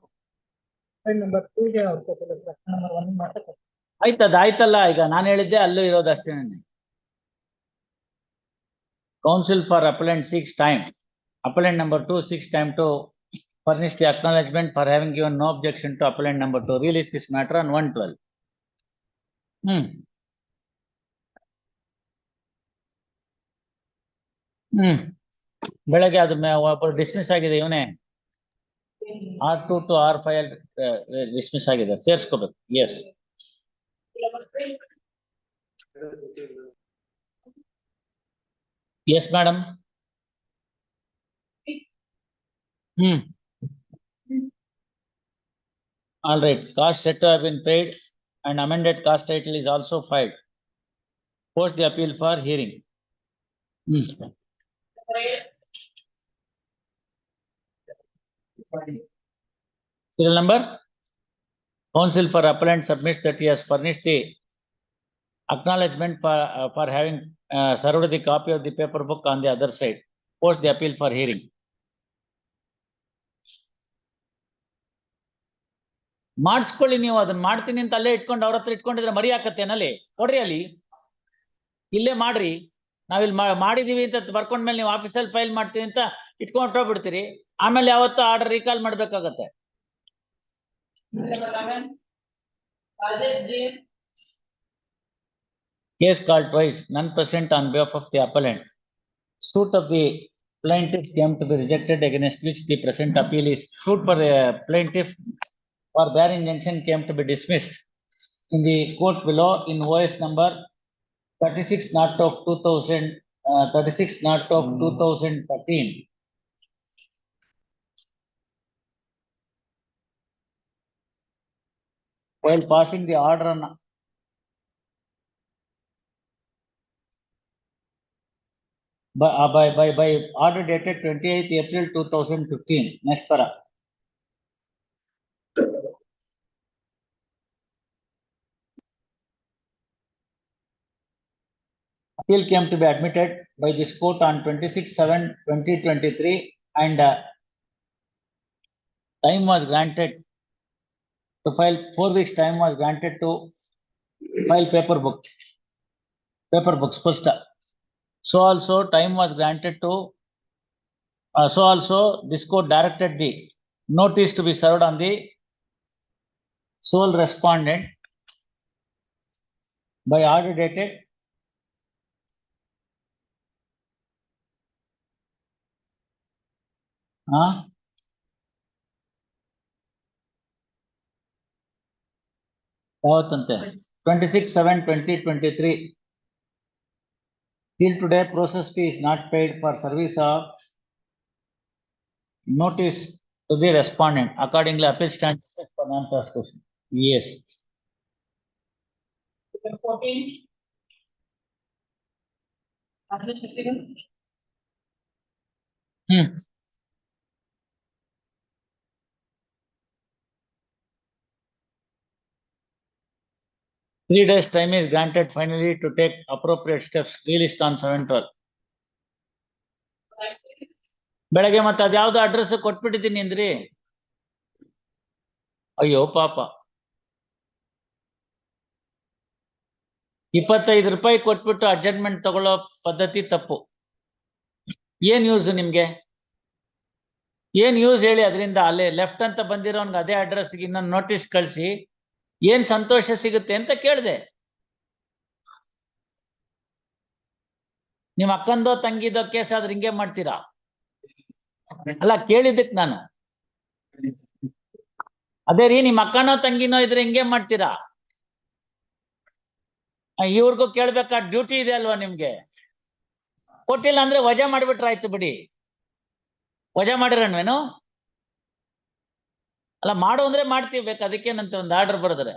ಆಯ್ತದ ಆಯ್ತಲ್ಲ, ಈಗ ನಾನು ಹೇಳಿದ್ದೆ ಅಲ್ಲೂ ಇರೋದು ಅಷ್ಟೇನೆ. Council for appellant seeks time. Appellant number 2 seeks time to furnish the acknowledgement for having given no objection to appellant number 2. Release this matter on 1/12. ಬೆಳಗ್ಗೆ ಅದು ಒಬ್ಬರು ಡಿಸ್ಮಿಸ್ ಆಗಿದೆ, ಇವನೇ R2 to R5 ಡಿಸ್ಮಿಸ್ ಆಗಿದೆ, ಸೇರ್ಸ್ಕೋಬೇಕು. Yes, yes madam. All right, cost set to have been paid and amended cost title is also filed. Post the appeal for hearing. Serial number? Counsel for appellant submits that he has furnished the acknowledgement for having served the copy of the paper book on the other side. Post the appeal for hearing. ಮಾಡಿಸ್ಕೊಳ್ಳಿ, ನೀವು ಅದನ್ನ ಮಾಡ್ತೀನಿ ಅಂತ ಅಲ್ಲೇ ಇಟ್ಕೊಂಡು ಅವ್ರ ಹತ್ರ ಇಟ್ಕೊಂಡಿದ್ರೆ ಮರಿ ಹಾಕತ್ತೇನಲ್ಲಿ, ಕೊಡ್ರಿ ಅಲ್ಲಿ, ಇಲ್ಲೇ ಮಾಡ್ರಿ. ನಾವಿಲ್ಲಿ ಮಾಡಿದೀವಿ ಅಂತ ಬರ್ಕೊಂಡ್ಮೇಲೆ ನೀವು ಆಫೀಸಲ್ಲಿ ಫೈಲ್ ಮಾಡ್ತೀನಿ ಅಂತ ಇಟ್ಕೊಂಡು ಹೋಗ್ಬಿಡ್ತೀರಿ, ಆಮೇಲೆ ಯಾವತ್ತೂ ಆರ್ಡರ್ ರೀಕಾಲ್ ಮಾಡ್ಬೇಕಾಗತ್ತೆ. Case called twice, none present on behalf of the appellant. Suit of the plaintiff came to be rejected, against which the present appeal is. Suit for the plaintiff for bare injunction came to be dismissed in the court below in OS number 36/0 of 2013. While passing the order on by order dated 28th April 2015. Next para. Appeal came to be admitted by this court on 26/7/2023 and time was granted to file 4 weeks time was granted to file paper books first. So also time was granted to So also this court directed the notice to be served on the sole respondent by order dated ಯಾವತ್ತಂತೆ 26/7/2023. Till today process fee is not paid for service of notice to the respondent. Accordingly, appeal stands for non-prosecution. Yes. 14. 3 days time is granted finally to take appropriate steps. Relist on 7/12. ಬೆಳಗ್ಗೆ ಮತ್ತೆ ಅದ್ಯಾವ್ದು address ಕೊಟ್ಬಿಟ್ಟಿದ್ದೀನಿ ಅಂದ್ರಿ. ಅಯ್ಯೋ ಪಾಪ, 25 ರೂಪಾಯಿ ಕೊಟ್ಬಿಟ್ಟು adjustment ತಗೊಳ್ಳೋ ಪದ್ಧತಿ ತಪ್ಪು. ಏನ್ ಯೂಸ್ ನಿಮ್ಗೆ? ಏನ್ ಯೂಸ್ ಹೇಳಿ ಅದರಿಂದ? ಅಲ್ಲೇ ಲೆಫ್ಟ್ ಅಂತ ಬಂದಿರೋನ್ಗೆ ಅದೇ ಅಡ್ರೆಸ್ಗೆ ಇನ್ನೊಂದು ನೋಟಿಸ್ ಕಳಿಸಿ ಏನ್ ಸಂತೋಷ ಸಿಗುತ್ತೆ ಅಂತ ಕೇಳಿದೆ. ನಿಮ್ ಅಕ್ಕಂದೋ ತಂಗಿದೋ ಕೇಸ್ ಆದ್ರೆ ಹಿಂಗೆ ಮಾಡ್ತೀರಾ? ಅಲ್ಲ, ಕೇಳಿದ್ದಕ್ ನಾನು. ಅದೇ ರೀ, ನಿಮ್ ಅಕ್ಕನೋ ತಂಗಿನೋ ಇದ್ರೆ ಹಿಂಗೆ ಮಾಡ್ತೀರಾ? ಇವ್ರಿಗೂ ಕೇಳ್ಬೇಕಾದ ಡ್ಯೂಟಿ ಇದೆ ಅಲ್ವಾ ನಿಮ್ಗೆ? ಕೊಟ್ಟಿಲ್ಲ ಅಂದ್ರೆ ವಜಾ ಮಾಡ್ಬಿಟ್ರಾಯ್ತು ಬಿಡಿ. ವಜಾ ಮಾಡಿರನ್ವೇನು? ಅಲ್ಲ, ಮಾಡು ಅಂದ್ರೆ ಮಾಡ್ತೀವಿ, ಬೇಕು ಅದಕ್ಕೇನಂತ ಒಂದು ಆರ್ಡರ್ ಬರೆದ್ರೆ.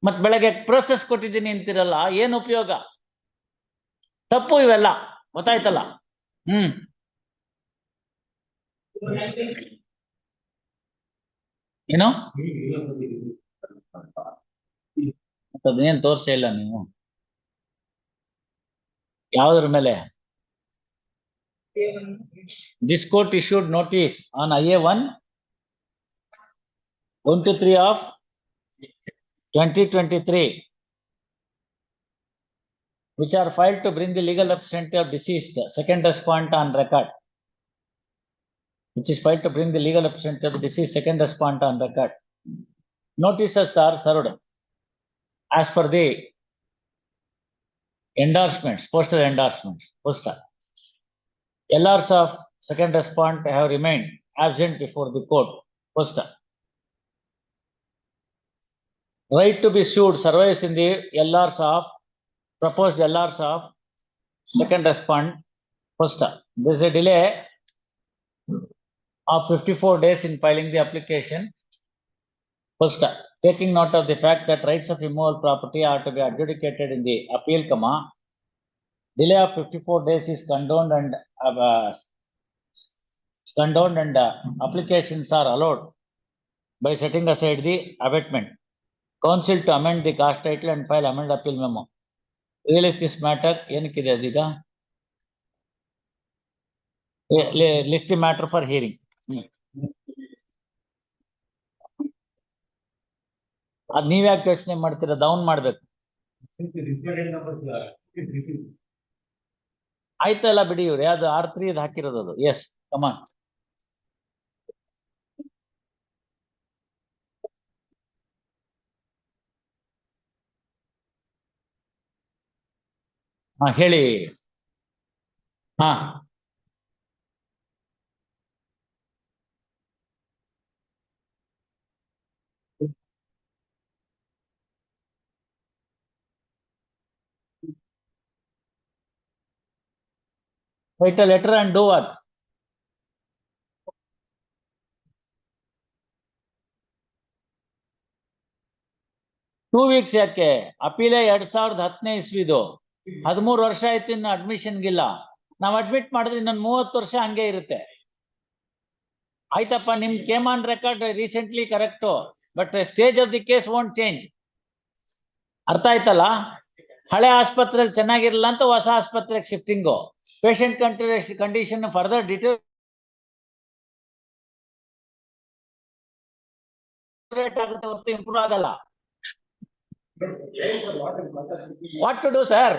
ಮತ್ ಬೆಳಗ್ಗೆ ಪ್ರೋಸೆಸ್ ಕೊಟ್ಟಿದ್ದೀನಿ ಅಂತೀರಲ್ಲ, ಏನ್ ಉಪಯೋಗ? ತಪ್ಪು ಇವೆಲ್ಲ, ಗೊತ್ತಾಯ್ತಲ್ಲ? ಏನು ಅದನ್ನೇನ್ ತೋರ್ಸೇ ಇಲ್ಲ ನೀವು ಯಾವ್ದ್ರ ಮೇಲೆ? This court issued notice on IA 1-3 of 2023, which are filed to bring the legal representative of deceased second respondent on record. Which is filed to bring the legal representative of the deceased second respondent on record. Notices are served as per the endorsements, postal endorsements, postal. LRs of second respondent have remained absent before the court, postal. Right to be sued survives in the LRs of proposed LRs of second respondent, postal. There is a delay of 54 days in filing the application, postal. Taking note of the fact that rights of immovable property are to be adjudicated in the appeal, delay of 54 days is condoned and applications are allowed by setting aside the abatement. Counsel to amend the cast title and file amend appeal memo. Release this matter. Enikide adiga? List the matter for hearing. ಅದ್ ನೀವ್ಯಾಕೆ ಯೋಚನೆ ಮಾಡ್ತೀರಾ? Down ಮಾಡ್ಬೇಕು. ಆಯ್ತಲ್ಲ ಬಿಡಿ, ಇವ್ರು ಯಾವ್ದು R3 ಹಾಕಿರೋದು ಅದು. ಎಸ್, ಕಮಾನ್. ಹೇಳಿ. Write a letter and do what? Two weeks ಯಾಕೆ? ಅಪೀಲೆ 2010 ಇಸ್ವಿದು. 13 ವರ್ಷ ಆಯ್ತು, ಇನ್ನು ಅಡ್ಮಿಷನ್ ಗಿಲ್ಲ. ನಾವ್ ಅಡ್ಮಿಟ್ ಮಾಡಿದ್ರೆ ಇನ್ನೊಂದು 30 ವರ್ಷ ಹಂಗೆ ಇರುತ್ತೆ. ಆಯ್ತಪ್ಪ, ನಿಮ್ came on record recently correct, but stage of the case won't change. ಅರ್ಥ ಆಯ್ತಲ್ಲ? ಹಳೆ ಆಸ್ಪತ್ರೆಯಲ್ಲಿ ಚೆನ್ನಾಗಿರಲ್ಲ ಅಂತ ಹೊಸ ಆಸ್ಪತ್ರೆಗೆ shifting. Patient condition further deteriorate ಆಗುತ್ತೆ ಹೊರತು ಇಂಪ್ರೂವ್ ಆಗಲ್ಲ. What to do sir?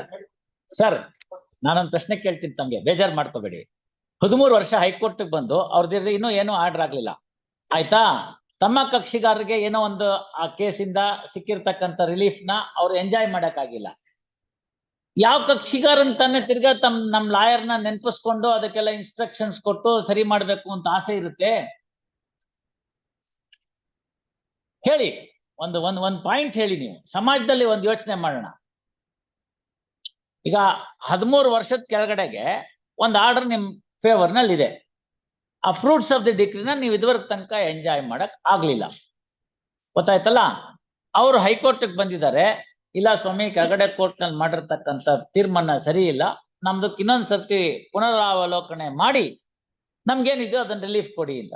Sir, ನಾನೊಂದು ಪ್ರಶ್ನೆ ಕೇಳ್ತೀನಿ, ತಮ್ಗೆ ಬೇಜಾರು ಮಾಡ್ಕೋಬೇಡಿ. 13 ವರ್ಷ ಹೈಕೋರ್ಟ್ ಬಂದು ಅವ್ರದ್ದು ಇನ್ನೂ ಏನೂ ಆರ್ಡರ್ ಆಗ್ಲಿಲ್ಲ. ಆಯ್ತಾ? ತಮ್ಮ ಕಕ್ಷಿಗಾರರಿಗೆ ಏನೋ ಒಂದು ಆ ಕೇಸಿಂದ ಸಿಕ್ಕಿರ್ತಕ್ಕಂಥ ರಿಲೀಫ್ ನ ಅವ್ರು ಎಂಜಾಯ್ ಮಾಡಕ್ಕಾಗಿಲ್ಲ. ಯಾವ ಕಕ್ಷಿಗಾರನ್ ತಾನೇ ತಿರ್ಗಾ ನಮ್ ಲಾಯರ್ನ ನೆನಪಿಸ್ಕೊಂಡು ಅದಕ್ಕೆಲ್ಲ ಇನ್ಸ್ಟ್ರಕ್ಷನ್ಸ್ ಕೊಟ್ಟು ಸರಿ ಮಾಡ್ಬೇಕು ಅಂತ ಆಸೆ ಇರುತ್ತೆ? ಹೇಳಿ, ಒಂದ್ ಪಾಯಿಂಟ್ ಹೇಳಿ. ನೀವು ಸಮಾಜದಲ್ಲಿ ಒಂದು ಯೋಚನೆ ಮಾಡೋಣ. ಈಗ 13 ವರ್ಷದ ಕೆಳಗಡೆಗೆ ಒಂದು ಆರ್ಡರ್ ನಿಮ್ ಫೇವರ್ ನಲ್ಲಿ ಇದೆ. ಆ ಫ್ರೂಟ್ಸ್ ಆಫ್ ದಿ ಡಿಗ್ರಿನ ನೀವು ಇದುವರೆಗೆ ತನಕ ಎಂಜಾಯ್ ಮಾಡಕ್ ಆಗ್ಲಿಲ್ಲ. ಗೊತ್ತಾಯ್ತಲ್ಲ? ಅವರು ಹೈಕೋರ್ಟ್ ಬಂದಿದ್ದಾರೆ, ಇಲ್ಲ ಸ್ವಾಮಿ ಕೆಳಗಡೆ ಕೋರ್ಟ್ ನಲ್ಲಿ ಮಾಡಿರ್ತಕ್ಕಂಥ ತೀರ್ಮಾನ ಸರಿ ಇಲ್ಲ, ನಮ್ದಕ್ಕೆ ಇನ್ನೊಂದ್ ಸರ್ತಿ ಪುನರಾವಲೋಕನೆ ಮಾಡಿ ನಮ್ಗೇನಿದೆಯೋ ಅದನ್ನ ರಿಲೀಫ್ ಕೊಡಿ ಅಂತ.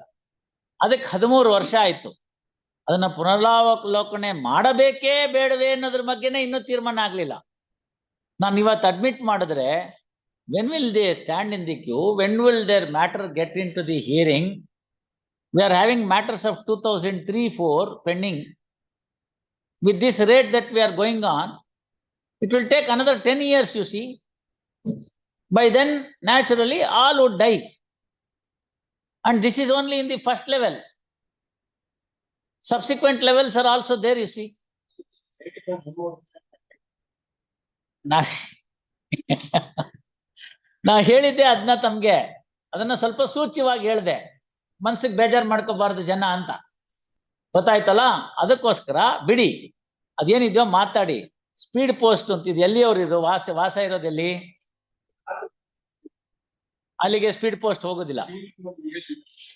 ಅದಕ್ಕೆ 13 ವರ್ಷ ಆಯ್ತು. ಅದನ್ನ ಪುನರಾವಲೋಕನೆ ಮಾಡಬೇಕೇ ಬೇಡವೇ ಅನ್ನೋದ್ರ ಬಗ್ಗೆನೇ ಇನ್ನೂ ತೀರ್ಮಾನ ಆಗ್ಲಿಲ್ಲ. ನಾನು ಇವತ್ತು ಅಡ್ಮಿಟ್ ಮಾಡಿದ್ರೆ, when will they stand in the queue? When will their matter get into the hearing? We are having matters of 2003-4 pending. With this rate that we are going on, it will take another 10 years, you see. By then, naturally, all would die. And this is only in the first level. Subsequent levels are also there, you see. ನಾ ಹೇಳಿದ್ದೆ ಅದನ್ನ ತಮ್ಗೆ, ಅದನ್ನ ಸ್ವಲ್ಪ ಸೂಚ್ಯವಾಗಿ ಹೇಳ್ದೆ, ಮನ್ಸಿಗೆ ಬೇಜಾರು ಮಾಡ್ಕೋಬಾರ್ದು ಜನ ಅಂತ. ಗೊತ್ತಾಯ್ತಲ್ಲ? ಅದಕ್ಕೋಸ್ಕರ ಬಿಡಿ, ಅದೇನಿದೆಯೋ ಮಾತಾಡಿ. ಸ್ಪೀಡ್ ಪೋಸ್ಟ್ ಅಂತಿದ್ ಎಲ್ಲಿಯವ್ರು ಇದು ವಾಸ ಇರೋದು ಎಲ್ಲಿ? ಅಲ್ಲಿಗೆ ಸ್ಪೀಡ್ ಪೋಸ್ಟ್ ಹೋಗೋದಿಲ್ಲ,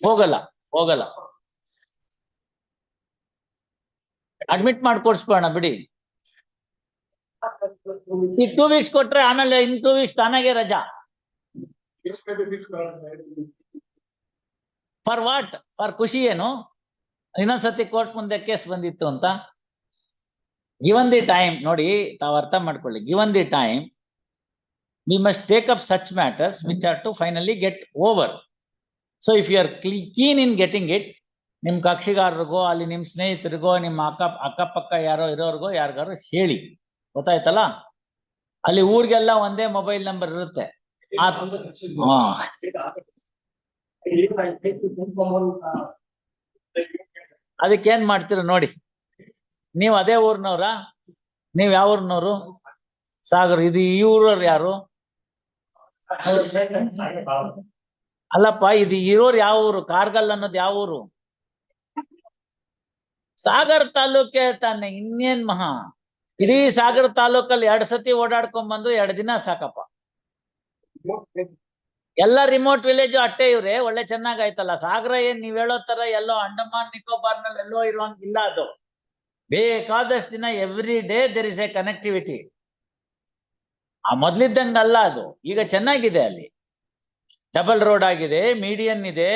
ಹೋಗಲ್ಲ. ಅಡ್ಮಿಟ್ ಮಾಡಿ ಕೊಡ್ಸ್ಬೋಣ ಬಿಡಿ. ಈಗ 2 weeks ಕೊಟ್ರೆ ಆಮೇಲೆ ಇನ್ 2 weeks ತಾನಾಗೆ ರಜಾ. For what? ಫಾರ್ ಖುಷಿ ಏನು? ಇನ್ನೊಂದ್ಸತಿ ಕೋರ್ಟ್ ಮುಂದೆ ಕೇಸ್ ಬಂದಿತ್ತು ಅಂತ. ಗಿವನ್ ದಿ ಟೈಮ್, ನೋಡಿ ತಾವು ಅರ್ಥ ಮಾಡ್ಕೊಳ್ಳಿ, given the time we must take up such matters which are to finally get over. So if you are keen in getting it, ನಿಮ್ ಕಕ್ಷಿಗಾರರಿಗೋ ಅಲ್ಲಿ ನಿಮ್ ಸ್ನೇಹಿತರಿಗೋ ನಿಮ್ಮ ಅಕ್ಕಪಕ್ಕ ಯಾರೋ ಇರೋರ್ಗೋ ಯಾರಿಗಾರು ಹೇಳಿ. ಗೊತ್ತಾಯ್ತಲ್ಲ? ಅಲ್ಲಿ ಊರಿಗೆಲ್ಲ ಒಂದೇ ಮೊಬೈಲ್ ನಂಬರ್ ಇರುತ್ತೆ. ಅದಕ್ಕೇನ್ ಮಾಡ್ತೀರ ನೋಡಿ. ನೀವು ಅದೇ ಊರ್ನವ್ರ? ನೀವ್ ಯಾವ ಊರ್ನವ್ರು? ಸಾಗರ್. ಇದು ಈ ಊರವ್ರು ಯಾರು? ಅಲ್ಲಪ್ಪ, ಇದು ಇರೋರು ಯಾವ ಊರು? ಕಾರ್ಗಲ್ ಅನ್ನೋದು ಯಾವ ಊರು? ಸಾಗರ್ ತಾಲೂಕೆ ತಾನೆ, ಇನ್ನೇನ್ ಮಹಾ. ಇಡೀ ಸಾಗರ ತಾಲೂಕಲ್ಲಿ 2 ಸತಿ ಓಡಾಡ್ಕೊಂಡ್ ಬಂದು 2 ದಿನ ಸಾಕಪ್ಪ. ಎಲ್ಲ ರಿಮೋಟ್ ವಿಲೇಜ್ ಅಟ್ಟೆ ಇವ್ರೆ, ಒಳ್ಳೆ ಚೆನ್ನಾಗಾಯ್ತಲ್ಲ. ಸಾಗರ ಏನ್ ನೀವ್ ಹೇಳೋ ತರ ಎಲ್ಲೋ ಅಂಡಮಾನ್ ನಿಕೋಬಾರ್ ನಲ್ಲಿ ಎಲ್ಲೋ ಇರುವಂಗಿಲ್ಲ. ಅದು ಬೇಕಾದಷ್ಟು ದಿನ every day there is a connectivity. ಆ ಮೊದ್ಲಿದ್ದಂಗಲ್ಲ ಅದು, ಈಗ ಚೆನ್ನಾಗಿದೆ. ಅಲ್ಲಿ ಡಬಲ್ ರೋಡ್ ಆಗಿದೆ, ಮೀಡಿಯನ್ ಇದೆ.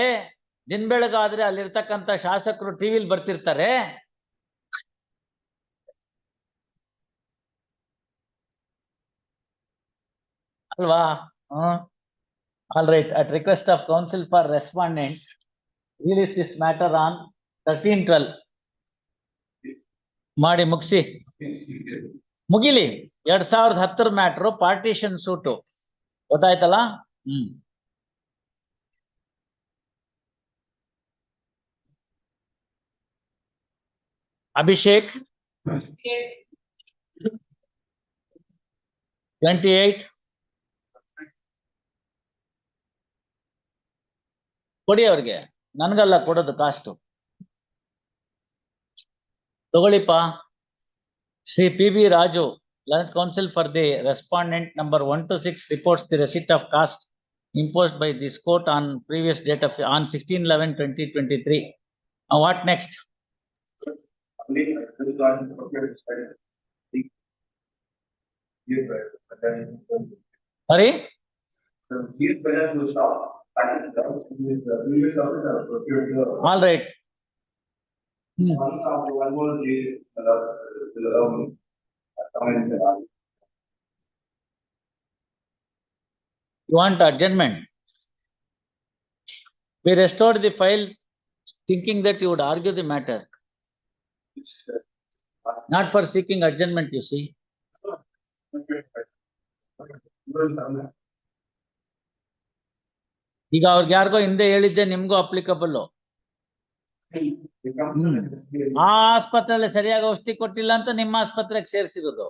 ದಿನ ಬೆಳಗಾದ್ರೆ ಅಲ್ಲಿರ್ತಕ್ಕಂಥ ಶಾಸಕರು ಟಿವಿಲಿ ಬರ್ತಿರ್ತಾರೆ. ಅಲ್ವಾ? All right, at request of counsel for respondent, release this matter on 13/12. ಮಾಡಿ ಮುಗಿಸಿ ಮುಗಿಲಿ. 2010 ಮ್ಯಾಟ್ರು, ಪಾರ್ಟಿಷನ್ ಸೂಟು. ಗೊತ್ತಾಯ್ತಲ್ಲ? ಅಭಿಷೇಕ್ 28. ಕೊಡಿ ಅವ್ರಿಗೆ, ನನ್ಗಲ್ಲ ಕೊಡೋದು ಕಾಸ್ಟು. ತಗೊಳ್ಳಿಪ್ಪ. Shri PB Raju, learned counsel for the respondent number 1 to 6, reports the receipt of cost imposed by this court on previous date of on 16/11/2023. What next? Sorry? All right. You want adjournment? We restored the file thinking that you would argue the matter, not for seeking adjournment, you see. ಈಗ ಅವ್ರಿಗೆ ಯಾರಿಗೋ ಹಿಂದೆ ಹೇಳಿದ್ದೆ ನಿಮ್ಗೂ applicable. ಆ ಆಸ್ಪತ್ರೆಯಲ್ಲಿ ಸರಿಯಾಗಿ ಔಷಧಿ ಕೊಟ್ಟಿಲ್ಲ ಅಂತ ನಿಮ್ಮ ಆಸ್ಪತ್ರೆಗೆ ಸೇರಿಸಿರೋದು.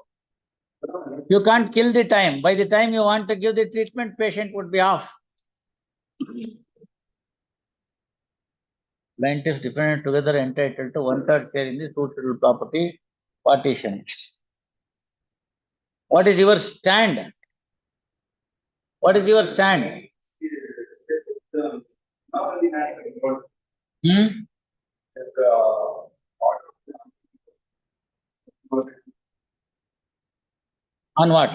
You can't kill the time. By the time you want to give the treatment, patient would be off. Plaintiff defendant together entitled to 1/3 share in the suitable property partition. What is your stand? What is your stand? On what?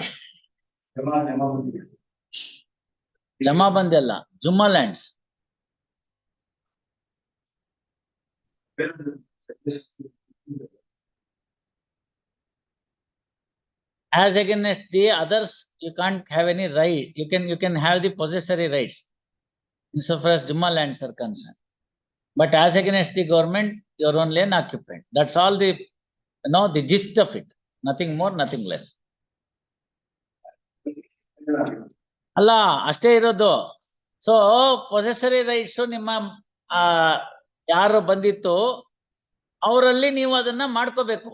Jamabandi alla, Jumma lands. As against the others, you can't have any right. You can have the possessory rights insofar as Jumma lands are concerned. But as against the government, you are only an occupant. That's all the the gist of it. Nothing more, nothing less. ಅಲ್ಲ ಅಷ್ಟೇ ಇರೋದು. So ಪೊಸೆಸರಿ rights ನಿಮ್ಮ ಯಾರು ಬಂದಿತ್ತು ಅವರಲ್ಲಿ ನೀವು ಅದನ್ನ ಮಾಡ್ಕೋಬೇಕು.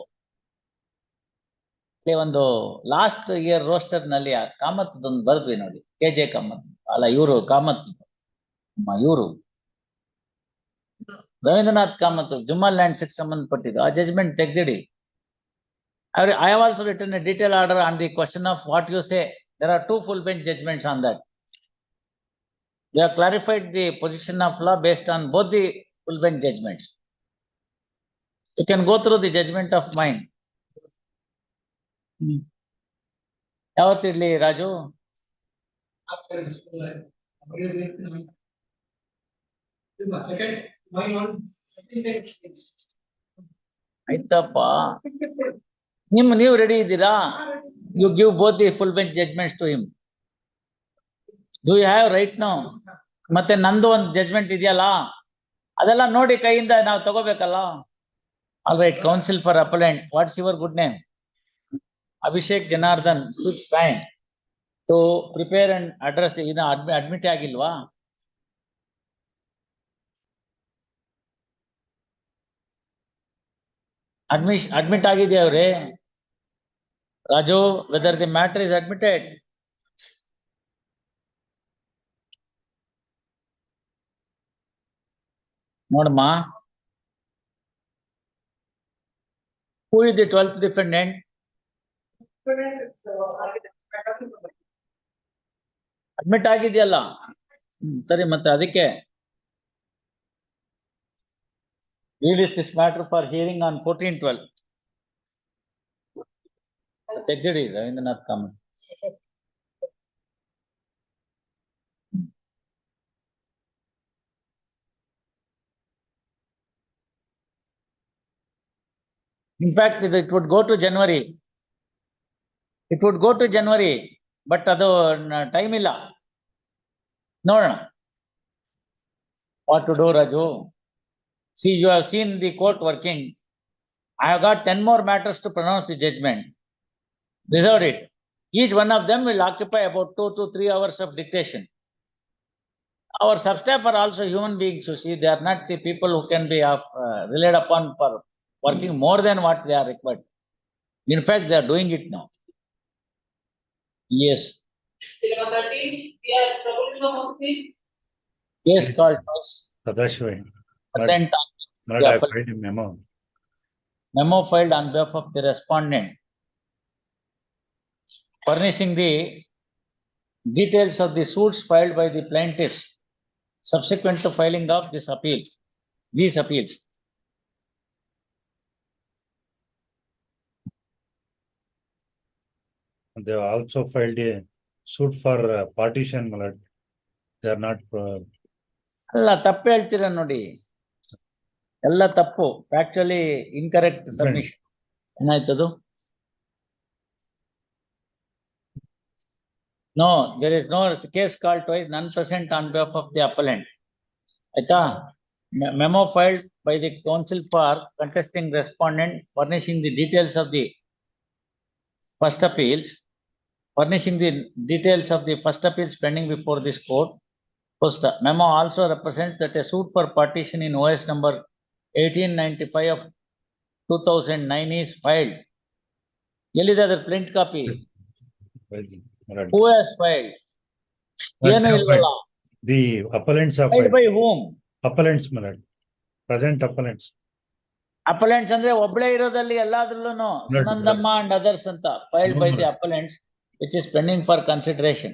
ಒಂದು ಲಾಸ್ಟ್ ಇಯರ್ ರೋಸ್ಟರ್ ನಲ್ಲಿ ಕಾಮತ್ ಬರ್ದ್ವಿ ನೋಡಿ, KJ ಕಾಮತ್ ಅಲ್ಲ, ಇವರು ಕಾಮತ್ ಇವರು ರವೀಂದ್ರನಾಥ್ ಕಾಮತ್ ಜುಮ್ಮಾ ಲ್ಯಾಂಡ್ಸ್ ಗೆ ಸಂಬಂಧಪಟ್ಟಿದ್ದು ಆ judgement ತೆಗೆದಿಡಿ. I have also written a detailed order on the question of what you say. There are 2 full bench judgments on that. They have clarified the position of law based on both the full bench judgments. You can go through the judgment of mine. ಯಾವತ್ತಿರ್ಲಿ ರಾಜು? ಆಯ್ತಪ್ಪ, ನೀವು ready ಇದ್ದೀರಾ? You give both the full bench judgments to him. Do you have right now? ಮತ್ತೆ ನಂದು ಒಂದು judgment ಇದೆಯಲ್ಲ, ಅದೆಲ್ಲ ನೋಡಿ ಕೈಯಿಂದ ನಾವು ತಗೋಬೇಕಲ್ಲ. All right, counsel for appellant, what's your good name? Abhishek Janardhan, 6 time to prepare and address. Admit ಆಗಿಲ್ವಾ? Admit ಆಗಿದೆಯಾ ಅವ್ರೆ? Raju, whether the matter is admitted? ನೋಡಮ್ಮ, who is the 12th defendant? Admit ಆಗಿದೆಯಲ್ಲ, ಸರಿ. ಮತ್ತೆ ಅದಕ್ಕೆ release this matter for hearing on 14/12. ತೆಗೆದಿಡಿ Ravindranath Kamath. In fact, it would go to January. It would go to January, but ಅದು time ಇಲ್ಲ. ನೋಡೋಣ what to do, Raju. See, you have seen the court working. I have got 10 more matters to pronounce the judgment. Reserve it. Each one of them will occupy about 2 to 3 hours of dictation. Our sub-staff are also human beings, you see. They are not the people who can be relied upon for working more than what they are required. In fact, they are doing it now. Yes. Case called Sadashwai. present Not I filed a memo. Memo filed on behalf of the respondent, furnishing the details of the suits filed by the plaintiffs subsequent to filing of this appeal. These appeals. They have also filed a suit for partition, my lord. They are not. ಅಲ್ಲ, ತಪ್ಪು ಹೇಳ್ತೀರಾ ನೋಡಿ, ಎಲ್ಲ ತಪ್ಪು. Factually incorrect submission. ಏನಾಯ್ತದು? No, there is no case called twice, none present on behalf of the appellant. ಆಯ್ತಾ? Memo filed by the counsel for contesting respondent, furnishing the details of the first appeals, furnishing the details of the first appeals pending before this court, First, memo also represents that a suit for partition in OS number 1895 of 2009 is filed. Yelida the print copy. Who has filed? ಏನು ಇಲ್ವಲ್ಲ. The appellants are Filed filed. by whom? Appellants, my lord. Present appellants. Appellants ಅಂದ್ರೆ ಒಬ್ಳೆ ಇರೋದಲ್ಲಿ ಎಲ್ಲಾದ್ರಲ್ಲೂ Sunandamma and others ಅಂತ filed by the appellants which is pending for consideration.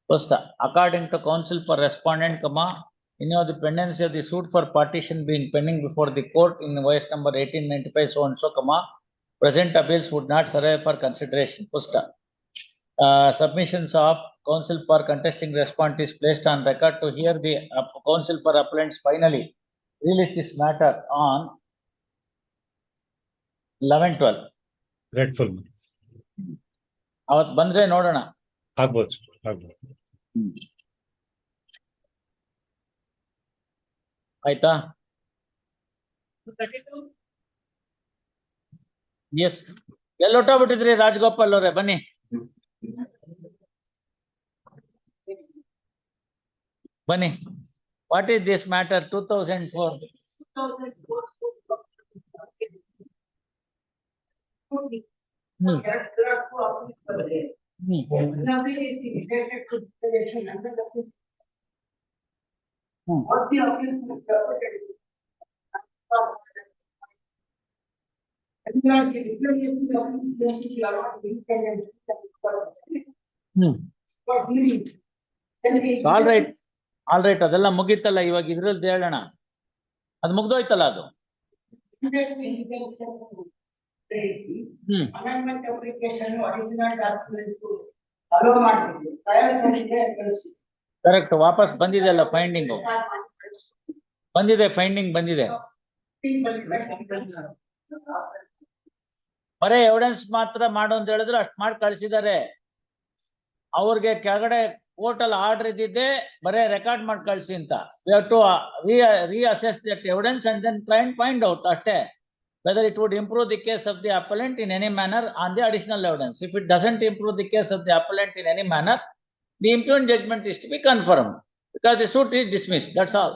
First, according to counsel for respondent, in the pendency of the suit for partition being pending before the court in OS number 1895 so and so, present appeals would not survive for consideration. First, submissions of counsel for contesting respondent is placed on record to hear the counsel for appellants finally release this matter on 11/12. Grateful. ಅವತ್ ಬಂದ್ರೆ ನೋಡೋಣ. ಆಗ್ಬೋದು. ಆಯ್ತಾ? S. ಎಲ್ಲೊಟ್ಟೋಗ್ಬಿಟ್ಟಿದ್ರಿ Rajagopal ಅವರೇ, ಬನ್ನಿ. ಬನ್ನಿ. What is this matter 2004? All right ಅದೆಲ್ಲ ಮುಗೀತಲ್ಲ, ಇವಾಗ ಇದ್ರದ್ದು ಹೇಳೋಣ. ಅದು ಮುಗ್ದೋಯ್ತಲ್ಲ ಅದು. ಕರೆಕ್ಟ್, ವಾಪಸ್ ಬಂದಿದೆ ಅಲ್ಲ ಫೈಂಡಿಂಗು. ಬಂದಿದೆ, ಫೈಂಡಿಂಗ್ ಬಂದಿದೆ. ಬರೇ ಎವಿಡೆನ್ಸ್ ಮಾತ್ರ ಮಾಡು ಅಂತ ಹೇಳಿದ್ರು, ಅಷ್ಟು ಮಾಡಿ ಕಳ್ಸಿದ್ದಾರೆ. ಅವ್ರಿಗೆ ಕೆಳಗಡೆ ಕೋರ್ಟ್ ಅಲ್ಲಿ ಆರ್ಡರ್ ಇದ್ದಿದ್ದೆ ಬರೇ ರೆಕಾರ್ಡ್ ಮಾಡಿ ಕಳ್ಸಿ ಅಂತ. We have to reassess that evidence and then try and find out ಅಷ್ಟೇ whether it would improve the case of the appellant in any manner on the additional evidence. If it doesn't improve the case of the appellant in any manner, the impugned judgment is to be confirmed because the suit is dismissed. That's all.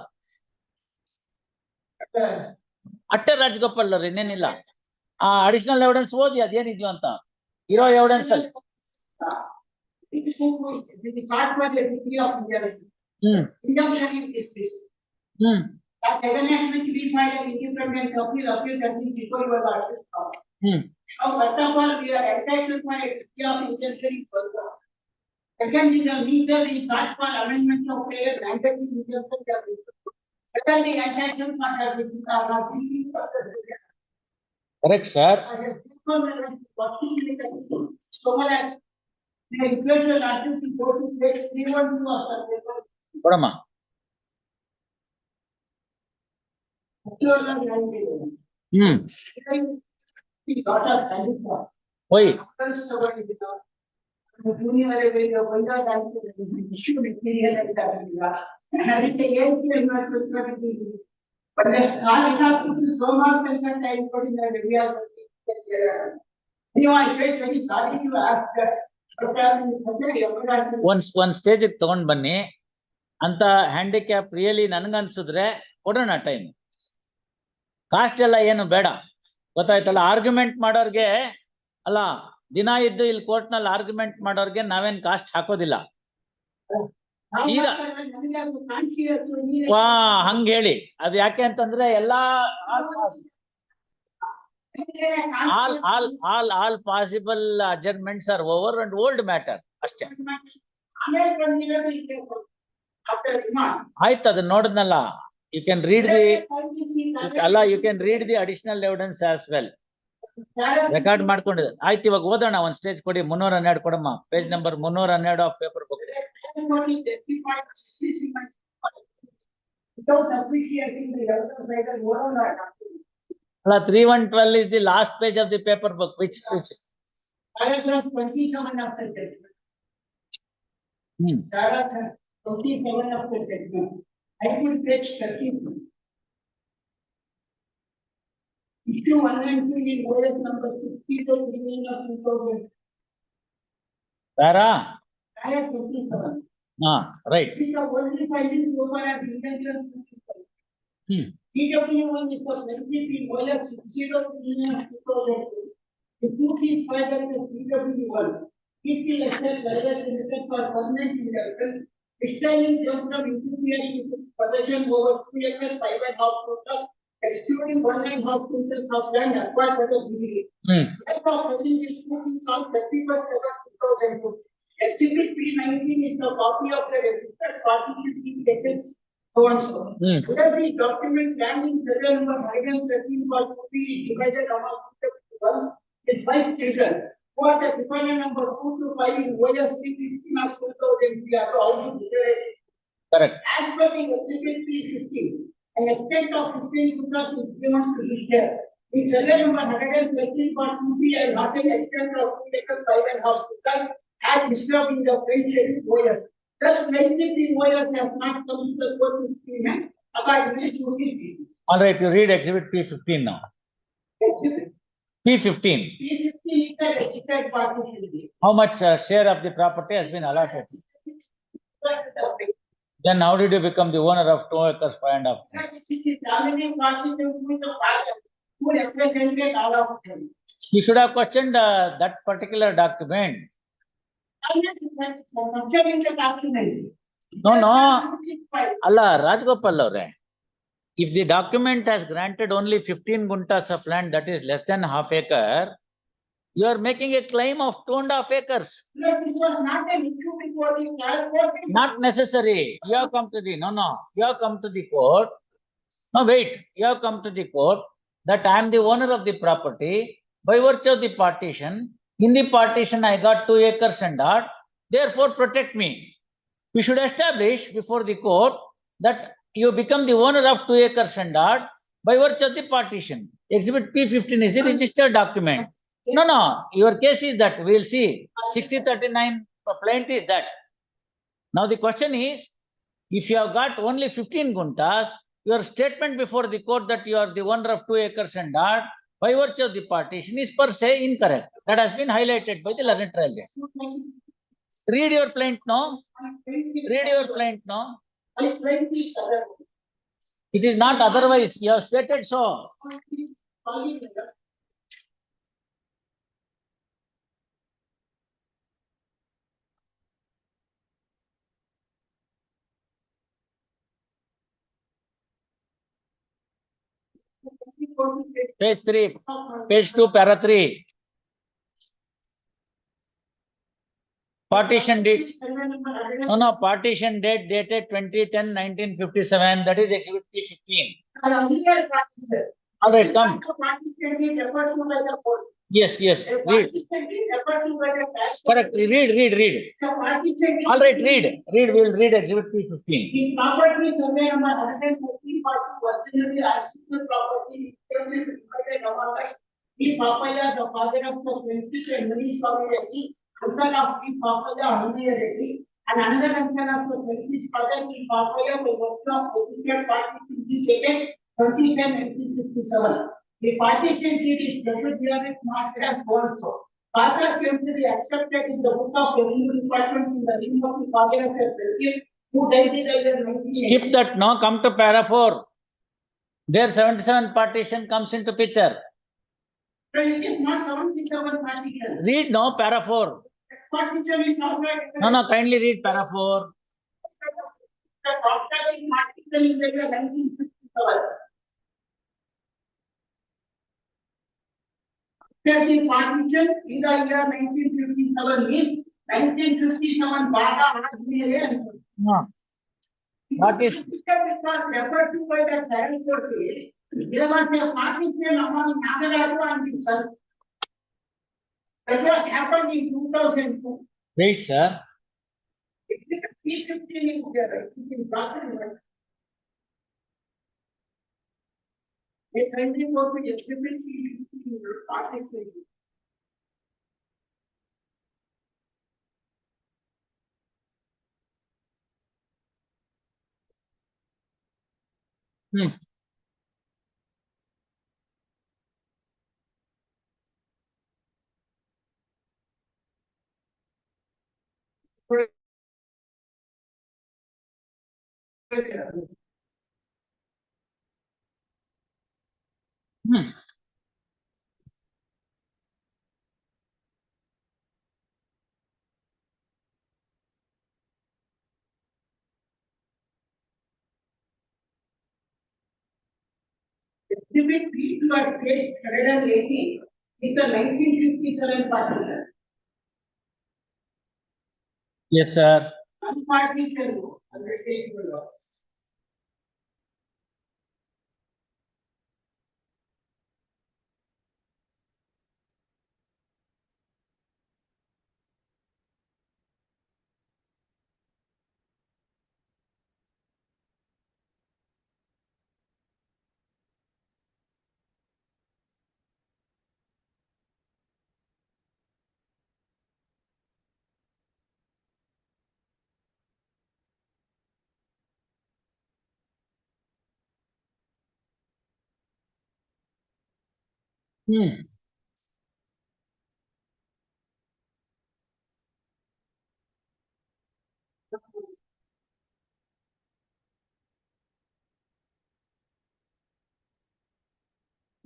ಅಟ್ಟೆ ರಾಜಗೋಪಾಲ್ ಅವ್ರು, ಇನ್ನೇನಿಲ್ಲ. ಆ additional evidence ಓದಿ ಅದೇನಿದ್ಯೋ ಅಂತ. ಇರೋ evidence ಅಲ್ಲಿ correct sir. ಕೊಡಮ್ಮ. ಹೋಯ್ ಒಂದ್ ಸ್ಟೇಜ್ ತಗೊಂಡ್ ಬನ್ನಿ ಅಂತ. ಹ್ಯಾಂಡಿಕ್ಯಾಪ್ ರಿಯಲಿ ನನ್ಗನ್ಸಿದ್ರೆ ಕೊಡೋಣ ಟೈಮ್. ಕಾಸ್ಟ್ ಎಲ್ಲ ಏನು ಬೇಡ, ಗೊತ್ತಾಯ್ತಲ್ಲ. ಆರ್ಗ್ಯುಮೆಂಟ್ ಮಾಡೋರ್ಗೆ ಅಲ್ಲ, ದಿನ ಇದ್ದು ಇಲ್ಲಿ ಕೋರ್ಟ್ ನಲ್ಲಿ ಆರ್ಗ್ಯುಮೆಂಟ್ ಮಾಡೋರ್ಗೆ ನಾವೇನ್ ಕಾಸ್ಟ್ ಹಾಕೋದಿಲ್ಲ. ಹಂಗ ಹೇಳಿ. ಅದ್ ಯಾಕೆ ಅಂತಂದ್ರೆ ಎಲ್ಲಾ all possible adjustments are over and old matter ಅಷ್ಟೇ. ಆಯ್ತು, ಅದನ್ನ ನೋಡಿದ್ನಲ್ಲ. You can read the you can read the additional evidence as well. Record ಮಾಡ್ಕೊಂಡಿದೆ. ಆಯ್ತು, ಇವಾಗ ಓದೋಣ. ಒಂದ್ ಸ್ಟೇಜ್ ಕೊಡಿ. 312 ಕೊಡಮ್ಮ. Page number 312 of paper book. ಅಲ್ಲ, 312 is the last page of the paper book. Which? Paragraph 27 of the judgment. Paragraph 27 of the judgment. I will page 32. Issue 192 in OS number 60 of 2000. Para? Paragraph 27. Right. These are only findings so far as intention. CW1 is for 93 violence, CW1 of 2002. The proof is filed at the CW1. If the access direct limited for permanent inheritance, extending them from intermediary possession over 2 acres, 5.5 total, excluding 1.5 quintals of land acquired by the BDA. Therefore, holding this proof is on 31st August 2002. Exhibit P19 is the copy of the registered party decades. So and so. Where the document landing serial number 113 for to be divided among 1 is 5 children. Who are the defined number 2 to 5 in OS 316 of 2000 we are also declared. Correct. As per the exhibit P15, an extent of 15 meters is given to each year. In serial number 113 for 2B and not an extent of 2 acres 5.5 meters had disturbed in the French OS. Thus, 93 OS has not come to the court with payment according to the All right, you read exhibit P15 now. exhibit. P15. P15 is the registered party. How much share of the property has been allotted? Then how did you become the owner of 2 acres, 5.5? Who represented all of them. You should have questioned that particular document. I'm not concerning the document. No. Allah, Rajgopal avare. If the document has granted only 15 guntas of land, that is less than half acre, you are making a claim of 2.5 acres. No, this was not an issue before the trial court. Not necessary. You have come to the You have come to the court. No, wait. You have come to the court that I am the owner of the property by virtue of the partition. In the partition, I got 2 acres and odd. Therefore, protect me. You should establish before the court that you become the owner of 2 acres and odd by virtue of the partition. Exhibit P15 is the registered document. No. Your case is that. We will see. 6039 complaint is that. Now the question is, if you have got only 15 guntas, your statement before the court that you are the owner of 2 acres and odd by virtue of the partition is per se incorrect. That has been highlighted by the learned trial judge. Read your plaint now. Read your plaint now. It is not otherwise. You have stated so. Page 3, page 2, para 3. Partition date. No, partition date dated 2010-1957. That is exhibit P15. All right, come. Yes. Read. Correct. Read. All right, read. We will read exhibit P15. The property survey number 113 originally artificial property divided among the Papaya, the father of the Princess and Manish community, uncle of the Papaya, Reddy, and another uncle of the Princess father, the Papaya, the work of political party to be taken 2010-1957. The partition deed is special marked as also. Father came to be accepted in the book of revenue department in the name of the father of the Princess, who died in the year 1980. Skip that now, come to para 4. There 77 partition comes into picture. So it is not 77 partition. Read now, para 4. Partition is not right. No, kindly read para 4. The partition partition in the year 1957. The partition in the year 1957 means 1957 Bada has been No. What is? Because referred to by the Supreme Court, there was a partition among Nagaraju and his son. That was happened in 2002. Wait, sir. P15 is there. It is document. A country court will exhibit P15 partition. Exhibit P to at page 180 is the 1957 partition. Yes, sir. Unpartitioned undertaking law.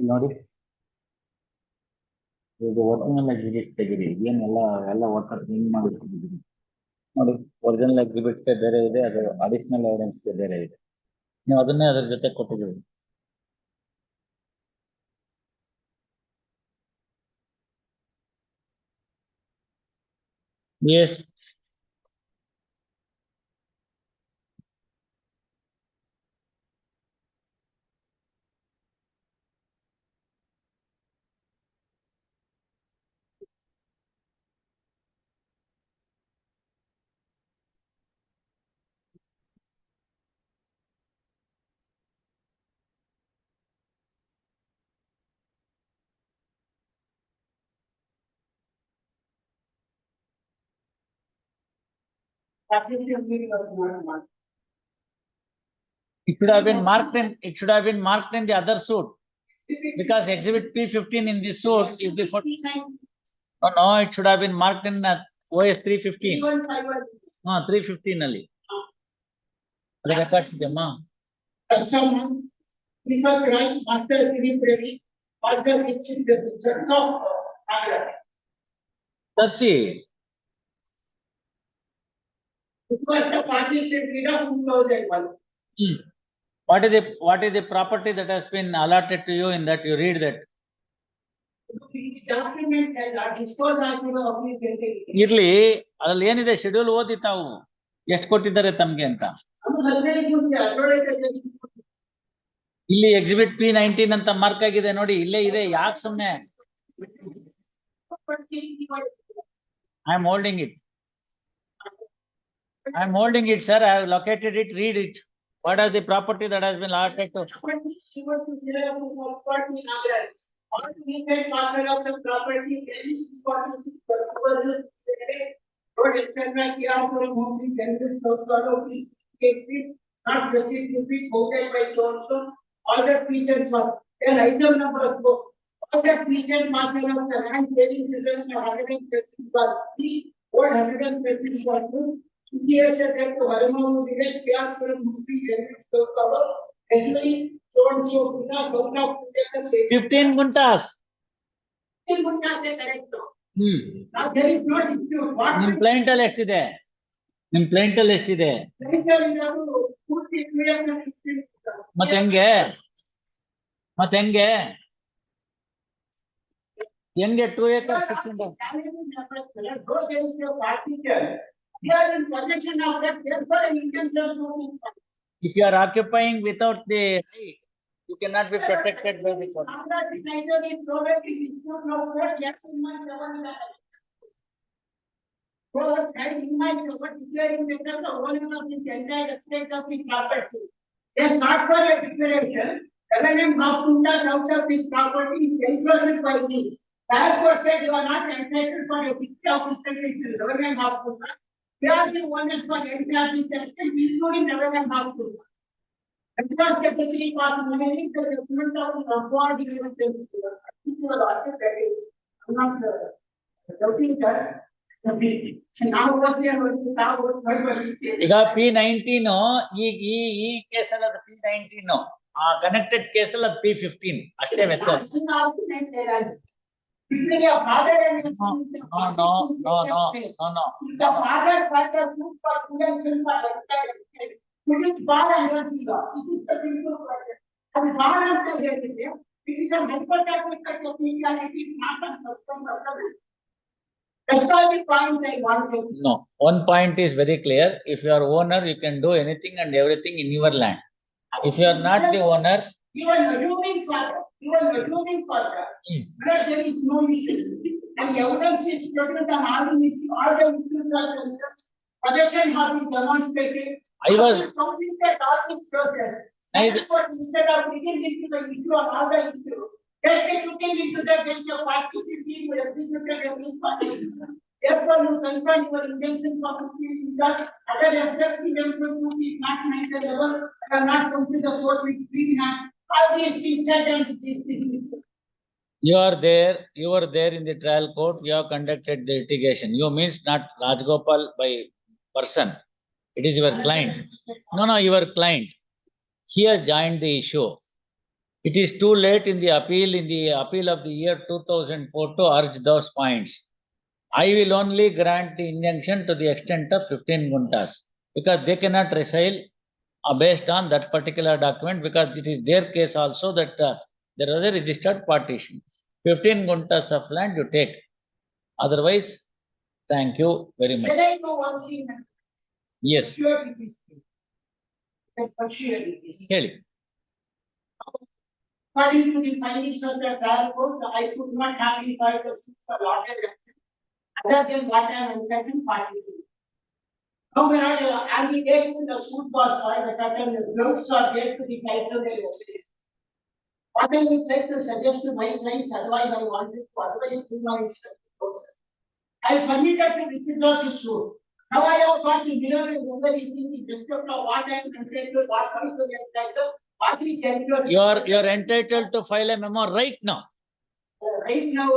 ನೋಡಿ ಇದು original exhibit ತೆಗೀರಿ ಏನೆಲ್ಲ worker ಹಿಂಗ್ ಮಾಡಿಟ್ಟಿದ್ದೀರಿ ನೋಡಿ original exhibit ಬೇರೆ ಇದೆ ಅದು additional evidence ಬೇರೆ ಇದೆ ನೀವು ಅದನ್ನೇ ಅದ್ರ ಜೊತೆ ಕೊಟ್ಟಿದ್ದೀರಿ S It should have been marked in. It should have been marked in the other suit, because Exhibit P15 in this suit is the. No, it should have been marked in OS 315. No, 315 ali. The records idemma. Someone, these are crime, master delivery, master kitchen, the picture of Tarsi. because the partition did not close that one. What is the property that has been allotted to you in that you read that? The document and our discourse of the ಇರ್ಲಿ ಅದ್ರಲ್ಲಿ ಏನಿದೆ schedule ಓದಿ ತಾವು ಎಷ್ಟು ಕೊಟ್ಟಿದ್ದಾರೆ ತಮ್ಗೆ ಅಂತ ಇಲ್ಲಿ ಎಕ್ಸಿಬಿಟ್ P19 ಅಂತ ಮಾರ್ಕ್ ಆಗಿದೆ ನೋಡಿ ಇಲ್ಲೇ ಇದೆ ಯಾಕೆ ಸುಮ್ನೆ I am holding it sir. I have located it. Read it. What is the property that has been allotted to? All weekend partner of the property is not justice to be voted by so and so. All the features are an item number of book. All the features master of the land saving children 130 or 130 Yes, I get to Halma, direct care from movie and so cover. Actually, so and so, so now 15 guntas. 15 guntas are correct. Now there is no issue. What ನಿಮ್ plaint ಅಲ್ಲಿ ಎಷ್ಟಿದೆ ಮತ್ತೆ ಹೆಂಗೆ 2 acres 16 We are in possession of that, therefore an intention to. If you are occupying without the right, you cannot be protected by the court. So, and in my declaring the owner of this entire estate of this property. If not for a declaration, 7.5 kundas out of this property is enclosed by me. Therefore said you are not entitled for a fixed official 11.5 kundas. They are the owners for entire this estate, including 11.5 kundas. Because the technique of managing the document of the award given to the I'm not doubting that. ಈಗ P19 ಈ ಕೇಸಲ್ಲಿ ಅದು P19 connected ಕೇಸಲ್ಲಿ ಅದು P15 ಅಷ್ಟೇ ವ್ಯತ್ಯಾಸ. Between your father and your son. No. The father factor food for production for education. Which bar and this is the principle factor. And bar and it is a hypothetical thing and it is not a substance of the. That's all the point I wanted. No, one point is very clear. If you are owner, you can do anything and everything in your land. If you are not the owner, Even assuming for that, but there is no issue. And evidence is present on all the issues are concerned. Possession has been demonstrated. I was. Completed all this process. But instead of looking into the issue on all the issues, just looking into the case of participity who executed a misconduct. Therefore, you confirm your intention for that other aspects eventually to be not mentionable and not consider the court with free hand. All these things said and these things. You were there in the trial court, you have conducted the litigation. You means not Rajgopal by person. It is your client. No, your client. He has joined the issue. It is too late in the appeal of the year 2004 to urge those points. I will only grant the injunction to the extent of 15 guntas because they cannot resile based on that particular document because it is their case also that there was a registered partition. 15 guntas of land you take. Otherwise, thank you very much. Can I know one thing? Yes. Heli. According to the findings of the trial court, I could not have been filed a suit for larger other than what I am entitled party to. Now, when I be there to the suit was filed, a certain notes are there to be titled and explained. What I would like to suggest to my clients, otherwise I wanted to advise to my instructor. I permitted to withdraw this suit. Now I have got to mirror and whether it is in respect of what I am entitled, what comes to the entitled, what is entitled. You are entitled to file a memo right now. Right now,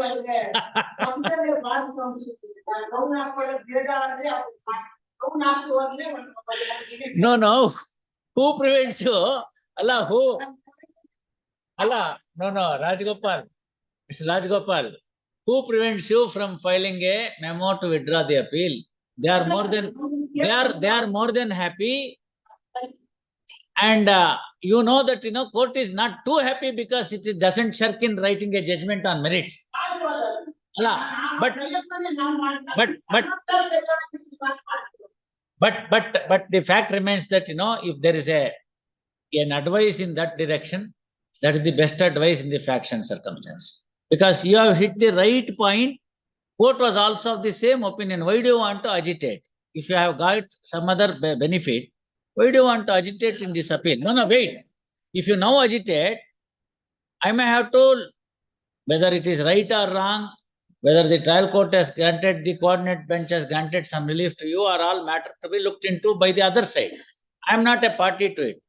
No. Who prevents you? Allah, who? Allah, no, Rajgopal. Mr. Rajgopal. Who prevents you from filing a memo to withdraw the appeal? They are more than happy. And you know that court is not too happy because it doesn't shirk in writing a judgment on merits. Allah, but the fact remains that if there is an advice in that direction, that is the best advice in the fact and circumstance. Because you have hit the right point. Court was also of the same opinion. Why do you want to agitate? If you have got some other benefit, why do you want to agitate in this appeal? No, wait. If you now agitate, I may have to, whether it is right or wrong, whether the trial court has granted, the coordinate bench has granted some relief to you, are all matter to be looked into by the other side. I am not a party to it.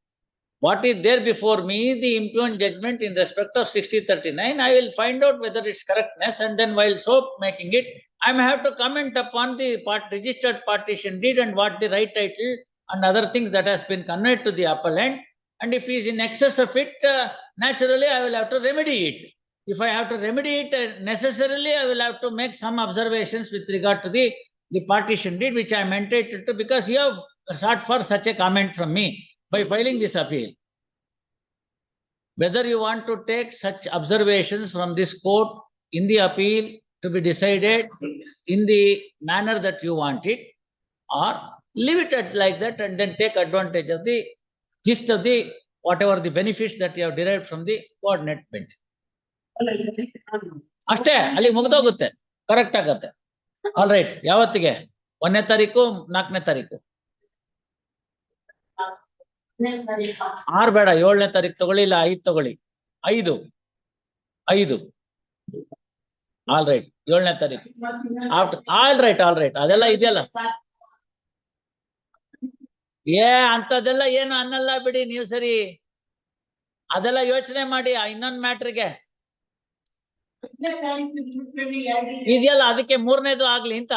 What is there before me, the impugned judgment in respect of 6039, I will find out whether its correctness, and then while so making it, I may have to comment upon the registered partition deed and what the right title and other things that has been conveyed to the appellant. And if he is in excess of it, naturally I will have to remedy it. If I have to remedy it, necessarily I will have to make some observations with regard to the partition deed, which I am entitled to, because you have sought for such a comment from me by filing this appeal. Whether you want to take such observations from this court in the appeal to be decided in the manner that you want it, or leave it at like that and then take advantage of the gist of the whatever the benefits that you have derived from the coordinate bench. ಅಷ್ಟೇ ಅಲ್ಲಿ ಮುಗಿದೋಗುತ್ತೆ, correct ಆಗತ್ತೆ. All right. ಯಾವತ್ತಿಗೆ? 1ನೇ ತಾರೀಕು 4ನೇ ತಾರೀಕು? 6 ಬೇಡ, 7ನೇ ತಾರೀಕು ತಗೊಳ್ಳಿ, ಇಲ್ಲ 5 ತಗೊಳ್ಳಿ. 5 ಆಲ್ ರೈಟ್. 7ನೇ ತಾರೀಕು ಆಲ್ ರೈಟ್. ಅದೆಲ್ಲ ಇದೆಯಲ್ಲ, ಅಂತದೆಲ್ಲ ಏನು ಅನ್ನಲ್ಲ ಬಿಡಿ ನೀವು. ಸರಿ, ಅದೆಲ್ಲ ಯೋಚನೆ ಮಾಡಿ ಇನ್ನೊಂದು ಮ್ಯಾಟ್ರಿಗೆ ಇದೆಯಲ್ಲ, ಅದಕ್ಕೆ 3ನೇದು ಆಗ್ಲಿ ಅಂತ.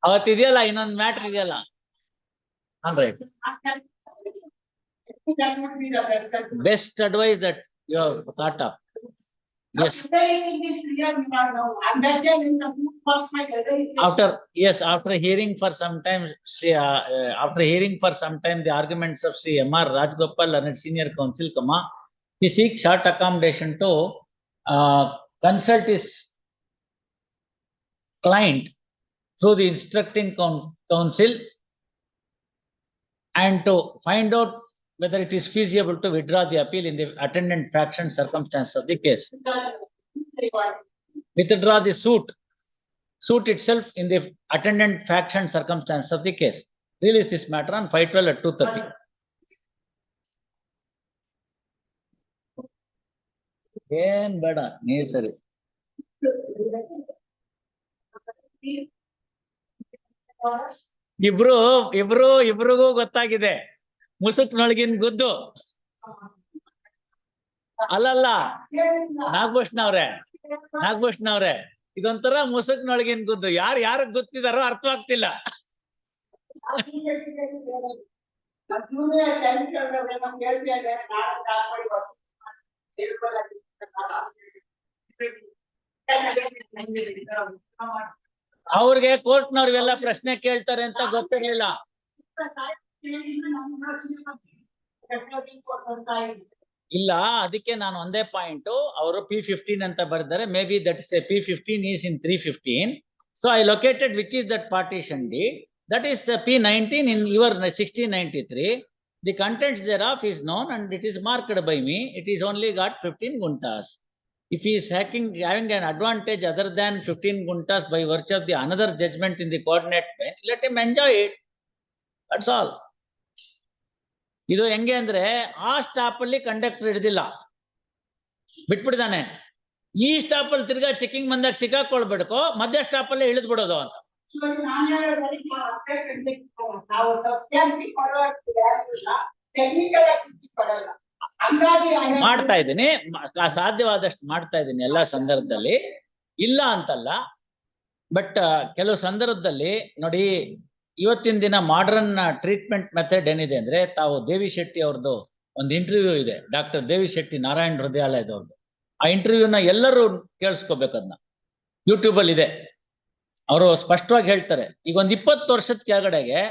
ಅವತ್ತಿದೆಯಲ್ಲ ಇನ್ನೊಂದು ಮ್ಯಾಟ್ರ್ ಇದೆಯಲ್ಲ. Alright. Best advice that you have thought of. Yes. After hearing for some time, the arguments of Sri M.R. Rajgopal, learned senior counsel, he seeks short accommodation to consult his client through the instructing counsel and to find out whether it is feasible to withdraw the appeal in the attendant faction circumstance of the case. Withdraw the suit itself in the attendant faction circumstance of the case. Release this matter on 5/12 at 2:30. ಏನ್ ಬೇಡ ನೀ ಸರಿ. ಇಬ್ರಿಗೂ ಗೊತ್ತಾಗಿದೆ ಮುಸುಕ್ನೊಳಗಿನ ಗುದ್ದು. ಅಲ್ಲಲ್ಲ ನಾಗಭೂಷಣವ್ರೆ ಇದೊಂಥರ ಮುಸುಕ್ನೊಳಗಿನ ಗುದ್ದು. ಯಾರು ಗೊತ್ತಿದಾರೋ ಅರ್ಥವಾಗ್ತಿಲ್ಲ. ಅವ್ರಿಗೆ ಕೋರ್ಟ್ನವ್ರಿಗೆಲ್ಲ ಪ್ರಶ್ನೆ ಕೇಳ್ತಾರೆ ಅಂತ ಗೊತ್ತಿರ್ಲಿಲ್ಲ. ಇಲ್ಲ, ಅದಕ್ಕೆ ನಾನು ಒಂದೇ ಪಾಯಿಂಟ್. ಅವರು P15 ಅಂತ ಬರೆದರೆ, may be that is P15 is in 315. So I located which is that partition D. That is the P19 in your 1693. The contents thereof is known and it is marked by me. It is only got 15 guntas. If he is having an advantage other than 15 guntas by virtue of the another judgment in the coordinate bench, let him enjoy it. That's all. ಇದು ಹೆಂಗೆ ಅಂದ್ರೆ, ಆ stop ಅಲ್ಲಿ conductor ಹಿಡಿದಿಲ್ಲ, ಬಿಟ್ಬಿಡ್ತಾನೆ. ಈ stop ಅಲ್ಲಿ ತಿರ್ಗಾ checking ಬಂದಾಗ ಸಿಕ್ಕಾಕೊಳ್ಬೇಡ್ಕೋ, ಮಧ್ಯ ಸ್ಟಾಪ್ ಅಲ್ಲೇ ಇಳಿದ್ ಬಿಡೋದು ಅಂತ ಮಾಡ್ತಾ ಇದ್ದೀನಿ. ಸಾಧ್ಯವಾದಷ್ಟು ಮಾಡ್ತಾ ಇದ್ದೀನಿ ಎಲ್ಲ ಸಂದರ್ಭದಲ್ಲಿ, ಇಲ್ಲ ಅಂತಲ್ಲ. ಬಟ್ ಕೆಲವು ಸಂದರ್ಭದಲ್ಲಿ ನೋಡಿ, ಇವತ್ತಿನ ದಿನ ಮಾಡರ್ನ್ ಟ್ರೀಟ್ಮೆಂಟ್ ಮೆಥಡ್ ಏನಿದೆ ಅಂದ್ರೆ, ತಾವು ದೇವಿ ಶೆಟ್ಟಿ ಅವ್ರದ್ದು ಒಂದು ಇಂಟರ್ವ್ಯೂ ಇದೆ, ಡಾಕ್ಟರ್ ದೇವಿ ಶೆಟ್ಟಿ ನಾರಾಯಣ ಹೃದಯಾಲಯದವ್ರದ್ದು. ಆ ಇಂಟರ್ವ್ಯೂನ ಎಲ್ಲರೂ ಕೇಳಿಸ್ಕೋಬೇಕು, ಅದನ್ನ ಯೂಟ್ಯೂಬ್ ಅಲ್ಲಿ ಇದೆ. ಅವರು ಸ್ಪಷ್ಟವಾಗಿ ಹೇಳ್ತಾರೆ, ಈಗ ಒಂದು 20 ವರ್ಷದ ಕೆಳಗಡೆಗೆ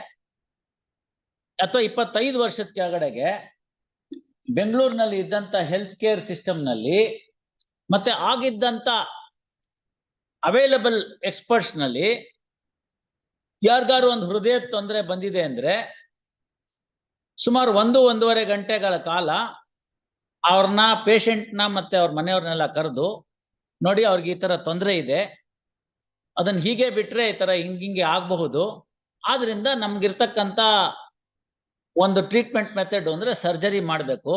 ಅಥವಾ 25 ವರ್ಷದ ಕೆಳಗಡೆಗೆ ಬೆಂಗಳೂರಿನಲ್ಲಿ ಇದ್ದಂತ ಹೆಲ್ತ್ ಕೇರ್ ಸಿಸ್ಟಮ್ ನಲ್ಲಿ ಮತ್ತೆ ಆಗಿದ್ದಂತ ಅವೈಲಬಲ್ ಎಕ್ಸ್ಪರ್ಟ್ಸ್ ನಲ್ಲಿ ಯಾರಿಗಾರು ಒಂದು ಹೃದಯ ತೊಂದರೆ ಬಂದಿದೆ ಅಂದ್ರೆ ಸುಮಾರು 1-1.5 ಗಂಟೆಗಳ ಕಾಲ ಅವ್ರನ್ನ, ಪೇಷಂಟ್ನ ಮತ್ತೆ ಅವ್ರ ಮನೆಯವ್ರನ್ನೆಲ್ಲ ಕರೆದು, ನೋಡಿ ಅವ್ರಿಗೆ ಈ ತರ ತೊಂದರೆ ಇದೆ, ಅದನ್ನ ಹೀಗೆ ಬಿಟ್ರೆ ಈ ತರ ಹಿಂಗೆ ಆಗಬಹುದು, ಆದ್ರಿಂದ ನಮ್ಗಿರ್ತಕ್ಕಂಥ ಒಂದು ಟ್ರೀಟ್ಮೆಂಟ್ ಮೆಥಡ್ ಅಂದ್ರೆ ಸರ್ಜರಿ ಮಾಡಬೇಕು,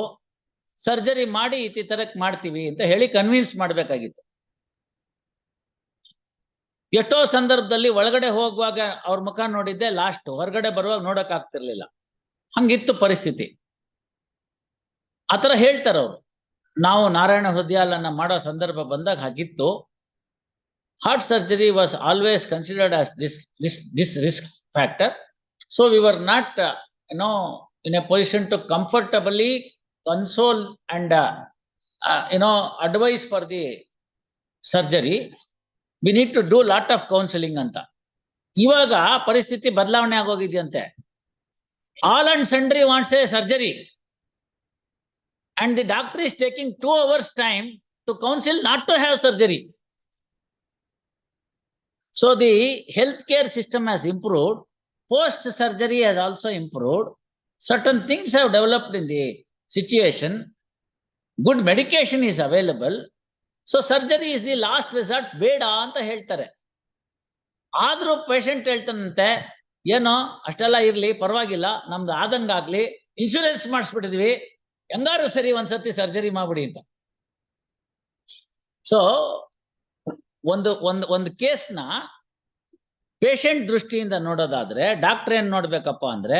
ಸರ್ಜರಿ ಮಾಡಿ ಈ ತರಕ್ ಮಾಡ್ತೀವಿ ಅಂತ ಹೇಳಿ ಕನ್ವಿನ್ಸ್ ಮಾಡ್ಬೇಕಾಗಿತ್ತು. ಎಷ್ಟೋ ಸಂದರ್ಭದಲ್ಲಿ ಒಳಗಡೆ ಹೋಗುವಾಗ ಅವ್ರ ಮುಖ ನೋಡಿದ್ದೆ, ಲಾಸ್ಟ್ ಹೊರಗಡೆ ಬರುವಾಗ ನೋಡಕ್ ಆಗ್ತಿರ್ಲಿಲ್ಲ. ಹಂಗಿತ್ತು ಪರಿಸ್ಥಿತಿ. ಆತರ ಹೇಳ್ತಾರ ಅವ್ರು. ನಾವು ನಾರಾಯಣ ಹೃದಯಾಲಯನ ಮಾಡೋ ಸಂದರ್ಭ ಬಂದಾಗ ಹಾಗಿತ್ತು. Heart surgery was always considered as this risk factor. So we were not in a position to comfortably console and advise for the surgery. We need to do lot of counseling ಅಂತ. ಇವಾಗ ಪರಿಸ್ಥಿತಿ ಬದಲಾವಣೆ ಆಗೋಗಿದೆಯಂತೆ. All and sundry wants a surgery and the doctor is taking 2 hours time to counsel not to have surgery. So the healthcare system has improved. Post surgery has also improved. Certain things have developed in the situation. Good medication is available. So surgery is the last resort. ಬೇಡ ಅಂತ ಹೇಳ್ತಾರೆ. ಆದ್ರೂ patient ಹೇಳ್ತಾನಂತೆ, ಏನೋ ಅಷ್ಟೆಲ್ಲ ಇರ್ಲಿ, ಪರವಾಗಿಲ್ಲ, ನಮ್ದು ಆದಂಗಾಗ್ಲಿ, insurance ಮಾಡಿಸ್ಬಿಟ್ಟಿದ್ವಿ, ಹೆಂಗಾರು ಸರಿ ಒಂದ್ಸತಿ ಸರ್ಜರಿ ಮಾಡ್ಬಿಡಿ ಅಂತ. ಸೊ ಒಂದು ಕೇಸ್ನ ಪೇಷಂಟ್ ದೃಷ್ಟಿಯಿಂದ ನೋಡೋದಾದ್ರೆ ಡಾಕ್ಟರ್ ಏನ್ ನೋಡ್ಬೇಕಪ್ಪ ಅಂದ್ರೆ,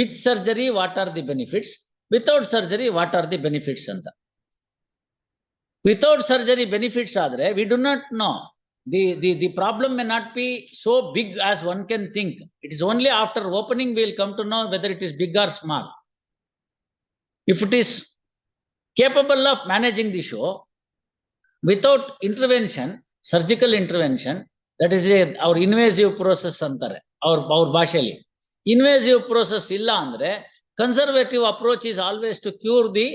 which surgery, what are the benefits, Without surgery, what are the benefits anta? Without surgery benefits adre, we do not know. The problem may not be so big as one can think. It is only after opening we will come to know whether it is big or small. If it is capable of managing the show without intervention, surgical intervention, that is our invasive process antare, our bhasheli. Invasive process illa andre, conservative approach is always to cure the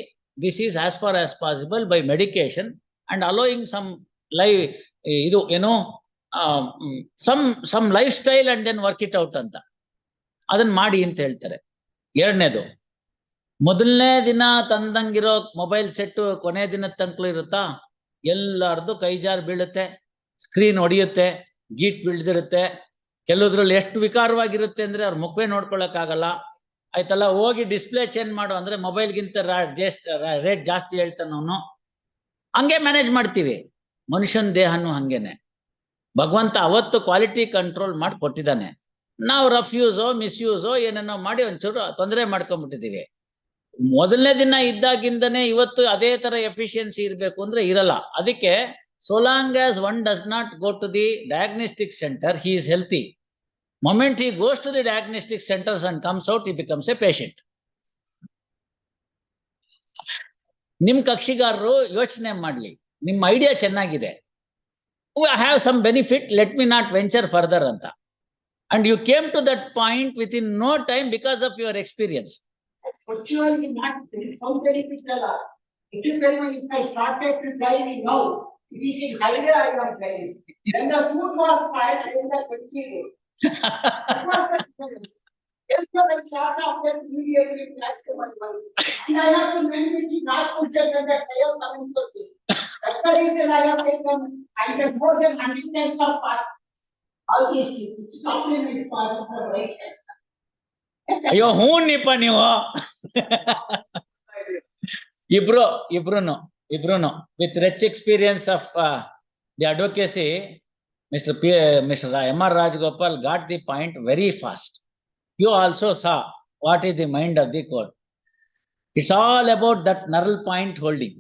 disease as far as possible by medication and allowing some life, some lifestyle and then work it out anta. ಅದನ್ನ ಮಾಡಿ ಅಂತ ಹೇಳ್ತಾರೆ. ಎರಡನೇದು, ಮೊದಲನೇ ದಿನ ತಂದಂಗಿರೋ mobile set ಕೊನೆ ದಿನದ ತನಕಲೂ ಇರುತ್ತಾ? ಎಲ್ಲಾರ್ದು ಕೈಜಾರ್ ಬೀಳುತ್ತೆ, ಸ್ಕ್ರೀನ್ ಹೊಡೆಯುತ್ತೆ, ಗೀಟ್ ಬೀಳ್ದಿರುತ್ತೆ. ಕೆಲವುದ್ರಲ್ಲಿ ಎಷ್ಟು ವಿಕಾರವಾಗಿರುತ್ತೆ ಅಂದ್ರೆ ಅವ್ರ ಮುಖವೇ ನೋಡ್ಕೊಳಕ್ ಆಗಲ್ಲ. ಆಯ್ತಲ್ಲ, ಹೋಗಿ ಡಿಸ್ಪ್ಲೇ ಚೇಂಜ್ ಮಾಡು ಅಂದ್ರೆ ಮೊಬೈಲ್ಗಿಂತ ರೇಟ್ ಜಾಸ್ತಿ ಹೇಳ್ತಾನೆ ಅವನು. ಹಂಗೆ ಮ್ಯಾನೇಜ್ ಮಾಡ್ತೀವಿ. ಮನುಷ್ಯನ ದೇಹನೂ ಹಂಗೇನೆ. ಭಗವಂತ ಅವತ್ತು ಕ್ವಾಲಿಟಿ ಕಂಟ್ರೋಲ್ ಮಾಡಿ ಕೊಟ್ಟಿದ್ದಾನೆ. ನಾವು ರಫ್ಯೂಸೋ ಮಿಸ್ಯೂಸೋ ಏನೇನೋ ಮಾಡಿ ಒಂಚೂರು ತೊಂದರೆ ಮಾಡ್ಕೊಂಡ್ಬಿಟ್ಟಿದೀವಿ. ಮೊದಲನೇ ದಿನ ಇದ್ದಾಗಿಂದನೇ ಇವತ್ತು ಅದೇ ತರ ಎಫಿಷಿಯನ್ಸಿ ಇರಬೇಕು ಅಂದ್ರೆ ಇರಲ್ಲ. ಅದಕ್ಕೆ so long as one does not go to the diagnostic center, he is healthy. Moment he goes to the diagnostic centers and comes out, he becomes a patient. ನಿಮ್ ಕಕ್ಷಿಗಾರರು ಯೋಚನೆ ಮಾಡ್ಲಿ, ನಿಮ್ಮ ಐಡಿಯಾ ಚೆನ್ನಾಗಿದೆ, I have some benefit, let me not venture further ಅಂತ. And you came to that point within no time because of your experience. Actually, not some benefit a lot. If you tell me, if I started to driving now, it is in highway I was driving. When the food was filed, I was continued. That was the difference. Therefore, I start after immediately back to my money. And I have to manage not to take the tail coming to me. That's the reason I have taken, I have more than 100 times of part. All these things, it's completely part of the right answer. ಅಯ್ಯೋ ಹೂ ನಿಪ್ಪ ನೀವು. ಇಬ್ರುನು with rich experience of the advocacy, Mr. M.R. Rajgopal got the point very fast. You also saw what is the mind of the court. It's all about that narrow point holding.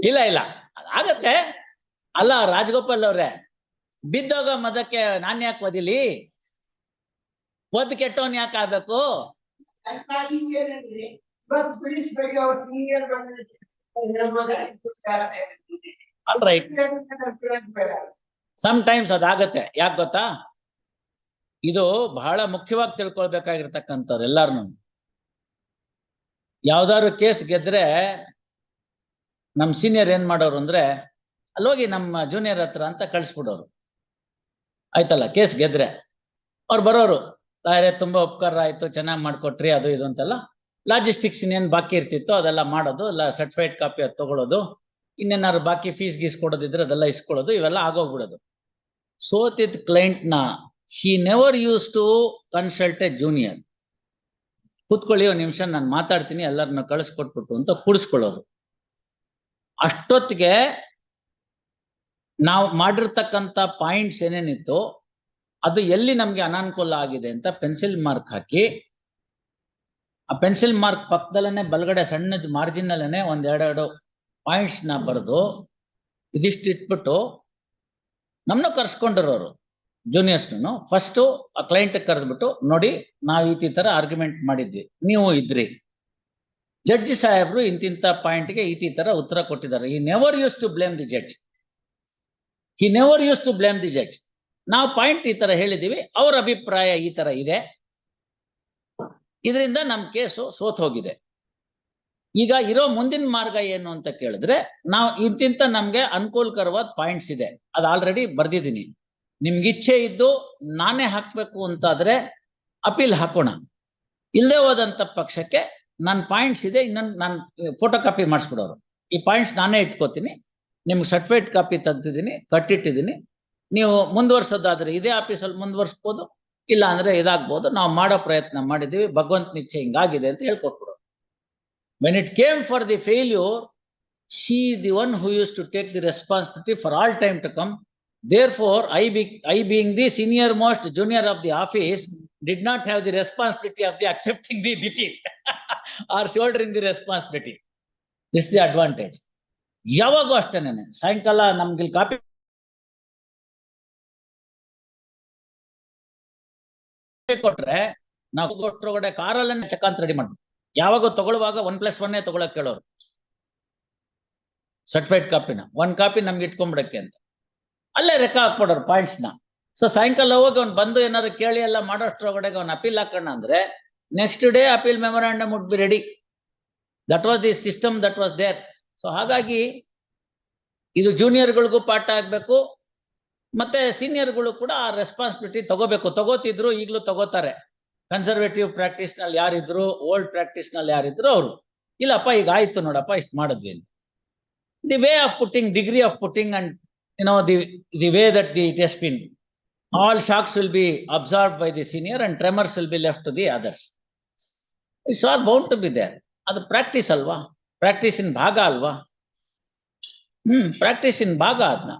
ಇಲ್ಲ ಆಗತ್ತೆ ಅಲ್ಲ ರಾಜಗೋಪಾಲ್ ಅವ್ರೆ, ಬಿದ್ದೋಗ ಮದಕ್ಕೆ ನಾನ್ ಯಾಕೆ ಓದಿಲಿ? ಒದ್ ಕೆಟ್ಟವನ್ ಯಾಕೆ ಆಗ್ಬೇಕು? Sometimes ಅದಾಗತ್ತೆ. ಯಾಕೆ ಗೊತ್ತಾ? ಇದು ಬಹಳ ಮುಖ್ಯವಾಗಿ ತಿಳ್ಕೊಳ್ಬೇಕಾಗಿರ್ತಕ್ಕಂಥವ್ರು ಎಲ್ಲಾರು. ಯಾವ್ದಾದ್ರು ಕೇಸ್ ಗೆದ್ರೆ ನಮ್ ಸೀನಿಯರ್ ಏನ್ ಮಾಡೋರು ಅಂದ್ರೆ, ಅಲ್ಲೋಗಿ ನಮ್ಮ ಜೂನಿಯರ್ ಹತ್ರ ಅಂತ ಕಳ್ಸ್ಬಿಡೋರು. ಆಯ್ತಲ್ಲ, ಕೇಸ್ ಗೆದ್ರೆ ಅವ್ರು ಬರೋರು, ತುಂಬಾ ಉಪಕಾರ ಆಯ್ತು, ಚೆನ್ನಾಗಿ ಮಾಡ್ಕೊಟ್ರಿ, ಅದು ಇದು ಅಂತೆಲ್ಲ. ಲಾಜಿಸ್ಟಿಕ್ಸ್ ಇನ್ನೇನ್ ಬಾಕಿ ಇರ್ತಿತ್ತು ಅದೆಲ್ಲ ಮಾಡೋದು, ಸರ್ಟಿಫೈಡ್ ಕಾಪಿ ಅದು ತಗೊಳ್ಳೋದು, ಇನ್ನೇನಾದ್ರು ಬಾಕಿ ಫೀಸ್ ಗೀಸ್ ಕೊಡೋದಿದ್ರೆ ಅದೆಲ್ಲ ಇಸ್ಕೊಳ್ಳೋದು, ಇವೆಲ್ಲ ಆಗೋಗ್ಬಿಡೋದು. ಸೋತಿದ್ ಕ್ಲೈಂಟ್ ನ he never used to consult a junior. ಕೂತ್ಕೊಳ್ಳಿ ಒಂದ್ ನಿಮಿಷ ನಾನು ಮಾತಾಡ್ತೀನಿ, ಎಲ್ಲರನ್ನ ಕಳಿಸ್ಕೊಟ್ಬಿಟ್ಟು ಅಂತ ಕೂಡಿಸ್ಕೊಳ್ಳೋರು. ಅಷ್ಟೊತ್ತಿಗೆ ನಾವು ಮಾಡಿರ್ತಕ್ಕಂಥ ಪಾಯಿಂಟ್ಸ್ ಏನೇನಿತ್ತು ಅದು ಎಲ್ಲಿ ನಮ್ಗೆ ಅನಾನುಕೂಲ ಆಗಿದೆ ಅಂತ ಪೆನ್ಸಿಲ್ ಮಾರ್ಕ್ ಹಾಕಿ, ಆ ಪೆನ್ಸಿಲ್ ಮಾರ್ಕ್ ಪಕ್ಕದಲ್ಲೇ ಬಲಗಡೆ ಸಣ್ಣ ಮಾರ್ಜಿನ್ ಅಲ್ಲೇನೆ ಒಂದೆರಡು ಪಾಯಿಂಟ್ಸ್ ನ ಬರೆದು ಇದಿಷ್ಟು ಇಟ್ಬಿಟ್ಟು ನಮ್ಮನ್ನ ಕರ್ಸ್ಕೊಂಡಿರೋರು ಜೂನಿಯರ್ಸ್ನು. ಫಸ್ಟ್ ಆ ಕ್ಲೈಂಟ್ ಕರೆದ್ಬಿಟ್ಟು, ನೋಡಿ ನಾವು ಈ ತರ ಆರ್ಗ್ಯುಮೆಂಟ್ ಮಾಡಿದ್ವಿ, ನೀವು ಇದ್ರಿ, ಜಡ್ಜಿ ಸಾಹೇಬ್ರು ಇಂತಿಂತ ಪಾಯಿಂಟ್ಗೆ ಈ ತರ ಉತ್ತರ ಕೊಟ್ಟಿದ್ದಾರೆ. ಈ never use to blame the judge. He never used to blame the judge. ನಾವು ಪಾಯಿಂಟ್ ಈ ತರ ಹೇಳಿದೀವಿ, ಅವ್ರ ಅಭಿಪ್ರಾಯ ಈ ತರ ಇದೆ, ಇದರಿಂದ ನಮ್ ಕೇಸು ಸೋತ್ ಹೋಗಿದೆ. ಈಗ ಇರೋ ಮುಂದಿನ ಮಾರ್ಗ ಏನು ಅಂತ ಕೇಳಿದ್ರೆ, ನಾವು ಇಂತಿಂತ ನಮ್ಗೆ ಅನುಕೂಲಕರವಾದ ಪಾಯಿಂಟ್ಸ್ ಇದೆ, ಅದು ಆಲ್ರೆಡಿ ಬರ್ದಿದ್ದೀನಿ. ನಿಮ್ಗೆ ಇಚ್ಛೆ ಇದ್ದು ನಾನೇ ಹಾಕ್ಬೇಕು ಅಂತಾದ್ರೆ ಅಪೀಲ್ ಹಾಕೋಣ. ಇಲ್ಲದೆ ಹೋದಂತ ಪಕ್ಷಕ್ಕೆ ನನ್ನ ಪಾಯಿಂಟ್ಸ್ ಇದೆ, ಇನ್ನೊಂದು ನಾನು ಫೋಟೋ ಕಾಪಿ ಮಾಡಿಸ್ಬಿಡೋರು. ಈ ಪಾಯಿಂಟ್ಸ್ ನಾನೇ ಇಟ್ಕೋತೀನಿ, ನಿಮ್ಗೆ ಸರ್ಟಿಫೈಡ್ ಕಾಪಿ ತೆಗ್ದಿದ್ದೀನಿ, ಕಟ್ಟಿಟ್ಟಿದ್ದೀನಿ, ನೀವು ಮುಂದುವರ್ಸೋದಾದ್ರೆ ಇದೇ ಆಫೀಸಲ್ಲಿ ಮುಂದುವರ್ಸ್ಬೋದು, ಇಲ್ಲ ಅಂದ್ರೆ ಇದಾಗ್ಬೋದು, ನಾವು ಮಾಡೋ ಪ್ರಯತ್ನ ಮಾಡಿದೀವಿ, ಭಗವಂತನ ಇಚ್ಛೆ ಹಿಂಗಾಗಿದೆ ಅಂತ ಹೇಳ್ಕೊಟ್ಬಿಡು. When it came for the failure, she is the one who used to take the responsibility for all time to come. Therefore, I being the senior most junior of the office, did not have the responsibility of the accepting the defeat or shouldering the responsibility. This is the advantage. ಯಾವಾಗೂ ಅಷ್ಟೇನೆ ಸಾಯಂಕಾಲ ನಮ್ಗೆ copy ಕೊಟ್ರೆ ನಾವು ಕೊಟ್ಟೊಳಗಡೆ ಕಾರಲ್ಲೇ check ಅಂತ ready ಮಾಡ್ಬೇಕು. ಯಾವಾಗ ತಗೊಳ್ಳುವಾಗ 1+1 ತಗೊಳಕ್ ಹೇಳೋರು ಸರ್ಟಿಫೈಡ್ ಕಾಪಿನ 1 ಕಾಪಿ ನಮ್ಗೆ ಇಟ್ಕೊಂಡ್ಬಿಡಕ್ಕೆ ಅಂತ ಅಲ್ಲೇ ಲೆಕ್ಕ ಹಾಕ್ಬಿಡೋರು ಪಾಯಿಂಟ್ಸ್ ನ. ಸೊ ಸಾಯಂಕಾಲ ಹೋಗಿ ಅವ್ನು ಬಂದು ಏನಾದ್ರು ಕೇಳಿ ಎಲ್ಲ ಮಾಡೋಷ್ಟ್ರೊಳಗಡೆ ಅವ್ನು ಅಪೀಲ್ ಹಾಕೋಣ ಅಂದ್ರೆ next day appeal memorandum would be ready. That was the system that was there. So ಹಾಗಾಗಿ ಇದು ಜೂನಿಯರ್ಗಳಿಗೂ ಪಾಠ ಆಗ್ಬೇಕು, ಮತ್ತೆ ಸೀನಿಯರ್ಗಳು ಕೂಡ ಆ ರೆಸ್ಪಾನ್ಸಿಬಿಲಿಟಿ ತಗೋಬೇಕು. ತಗೋತಿದ್ರು, ಈಗಲೂ ತಗೋತಾರೆ. ಕನ್ಸರ್ವೇಟಿವ್ ಪ್ರಾಕ್ಟೀಸ್ ನಲ್ಲಿ ಯಾರಿದ್ರು, ಓಲ್ಡ್ ಪ್ರಾಕ್ಟೀಸ್ ನಲ್ಲಿ ಯಾರಿದ್ರು ಅವರು ಇಲ್ಲಪ್ಪ ಈಗ ಆಯ್ತು ನೋಡಪ್ಪ ಇಷ್ಟು ಮಾಡಿದ್ವಿ ಅಂತ. The way of putting, degree of putting and the way that it has been, all shocks will be absorbed by the senior and tremors will be left to the others. It's all bound to be there. Adu practice alva, practice in bhaga alva. Practice in bhaga adna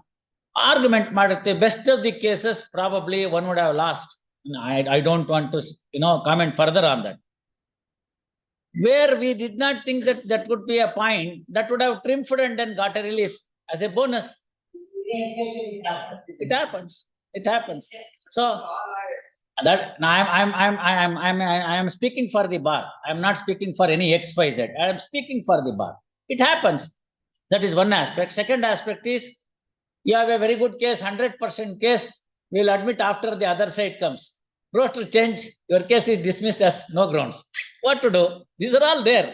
argument madutte. Best of the cases probably one would have lost. I don't want to comment further on that. Where we did not think that that would be a point, that would have triumphed and then got a relief as a bonus. It happens. It happens. So that I am speaking for the bar. I am not speaking for any XYZ. I am speaking for the bar. It happens. That is one aspect. Second aspect is you have a very good case, 100% case. We will admit after the other side comes. Roster change. Your case is dismissed as no grounds. What to do? These are all there.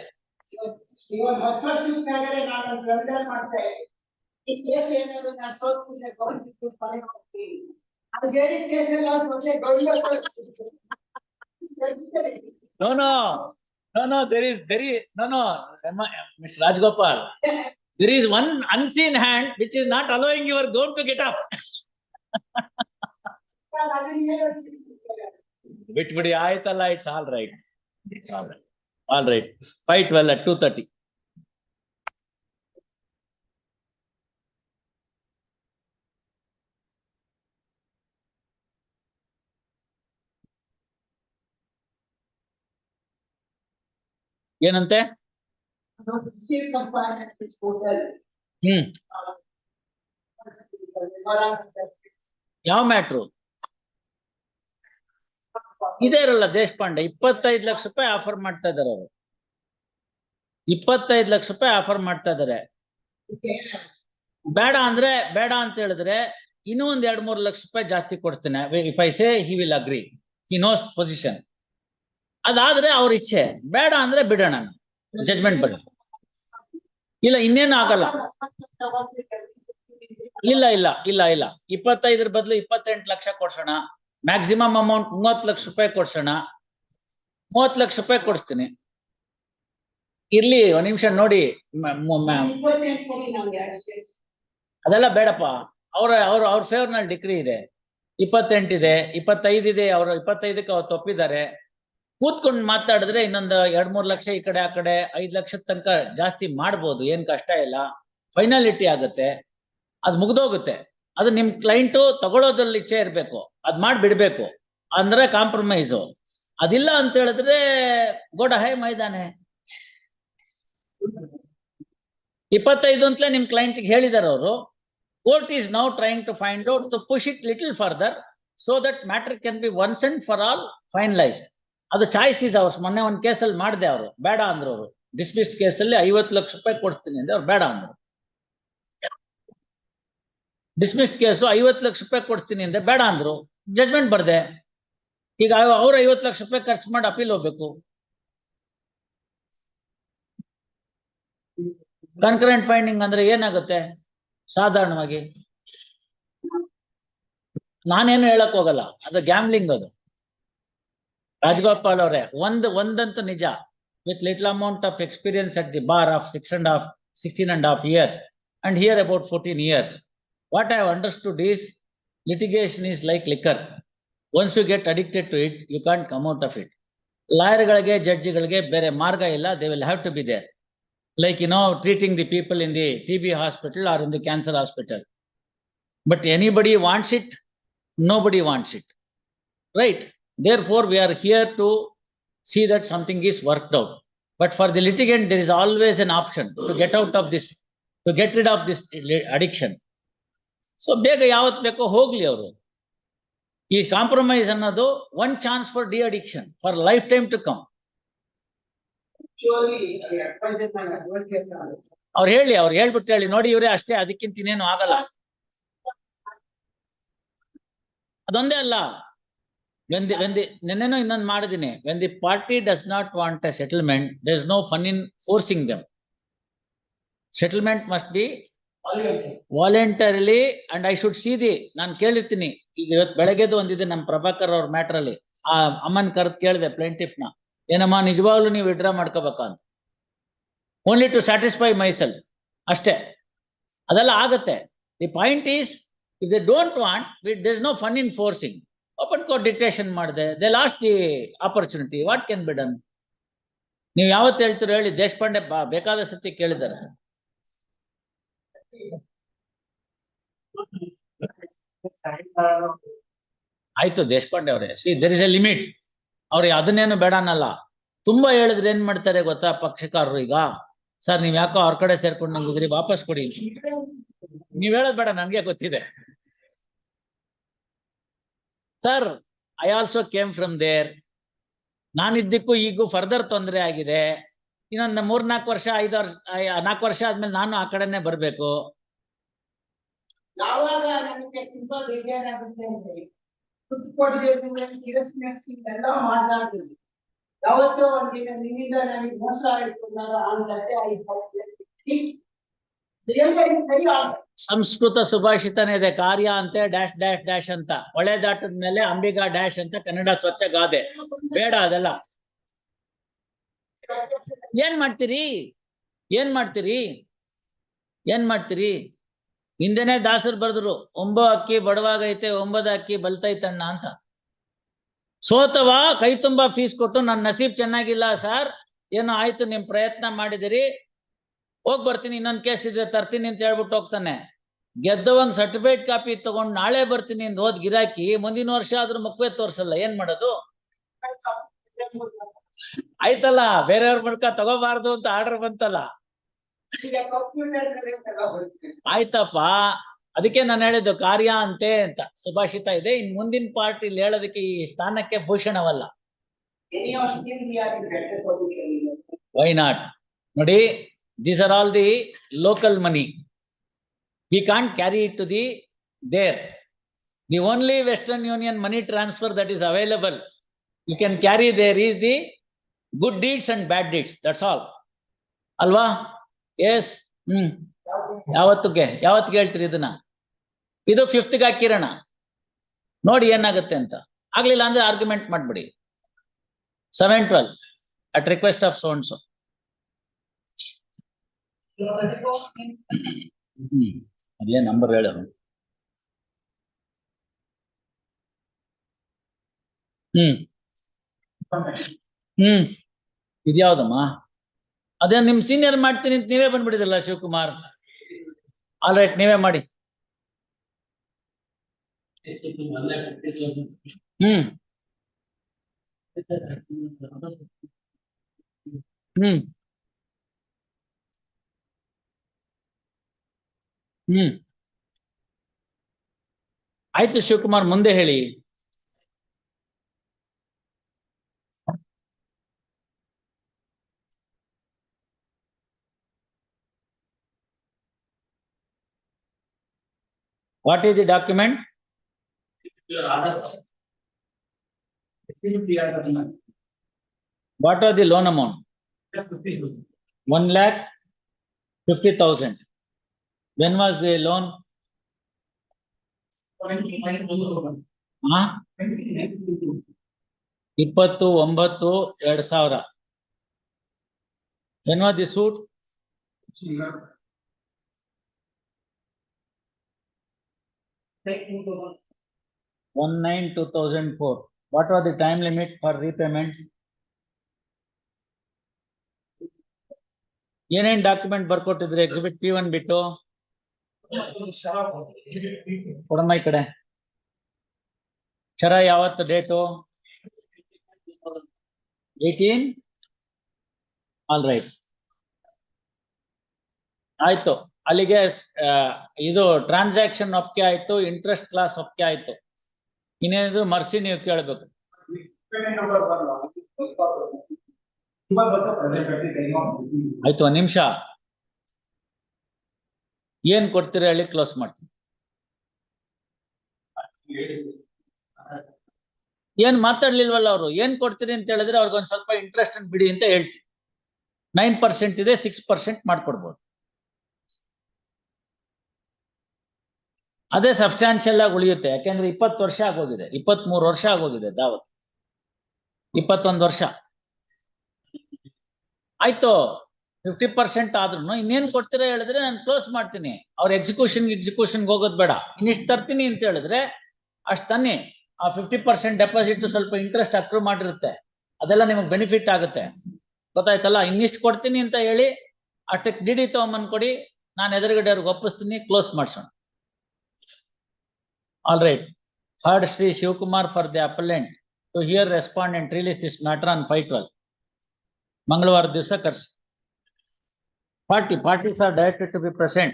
ಈ case ಏನಾದ್ರು ನಾನು ಸೋತ್ಬಿಟ್ಟೆ government fine ಹೋಗ್ತೀನಿ ಅದು ಬೇರೆ case ಎಲ್ಲ ಮತ್ತೆ government No, there is no, Mr. Rajgopal, there is one unseen hand which is not allowing your gown to get up. Bitbidi aaytalla, it's all right. It's all right. All right. Fight well at 2:30. ಏನಂತೆ? ಯಾವ matter ಇದೇ ಇರಲ್ಲ. ದೇಶಪಾಂಡೆ 25 ಲಕ್ಷ ರೂಪಾಯಿ offer ಮಾಡ್ತಾ ಇದಾರೆ ಅವರು. 25 ಲಕ್ಷ ರೂಪಾಯಿ offer ಮಾಡ್ತಾ ಇದಾರೆ. ಬೇಡ ಅಂದ್ರೆ ಬೇಡ ಅಂತ ಹೇಳಿದ್ರೆ ಇನ್ನೂ ಒಂದ್ 2-3 ಲಕ್ಷ ರೂಪಾಯಿ ಜಾಸ್ತಿ ಕೊಡ್ತೇನೆ. If I say he will agree, he knows position. ಅದಾದ್ರೆ ಅವ್ರ ಇಚ್ಛೆ. ಬೇಡ ಅಂದ್ರೆ ಬಿಡೋಣ, ಜಜ್ಮೆಂಟ್ ಬೇಡ. ಇಲ್ಲ ಇನ್ನೇನು ಆಗಲ್ಲ. ಇಲ್ಲ 25 ಬದಲು 28 ಲಕ್ಷ ಕೊಡ್ಸೋಣ. ಮ್ಯಾಕ್ಸಿಮಮ್ ಅಮೌಂಟ್ 30 ಲಕ್ಷ ರೂಪಾಯಿ ಕೊಡ್ಸೋಣ. 30 ಲಕ್ಷ ರೂಪಾಯಿ ಕೊಡಿಸ್ತೀನಿ. ಇರ್ಲಿ ಒಂದ್ ನಿಮಿಷ ನೋಡಿ. ಅದೆಲ್ಲ ಬೇಡಪ್ಪ. ಅವ್ರ ಫೇವರ್ ನಲ್ಲಿ ಡಿಗ್ರಿ ಇದೆ. 28 ಇದೆ, 25 ಇದೆ. ಅವರು 25ಕ್ಕೆ ಅವ್ರು ತಪ್ಪಿದ್ದಾರೆ. ಕೂತ್ಕೊಂಡು ಮಾತಾಡಿದ್ರೆ ಇನ್ನೊಂದು 2-3 ಲಕ್ಷ ಈ ಕಡೆ ಆ ಕಡೆ 5 ಲಕ್ಷದ ತನಕ ಜಾಸ್ತಿ ಮಾಡ್ಬೋದು. ಏನ್ ಕಷ್ಟ ಇಲ್ಲ. ಫೈನಾಲಿಟಿ ಆಗುತ್ತೆ, ಅದು ಮುಗ್ದೋಗುತ್ತೆ. ಅದು ನಿಮ್ ಕ್ಲೈಂಟು ತಗೊಳ್ಳೋದ್ರಲ್ಲಿ ಇಚ್ಛೆ ಇರ್ಬೇಕು, ಅದ್ ಮಾಡ್ಬಿಡ್ಬೇಕು ಅಂದ್ರೆ ಕಾಂಪ್ರಮೈಸು. ಅದಿಲ್ಲ ಅಂತ ಹೇಳಿದ್ರೆ ಗೋಡ ಹೈ ಮೈದಾನೆ. 25 ಅಂತಲೇ ನಿಮ್ ಕ್ಲೈಂಟ್ಗೆ ಹೇಳಿದಾರೆ ಅವರು. Court is now trying to find out to push it little further so that matter can be once and for all finalised. ಅದು ಚಾಯ್ಸ್ ಈಸ್ ಅವರ್ಸ್. ಮೊನ್ನೆ ಒಂದ್ ಕೇಸಲ್ಲಿ ಮಾಡಿದೆ, ಅವರು ಬೇಡ ಅಂದ್ರು. ಅವರು ಡಿಸ್ಮಿಸ್ಡ್ ಕೇಸಲ್ಲಿ 50 ಲಕ್ಷ ರೂಪಾಯಿ ಕೊಡ್ತೀನಿ ಅಂದ್ರೆ ಅವ್ರು ಬೇಡ ಅಂದ್ರು. ಡಿಸ್ಮಿಸ್ಡ್ ಕೇಸು 50 ಲಕ್ಷ ರೂಪಾಯಿ ಕೊಡ್ತೀನಿ ಅಂದ್ರೆ ಬೇಡ ಅಂದ್ರು. ಜಜ್ಮೆಂಟ್ ಬರ್ದೆ. ಈಗ ಅವ್ರು 50 ಲಕ್ಷ ರೂಪಾಯಿ ಖರ್ಚು ಮಾಡಿ ಅಪೀಲ್ ಹೋಗ್ಬೇಕು. ಕನ್ಕರೆಂಟ್ ಫೈಂಡಿಂಗ್ ಅಂದ್ರೆ ಏನಾಗುತ್ತೆ ಸಾಧಾರಣವಾಗಿ? ನಾನೇನು ಹೇಳಕ್ ಹೋಗಲ್ಲ, ಅದು ಗ್ಯಾಮ್ಲಿಂಗ್. ಅದು ರಾಜಗೋಪಾಲ್ ಅವರೇ, ಒಂದಂತೂ ನಿಜ. With little amount of experience at the bar of 16.5 years and here about 14 years, what I have understood is litigation is like liquor. Once you get addicted to it, you can't come out of it. ಲಾಯರ್ಗಳಿಗೆ, ಜಡ್ಜಿಗಳಿಗೆ ಬೇರೆ ಮಾರ್ಗ ಇಲ್ಲ. They will have to be there. Like, treating the people in the TB hospital or in the cancer hospital. But anybody wants it? Nobody wants it. Right? Therefore, we are here to see that something is worked out. But for the litigant, there is always an option to get out of this, to get rid of this addiction. So ಬೇಗ ಯಾವತ್ ಬೇಕೋ ಹೋಗ್ಲಿ ಅವರು. ಈ compromise ಅನ್ನೋದು one chance for de-addiction for lifetime to come. ಅವ್ರು ಹೇಳ್ಬಿಟ್ಟು ಹೇಳಿ ನೋಡಿ ಇವ್ರೆ ಅಷ್ಟೇ, ಅದಕ್ಕಿಂತ ಇನ್ನೇನು ಆಗಲ್ಲ. ಅದೊಂದೇ ಅಲ್ಲ, ನೆನ್ನೆನೋ ಇನ್ನೊಂದು ಮಾಡಿದೀನಿ. when the party does not want a settlement, there is no fun in forcing them. Settlement must be voluntarily and I should see the. ನಾನು ಕೇಳಿರ್ತೀನಿ, ಈಗ ಇವತ್ತು ಬೆಳಗ್ಗೆದು ಒಂದಿದೆ ನಮ್ಮ ಪ್ರಭಾಕರ್ ಅವ್ರ ಮ್ಯಾಟರ್ ಅಲ್ಲಿ, ಆ ಅಮ್ಮನ್ ಕರೆದು ಕೇಳಿದೆ ಪ್ಲೇಂಟಿಫ್ ನ, ಏನಮ್ಮ ನಿಜವಾಗ್ಲೂ ನೀವು ವಿಡ್ರಾ ಮಾಡ್ಕೋಬೇಕಾ ಅಂತ. Only to satisfy myself ಅಷ್ಟೇ. ಅದೆಲ್ಲ ಆಗತ್ತೆ. The point is if they don't want, there is no fun in forcing. Open court dictation ಮಾಡಿದೆ, they lost the opportunity. What can be done? ನೀವು ಯಾವತ್ತು ಹೇಳ್ತೀರೋ ಹೇಳಿ. ದೇಶಪಾಂಡೆ ಬೇಕಾದ ಸತಿ ಕೇಳಿದ್ದಾರೆ. ಆಯ್ತು ದೇಶಪಾಂಡೆ ಅವರೇ, see there is a limit. ಅವ್ರಿಗೆ ಅದನ್ನೇನು ಬೇಡ ಅನ್ನಲ್ಲ. ತುಂಬಾ ಹೇಳಿದ್ರೆ ಏನ್ ಮಾಡ್ತಾರೆ ಗೊತ್ತಾ ಪಕ್ಷಕಾರರು? ಈಗ ಸರ್ ನೀವ್ ಯಾಕೋ ಅವ್ರ ಕಡೆ ಸೇರ್ಕೊಂಡು ನಂಗಿದ್ರಿ, ವಾಪಸ್ ಕೊಡಿ. ನೀವ್ ಹೇಳೋದ್ ಬೇಡ, ನನ್ಗೆ ಗೊತ್ತಿದೆ sir. I also came from there. ನಾನಿದ್ದಕ್ಕೂ ಈಗೂ ಫರ್ದರ್ ತೊಂದರೆ ಆಗಿದೆ. ಇನ್ನೊಂದು 3-4 ವರ್ಷ 5 ವರ್ಷ 4 ವರ್ಷ ಆದ್ಮೇಲೆ ನಾನು ಆ ಕಡೆನೆ ಬರ್ಬೇಕು. ಯಾವಾಗ ನನಗೆ ತುಂಬಾ ಬೇಜಾರಾಗುತ್ತೆ ಅಂದ್ರೆ ದುಡ್ಡು ಕೊಡಬೇಕು, ಕಿರಸ್ಮೆಲ್ಲ ಮಾತಾಡ್ತೀವಿ. ಯಾವತ್ತೋ ಒಂದಿನ ನಿನ್ನಿಂದ ನನಗೆ ಮೋಸ ಆಯ್ತು ಸಂಸ್ಕೃತ ಸುಭಾಷಿತನೇ ಇದೆ, ಕಾರ್ಯ ಅಂತೆ ಡ್ಯಾಶ್ ಡ್ಯಾಶ್ ಡ್ಯಾಶ್ ಅಂತ. ಒಳೆ ದಾಟದ ಮೇಲೆ ಅಂಬಿಗಾ ಡ್ಯಾಶ್ ಅಂತ ಕನ್ನಡ ಸ್ವಚ್ಛ ಗಾದೆ. ಬೇಡ ಅದೆಲ್ಲ. ಏನ್ ಮಾಡ್ತೀರಿ? ಏನ್ ಮಾಡ್ತೀರಿ? ಏನ್ ಮಾಡ್ತೀರಿ? ಹಿಂದೆನೆ ದಾಸರು ಬರೆದ್ರು, ಒಂಬೋ ಅಕ್ಕಿ ಬಡವಾಗೈತೆ, 9 ಅಕ್ಕಿ ಬಲ್ತೈತಣ್ಣ ಅಂತ. ಸೋತವ ಕೈ ತುಂಬಾ ಫೀಸ್ ಕೊಟ್ಟು ನನ್ನ ನಸೀಬ್ ಚೆನ್ನಾಗಿಲ್ಲ ಸರ್, ಏನೋ ಆಯ್ತು ನಿಮ್ ಪ್ರಯತ್ನ ಮಾಡಿದಿರಿ, ಹೋಗ್ ಬರ್ತೀನಿ, ಇನ್ನೊಂದ್ ಕೇಸ್ ಇದೆ ತರ್ತೀನಿ ಅಂತ ಹೇಳ್ಬಿಟ್ಟು ಹೋಗ್ತಾನೆ. ಗೆದ್ದವಂಗ್ ಸರ್ಟಿಫಿಕೇಟ್ ಕಾಪಿ ತಗೊಂಡು ನಾಳೆ ಬರ್ತೀನಿ ಅಂತ ಹೋದ್ ಗಿರಾಕಿ ಮುಂದಿನ ವರ್ಷ ಆದ್ರೂ ಮುಖವೇ ತೋರ್ಸಲ್ಲ. ಏನ್ ಮಾಡೋದು? ಆಯ್ತಲ್ಲ, ಬೇರೆಯವ್ರ ಮೂಲಕ ತಗೋಬಾರ್ದು ಅಂತ ಆರ್ಡರ್ ಬಂತಲ್ಲ. ಆಯ್ತಪ್ಪ, ಅದಕ್ಕೆ ನಾನು ಹೇಳಿದ್ದು ಕಾರ್ಯ ಅಂತೆ ಅಂತ ಸುಭಾಷಿತ ಇದೆ. ಇನ್ ಮುಂದಿನ ಪಾರ್ಟ್ ಇಲ್ಲಿ ಹೇಳೋದಕ್ಕೆ ಈ ಸ್ಥಾನಕ್ಕೆ ಭೂಷಣವಲ್ಲ. Why not? ನೋಡಿ, these are all the local money. We can't carry it to the there. The only Western Union money transfer that is available, you can carry there is the good deeds and bad deeds. That's all. Alva? Yes. ಯಾವತ್ತಿಗೆ ಹೇಳ್ತೀರಿ ಇದನ್ನ? ಇದು 5th ಗೆ ಹಾಕಿರೋಣ, ನೋಡಿ ಏನಾಗುತ್ತೆ ಅಂತ. ಆಗ್ಲಿಲ್ಲ ಅಂದ್ರೆ argument ಮಾಡ್ಬಿಡಿ. 7-12 at request of so and so. ಅದೇ ನಂಬರ್ ಹೇಳೋರು. ಇದ್ಯಾವ್ದಮ್ಮ? ಅದೇ ನಿಮ್ ಸೀನಿಯರ್ ಮಾಡ್ತೀನಿ ಅಂತ ನೀವೇ ಬಂದ್ಬಿಡಿದ್ರಲ್ಲ ಶಿವಕುಮಾರ್. ಆಲ್ ರೈಟ್, ನೀವೇ ಮಾಡಿ. ಆಯ್ತು ಶಿವಕುಮಾರ್, ಮುಂದೆ ಹೇಳಿ. What is the document? What are the loan amount? 1,50,000. When was the loan? 29/2000. When was the suit? 19/2004. What was the time limit for repayment? ಏನೇನ್ ಡಾಕ್ಯುಮೆಂಟ್ ಬರ್ಕೊಟ್ಟಿದ್ರಿ? ಎಕ್ಸಿಬಿಟ್ P1 ಬಿಟ್ಟು ಕೊಡಮ್ಮ ಈ ಕಡೆ. ಚರ ಯಾವತ್ತು ಡೇಟು? 18. All right. ಆಯ್ತು, ಅಲ್ಲಿಗೆ ಇದು ಟ್ರಾನ್ಸಾಕ್ಷನ್ ಒಪ್ಪಿಗೆ ಆಯ್ತು, ಇಂಟ್ರೆಸ್ಟ್ ಕ್ಲಾಸ್ ಒಪ್ಪಿಗೆ ಆಯ್ತು. ಇನ್ನೇನಿದ್ರು ಮರ್ಸಿ ನೀವು ಕೇಳಬೇಕು. ಆಯ್ತು, ಒಂದ್ ನಿಮಿಷ. ಏನ್ ಕೊಡ್ತೀರಾ ಹೇಳಿ, ಕ್ಲೋಸ್ ಮಾಡ್ತೀನಿ. ಏನ್ ಮಾತಾಡ್ಲಿಲ್ವಲ್ಲ ಅವರು. ಏನ್ ಕೊಡ್ತೀರಿ ಅಂತ ಹೇಳಿದ್ರೆ ಅವ್ರಿಗೊಂದ್ ಸ್ವಲ್ಪ ಇಂಟ್ರೆಸ್ಟ್ ಬಿಡಿ ಅಂತ ಹೇಳ್ತೀನಿ. 9% ಇದೆ, 6% ಮಾಡ್ಕೊಡ್ಬೋದು. ಅದೇ ಸಬ್ಸ್ಟಾನ್ಷಿಯಲ್ ಆಗಿ ಉಳಿಯುತ್ತೆ. ಯಾಕೆಂದ್ರೆ 20 ವರ್ಷ ಆಗೋಗಿದೆ, 23 ವರ್ಷ ಆಗೋಗಿದೆ ದಾವತ್, 21 ವರ್ಷ ಆಯ್ತು. 50% ಆದ್ರೂ ಇನ್ನೇನ್ ಕೊಡ್ತೀರಾ ಹೇಳಿದ್ರೆ ನಾನು ಕ್ಲೋಸ್ ಮಾಡ್ತೀನಿ. ಅವ್ರ ಎಕ್ಸಿಕ್ಯೂಷನ್ ಹೋಗೋದ್ ಬೇಡ. ಇನ್ನಿಷ್ಟು ತರ್ತೀನಿ ಅಂತ ಹೇಳಿದ್ರೆ ಅಷ್ಟು ತನ್ನಿ. ಆ 50% ಡೆಪಾಸಿಟ್ ಸ್ವಲ್ಪ ಇಂಟ್ರೆಸ್ಟ್ ಅಕ್ರೂ ಮಾಡಿರುತ್ತೆ, ಅದೆಲ್ಲ ನಿಮಗೆ ಬೆನಿಫಿಟ್ ಆಗುತ್ತೆ. ಗೊತ್ತಾಯ್ತಲ್ಲ? ಇನ್ನಿಷ್ಟು ಕೊಡ್ತೀನಿ ಅಂತ ಹೇಳಿ ಅಷ್ಟಕ್ಕೆ ಡಿಡಿ ತಗೊಂಬಂದ್ ಕೊಡಿ, ನಾನು ಎದುರುಗಡೆ ಅವ್ರಿಗೆ ಒಪ್ಪಿಸ್ತೀನಿ, ಕ್ಲೋಸ್ ಮಾಡ್ಸೋಣ. All right. Heard Sri Shivkumar for the appellant to hear respondent release this matter on 5/12. ಮಂಗಳವಾರ ದಿವಸ ಕರ್ಸಿ. Parties are directed to be present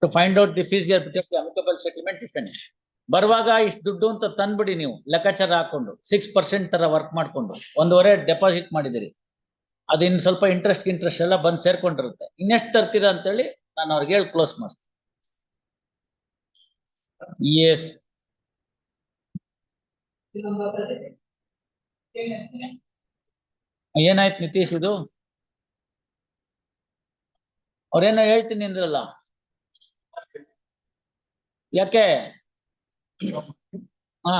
to find out the fees here because the amicable settlement is finished. ಬರುವಾಗ ಇಷ್ಟು ದುಡ್ಡು ಅಂತ ತಂದ್ಬಿಡಿ, ನೀವು ಲೆಕ್ಕಾಚಾರ ಹಾಕೊಂಡು 6% ತರ ವರ್ಕ್ ಮಾಡ್ಕೊಂಡು 1.5 ಡೆಪಾಸಿಟ್ ಮಾಡಿದಿರಿ. ಅದಿನ್ ಸ್ವಲ್ಪ ಇಂಟ್ರೆಸ್ಟ್ ಎಲ್ಲ ಬಂದು ಸೇರ್ಕೊಂಡಿರುತ್ತೆ. ಇನ್ನೆಷ್ಟು ತರ್ತೀರಾ ಅಂತ ಹೇಳಿ ನಾನು ಅವ್ರಿಗೆ ಹೇಳಿ ಕ್ಲೋಸ್ ಮಾಡ್ತೀನಿ. ಎಸ್, ಏನಾಯ್ತು ನಿತೀಶ್? ಇದು ಅವ್ರೇನೋ ಹೇಳ್ತೀನಿ ಅಂದ್ರಲ್ಲ, ಯಾಕೆ? ಹಾ,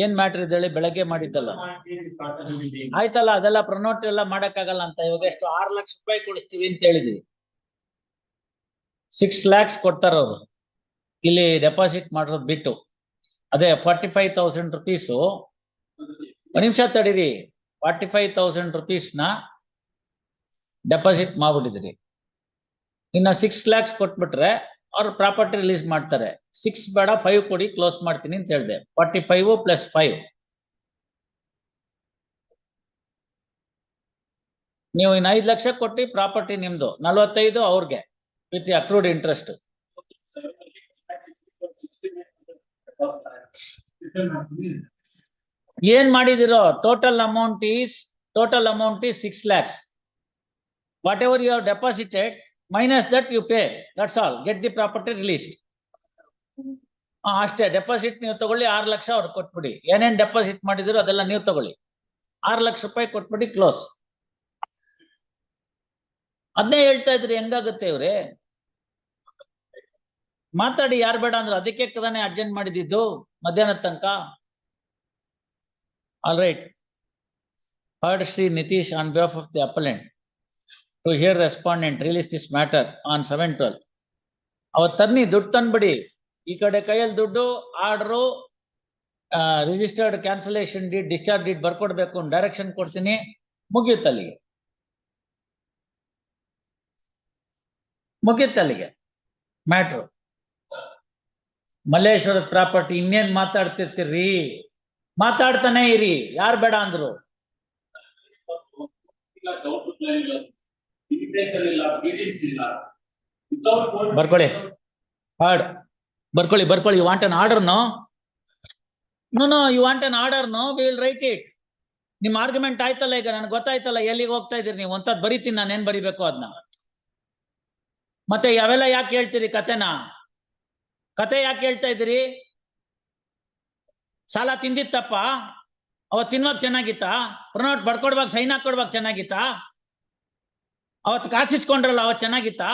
ಏನ್ ಮ್ಯಾಟ್ರ್ ಇದೆ? ಬೆಳಗ್ಗೆ ಮಾಡಿದ್ದಲ್ಲ, ಆಯ್ತಲ್ಲ, ಅದೆಲ್ಲ ಪ್ರನೋಟ್ ಎಲ್ಲ ಮಾಡಕ್ಕಾಗಲ್ಲ ಅಂತ. ಇವಾಗ ಎಷ್ಟು 6 ಲಕ್ಷ ರೂಪಾಯಿ ಕೊಡಿಸ್ತೀವಿ ಅಂತ ಹೇಳಿದ್ವಿ. 6 lakhs ಕೊಡ್ತಾರ ಅವರು ಇಲ್ಲಿ ಡೆಪಾಸಿಟ್ ಮಾಡೋದು ಬಿಟ್ಟು. ಅದೇ 45,000 rupees. ಒಂದ್ ನಿಮಿಷ ತಡೀರಿ. 45,000 rupees ನ ಡೆಪಾಸಿಟ್ ಮಾಡ್ಬಿಟ್ಟಿದ್ರಿ. ಇನ್ನ 6 lakhs ಕೊಟ್ಬಿಟ್ರೆ ಅವ್ರು ಪ್ರಾಪರ್ಟಿ ರಿಲೀಸ್ ಮಾಡ್ತಾರೆ. 6 ಬೇಡ, 5 ಕೊಡಿ, ಕ್ಲೋಸ್ ಮಾಡ್ತೀನಿ ಅಂತ ಹೇಳಿದೆ. 45 + 5. ನೀವು ಇನ್ನು 5 ಲಕ್ಷ ಕೊಟ್ಟು ಪ್ರಾಪರ್ಟಿ ನಿಮ್ದು, 45 ಅವ್ರಿಗೆ ವಿತ್ ಅಕ್ರೂಡ್ ಇಂಟ್ರೆಸ್ಟ್. ಏನ್ ಮಾಡಿದಿರೋ? Total amount is 6 lakhs. Whatever you have deposited minus that you pay. That's all. Get the property released. ಅಷ್ಟೇ. ಡೆಪಾಸಿಟ್ ನೀವು ತಗೊಳ್ಳಿ, 6 ಲಕ್ಷ ಅವ್ರು ಕೊಟ್ಬಿಡಿ. ಏನೇನ್ ಡೆಪಾಸಿಟ್ ಮಾಡಿದಿರೋ ಅದೆಲ್ಲ ನೀವು ತಗೊಳ್ಳಿ. 6 ಲಕ್ಷ ರೂಪಾಯಿ ಕೊಟ್ಬಿಡಿ, ಕ್ಲೋಸ್. ಅದನ್ನೇ ಹೇಳ್ತಾ ಇದ್ರಿ. ಹೆಂಗಾಗುತ್ತೆ ಇವ್ರೆ? ಮಾತಾಡಿ, ಯಾರು ಬೇಡ ಅಂದ್ರೆ. ಅದಕ್ಕೆ ತಾನೇ ಅರ್ಜೆಂಟ್ ಮಾಡಿದ್ದು ಮಧ್ಯಾಹ್ನದ ತನಕ. All right. Heard Sri Nitish on behalf of the appellant to hear respondent release this matter on 7/12. ಅವತ್ತು ತನ್ನಿ, ದುಡ್ಡು ತಂದ್ಬಿಡಿ. ಈ ಕಡೆ ಕೈಯಲ್ಲಿ ದುಡ್ಡು, order, registered cancellation deed, discharge deed ಬರ್ಕೊಡ್ಬೇಕು, ಡೈರೆಕ್ಷನ್ ಕೊಡ್ತೀನಿ, ಮುಗಿಯುತ್ತಲ್ಲಿಗೆ. ಮ್ಯಾಟ್ರು. ಮಲ್ಲೇಶ್ವರದ ಪ್ರಾಪರ್ಟಿ ಇನ್ನೇನ್ ಮಾತಾಡ್ತಿರ್ತೀರಿ? ಮಾತಾಡ್ತಾನೆ ಇರಿ, ಯಾರು ಬೇಡ ಅಂದ್ರು. ಬರ್ಕೊಳ್ಳಿ. ಬರ್ಕೊಳ್ಳಿ. You want an order? No, you want an order? No, we will write it. ನಿಮ್ ಆರ್ಗ್ಯುಮೆಂಟ್ ಆಯ್ತಲ್ಲ, ಈಗ ನನಗೆ ಗೊತ್ತಾಯ್ತಲ್ಲ ಎಲ್ಲಿಗೆ ಹೋಗ್ತಾ ಇದೀರಿ ನೀವು. ಒಂತದ್ ಬರೀತೀನಿ, ನಾನು ಏನ್ ಬರಿಬೇಕು ಅದನ್ನ. ಮತ್ತೆ ಯಾವೆಲ್ಲ ಯಾಕೆ ಹೇಳ್ತೀರಿ ಕತೆ ಯಾಕೆ ಹೇಳ್ತಾ ಇದ್ದೀರಿ? ಸಾಲ ತಿಂದಿತ್ತಪ್ಪ, ಅವತ್ತು ತಿನ್ನುವಾಗ ಚೆನ್ನಾಗಿತ್ತಾ? ಪ್ರನೋಟ್ ಬರ್ಕೊಡ್ವಾಗ ಸೈನ್ ಹಾಕೊಡ್ವಾಗ ಚೆನ್ನಾಗಿತ್ತಾ? ಅವತ್ತು ಕಾಸಿಸ್ಕೊಂಡ್ರಲ್ಲ, ಅವತ್ತು ಚೆನ್ನಾಗಿತ್ತಾ?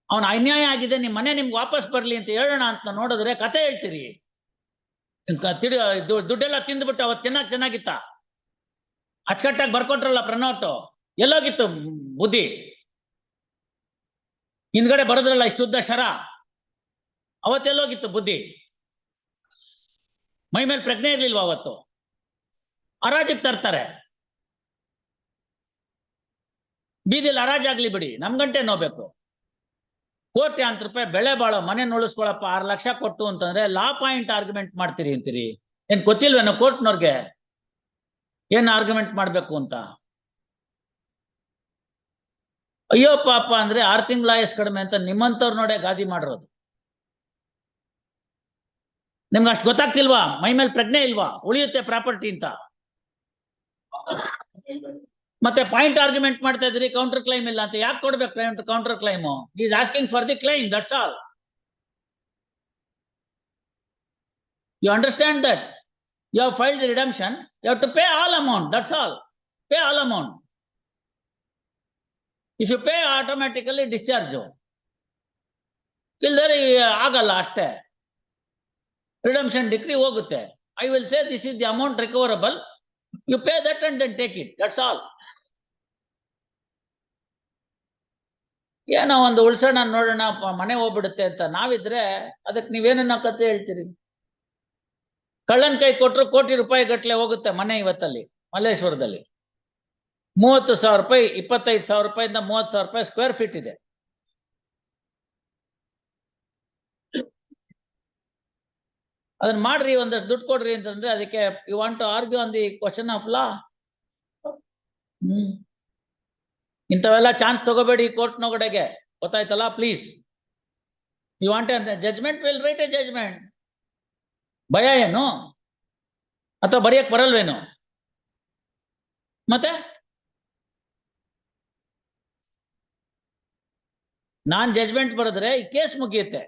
ಅವನ ಅನ್ಯಾಯ ಆಗಿದೆ, ನಿಮ್ ಮನೆ ನಿಮ್ಗೆ ವಾಪಸ್ ಬರ್ಲಿ ಅಂತ ಹೇಳೋಣ ಅಂತ ನೋಡಿದ್ರೆ ಕತೆ ಹೇಳ್ತೀರಿ. ದುಡ್ಡೆಲ್ಲ ತಿಂದ್ಬಿಟ್ಟು ಅವತ್ತು ಚೆನ್ನಾಗಿತ್ತ? ಅಚ್ಚುಕಟ್ಟಾಗಿ ಬರ್ಕೊಟ್ರಲ್ಲ ಪ್ರನೋಟು, ಎಲ್ಲೋಗಿತ್ತು ಬುದ್ಧಿ? ಹಿಂದ್ಗಡೆ ಬರೋದ್ರಲ್ಲ ಇಷ್ಟುದ್ದ ಶರ, ಅವತ್ತೆಲ್ಲೋಗಿತ್ತು ಬುದ್ಧಿ? ಮೈ ಮೇಲೆ ಪ್ರಜ್ಞೆ ಇರ್ಲಿಲ್ವಾ ಅವತ್ತು? ಹರಾಜಿಗೆ ತರ್ತಾರೆ. ಬೀದಿಲಿ ಹರಾಜಾಗ್ಲಿ ಬಿಡಿ, ನಮ್ಗಂಟೆ ನೋಬೇಕು. ಕೋಟ್ಯಾಂತರ ರೂಪಾಯಿ ಬೆಳೆ ಬಾಳೋ ಮನೆ ಉಳಿಸ್ಕೊಳಪ್ಪ 6 ಲಕ್ಷ ಕೊಟ್ಟು ಅಂತಂದ್ರೆ ಲಾ ಪಾಯಿಂಟ್ ಆರ್ಗ್ಯುಮೆಂಟ್ ಮಾಡ್ತೀರಿ ಅಂತೀರಿ. ಏನ್ ಗೊತ್ತಿಲ್ವೇನೋ ಕೋರ್ಟ್ನವ್ರಿಗೆ ಏನ್ ಆರ್ಗ್ಯುಮೆಂಟ್ ಮಾಡ್ಬೇಕು ಅಂತ? ಅಯ್ಯೋ ಪಾಪ ಅಂದ್ರೆ 6 ತಿಂಗಳ ಆಯಸ್ ಕಡಿಮೆ ಅಂತ ನಿಮ್ಮಂತವ್ರು ನೋಡೇ ಗಾದಿ ಮಾಡಿರೋದು. ನಿಮ್ಗೆ ಅಷ್ಟು ಗೊತ್ತಾಗ್ತಿಲ್ವಾ? ಮೈ ಮೇಲೆ ಪ್ರಜ್ಞೆ ಇಲ್ವಾ? ಉಳಿಯುತ್ತೆ ಪ್ರಾಪರ್ಟಿ ಅಂತ. ಮತ್ತೆ ಪಾಯಿಂಟ್ ಆರ್ಗ್ಯುಮೆಂಟ್ ಮಾಡ್ತಾ ಇದ್ರಿ, ಕೌಂಟರ್ ಕ್ಲೈಮ್ ಇಲ್ಲ ಅಂತ. ಯಾಕೆ ಕೊಡ್ಬೇಕು counter claim? Is asking for the claim, that's all. You understand that? You have filed the redemption, you have to pay all amount, that's all. Pay all amount. If you pay, automatically discharge. ಇಲ್ದರೆ ಆಗಲ್ಲ ಅಷ್ಟೇ. Redemption decree ಹೋಗುತ್ತೆ. I will say this is the amount recoverable. You pay that and then take it. That's all. ಏನೋ ಒಂದು ಉಳ್ಸೋಣ ನೋಡೋಣ ಮನೆ ಹೋಗ್ಬಿಡುತ್ತೆ ಅಂತ ನಾವಿದ್ರೆ ಅದಕ್ಕೆ ನೀವೇನನ್ನ ಕತೆ ಹೇಳ್ತೀರಿ? ಕಳ್ಳನ್ ಕೈ ಕೊಟ್ಟರು ಕೋಟಿ ರೂಪಾಯಿ ಗಟ್ಟಲೆ ಹೋಗುತ್ತೆ ಮನೆ ಇವತ್ತಲ್ಲಿ ಮಲ್ಲೇಶ್ವರದಲ್ಲಿ. 30,000 ರೂಪಾಯಿ, 25,000 ರೂಪಾಯಿಂದ 30,000 ರೂಪಾಯಿ ಸ್ಕ್ವೇರ್ ಫೀಟ್ ಇದೆ. ಅದನ್ನ ಮಾಡ್ರಿ, ಒಂದಷ್ಟು ದುಡ್ಡು ಕೊಡ್ರಿ ಅಂತಂದ್ರೆ ಅದಕ್ಕೆ you want to argue on the question of law. ಇಂಥವೆಲ್ಲ ಚಾನ್ಸ್ ತಗೋಬೇಡಿ ಕೋರ್ಟ್ನೊಳಗಡೆಗೆ, ಗೊತ್ತಾಯ್ತಲ್ಲ? Please, you want a judgment, will write a judgment. ಭಯ ಏನು? ಅಥವಾ ಬರೆಯಕ್ ಬರಲ್ವೇನು? ಮತ್ತೆ ನಾನ್ ಜಜ್ಮೆಂಟ್ ಬರೆದ್ರೆ ಈ ಕೇಸ್ ಮುಗಿಯುತ್ತೆ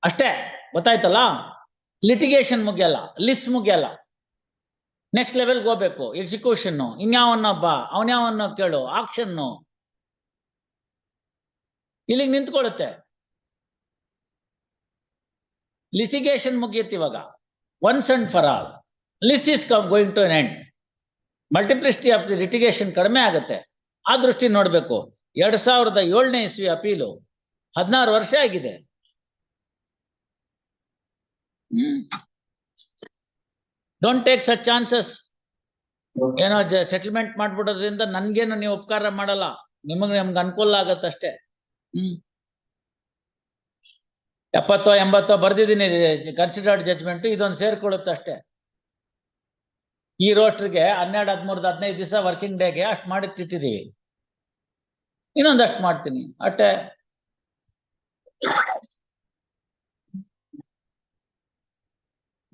ಅಷ್ಟೇ, ಗೊತ್ತಾಯ್ತಲ್ಲ? ಲಿಟಿಗೇಷನ್ ಮುಗಿಯಲ್ಲ, ಲಿಸ್ಟ್ ಮುಗಿಯಲ್ಲ. ನೆಕ್ಸ್ಟ್ ಲೆವೆಲ್ಗೆ ಹೋಗ್ಬೇಕು, ಎಕ್ಸಿಕ್ಯೂಷನ್. ಇನ್ಯಾವನ್ನೊಬ್ಬ ಅವನ್ಯಾವನ್ನ ಕೇಳು, ಆಕ್ಷನ್ನು ಇಲ್ಲಿಗೆ ನಿಂತ್ಕೊಳ್ಳುತ್ತೆ. ಲಿಟಿಗೇಷನ್ ಮುಗಿಯುತ್ತೆ ಇವಾಗ, once and for all. List is going to an end. Multiplicity of the litigation ಕಡಿಮೆ ಆಗುತ್ತೆ. ಆ ದೃಷ್ಟಿ ನೋಡ್ಬೇಕು. 2007ನೇ ಇಸ್ವಿ ಅಪೀಲು, 16 ವರ್ಷ ಆಗಿದೆ. Don't take such chances. ಏನೋ ಸೆಟಲ್ಮೆಂಟ್ ಮಾಡ್ಬಿಡೋದ್ರಿಂದ ನನ್ಗೇನು ನೀವು ಉಪಕಾರ ಮಾಡಲ್ಲ, ನಮ್ಗೆ ಅನುಕೂಲ ಆಗತ್ತಷ್ಟೇ. 70-80 ಬರ್ದಿದ್ದೀನಿ ಕನ್ಸಿಡರ್ಡ್ ಜಜ್ಮೆಂಟ್, ಇದೊಂದು ಸೇರ್ಕೊಳ್ಳುತ್ತೆ ಅಷ್ಟೇ. ಈ ರೋಸ್ಟರ್ಗೆ 12, 13, 15 ದಿವಸ ವರ್ಕಿಂಗ್ ಡೇಗೆ ಅಷ್ಟು ಮಾಡಿಟ್ಟಿದ್ದೀವಿ. ಇನ್ನೊಂದಷ್ಟು ಮಾಡ್ತೀನಿ ಅಷ್ಟೇ.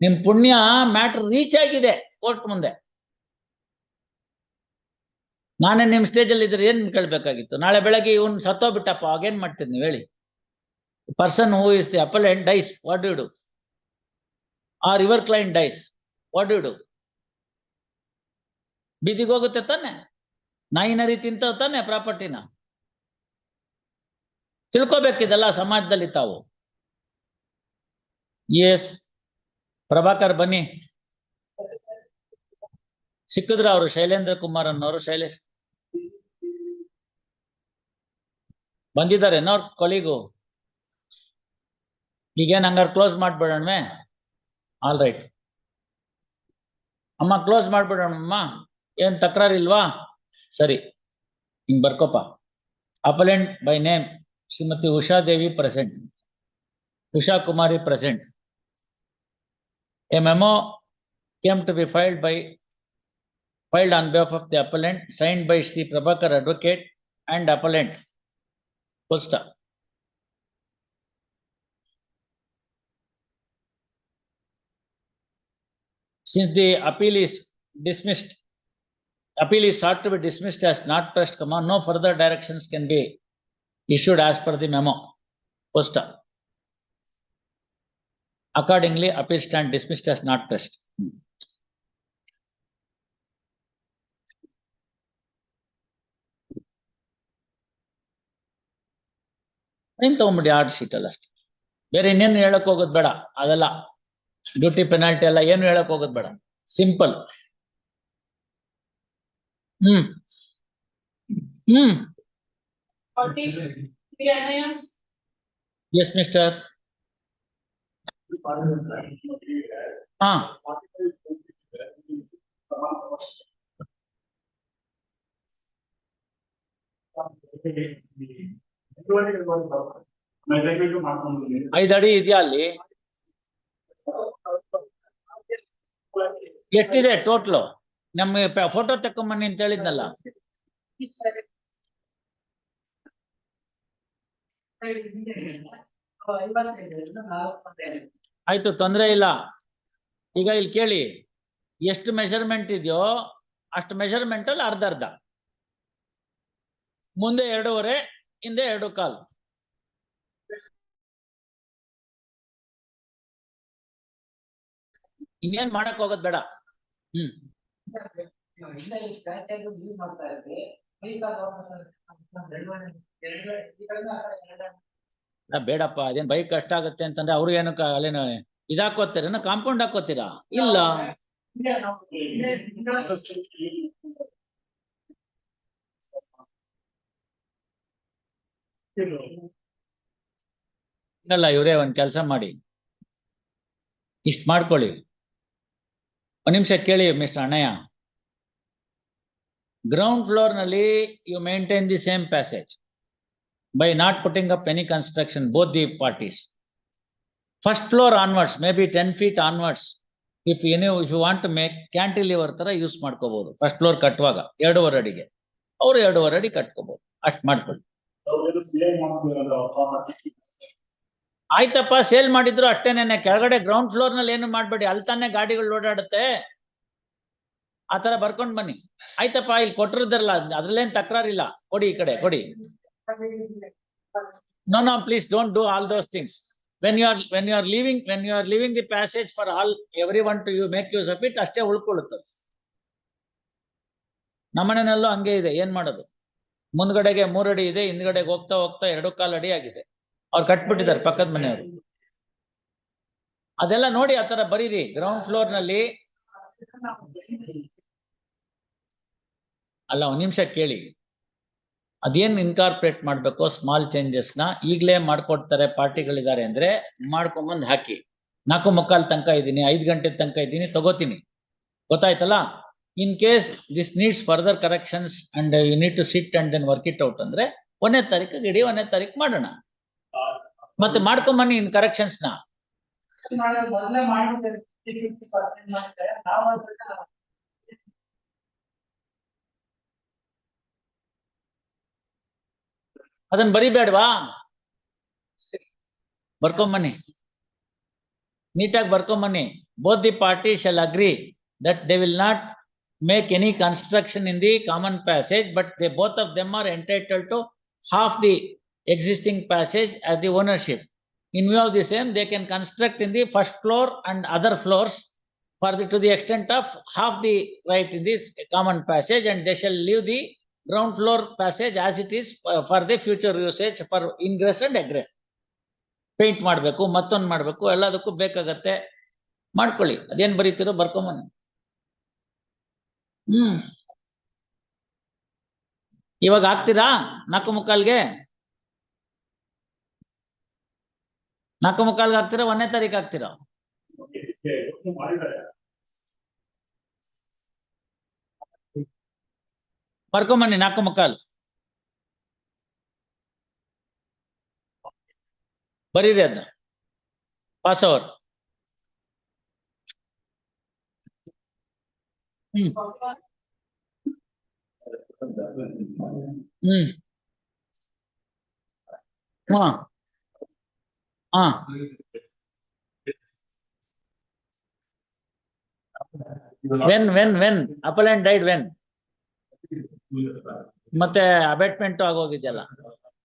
ನಿಮ್ ಪುಣ್ಯ ಮ್ಯಾಟರ್ ರೀಚ್ ಆಗಿದೆ ಕೋರ್ಟ್ ಮುಂದೆ. ನಾನೇ ನಿಮ್ ಸ್ಟೇಜ್ ಅಲ್ಲಿ ಇದ್ರೆ ಏನ್ ಕೇಳ್ಬೇಕಾಗಿತ್ತು? ನಾಳೆ ಬೆಳಗ್ಗೆ ಇವ್ನು ಸತ್ತೋಗ್ಬಿಟ್ಟಪ್ಪ, ಆಗೇನ್ ಮಾಡ್ತೀರಿ ನೀವು ಹೇಳಿ? Person who is the appellant dies, what do you do? Or your client dies, what do you do? ಬೀದಿಗೆ ಹೋಗುತ್ತೆ ತಾನೆ, ನಾಯಿನರಿ ತಿಂತಾವ್ ತಾನೆ ಪ್ರಾಪರ್ಟಿನ. ತಿಳ್ಕೊಬೇಕಿದೆಲ್ಲ ಸಮಾಜದಲ್ಲಿ ತಾವು. ಎಸ್ ಪ್ರಭಾಕರ್ ಬನ್ನಿ. ಸಿಕ್ಕಿದ್ರ ಅವರು ಶೈಲೇಂದ್ರ ಕುಮಾರ್ ಅನ್ನೋರು? ಶೈಲೇಶ್ ಬಂದಿದ್ದಾರೆ ಅವ್ರ ಕೊಲಿಗೂ. ಈಗೇನ್ ಹಂಗಾರೆ ಕ್ಲೋಸ್ ಮಾಡ್ಬಿಡೋಣವೇ? ಆಲ್ ರೈಟ್ ಅಮ್ಮ, ಕ್ಲೋಸ್ ಮಾಡ್ಬಿಡೋಣಮ್ಮ. ಏನ್ ತಕರಾರಿಲ್ವಾ? ಸರಿ, ಹಿಂಗ್ ಬರ್ಕೋಪ. Appellant by name Shrimati Usha Devi present, Usha Kumari present. A memo came to be filed on behalf of the appellant, signed by Shri Prabhakar Advocate and appellant. Full stop. Since the appeal is dismissed, appeal is sought to be dismissed as not pressed, no further directions can be issued as per the memo. Full stop. Accordingly, appeal stand dismissed as not pressed. ಏನ್ ತಗೊಂಬಿಡಿ order sheet ಅಲ್ಲ ಅಷ್ಟೇ, ಬೇರೆ ಇನ್ನೇನು ಹೇಳಕ್ ಹೋಗೋದ್ ಬೇಡ. ಅದೆಲ್ಲ duty penalty ಎಲ್ಲ ಏನು ಹೇಳಕ್ ಹೋಗೋದ್ ಬೇಡ, ಸಿಂಪಲ್. Yes mister. ಹಾ, ಐದು ಅಡಿ ಇದೆಯಾ ಅಲ್ಲಿ? ಎಷ್ಟಿದೆ ಟೋಟಲ್? ನಮ್ಮ ಫೋಟೋ ತಕೊಂಬನ್ನಿ ಅಂತ ಹೇಳಿದ್ನಲ್ಲ. ಆಯ್ತು, ತೊಂದ್ರೆ ಇಲ್ಲ. ಈಗ ಇಲ್ಲಿ ಕೇಳಿ, ಎಷ್ಟು ಮೆಜರ್ಮೆಂಟ್ ಇದೆಯೋ ಅಷ್ಟು ಮೆಜರ್ಮೆಂಟ್ ಅಲ್ಲಿ ಅರ್ಧ ಅರ್ಧ. ಮುಂದೆ 2.5, ಹಿಂದೆ 2.25. ಇನ್ನೇನ್ ಮಾಡಕ್ ಹೋಗೋದ್ ಬೇಡ. ಬೇಡಪ್ಪ, ಅದೇನ್ ಬೈಕ್ ಕಷ್ಟ ಆಗುತ್ತೆ ಅಂತಂದ್ರೆ ಅವ್ರು ಏನಕ್ಕ ಅಲ್ಲೇನು ಇದಾಕೋತೀರ, ಕಾಂಪೌಂಡ್ ಹಾಕೋತೀರಾ? ಇಲ್ಲ, ಇಲ್ಲ, ಇವರೇ ಒಂದ್ ಕೆಲಸ ಮಾಡಿ, ಇಷ್ಟ ಮಾಡ್ಕೊಳ್ಳಿ. ಒಂದ್ ನಿಮಿಷ ಕೇಳಿ ಮಿಸ್ಟರ್ ಅಣ್ಣಯ್ಯ. ಗ್ರೌಂಡ್ ಫ್ಲೋರ್ ನಲ್ಲಿ you maintain the same passage by not putting up any construction, both the parties. First floor onwards, maybe 10 feet onwards, if you want to make cantilever ತರ ಯೂಸ್ ಮಾಡ್ಕೋಬಹುದು. ಫಸ್ಟ್ ಫ್ಲೋರ್ ಕಟ್ಟುವಾಗ 2.5 ಅಡಿಗೆ ಅವ್ರು 2.5 ಅಡಿ ಕಟ್ಕೋಬಹುದು. ಅಷ್ಟ್ ಮಾಡ್ಕೊಳ್ಳಿ. ಆಯ್ತಪ್ಪ, ಸೇಲ್ ಮಾಡಿದ್ರು ಅಷ್ಟೇನೇನೆ. ಕೆಳಗಡೆ ಗ್ರೌಂಡ್ ಫ್ಲೋರ್ ನಲ್ಲಿ ಏನು ಮಾಡ್ಬೇಡಿ, ಅಲ್ಲಿ ತಾನೇ ಗಾಡಿಗಳು ಓಡಾಡುತ್ತೆ. ಆತರ ಬರ್ಕೊಂಡ್ ಬನ್ನಿ. ಆಯ್ತಪ್ಪ, ಇಲ್ಲಿ ಕೊಟ್ಟಿರೋದ್ರಲ್ಲ, ಅದ್ರಲ್ಲೇನ್ ತಕರಾರಿಲ್ಲ. ಕೊಡಿ, ಈ ಕಡೆ ಕೊಡಿ. No, please don't do all those things. When you are leaving the passage for everyone to you make use of it, ಅಷ್ಟೇ ಉಳ್ಕೊಳ್ಳುತ್ತದೆ. ನಮ್ಮನೆಯಲ್ಲೂ ಹಂಗೆ ಇದೆ, ಏನ್ ಮಾಡೋದು? ಮುಂದ್ಗಡೆಗೆ 3 ಅಡಿ ಇದೆ, ಹಿಂದ್ಗಡೆಗೆ ಹೋಗ್ತಾ ಹೋಗ್ತಾ 2.25 ಅಡಿ ಆಗಿದೆ. ಅವ್ರು ಕಟ್ಬಿಟ್ಟಿದ್ದಾರೆ ಪಕ್ಕದ ಮನೆಯವರು. ಅದೆಲ್ಲ ನೋಡಿ ಆತರ ಬರೀರಿ. ಗ್ರೌಂಡ್ ಫ್ಲೋರ್ ನಲ್ಲಿ ಅಲ್ಲ, ಒಂದ್ ನಿಮಿಷ ಕೇಳಿ. ಅದೇನ್ ಇನ್ಕಾರ್ಪೊರೇಟ್ ಮಾಡ್ಬೇಕು, ಸ್ಮಾಲ್ ಚೇಂಜಸ್ ನ ಈಗಲೇ ಮಾಡ್ಕೊಡ್ತಾರೆ, ಪಾರ್ಟಿಗಳಿದ್ದಾರೆ ಅಂದ್ರೆ ಮಾಡ್ಕೊಂಬಂದ್ ಹಾಕಿ. 4:45 ತನಕ ಇದ್ದೀನಿ, 5 ಗಂಟೆ ತನಕ ಇದ್ದೀನಿ, ತಗೋತೀನಿ. ಗೊತ್ತಾಯ್ತಲ್ಲ? In case this needs further corrections and you need to sit and then work it out ಅಂದ್ರೆ 1ನೇ ತಾರೀಕು ಇಡೀ 1ನೇ ತಾರೀಕು ಮಾಡೋಣ. ಮತ್ತೆ ಮಾಡ್ಕೊಂಬನ್ನಿ ಇನ್ ಕರೆಕ್ಷನ್ಸ್ ನ. ಅದನ್ನ ಬರಿಬೇಡವಾ? ಬರ್ಕೊಂಬನ್ನಿ, ನೀಟಾಗಿ ಬರ್ಕೊಂಬನ್ನಿ. Both the parties shall agree that they will not make any construction in the common passage, but they both of them are entitled to half the existing passage as the ownership. In view of the same, they can construct in the first floor and other floors to the extent of half the right in this common passage, and they shall leave the ground floor passage as it is for the future usage for ingress and egress. Paint ಮಾಡ್ಬೇಕು, ಮತ್ತೊಂದು ಮಾಡ್ಬೇಕು, ಎಲ್ಲದಕ್ಕೂ ಬೇಕಾಗತ್ತೆ. ಮಾಡ್ಕೊಳ್ಳಿ. ಅದೇನ್ ಬರೀತಿರೋ ಬರ್ಕೊಂಬನ್ನಿ. ಇವಾಗ ಹಾಕ್ತೀರಾ? 4:45ಗೆ 4:45 ಹಾಕ್ತೀರಾ? 1ನೇ ತಾರೀಕು ಹಾಕ್ತೀರಾ? ಬರ್ಕೊಂಬನ್ನಿ 4:45. ಬರೀರಿ ಅದನ್ನ. Pass over. When appellant died, when? ಮತ್ತೆ ಅಬೇಟ್ಮೆಂಟ್ ಆಗೋಗಿದೆಯಲ್ಲ.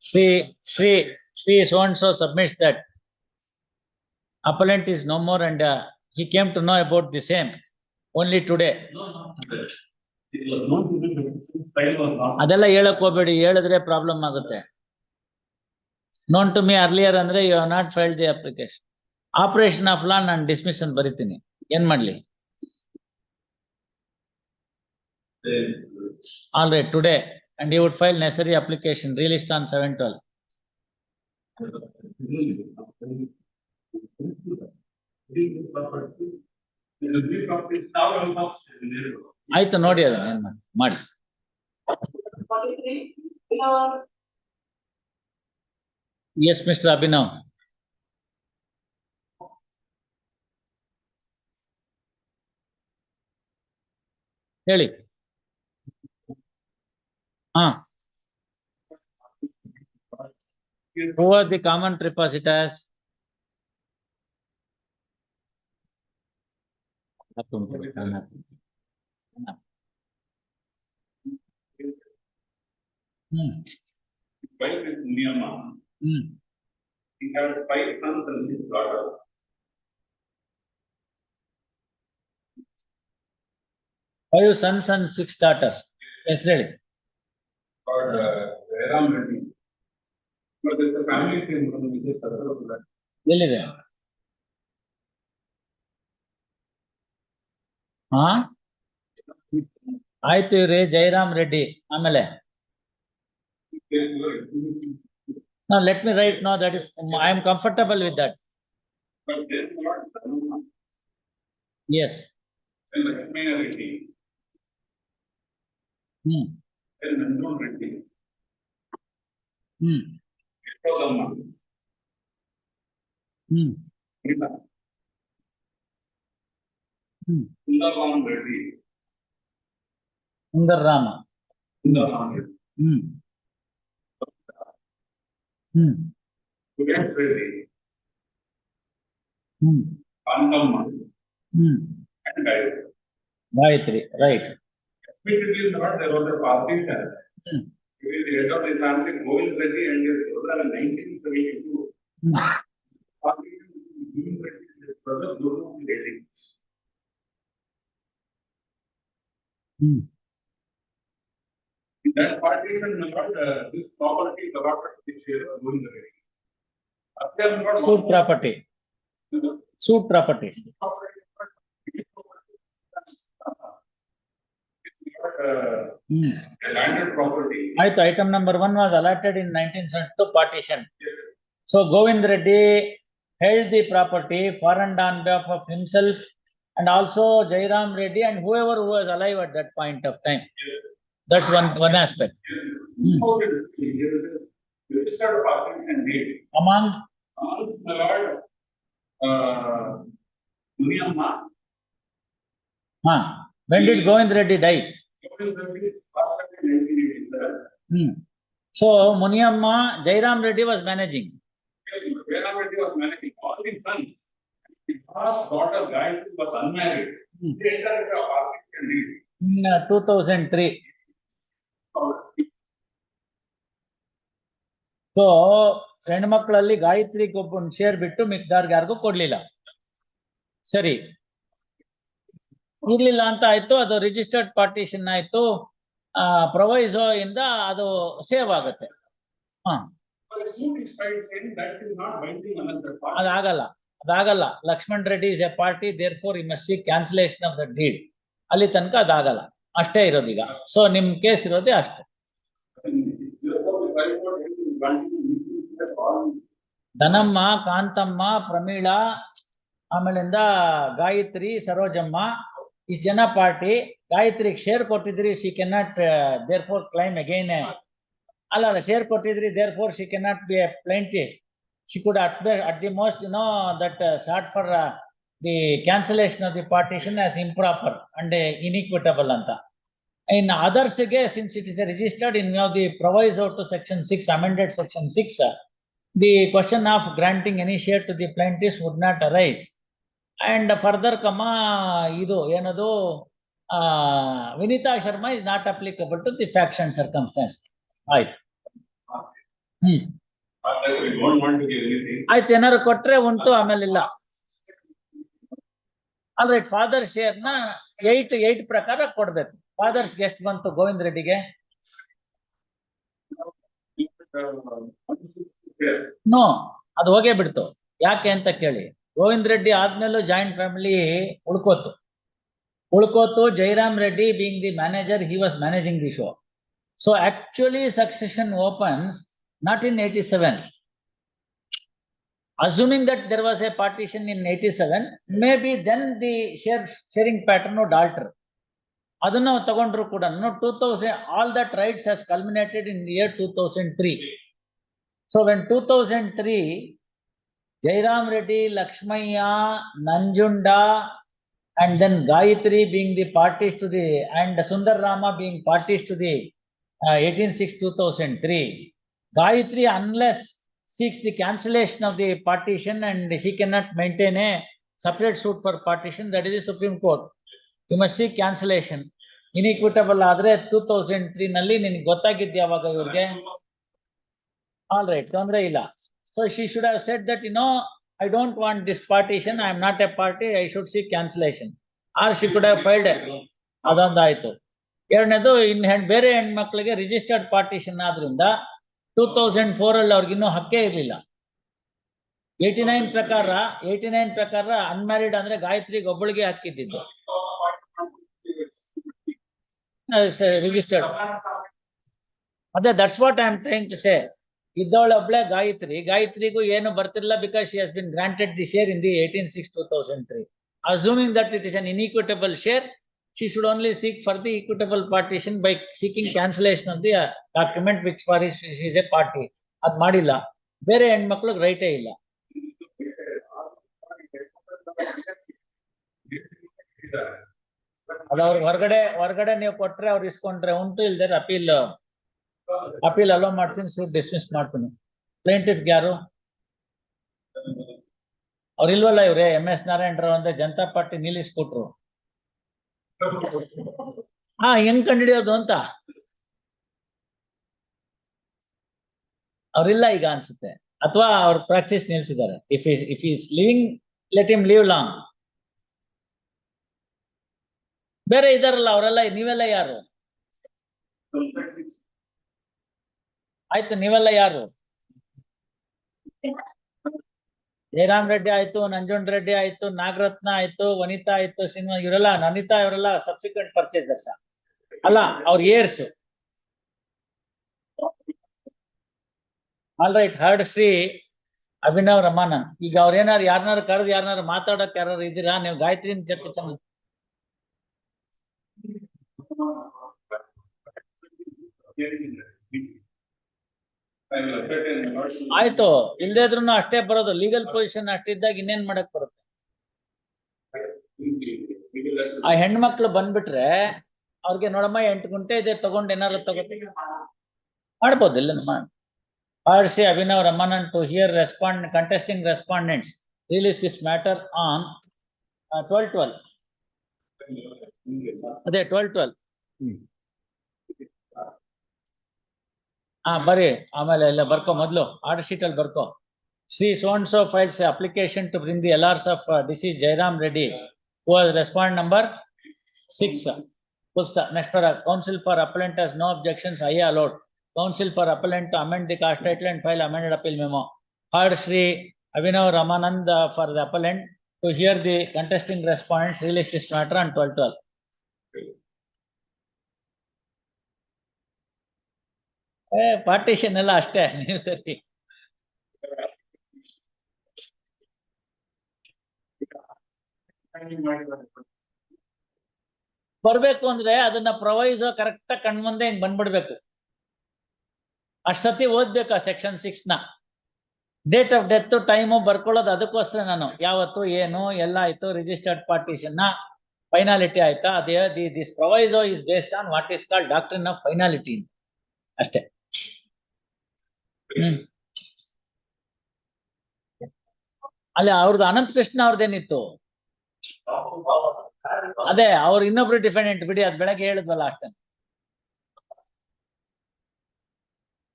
Shri so and so submits that appellant is no more and he came to know about the same only today. ಅದೆಲ್ಲ ಹೇಳಕ್ ಹೋಗ್ಬೇಡಿ, ಹೇಳಿದ್ರೆ ಪ್ರಾಬ್ಲಮ್ ಆಗುತ್ತೆ. known to me earlier ಅಂದ್ರೆ you have not filed the application. Operation of law ನಾನು dismiss ಅಂತ ಬರೀತೀನಿ. ಏನ್ ಮಾಡ್ಲಿ? All right, today, and you would file necessary application, released on 7/12. ಆಯ್ತು, ನೋಡಿ ಅದನ್ನ ಏನ್ ಮಾಡಿ. Yes, Mr. Abhinav. ಹೇಳಿ. Who are the common depositors? Wife is Muniyamma. He had 5 sons and 6 daughters. Five sons and 6 daughters. Yes, really. Called Jairam Reddy. But there's a family name which is Saraswati. ಎಲ್ಲಿದೆ? ಆಯ್ತು ಇವ್ರಿ ಜೈರಾಮ್ ರೆಡ್ಡಿ. ಆಮೇಲೆ no, let me write. No, that is, I am comfortable with that. But then what? Yes. Then Lakshmaya Reddy. Then Nandan Reddy. Yashodamma. Rita. Sundaram Reddy. Sundarama. Sundaram Reddy. Suresh Reddy. Kantamma. And Gayatri. Gayatri, right. Admittedly, not there was a partition. He was the head of the family, Govind Reddy, and his brother in 1972. Partition between Govind Reddy and his brother, Guru Reddy. In that partition, this property is about the share of Govind Reddy. Suit property. Suit property. A landed property. Right, item number 1 was allotted in 1972 partition. So Govind Reddy held the property for and on behalf of himself and also Jairam Reddy and whoever who was alive at that point of time. That's one aspect. Registered partition deed. Among My lord, Muniyamma. When did Govind Reddy die? Govind Reddy passed in 1987. So Muniyamma, Jairam Reddy was managing. Yes, Jairam Reddy was managing all his sons. His last daughter Gayatri was unmarried. They entered into a partition deed. In 2003. So ಹೆಣ್ಮಕ್ಳಲ್ಲಿ ಗಾಯತ್ರಿಗೆ ಒಬ್ಬನ್ share ಬಿಟ್ಟು ಮಿಕ್ದಾರ್ಗೆ ಯಾರಿಗೂ ಕೊಡ್ಲಿಲ್ಲ. ಸರಿ, ಇರ್ಲಿಲ್ಲ ಅಂತ ಆಯ್ತು, ಅದು registered partition ಆಯ್ತು, ಪ್ರೊವೈಸೋ ಇಂದ ಅದು ಸೇವ್ ಆಗುತ್ತೆ. ಅದಾಗಲ್ಲ. Lakshman Reddy is a party, therefore you must seek cancellation of the deed. ಅಲ್ಲಿ ತನಕ ಅದಾಗಲ್ಲ, ಅಷ್ಟೇ ಇರೋದೀಗ. ಸೊ ನಿಮ್ ಕೇಸ್ ಇರೋದೇ ಅಷ್ಟೇ. ಧನಮ್ಮ, ಕಾಂತಮ್ಮ, ಪ್ರಮೀಳಾ, ಆಮೇಲಿಂದ ಗಾಯತ್ರಿ, ಸರೋಜಮ್ಮ, ಇಷ್ಟು ಜನ ಪಾರ್ಟಿ. ಗಾಯತ್ರಿಗೆ ಶೇರ್ ಕೊಟ್ಟಿದ್ರಿ, she can not therefore claim again. ಅಲ್ಲ, ಶೇರ್ ಕೊಟ್ಟಿದ್ರಿ, therefore she can not be a plaintiff. She could at the most, that sought for the cancellation of the partition as improper and inequitable anta. In others, since it is registered in view of the proviso to section 6, amended section 6, the question of granting any share to the plaintiffs would not arise. And further, Vinita Sharma is not applicable to the facts and circumstances. Right. We don't want to give anything. ಆಯ್ತು, ಏನಾರು ಕೊಟ್ರೆ ಉಂಟು, ಆಮೇಲೆ ಇಲ್ಲ. All right, father share ನ 8 ಪ್ರಕಾರ ಕೊಡ್ಬೇಕು. ಫಾದರ್ಸ್ಗೆ ಎಷ್ಟು ಬಂತು ಗೋವಿಂದ್ ರೆಡ್ಡಿಗೆ? ನೋ, ಅದು ಹೋಗೇ ಬಿಡ್ತು. ಯಾಕೆ ಅಂತ ಕೇಳಿ, ಗೋವಿಂದ್ ರೆಡ್ಡಿ ಆದ್ಮೇಲೂ ಜಾಯಿಂಟ್ ಫ್ಯಾಮಿಲಿ ಉಳ್ಕೋತು. Jairam Reddy being the manager, he was managing the show. So actually succession opens not in 87. Assuming that there was a partition in 87, maybe then the sharing pattern would alter. Adana tagondru kuda 2000, all that rights has culminated in the year 2003. So when 2003, Jairam Reddy, Lakshmaya, Nanjunda and then Gayatri being the parties to the, and Sundar Rama being parties to the 18/6/2003. Gayatri, unless seeks the cancellation of the partition and she cannot maintain a separate suit for partition, that is the Supreme Court. You must seek cancellation. Inequitable ಆದ್ರೆ 2003 ನಲ್ಲಿ ನಿನಗೆ ಗೊತ್ತಾಗಿದ್ದು ಯಾವಾಗ ಇವ್ರಿಗೆ? All right, ತೊಂದ್ರೆ ಇಲ್ಲ. So she should have said that, I don't want this partition, I am not a party, I should seek cancellation. Or she could have filed it. ಅದೊಂದಾಯ್ತು. ಎರಡನೇದು ಬೇರೆ ಹೆಣ್ಮಕ್ಳಿಗೆ ರಿಜಿಸ್ಟರ್ಡ್ ಪಾರ್ಟಿಷನ್ ಆದ್ರಿಂದ 2004 ಅಲ್ಲಿ ಅವ್ರಿಗೆ ಇನ್ನೂ ಹಕ್ಕೇ ಇರಲಿಲ್ಲ. 89 ಪ್ರಕಾರ ಅನ್ಮ್ಯಾರಿಡ್ ಅಂದ್ರೆ ಗಾಯತ್ರಿಗೆ ಒಬ್ಬಳಿಗೆ ಹಕ್ಕಿದ್ದು. ರಿಜಿಸ್ಟರ್ಡ್. ಅದೇ that's what I am trying to say. ಇದ್ದವಳೊಬ್ಳೆ ಗಾಯತ್ರಿಗೂ ಏನು ಬರ್ತಿರಲಿಲ್ಲ because she has been granted the share in the 18/6/2003. Assuming that it is an inequitable share, she should only seek for the equitable partition by seeking cancellation of the document which for she is a party. ಅದ್ ಮಾಡಿಲ್ಲ. ಬೇರೆ ಹೆಣ್ಮಕ್ಳಿಗೆ ರೈಟೇ ಇಲ್ಲ. ಅದು ಅವ್ರಿಗೆ ಹೊರಗಡೆ ನೀವು ಕೊಟ್ರೆ ಅವ್ರು ಇಸ್ಕೊಂಡ್ರೆ ಉಂಟು, ಇಲ್ದೇ ಅಪೀಲ್ ಅಲೋ ಮಾಡ್ತೀನಿ, ಸೂಟ್ ಡಿಸ್ಮಿಸ್ ಮಾಡ್ತೀನಿ. ಪ್ಲೇಂಟಿಫ್ ಯಾರು? ಅವ್ರು ಇಲ್ವಲ್ಲ ಇವ್ರೆ, MS ನಾರಾಯಣರಾವ್ ಅಂದ್ರೆ ಜನತಾ ಪಾರ್ಟಿ ನಿಲ್ಲಿಸ್ಕೊಟ್ರು. ಹೆಂಗ್ ಕಂಡಿಡಿಯೋದು ಅಂತ ಅವ್ರಿಲ್ಲ ಈಗ ಅನ್ಸುತ್ತೆ, ಅಥವಾ ಅವ್ರ ಪ್ರಾಕ್ಟೀಸ್ ನಿಲ್ಸಿದ್ದಾರೆ. If is living, let him live long. ಬೇರೆ ಇದಾರಲ್ಲ ಅವರೆಲ್ಲ, ನೀವೆಲ್ಲ ಯಾರು? ಆಯ್ತು, ನೀವೆಲ್ಲ ಯಾರು? ಜಯರಾಮ್ ರೆಡ್ಡಿ ಆಯ್ತು, ನಂಜುಂಡ್ ರೆಡ್ಡಿ ಆಯ್ತು, ನಾಗರತ್ನ ಆಯ್ತು, ವನಿತಾ ಆಯ್ತು, ಸಿನಿಮಾ ಇವರೆಲ್ಲ, ಅನಿತಾ ಇವರೆಲ್ಲ ಸಬ್ಸಿಕ್ವೆಂಟ್ ಪರ್ಚೇಸರ್ಸ್ ಅಲ್ಲ, ಅವ್ರ heirs. All right, heard Shri Abhinav Ramanand. ಈಗ ಅವ್ರೇನಾರು ಯಾರನ್ನಾರು ಕರೆದು ಯಾರನ್ನಾರು ಮಾತಾಡಕ್ ಯಾರು ಇದ್ದೀರಾ? ನೀವು ಗಾಯತ್ರಿ ಜೊತೆ ಚೆನ್ನಾಗಿ ಆಯ್ತು, ಇಲ್ದೇ ಇದ್ರು ಅಷ್ಟೇ ಬರೋದು. ಲೀಗಲ್ ಪೊಸಿಷನ್ ಅಷ್ಟಿದ್ದಾಗ ಇನ್ನೇನ್ ಮಾಡಕ್ ಬರುತ್ತೆ? ಆ ಹೆಣ್ಮಕ್ಳು ಬಂದ್ಬಿಟ್ರೆ ಅವ್ರಿಗೆ ನೋಡಮ್ಮ 8 ಗುಂಟೆ ಇದೆ, ತಗೊಂಡು ಏನಾರು ಮಾಡ್ಬೋದು. ಇಲ್ಲ ಮಾಡಿ Abhinav Ramanand to hear contesting respondents release this matter on 12/12. ಅದೇ 12/12. ಬರ್ರಿ, ಆಮೇಲೆ ಎಲ್ಲ ಬರ್ಕೋ, ಮೊದ್ಲು ಆರ್ಡರ್ ಶೀಟ್ ಅಲ್ಲಿ ಬರ್ಕೋ. Shri so and so files application to bring the LRs of deceased Jairam Reddy, who was respond number 6. Next paragraph. Counsel for appellant has no objections, I allowed. Counsel for appellant to amend the cast title and file amended appeal memo. Heard Sri Abhinav Ramanand for the appellant to hear the contesting respondents release this matter on 12/12. Partition ಎಲ್ಲ ಅಷ್ಟೇ, ನೀವು ಸರಿ. ಬರ್ಬೇಕು ಅಂದ್ರೆ ಅದನ್ನ ಪ್ರೊವೈಸೋ correct ಕಣ್ಮುಂದೆ ಹಿಂಗ್ ಬಂದ್ಬಿಡ್ಬೇಕು. ಅಷ್ಟತಿ ಓದ್ಬೇಕು ಆ ಸೆಕ್ಷನ್ 6 ನ. ಡೇಟ್ ಆಫ್ ಡೆತ್ ಟೈಮು ಬರ್ಕೊಳ್ಳೋದು ಅದಕ್ಕೋಸ್ಕರ ನಾನು ಯಾವತ್ತು ಏನು ಎಲ್ಲ ಆಯ್ತು, ರಿಜಿಸ್ಟರ್ಡ್ ಪಾರ್ಟಿಷನ್ ನ ಫೈನಾಲಿಟಿ ಆಯ್ತಾ, ಅದೇ this proviso is based on what is called doctrine of finality ಅಷ್ಟೇ. ಅಲ್ಲಿ ಅವ್ರದ್ದು ಅನಂತ ಕೃಷ್ಣ ಅವ್ರದ್ದೇನಿತ್ತು? ಅದೇ ಅವ್ರು ಇನ್ನೊಬ್ರು ಡಿಫೆಂಡೆಂಟ್ ಬಿಡಿ, ಅದ್ ಬೆಳಗ್ಗೆ ಹೇಳಿದ್ವಲ್ಲ ಅಷ್ಟೇ.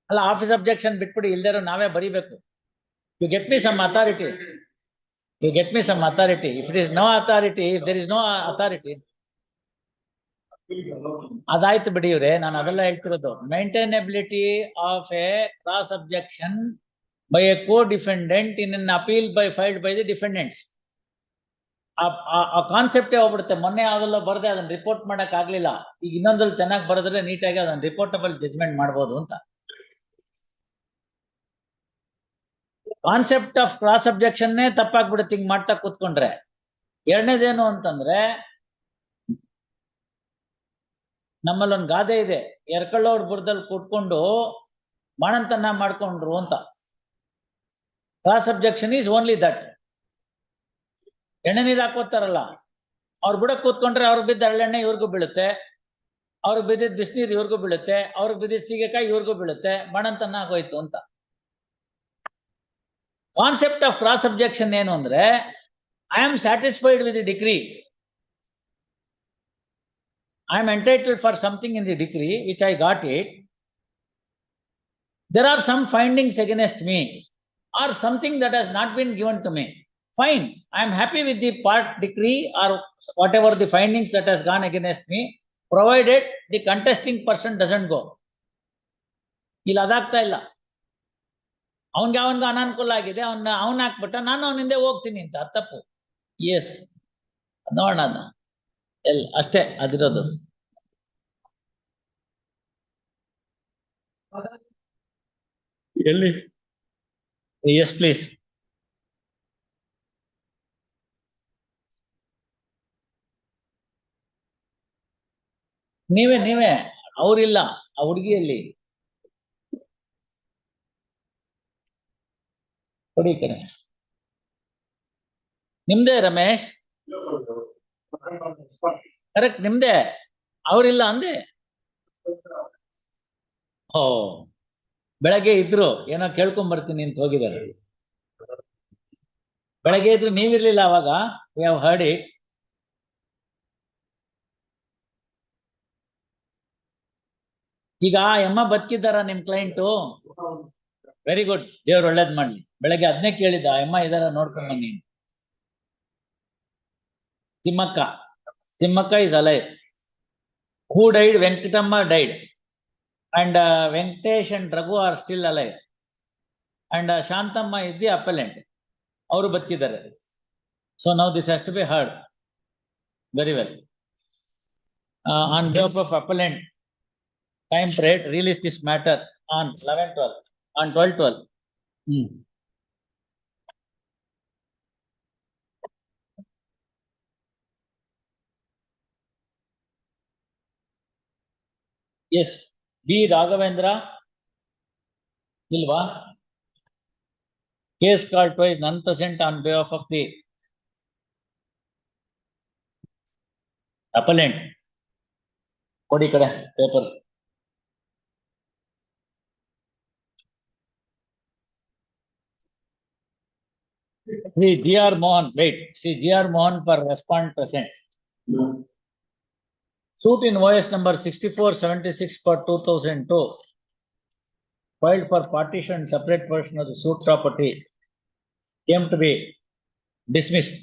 ಅಲ್ಲ, ಆಫೀಸ್ ಅಬ್ಜೆಕ್ಷನ್ ಬಿಟ್ಬಿಡಿ, ಇಲ್ದೇರೋ ನಾವೇ ಬರೀಬೇಕು. You get me some authority, if it is no authority, if there is no authority, ಅದಾಯ್ತು ಬಿಡಿ ಇವ್ರೆ, ನಾನು ಅದೆಲ್ಲ ಹೇಳ್ತಿರೋದು. Maintainability of a cross objection by a co-defendant in an appeal filed by the defendants. ಆ ಕಾನ್ಸೆಪ್ಟೇ ಹೋಗ್ಬಿಡುತ್ತೆ. ಮೊನ್ನೆ ಯಾವ್ದೆಲ್ಲ ಬರದೆ ಅದನ್ನ ರಿಪೋರ್ಟ್ ಮಾಡಕ್ ಆಗ್ಲಿಲ್ಲ, ಈಗ ಇನ್ನೊಂದ್ರಲ್ಲಿ ಚೆನ್ನಾಗಿ ಬರೆದ್ರೆ ನೀಟಾಗಿ ಅದನ್ನ ರಿಪೋರ್ಟಬಲ್ ಜಜ್ಮೆಂಟ್ ಮಾಡ್ಬೋದು ಅಂತ. ಕಾನ್ಸೆಪ್ಟ್ ಆಫ್ ಕ್ರಾಸ್ ಅಬ್ಜೆಕ್ಷನ್ನೇ ತಪ್ಪಾಗ್ಬಿಡುತ್ತೆ ಹಿಂಗ್ ಮಾಡ್ತಾ ಕೂತ್ಕೊಂಡ್ರೆ. ಎರಡನೇದೇನು ಅಂತಂದ್ರೆ, ನಮ್ಮಲ್ಲಿ ಒಂದು ಗಾದೆ ಇದೆ, ಎರ್ಕಳ್ಳವ್ರ ಬುರ್ದಲ್ಲಿ ಕೂತ್ಕೊಂಡು ಬಾಣಂತನ ಮಾಡ್ಕೊಂಡ್ರು ಅಂತ. Cross objection is only that. ಎಣ್ಣೆ ನೀರು ಹಾಕೋತಾರಲ್ಲ, ಅವ್ರು ಬುಡಕ್ ಕೂತ್ಕೊಂಡ್ರೆ ಅವ್ರಿಗೆ ಬಿದ್ದ ಹರಳೆಣ್ಣೆ ಇವ್ರಿಗೂ ಬೀಳುತ್ತೆ, ಅವ್ರಿಗೆ ಬಿದ್ದಿದ್ದ ಬಿಸಿನೀರು ಇವ್ರಿಗೂ ಬೀಳುತ್ತೆ, ಅವ್ರಿಗೆ ಬಿದ್ದಿದ್ದ ಸೀಗೆಕಾಯಿ ಇವ್ರಿಗೂ ಬೀಳುತ್ತೆ, ಮಣಂತನ ಆಗೋಯ್ತು ಅಂತ. ಕಾನ್ಸೆಪ್ಟ್ ಆಫ್ ಕ್ರಾಸ್ ಅಬ್ಜೆಕ್ಷನ್ ಏನು ಅಂದ್ರೆ, I am satisfied with the decree, I am entitled for something in the decree which I got it. There are some findings against me or something that has not been given to me. Fine, I am happy with the part decree or whatever the findings that has gone against me, provided the contesting person doesn't go. ಇಲ್ಲ ಅದಾಗ್ತಾ ಇಲ್ಲ, ಅವನ್ಗೆ ಅನಾನುಕೂಲ ಆಗಿದೆ, ಅವನ್ ಹಾಕ್ಬಿಟ್ಟ, ನಾನು ಅವನಿಂದ ಹೋಗ್ತೀನಿ ಅಂತ, ತಪ್ಪು. ಎಸ್, ನೋಡೋಣ ಅಷ್ಟೇ ಅದಿರೋದು. ಎಲ್ಲಿ? Yes please. ನೀವೇ ಅವ್ರಿಲ್ಲ, ಆ ಹುಡುಗಿಯಲ್ಲಿ ಕೊಡಿ ಕಡೆ. ನಿಮ್ದೇ ರಮೇಶ್? ಕರೆಕ್ಟ್, ನಿಮ್ದೇ. ಅವ್ರಿಲ್ಲ ಅಂದೆ. ಓ, ಬೆಳಗ್ಗೆ ಇದ್ರು, ಏನೋ ಕೇಳ್ಕೊಂಡ್ ಬರ್ತೀನಿ ಅಂತ ಹೋಗಿದ್ದಾರೆ. ಬೆಳಗ್ಗೆ ಇದ್ರು, ನೀವಿರ್ಲಿಲ್ಲ ಅವಾಗ. We have heard it. ಈಗ ಎಮ್ಮ ಬದುಕಿದ್ದಾರ ನಿಮ್ ಕ್ಲೈಂಟು? ವೆರಿ ಗುಡ್, ದೇವ್ರು ಒಳ್ಳೇದ್ ಮಾಡ್ಲಿ. ಬೆಳಗ್ಗೆ ಅದನ್ನೇ ಕೇಳಿದ್ದ, ಎಮ್ಮ ಇದಾರ ನೋಡ್ಕೊಂಡ್ ಬನ್ನಿ. Thimmakka is alive. Who died? Venkatamma died. And Venkatesh and Raghu are still alive. And Shantamma is the appellant. Avaru ಬದುಕಿದ್ದಾರೆ. So now this has to be heard. Very well. On behalf of appellant, time period, release this matter on 11/12, on 12/12. Yes, B. Raghavendra. Ilva. Case called twice, none present on behalf of the appellant. Kodi kada paper. See G.R. Mohan, wait. See G.R. Mohan for respond present. Suit in OS number 6476 for 2002. Filed for partition separate portion of the suit property came to be dismissed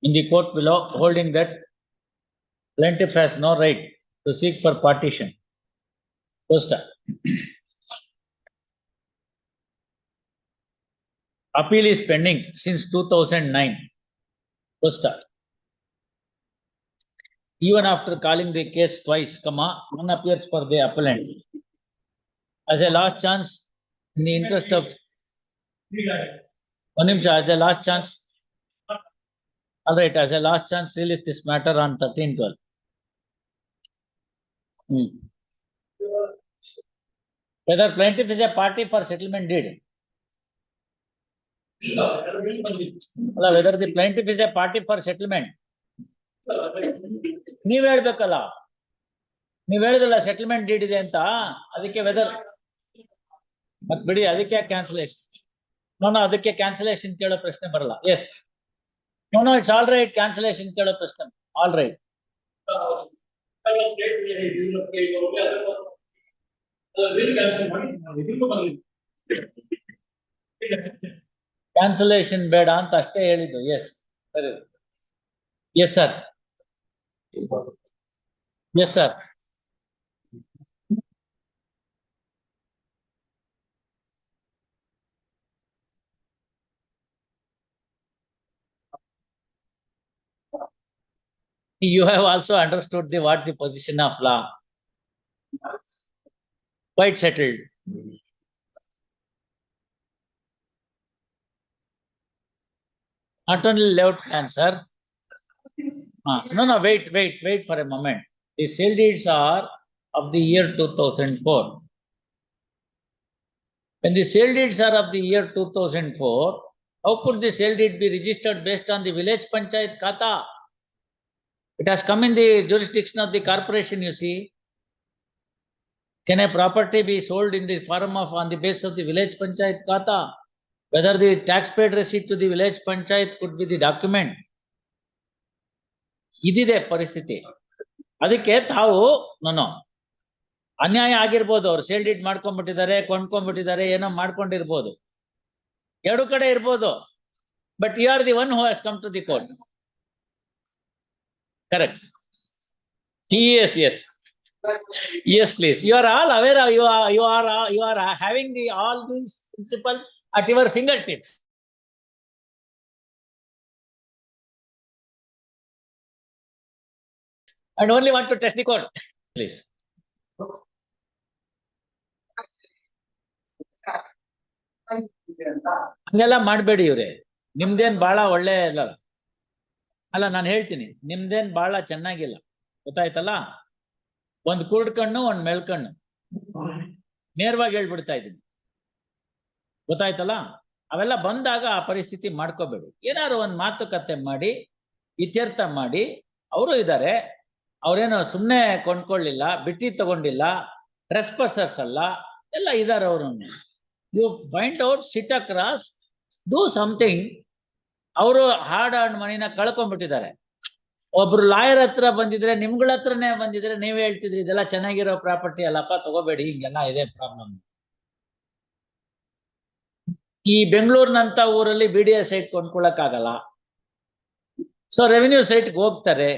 in the court below, holding that plaintiff has no right to seek for partition. First, appeal is pending since 2009. First, even after calling the case twice, none appears for the appellant. As a last chance, in the interest of as a last chance, all right, as a last chance, release this matter on 13/12. Whether plaintiff is a party for settlement deed. Whether the plaintiff is a party for settlement. ನೀವ್ ಹೇಳ್ಬೇಕಲ್ಲ, ನೀವ್ ಹೇಳಿದ್ರಲ್ಲ settlement deed ಇದೆ ಅಂತ, ಅದಕ್ಕೆ weather ಮತ್ ಬಿಡಿ, ಅದಕ್ಕೆ ಕ್ಯಾನ್ಸಲೇಷನ್. ನೋ, ಅದಕ್ಕೆ ಕ್ಯಾನ್ಸಲೇಷನ್ ಕೇಳೋ ಪ್ರಶ್ನೆ ಬರಲ್ಲ. Yes, no, it's all right. Cancellation ಕೇಳೋ ಪ್ರಶ್ನೆ ಆಲ್ ರೈಟ್. ಕ್ಯಾನ್ಸಲೇಷನ್ ಬೇಡ ಅಂತ ಅಷ್ಟೇ ಹೇಳಿದ್ದು. ಎಸ್, ಸರಿ. Yes sir. Yes, sir. You have also understood what the position of law. Quite settled. Not only left answer. No, wait for a moment. The sale deeds are of the year 2004. When the sale deeds are of the year 2004, how could the sale deed be registered based on the village panchayat khata? It has come in the jurisdiction of the corporation, you see. Can a property be sold in the form of on the basis of the village panchayat khata? Whether the taxpayer receipt to the village panchayat could be the document. ಇದಿದೆ ಪರಿಸ್ಥಿತಿ. ಅದಕ್ಕೆ ತಾವು no ಅನ್ಯಾಯ ಆಗಿರ್ಬೋದು, ಅವ್ರು sale deed ಮಾಡ್ಕೊಂಡ್ಬಿಟ್ಟಿದ್ದಾರೆ, ಕೊಂಡ್ಕೊಂಡ್ಬಿಟ್ಟಿದ್ದಾರೆ, ಏನೋ ಮಾಡ್ಕೊಂಡಿರ್ಬೋದು, ಎರಡು ಕಡೆ ಇರ್ಬೋದು. But you are the one who has come to the court. Correct. Yes, please. You are all aware of, you are having all these principles at your fingertips. And only want to test the court. Please. ಹಂಗೆಲ್ಲ ಮಾಡಬೇಡಿ ಇವ್ರೆ. ನಿಮ್ದೇನ್ ಬಹಳ ಒಳ್ಳೆ ಅಲ್ಲ, ನಾನು ಹೇಳ್ತೀನಿ, ನಿಮ್ದೇನ್ ಬಹಳ ಚೆನ್ನಾಗಿಲ್ಲ, ಗೊತ್ತಾಯ್ತಲ್ಲ. ಒಂದ್ ಕುರುಡ್ ಕಣ್ಣು, ಒಂದ್ ಮೆಳ್ಕಣ್ಣು, ನೇರವಾಗಿ ಹೇಳ್ಬಿಡ್ತಾ ಇದ್ದೀನಿ, ಗೊತ್ತಾಯ್ತಲ್ಲ. ಅವೆಲ್ಲ ಬಂದಾಗ ಆ ಪರಿಸ್ಥಿತಿ ಮಾಡ್ಕೋಬೇಡಿ. ಏನಾದ್ರು ಒಂದ್ ಮಾತುಕತೆ ಮಾಡಿ ಇತ್ಯರ್ಥ ಮಾಡಿ. ಅವರು ಇದ್ದಾರೆ, ಅವ್ರೇನೋ ಸುಮ್ನೆ ಕೊಂಡ್ಕೊಳ್ಳಿಲ್ಲ, ಬಿಟ್ಟಿ ತಗೊಂಡಿಲ್ಲ, ಟ್ರೆಸ್ಪಸರ್ಸ್ ಅಲ್ಲ, ಎಲ್ಲ ಇದಾರೆ ಅವರು. You find out, sit across, do something. ಅವರು ಹಾರ್ಡ್ ಅರ್ನ್ ಮನಿನ ಕಳ್ಕೊಂಡ್ಬಿಟ್ಟಿದ್ದಾರೆ. ಒಬ್ರು ಲಾಯರ್ ಹತ್ರ ಬಂದಿದ್ರೆ, ನಿಮ್ಗಳ ಹತ್ರನೇ ಬಂದಿದ್ರೆ ನೀವೇ ಹೇಳ್ತಿದ್ರಿ ಇದೆಲ್ಲ ಚೆನ್ನಾಗಿರೋ ಪ್ರಾಪರ್ಟಿ ಅಲ್ಲಪ್ಪ, ತಗೋಬೇಡಿ, ಹಿಂಗೆಲ್ಲ ಇದೆ ಪ್ರಾಬ್ಲಮ್. ಈ ಬೆಂಗಳೂರಿನಂತ ಊರಲ್ಲಿ BDA ಸೈಟ್ ಕೊಂಡ್ಕೊಳಕ್ಕಾಗಲ್ಲ. ಸೊ ರೆವಿನ್ಯೂ ಸೈಟ್ಗೆ ಹೋಗ್ತಾರೆ,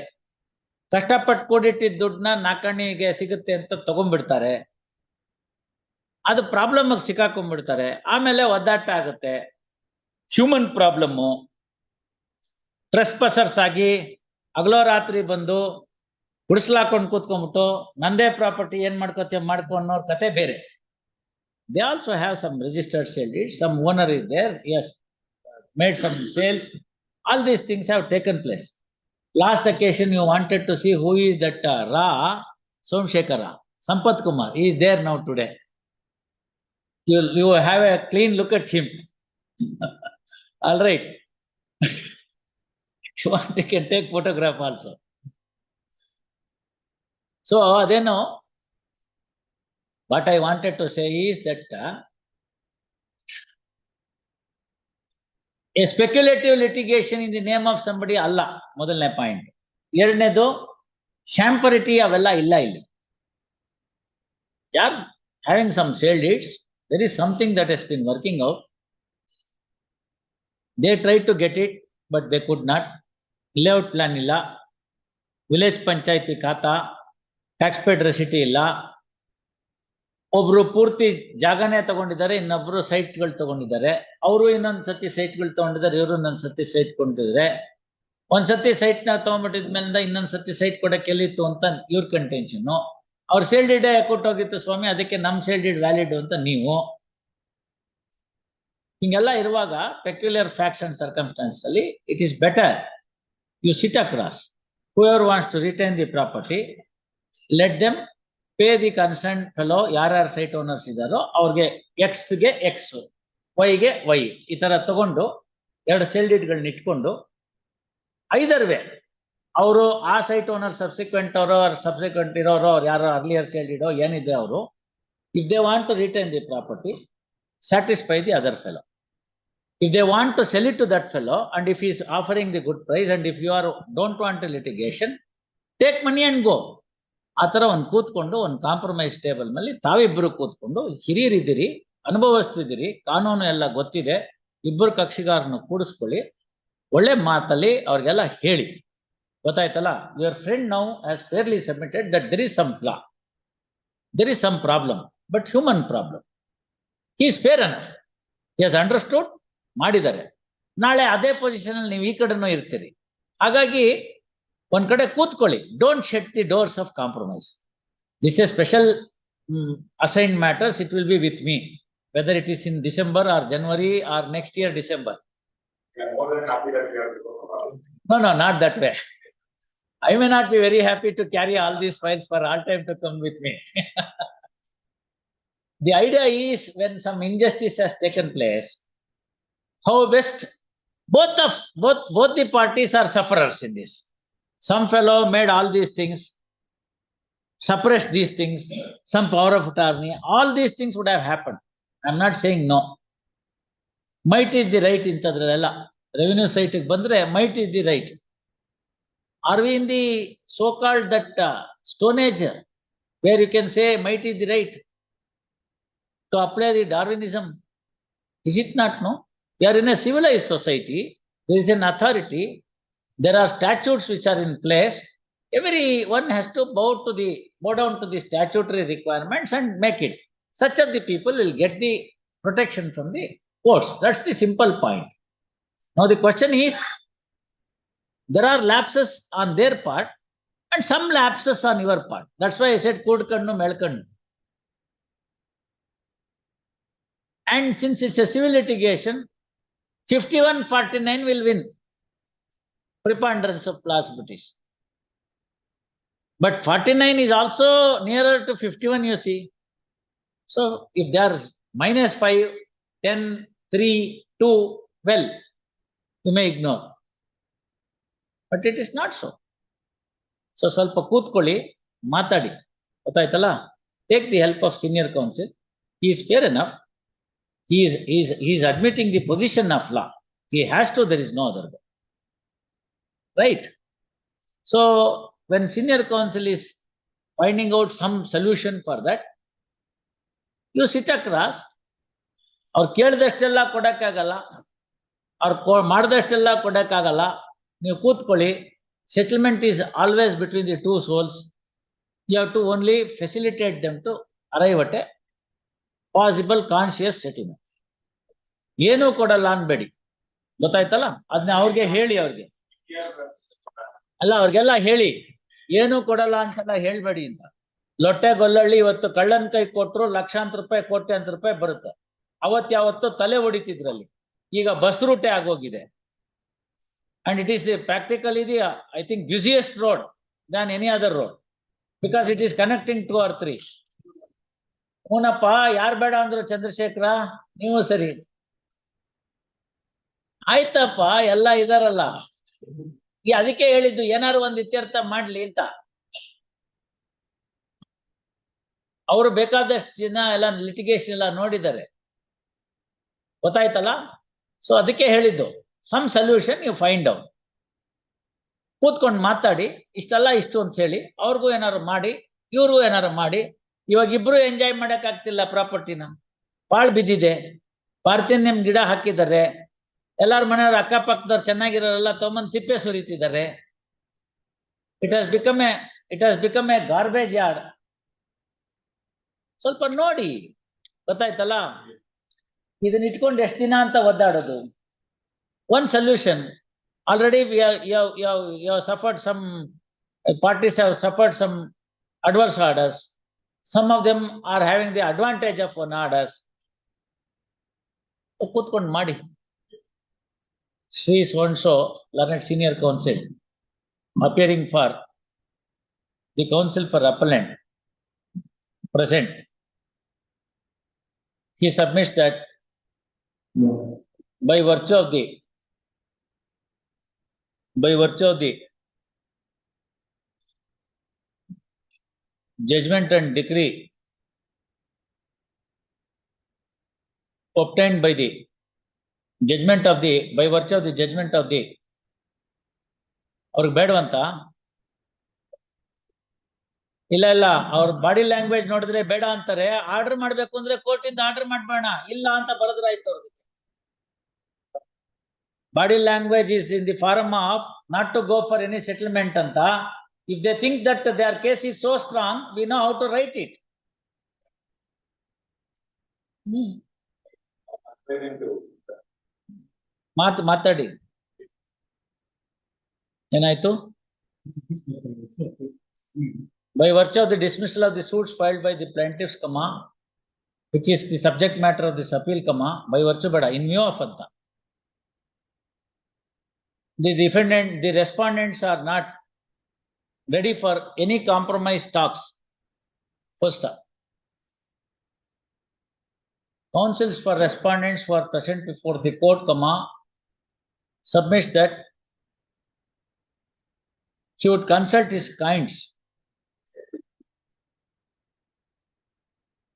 ಕಷ್ಟಪಟ್ಟು ಕೂಡಿಟ್ಟಿದ್ದ ದುಡ್ಡನ್ನ ನಾಲ್ಕಣ್ಣಿಗೆ ಸಿಗುತ್ತೆ ಅಂತ ತಗೊಂಡ್ಬಿಡ್ತಾರೆ. ಅದು ಪ್ರಾಬ್ಲಮ್ ಸಿಕ್ಕಾಕೊಂಡ್ಬಿಡ್ತಾರೆ. ಆಮೇಲೆ ಒದ್ದಾಟ ಆಗುತ್ತೆ, ಹ್ಯೂಮನ್ ಪ್ರಾಬ್ಲಮ್ಮು. ಟ್ರೆಸ್ಪಸರ್ಸ್ ಆಗಿ ಹಗಲೋ ರಾತ್ರಿ ಬಂದು ಗುಡಿಸ್ಲಾಕೊಂಡು ಕೂತ್ಕೊಂಡ್ಬಿಟ್ಟು ನಂದೇ ಪ್ರಾಪರ್ಟಿ ಏನ್ ಮಾಡ್ಕೋತೀವಿ ಮಾಡ್ಕೊ ಅನ್ನೋರ್ ಕತೆ ಬೇರೆ. They also have some registered sale deeds. Some owner is there. He has made some sales. All these things have taken place. Last occasion you wanted to see who is that Ra Somshekara, Sampath Kumar. He is there now today. You have a clean look at him. All right. You want, you can take photograph also. So then, what I wanted to say is that a speculative litigation in the name of somebody ಅಲ್ಲ ಮೊದಲನೇ point. ಎರಡನೇದು, ಶಾಂಪರಿಟಿ ಅವೆಲ್ಲ ಇಲ್ಲ ಇಲ್ಲಿ. ಯಾರ್ having some sale deeds, there is something that has been working out. They tried to get it, but they could not. Layout plan ಇಲ್ಲ, village ಪಂಚಾಯತಿ ಖಾತಾ, tax paid ರೆಸಿಟಿ ಇಲ್ಲ. ಒಬ್ರು ಪೂರ್ತಿ ಜಾಗನೇ ತಗೊಂಡಿದ್ದಾರೆ, ಇನ್ನೊಬ್ರು ಸೈಟ್ಗಳು ತಗೊಂಡಿದ್ದಾರೆ. ಅವರು ಇನ್ನೊಂದ್ಸತಿ ಸೈಟ್ಗಳು ತಗೊಂಡಿದ್ದಾರೆ, ಇವರು ಇನ್ನೊಂದ್ಸತಿ ಸೈಟ್ ಕೊಂಡಿದ್ದಾರೆ. ಒಂದ್ಸತಿ ಸೈಟ್ ನ ತಗೊಂಡ್ಬಿಟ್ಟಿದ್ಮೇಲಿಂದ ಇನ್ನೊಂದ್ಸತಿ ಸೈಟ್ ಕೊಡಕ್ಕೆ ಎಲ್ಲಿತ್ತು ಅಂತ ಇವ್ರ ಕಂಟೆನ್ಷನ್. ಅವ್ರ ಸೇಲ್ ಡೀಡ್ ಕೊಟ್ಟೋಗಿತ್ತು ಸ್ವಾಮಿ, ಅದಕ್ಕೆ ನಮ್ ಸೇಲ್ ಡೀಡ್ ವ್ಯಾಲಿಡ್ ಅಂತ ನೀವು. ಹಿಂಗೆಲ್ಲ ಇರುವಾಗ ಪೆಕ್ಯುಲರ್ ಫ್ಯಾಕ್ಟ್ಸ್ ಅಂಡ್ ಸರ್ಕಮ್ಸ್ಟಾನ್ಸ್ ಅಲ್ಲಿ it is better you sit across. whoever wants to retain the property, let them pay the concerned fellow, ಯಾರ್ಯಾರು ಸೈಟ್ ಓನರ್ಸ್ ಇದ್ದಾರೋ ಅವ್ರಿಗೆ ಎಕ್ಸ್ಗೆ ಎಕ್ಸ್, ವೈಗೆ ವೈ, ಈ ತರ ತಗೊಂಡು ಎರಡು ಸೇಲ್ ಡೀಡ್ಗಳನ್ನ ಇಟ್ಕೊಂಡು ಐದರ್ ವೇ ಅವರು ಆ ಸೈಟ್ ಓನರ್ ಸಬ್ಸಿಕ್ವೆಂಟ್ ಅವರು ಸಬ್ಸಿಕ್ವೆಂಟ್ ಇರೋರು ಅವ್ರು ಯಾರೋ ಅರ್ಲಿಯರ್ ಸೇಲ್ ಡೀಡೋ ಏನಿದೆ ಅವರು, if they want to retain the property, satisfy the other fellow. If they want to sell it to that fellow, and if he is offering the good price, and if you don't want a litigation, take money and go. ಆ ತರ ಒಂದು ಕೂತ್ಕೊಂಡು ಒಂದು compromise table ಮೇಲೆ ತಾವಿಬ್ಬರು ಕೂತ್ಕೊಂಡು, ಹಿರಿಯರಿದ್ದೀರಿ, ಅನುಭವಸ್ಥರಿದ್ದೀರಿ, ಕಾನೂನು ಎಲ್ಲ ಗೊತ್ತಿದೆ, ಇಬ್ಬರು ಕಕ್ಷಿಗಾರನ್ನು ಕೂಡಿಸ್ಕೊಳ್ಳಿ, ಒಳ್ಳೆ ಮಾತಲ್ಲಿ ಅವ್ರಿಗೆಲ್ಲ ಹೇಳಿ, ಗೊತ್ತಾಯ್ತಲ್ಲ. Your friend now has fairly submitted that there is some flaw, there is some problem, but human problem. He is fair enough. He has understood, ಮಾಡಿದ್ದಾರೆ. ನಾಳೆ ಅದೇ ಪೊಸಿಷನ್ ಅಲ್ಲಿ ನೀವು ಈ ಕಡೆನೂ ಇರ್ತೀರಿ. ಹಾಗಾಗಿ ಒಂದ್ ಕಡೆ ಕೂತ್ಕೊಳ್ಳಿ. Don't shut the doors of compromise. This a special assigned matters. It will be with me, whether it is in December or January or next year December. No, not that way. I may not be very happy to carry all these files for all time to come with me. The idea is, when some injustice has taken place, how best both the parties are sufferers in this. some fellow made all these things, suppressed these things, some power of attorney, all these things would have happened. I'm not saying no. Might is the right intadrella. Revenue site bandre, might is the right. Are we in the so-called that Stone Age, where you can say might is the right to apply the Darwinism? Is it not? No. We are in a civilized society. There is an authority. There are statutes which are in place. Everyone has to bow down to the statutory requirements and make it. Such of the people will get the protection from the courts. That's the simple point. Now the question is, there are lapses on their part and some lapses on your part. That's why I said Kodkannu Melkannu. And since it's a civil litigation, 51-49 will win. Preponderance of plausibilities. But 49 is also nearer to 51, you see. So if they are -5, 10, 3, 2, well, you may ignore. But it is not so. So ಸ್ವಲ್ಪ ಕೂತ್ಕೊಳ್ಳಿ, ಮಾತಾಡಿ. ಗೊತ್ತಾಯ್ತಲ್ಲ? Take the help of senior counsel. He is fair enough. He is admitting the position of law. He has to, there is no other way. Right? So when senior counsel is finding out some solution for that, you sit across, ಅವ್ರು ಕೇಳಿದಷ್ಟೆಲ್ಲ ಕೊಡಕ್ಕಾಗಲ್ಲ, ಅವ್ರು ಮಾಡಿದಷ್ಟೆಲ್ಲ ಕೊಡಕ್ಕಾಗಲ್ಲ, ನೀವು ಕೂತ್ಕೊಳ್ಳಿ. Settlement is always between the two souls. You have to only facilitate them to arrive at a possible conscious settlement. ಏನೂ ಕೊಡಲ್ಲ ಅನ್ಬೇಡಿ, ಗೊತ್ತಾಯ್ತಲ್ಲ? ಅದನ್ನ ಅವ್ರಿಗೆ ಹೇಳಿ, ಅವ್ರಿಗೆ ಅಲ್ಲ, ಅವ್ರಿಗೆಲ್ಲ ಹೇಳಿ, ಏನೂ ಕೊಡಲ್ಲ ಅಂತೆಲ್ಲ ಹೇಳ್ಬೇಡಿ ಅಂತ. ಲೊಟ್ಟೆ ಗೊಲ್ಲಳ್ಳಿ ಇವತ್ತು ಕಳ್ಳನ್ ಕೈ ಕೊಟ್ರು ಲಕ್ಷಾಂತರ ರೂಪಾಯಿ, ಕೋಟ್ಯಾಂತರ ರೂಪಾಯಿ ಬರುತ್ತೆ. ಯಾವತ್ತು ತಲೆ ಹೊಡಿತಿದ್ರಲ್ಲಿ, ಈಗ ಬಸ್ ರೂಟೇ ಆಗೋಗಿದೆ. And it is practically the, I think, busiest road than any other road, because it is connecting 2 or 3. ಹೂನಪ್ಪ, ಯಾರು ಬೇಡ ಅಂದ್ರು ಚಂದ್ರಶೇಖರ, ನೀವು ಸರಿ. ಆಯ್ತಪ್ಪ, ಎಲ್ಲ ಇದಾರಲ್ಲ. ಅದಕ್ಕೆ ಹೇಳಿದ್ದು ಏನಾರು ಒಂದು ಇತ್ಯರ್ಥ ಮಾಡ್ಲಿ ಅಂತ. ಅವರು ಬೇಕಾದಷ್ಟು ಜನ ಎಲ್ಲ ಲಿಟಿಗೇಷನ್ ಎಲ್ಲ ನೋಡಿದ್ದಾರೆ, ಗೊತ್ತಾಯ್ತಲ್ಲ? ಸೊ ಅದಕ್ಕೆ ಹೇಳಿದ್ದು, some solution you find out. ಕೂತ್ಕೊಂಡು ಮಾತಾಡಿ, ಇಷ್ಟಲ್ಲ ಇಷ್ಟು ಅಂತ ಹೇಳಿ, ಅವ್ರಿಗೂ ಏನಾರು ಮಾಡಿ, ಇವ್ರಿಗೂ ಏನಾರು ಮಾಡಿ. ಇವಾಗ ಇಬ್ರು ಎಂಜಾಯ್ ಮಾಡಕ್ ಆಗ್ತಿಲ್ಲ ಪ್ರಾಪರ್ಟಿನ. ಪಾಳ್ ಬಿದ್ದಿದೆ, ಪಾರ್ಥೇನಿಯಂ ಗಿಡ ಹಾಕಿದ್ದಾರೆ, ಎಲ್ಲಾರ ಮನೆಯವ್ರ ಅಕ್ಕಪಕ್ಕದವ್ರು ಚೆನ್ನಾಗಿರೋರೆಲ್ಲ ತಗೊಂಬಂದು ತಿಪ್ಪೆ ಸುರಿತಿದ್ದಾರೆ. It has become a garbage yard. ಸ್ವಲ್ಪ ನೋಡಿ, ಗೊತ್ತಾಯ್ತಲ್ಲ? ಇದನ್ನ ಇಟ್ಕೊಂಡು ಎಷ್ಟು ದಿನ ಅಂತ ಒದ್ದಾಡೋದು? One solution. Already you have suffered some, parties have suffered some adverse orders. Some of them are having the advantage of one orders. ಕೂತ್ಕೊಂಡು ಮಾಡಿ. Sri so-and-so, learned senior counsel, appearing for the counsel for appellant, present. He submits that by virtue of the judgment and decree obtained by the judgment of the, by virtue of the judgment of the, ಅವ್ರಿಗೆ ಬೇಡವಂತ? ಇಲ್ಲ, ಅವ್ರ body language ನೋಡಿದ್ರೆ ಬೇಡ ಅಂತಾರೆ. Order ಮಾಡ್ಬೇಕು ಅಂದ್ರೆ ಕೋರ್ಟಿಂದ order ಮಾಡ್ಬೇಡ, ಇಲ್ಲ ಅಂತ ಬರೆದ್ರಾಯ್ತು ಅವ್ರಿಗೆ. Body language is in the form of not to go for any settlement anta. If they think that their case is so strong, we know how to write it. ಮಾತಾಡಿ. ಏನಾಯ್ತು? By virtue of the dismissal of the suits filed by the plaintiffs, which is the subject matter of this appeal, by virtue bada, in view of anta. The respondents are not ready for any compromise talks. First, counsels for respondents who are present before the court, submits that he would consult his clients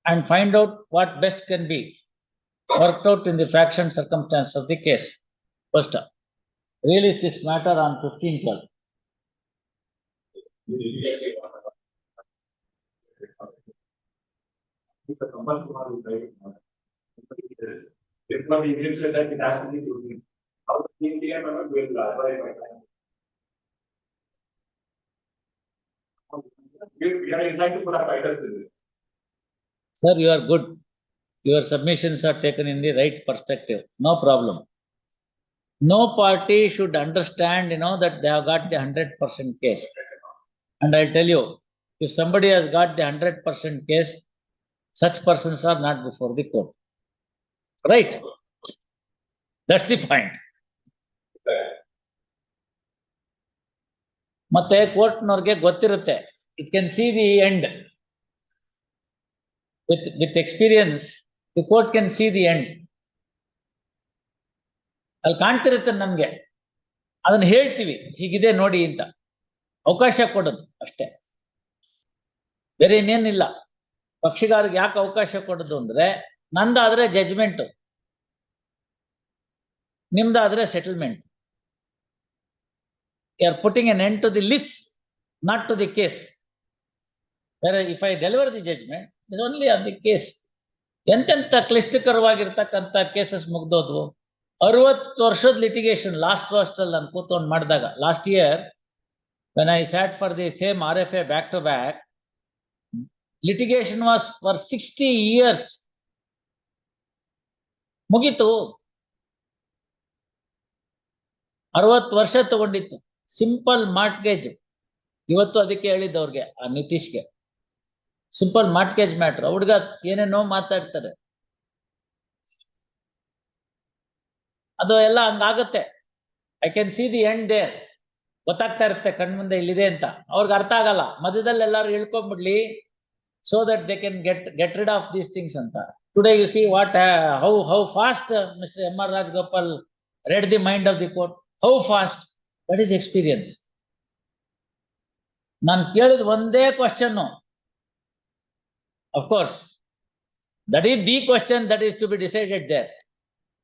and find out what best can be worked out in the facts and circumstances of the case. First, release this matter on 15th. Sir, you are good. Your submissions are taken in the right perspective. No problem. No party should understand, that they have got the 100% case. And I'll tell you, if somebody has got the 100% case, such persons are not before the court. Right? That's the point. ಮತ್ತೆ ಕೋರ್ಟ್ನವ್ರಿಗೆ ಗೊತ್ತಿರುತ್ತೆ. It can see the end. With experience, the court can see the end. ಅಲ್ಲಿ ಕಾಣ್ತಿರುತ್ತೆ ನಮ್ಗೆ, ಅದನ್ನ ಹೇಳ್ತೀವಿ, ಹೀಗಿದೆ ನೋಡಿ ಅಂತ ಅವಕಾಶ ಕೊಡೋದು ಅಷ್ಟೇ, ಬೇರೆ ಇನ್ನೇನಿಲ್ಲ. ಪಕ್ಷಿಗಾರಿಗೆ ಯಾಕೆ ಅವಕಾಶ ಕೊಡೋದು ಅಂದ್ರೆ, ನಂದಾದ್ರೆ ಜಜ್ಮೆಂಟ್, ನಿಮ್ದಾದ್ರೆ settlement. You are putting an end to the list, not to the case. Whereas if I deliver the judgment, it is only on the case. ಎಂತೆಂತ ಕ್ಲಿಷ್ಟಕರವಾಗಿರ್ತಕ್ಕಂಥ ಕೇಸಸ್ ಮುಗ್ದೋದ್ವು. 60 ವರ್ಷದ ಲಿಟಿಗೇಷನ್ ಲಾಸ್ಟ್ ಅಲ್ಲಿ ನಾನು ಕೂತ್ಕೊಂಡು ಮಾಡಿದಾಗ, last year when I sat for the same RFA back to back, litigation was for 60 years. ಮುಗೀತು. 60 ವರ್ಷ ತಗೊಂಡಿತ್ತು. Simple mortgage. ಇವತ್ತು ಅದಕ್ಕೆ ಹೇಳಿದ್ದವ್ರಿಗೆ, ಆ ನಿತೀಶ್ಗೆ, ಸಿಂಪಲ್ ಮಾರ್ಟ್ಗೇಜ್ ಮ್ಯಾಟ್ರ್. ಹುಡುಗ ಏನೇನೋ ಮಾತಾಡ್ತಾರೆ, ಅದು ಎಲ್ಲ ಹಂಗಾಗತ್ತೆ. I can see the end there. ಗೊತ್ತಾಗ್ತಾ ಇರುತ್ತೆ ಕಣ್ಮುಂದೆ ಇಲ್ಲಿದೆ ಅಂತ. ಅವ್ರಿಗೆ ಅರ್ಥ ಆಗಲ್ಲ, ಮಧ್ಯದಲ್ಲಿ ಎಲ್ಲಾರು ಇಳ್ಕೊಂಡ್ಬಿಡ್ಲಿ, so that they can get rid of these things ಅಂತ. Today you see what how fast Mr. M.R. Rajgopal read the mind of the court. How fast? That is experience. ನಾನು ಕೇಳಿದ ಒಂದೇ question, of course that is the question that is to be decided there.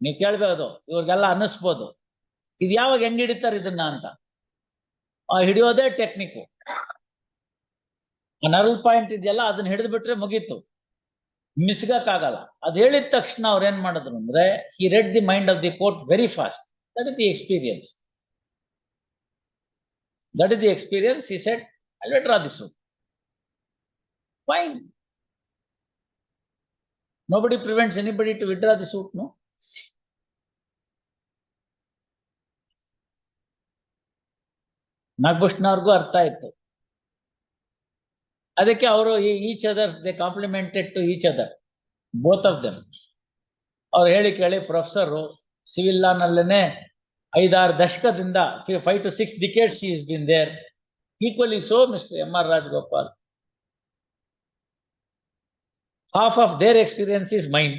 ನೀವು ಕೇಳ್ಬೋದು, ಇವ್ರಿಗೆಲ್ಲ ಅನ್ನಿಸ್ಬೋದು ಇದು ಯಾವಾಗ ಹೆಂಗ್ ಹಿಡಿತಾರೆ ಇದನ್ನ ಅಂತ. ಹಿಡಿಯೋದೇ ಟೆಕ್ನಿಕ್. ನರಲ್ ಪಾಯಿಂಟ್ ಇದೆಯಲ್ಲ, ಅದನ್ನ ಹಿಡಿದು ಬಿಟ್ರೆ ಮುಗೀತು, ಮಿಸ್ಗಕ್ಕಾಗಲ್ಲ. ಅದ್ ಹೇಳಿದ ತಕ್ಷಣ ಅವ್ರು ಏನ್ ಮಾಡಿದ್ರು ಅಂದ್ರೆ, he read the mind of the court very fast. That is the experience. That is the experience. He said, I'll withdraw this suit. Fine. Nobody prevents anybody to withdraw the suit, no? ನಾಗಭೂಷಣವ್ರಿಗೂ ಅರ್ಥ ಆಯ್ತು. ಅದಕ್ಕೆ ಅವರು each others they complimented to each other, both of them. ಅವ್ರು ಹೇಳಿ ಕೇಳಿ professor civil ಲಾ ನಲ್ಲೇನೆ 5-6 ದಶಕದಿಂದ 5 to 6 decades he has been there. Equally so Mr. M.R. Rajgopal. Half of their experience is mine.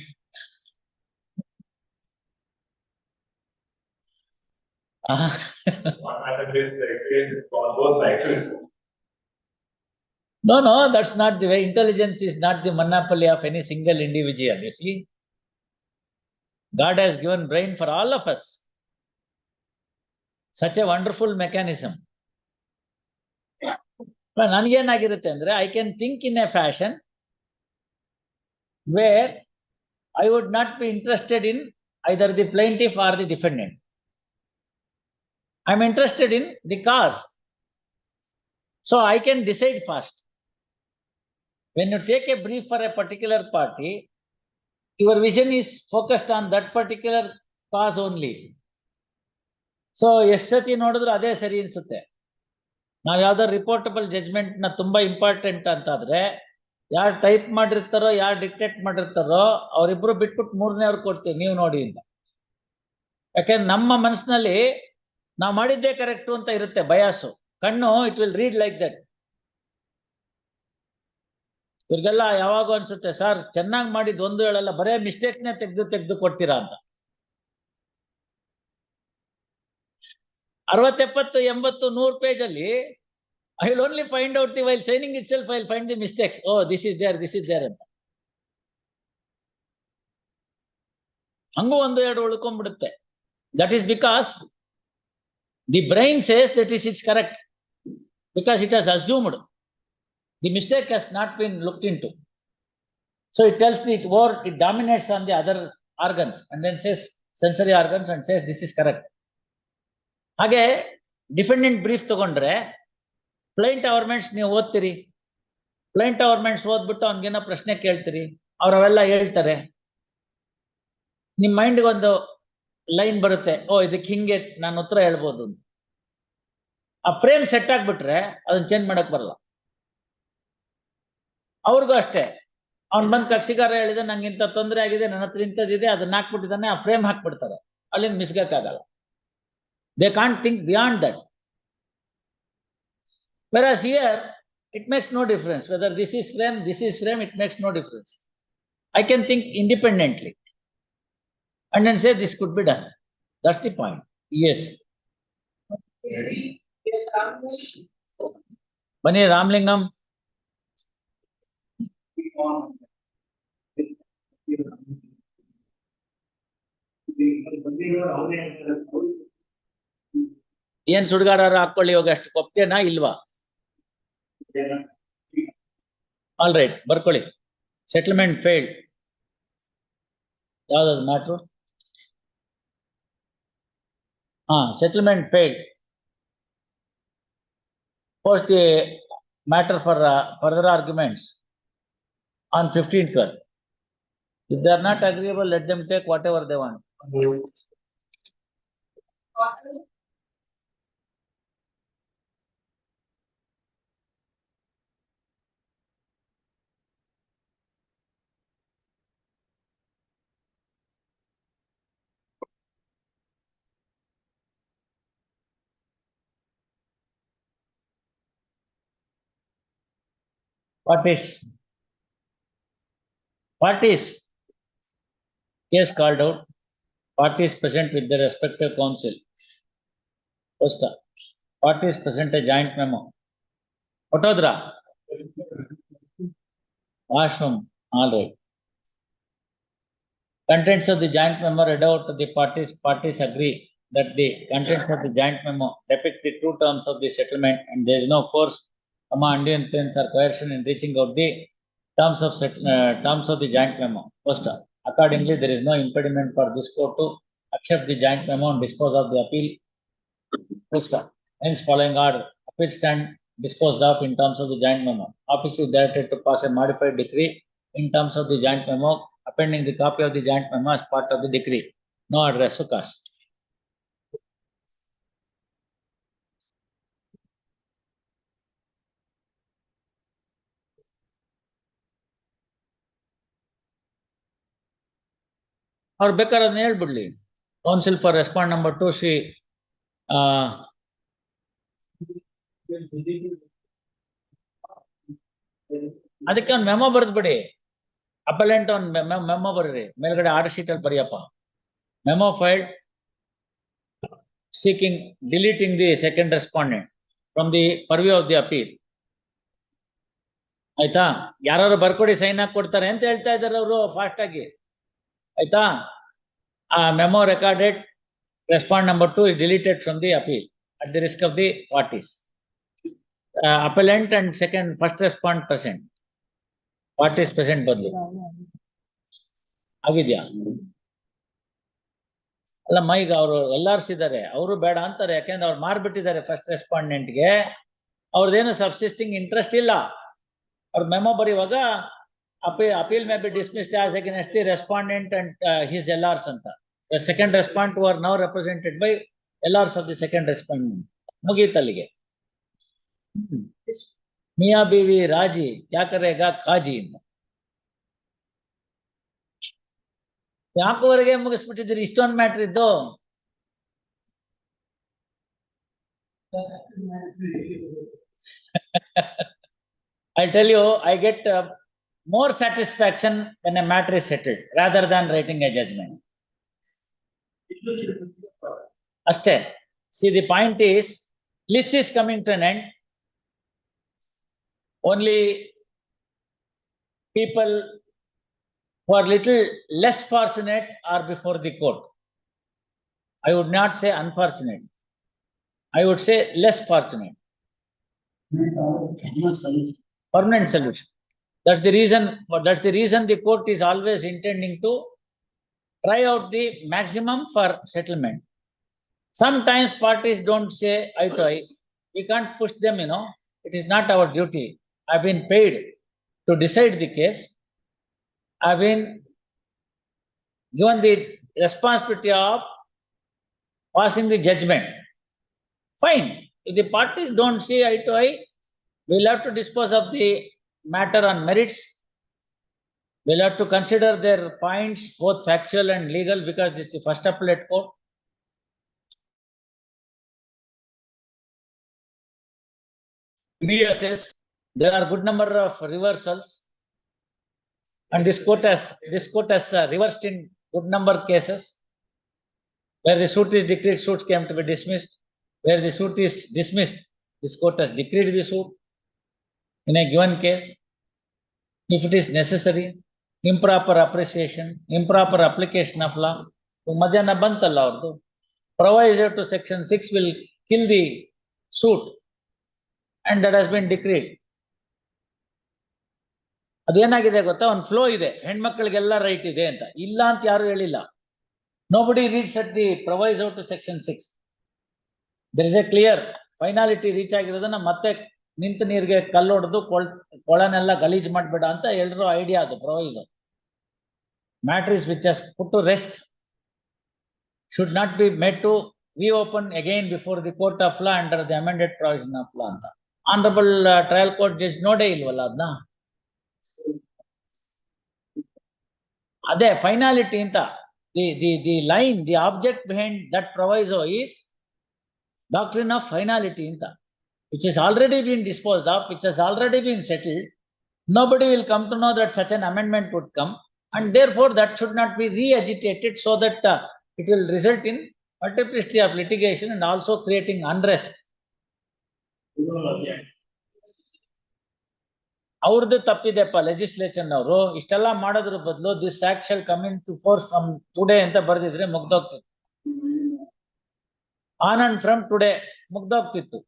No, that's not the way. Intelligence is not the monopoly of any single individual. You see, God has given brain for all of us. Such a wonderful mechanism. ನನಗೇನಾಗಿರುತ್ತೆ ಅಂದ್ರೆ, I can think in a fashion where I would not be interested in either the plaintiff or the defendant. I'm interested in the cause. So I can decide fast. When you take a brief for a particular party, your vision is focused on that particular cause only. So ಎಷ್ಟು ಸತಿ ನೋಡಿದ್ರು ಅದೇ ಸರಿ ಅನ್ಸುತ್ತೆ. ನಾವು ಯಾವ್ದಾದ್ರು ರಿಪೋರ್ಟಬಲ್ judgement ನ ತುಂಬಾ ಇಂಪಾರ್ಟೆಂಟ್ ಅಂತಾದ್ರೆ, ಯಾರು ಟೈಪ್ ಮಾಡಿರ್ತಾರೋ, ಯಾರು ಡಿಕ್ಟೇಟ್ ಮಾಡಿರ್ತಾರೋ ಅವರಿಬ್ರು ಬಿಟ್ಬಿಟ್ಟು 3ನೇವ್ರು ಕೊಡ್ತೀವಿ, ನೀವು ನೋಡಿ ಅಂತ. ಯಾಕೆಂದ್ರೆ ನಮ್ಮ ಮನಸ್ಸಿನಲ್ಲಿ ನಾವು ಮಾಡಿದ್ದೇ ಕರೆಕ್ಟು ಅಂತ ಇರುತ್ತೆ ಬಯಾಸು. ಕಣ್ಣು it will read like that. ಇವ್ರಿಗೆಲ್ಲ ಯಾವಾಗೂ ಅನ್ಸುತ್ತೆ, ಸರ್ ಚೆನ್ನಾಗಿ ಮಾಡಿದ್ ಒಂದು ಹೇಳಲ್ಲ, ಬರೇ ಮಿಸ್ಟೇಕ್ನೇ ತೆಗೆದು ಕೊಡ್ತೀರಾ ಅಂತ. 60, 70, 80, 100 ಪೇಜಲ್ಲಿ I will only find out while signing itself, I will find the mistakes. Oh, this is there, this is there. Hangu ಒಂದು ಎರಡು ಉಳ್ಕೊಂಡ್ಬಿಡುತ್ತೆ. That is because the brain says that it's correct because it has assumed. The mistake has not been looked into. So it tells the word, it dominates on the other organs and then says sensory organs and says this is correct. ಹಾಗೆ defendant brief ತಗೊಂಡ್ರೆ plaint ಅವರ್ಮೆಂಟ್ಸ್ ನೀವು ಓದ್ತೀರಿ, plaint ಅವರ್ಮೆಂಟ್ಸ್ ಓದ್ಬಿಟ್ಟು ಅವ್ನಿಗೇನೋ ಪ್ರಶ್ನೆ ಕೇಳ್ತೀರಿ, ಅವ್ರವೆಲ್ಲ ಹೇಳ್ತಾರೆ. ನಿಮ್ ಮೈಂಡ್ಗೆ ಒಂದು line ಬರುತ್ತೆ, ಓ ಇದಕ್ಕೆ ಹಿಂಗೆ ನಾನು ಉತ್ತರ ಹೇಳ್ಬೋದು ಅಂತ. ಆ ಫ್ರೇಮ್ ಸೆಟ್ ಆಗ್ಬಿಟ್ರೆ ಅದನ್ನ ಚೇಂಜ್ ಮಾಡಕ್ ಬರಲ್ಲ. ಅವ್ರಿಗೂ ಅಷ್ಟೇ, ಅವ್ನ್ ಬಂದ್ ಕಕ್ಷಿಗಾರ ಹೇಳಿದ ನಂಗೆ ಇಂಥ ತೊಂದರೆ ಆಗಿದೆ, ನನ್ನ ಹತ್ರ ಇಂಥದ್ದಿದೆ, ಅದನ್ನ ಹಾಕ್ಬಿಟ್ಟಿದ್ದಾನೆ, ಆ ಫ್ರೇಮ್ ಹಾಕ್ಬಿಡ್ತಾರೆ, ಅಲ್ಲಿಂದ ಮಿಸ್ಗಕ್ಕಾಗಲ್ಲ. They can't think beyond that. Whereas here, it makes no difference. Whether this is frame, it makes no difference. I can think independently and then say this could be done. That's the point. Yes. Bani Ramlingam. ಏನ್ ಸುಡ್ಗಾರ ಹಾಕೊಳ್ಳಿ, ಇವಾಗ ಅಷ್ಟು ಕೊಪ್ತೇನಾ ಇಲ್ವಾ? All right, ಬರ್ಕೊಳ್ಳಿ. Settlement failed. ಯಾವ್ದಾದ್ರು matter? Settlement failed. Post the matter for further arguments on 15th. If they are not agreeable, let them take whatever they want. Parties. Case called out. Parties present with their respective counsel. First, parties present a joint memo. Otodra. Washroom. All right. Contents of the joint memo read out to the parties. Parties agree that the contents of the joint memo depict the true terms of the settlement and there is no force, undue influence or coercion in reaching out the terms of the joint memo. First, accordingly, there is no impediment for this court to accept the joint memo and dispose of the appeal. First, hence following order, appeal stand disposed of in terms of the joint memo. Office is directed to pass a modified decree in terms of the joint memo, appending the copy of the joint memo as part of the decree. No address to cast. ಅವ್ರು ಬೇಕಾದ್ರೆ ಅದನ್ನ ಹೇಳ್ಬಿಡ್ಲಿ. Counsel for respond number 2 Shri ಅದಕ್ಕೆ ಒಂದು memo ಬರೆದ್ಬಿಡಿ. ಅಪೆಲೆಂಟ್ ಒಂದು memo ಬರೀರಿ, ಮೇಲ್ಗಡೆ order sheet ಅಲ್ಲಿ ಬರೆಯಪ್ಪ. Memo filed seeking deleting the second respondent from the purview of the appeal. ಆಯ್ತಾ? ಯಾರು ಬರ್ಕೊಡಿ, ಸೈನ್ ಹಾಕಿ ಕೊಡ್ತಾರೆ ಅಂತ ಹೇಳ್ತಾ ಇದ್ದಾರೆ ಅವರು ಫಾಸ್ಟ್ ಆಗಿ. ಆಯ್ತಾ? Memo recorded respond number 2 is deleted from the appeal at the risk of the parties. Appellant and first respond present. Parties present badli. ಆಗಿದ್ಯಾ? ಅಲ್ಲ ಮೈಗ ಅವರು ಎಲ್ಲಾರ್ಸ್ ಇದ್ದಾರೆ, ಅವರು ಬೇಡ ಅಂತಾರೆ. ಯಾಕೆಂದ್ರೆ ಅವ್ರು ಮಾರ್ಬಿಟ್ಟಿದ್ದಾರೆ ಫಸ್ಟ್ ರೆಸ್ಪಾಂಡೆಂಟ್ಗೆ. ಅವ್ರದ್ದೇನು ಸಬ್ಸಿಸ್ಟಿಂಗ್ ಇಂಟ್ರೆಸ್ಟ್ ಇಲ್ಲ. ಅವ್ರ ಮೆಮೊ ಬರೆಯುವಾಗ appeal may be dismissed as against the respondent and his LRs anta. The second respondent who are now represented by LRs of the second respondent. ಮುಗೀತಲ್ಲಿಗೆ. Miya ಬೀವಿ ರಾಜಿ ಕ್ಯಾ ಕರೇಗಾ ಕಾಜಿ ಅಂತ. ಯಾಕವರೆಗೆ ಮುಗಿಸ್ಬಿಟ್ಟಿದ್ದೀರಿ ಇಷ್ಟೊಂದು ಮ್ಯಾಟ್ರ್ ಇದ್ದು? I'll tell you, I get more satisfaction when a matter is settled rather than writing a judgment. Aste. See, the point is, list is coming to an end. Only people who are little less fortunate are before the court. I would not say unfortunate. I would say less fortunate. Permanent solution. That's the reason the court is always intending to try out the maximum for settlement. Sometimes parties don't say eye to eye. We can't push them, It is not our duty. I've been paid to decide the case. I've been given the responsibility of passing the judgment. Fine. If the parties don't see eye to eye, we'll have to dispose of the matter on merits. We'll have to consider their points, both factual and legal, because this is the first appellate court. Grievances. There are good number of reversals, and this court has reversed in good number of cases. Where the suit is decreed, suits came to be dismissed. Where the suit is dismissed, this court has decreed the suit in a given case. If it is necessary, improper appreciation, improper application of law, to Madhyana Bantalla avardu, proviso to section 6 will kill the suit, and that has been decreed. ಅದೇನಾಗಿದೆ ಗೊತ್ತಾ, ಒಂದು flow ಇದೆ, ಹೆಣ್ಮಕ್ಳಿಗೆಲ್ಲ right ಇದೆ ಅಂತ. ಇಲ್ಲ ಅಂತ ಯಾರು ಹೇಳಿಲ್ಲ. Nobody reads at the proviso to section 6. There is a clear finality reach ಆಗಿರೋದನ್ನ ಮತ್ತೆ ನಿಂತ ನೀರಿಗೆ ಕಲ್ಲೊಡೆದು ಕೊಳನೆಲ್ಲ ಗಲೀಜ್ ಮಾಡಬೇಡ ಅಂತ ಎಲ್ಲರೂ ಐಡಿಯಾ ಅದು proviso. Matters which has put to rest should not be made to reopen again before the court of law under the amended provision of law ಅಂತ. Honorable trial court judge ನೋಡೇ ಇಲ್ವಲ್ಲ ಅದನ್ನ. ಅದೇ ಫೈನಾಲಿಟಿ ಅಂತ. The line, the object behind that proviso is doctrine of finality inta, which has already been disposed of, which has already been settled. Nobody will come to know that such an amendment would come, and therefore that should not be re-agitated, so that it will result in multiplicity of litigation and also creating unrest. ಅವ್ರದ್ದು ತಪ್ಪಿದೆಪ್ಪ legislature ಅವರು. ಇಷ್ಟೆಲ್ಲ ಮಾಡೋದ್ರ ಬದಲು this act shall come into force from today ಅಂತ ಬರೆದಿದ್ರೆ ಮುಗ್ದೋಗ್ತಿತ್ತು. On and from today ಮುಗ್ದೋಗ್ತಿತ್ತು.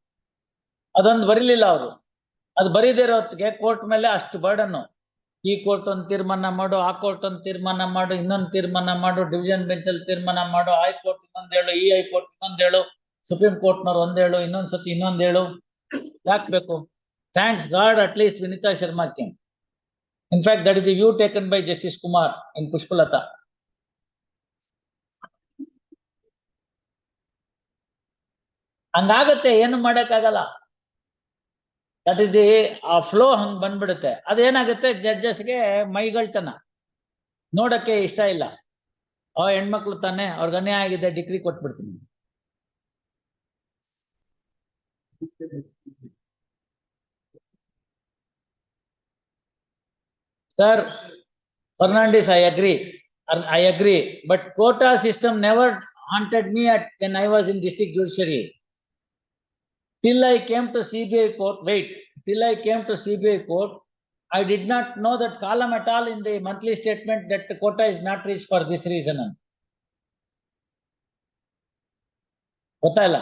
ಅದೊಂದು ಬರೀಲಿಲ್ಲ ಅವರು. ಅದು ಬರೀದೇ ಇರೋತ್ತಿಗೆ ಕೋರ್ಟ್ ಮೇಲೆ ಅಷ್ಟು ಬರ್ಡನ್ನು. ಈ ಕೋರ್ಟ್ ಒಂದು ತೀರ್ಮಾನ ಮಾಡು, ಆ ಕೋರ್ಟ್ ಒಂದು ತೀರ್ಮಾನ ಮಾಡು, ಇನ್ನೊಂದು ತೀರ್ಮಾನ ಮಾಡು, ಡಿವಿಷನ್ ಬೆಂಚ್ ಅಲ್ಲಿ ತೀರ್ಮಾನ ಮಾಡು, ಹೈಕೋರ್ಟ್ ಇನ್ನೊಂದು ಹೇಳು, ಈ ಹೈಕೋರ್ಟ್ ಇನ್ನೊಂದು ಹೇಳು, ಸುಪ್ರೀಂ ಕೋರ್ಟ್ನವ್ರು ಒಂದ್ ಹೇಳು, ಇನ್ನೊಂದ್ಸತಿ ಇನ್ನೊಂದು ಹೇಳು. ಯಾಕೆ ಬೇಕು? Thanks God, at least Vinita Sharma came. In fact, that is the view taken by Justice Kumar in Pushpalata. ಹಂಗಾಗತ್ತೆ, ಏನು ಮಾಡಕ್ಕಾಗಲ್ಲ. ದಟ್ ಇಸ್ ದಿ ಫ್ಲೋ ಹಂಗ್ ಬಂದ್ಬಿಡುತ್ತೆ. ಅದೇನಾಗುತ್ತೆ, ಜಡ್ಜಸ್ಗೆ ಮೈಗಳ್ತನ, ನೋಡಕ್ಕೆ ಇಷ್ಟ ಇಲ್ಲ. ಹೆಣ್ಮಕ್ಳು ತಾನೆ, ಅವ್ರಿಗೆ ಅನ್ಯಾಯ ಆಗಿದೆ, ಡಿಗ್ರಿ ಕೊಟ್ಬಿಡ್ತೀನಿ. Sir Fernandez, I agree, but quota system never haunted me when I was in district judiciary. Till I came to CBI court, I did not know that column at all in the monthly statement that the quota is not reached for this reason. ಗೊತ್ತಾಯಿಲ್ಲ.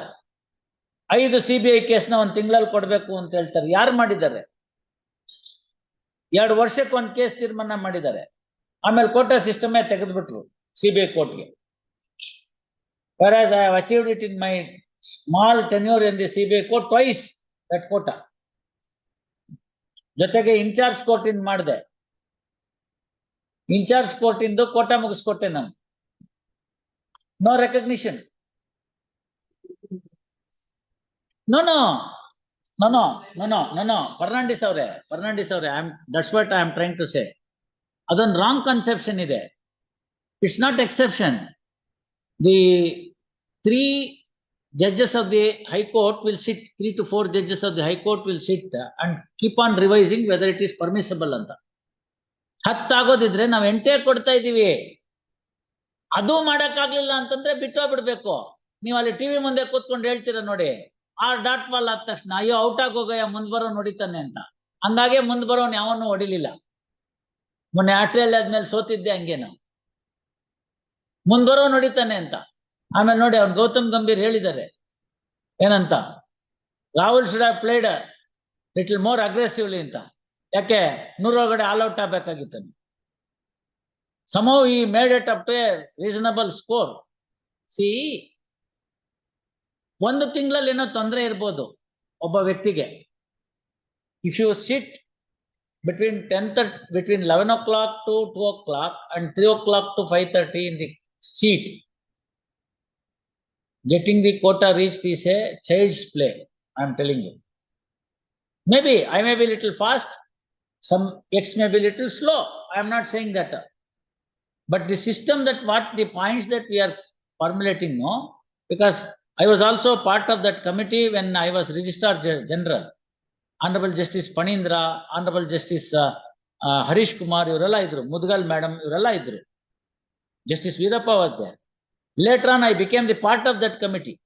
5 CBI ಕೇಸ್ನ ಒಂದು ತಿಂಗಳಲ್ಲಿ ಕೊಡ್ಬೇಕು ಅಂತ ಹೇಳ್ತಾರೆ. ಯಾರು ಮಾಡಿದ್ದಾರೆ? 2 ವರ್ಷಕ್ಕೆ ಒಂದು ಕೇಸ್ ತೀರ್ಮಾನ ಮಾಡಿದ್ದಾರೆ. ಆಮೇಲೆ ಕೋಟಾ ಸಿಸ್ಟಮೇ ತೆಗೆದ್ಬಿಟ್ರು CBI ಕೋರ್ಟ್ಗೆ. Whereas I have achieved it in my small tenure in the CBI court twice, that quota. ಜೊತೆಗೆ ಇನ್ಚಾರ್ಜ್ ಕೋರ್ಟ್ ಇಂದ ಮಾಡಿದೆ. ಇನ್ಚಾರ್ಜ್ ಕೋರ್ಟ್ ಇಂದು ಕೋಟಾ ಮುಗಿಸ್ಕೊಟ್ಟೆ ನಾನು. No recognition. No. Fernandez avre, that's what I am trying to say. Adon wrong conception ide. It's not exception. The 3 judges of the High Court will sit, 3 to 4 judges of the High Court will sit and keep on revising whether it is permissible anta. 10 ಆಗೋದಿದ್ರೆ ನಾವು 8 ಕೊಡ್ತಾ ಇದೀವಿ. ಅದು ಮಾಡಕ್ಕಾಗ್ಲಿಲ್ಲ ಅಂತಂದ್ರೆ ಬಿಟ್ಟೋಗ್ಬಿಡ್ಬೇಕು. ನೀವು ಅಲ್ಲಿ TV ಮುಂದೆ ಕೂತ್ಕೊಂಡು ಹೇಳ್ತೀರಾ ನೋಡಿ, ಆ ಡಾಟ್ ಬಾಲ್ ಆದ ತಕ್ಷಣ ಅಯ್ಯೋ ಔಟ್ ಆಗೋಗಯ್ಯ ಮುಂದ್ ಬರೋ ನೋಡಿತಾನೆ ಅಂತ. ಹಂಗಾಗೆ ಮುಂದೆ ಬರೋನ್ ಯಾವನ್ನೂ ಹೊಡಿಲಿಲ್ಲ. ಮೊನ್ನೆ ಆಸ್ಟ್ರೇಲಿಯಾ ಆದ್ಮೇಲೆ ಸೋತಿದ್ದೆ ಹಂಗೆ ನಾವು. ಮುಂದ್ಬರೋ ನೋಡಿತಾನೆ ಅಂತ. ಆಮೇಲೆ ನೋಡಿ ಅವ್ನು ಗೌತಮ್ ಗಂಭೀರ್ ಹೇಳಿದ್ದಾರೆ ಏನಂತ, Rahul should have played little more aggressively ಅಂತ. ಯಾಕೆ 100 ಒಳಗಡೆ ಆಲ್ ಔಟ್ ಆಗ್ಬೇಕಾಗಿತ್ತು. Somehow he made it up to a reasonable score. See, ಒಂದು ತಿಂಗಳಲ್ಲಿ ಏನೋ ತೊಂದರೆ ಇರ್ಬೋದು ಒಬ್ಬ ವ್ಯಕ್ತಿಗೆ. If you sit between 11 o'clock to 2 o'clock and 3 o'clock to 5:30 in the seat, getting the quota reached is a child's play. I am telling you. Maybe I may be little fast, some X may be little slow. I am not saying that. But the system that what the points that we are formulating, no, because I was also part of that committee when I was Registrar General. Honorable Justice Panindra, Honorable Justice Harish Kumar, ಇವರೆಲ್ಲ ಇದ್ರು, Mudgal Madam, ಇವರೆಲ್ಲ ಇದ್ರು. Justice Veerappa was there. Later on, I became the part of that committee.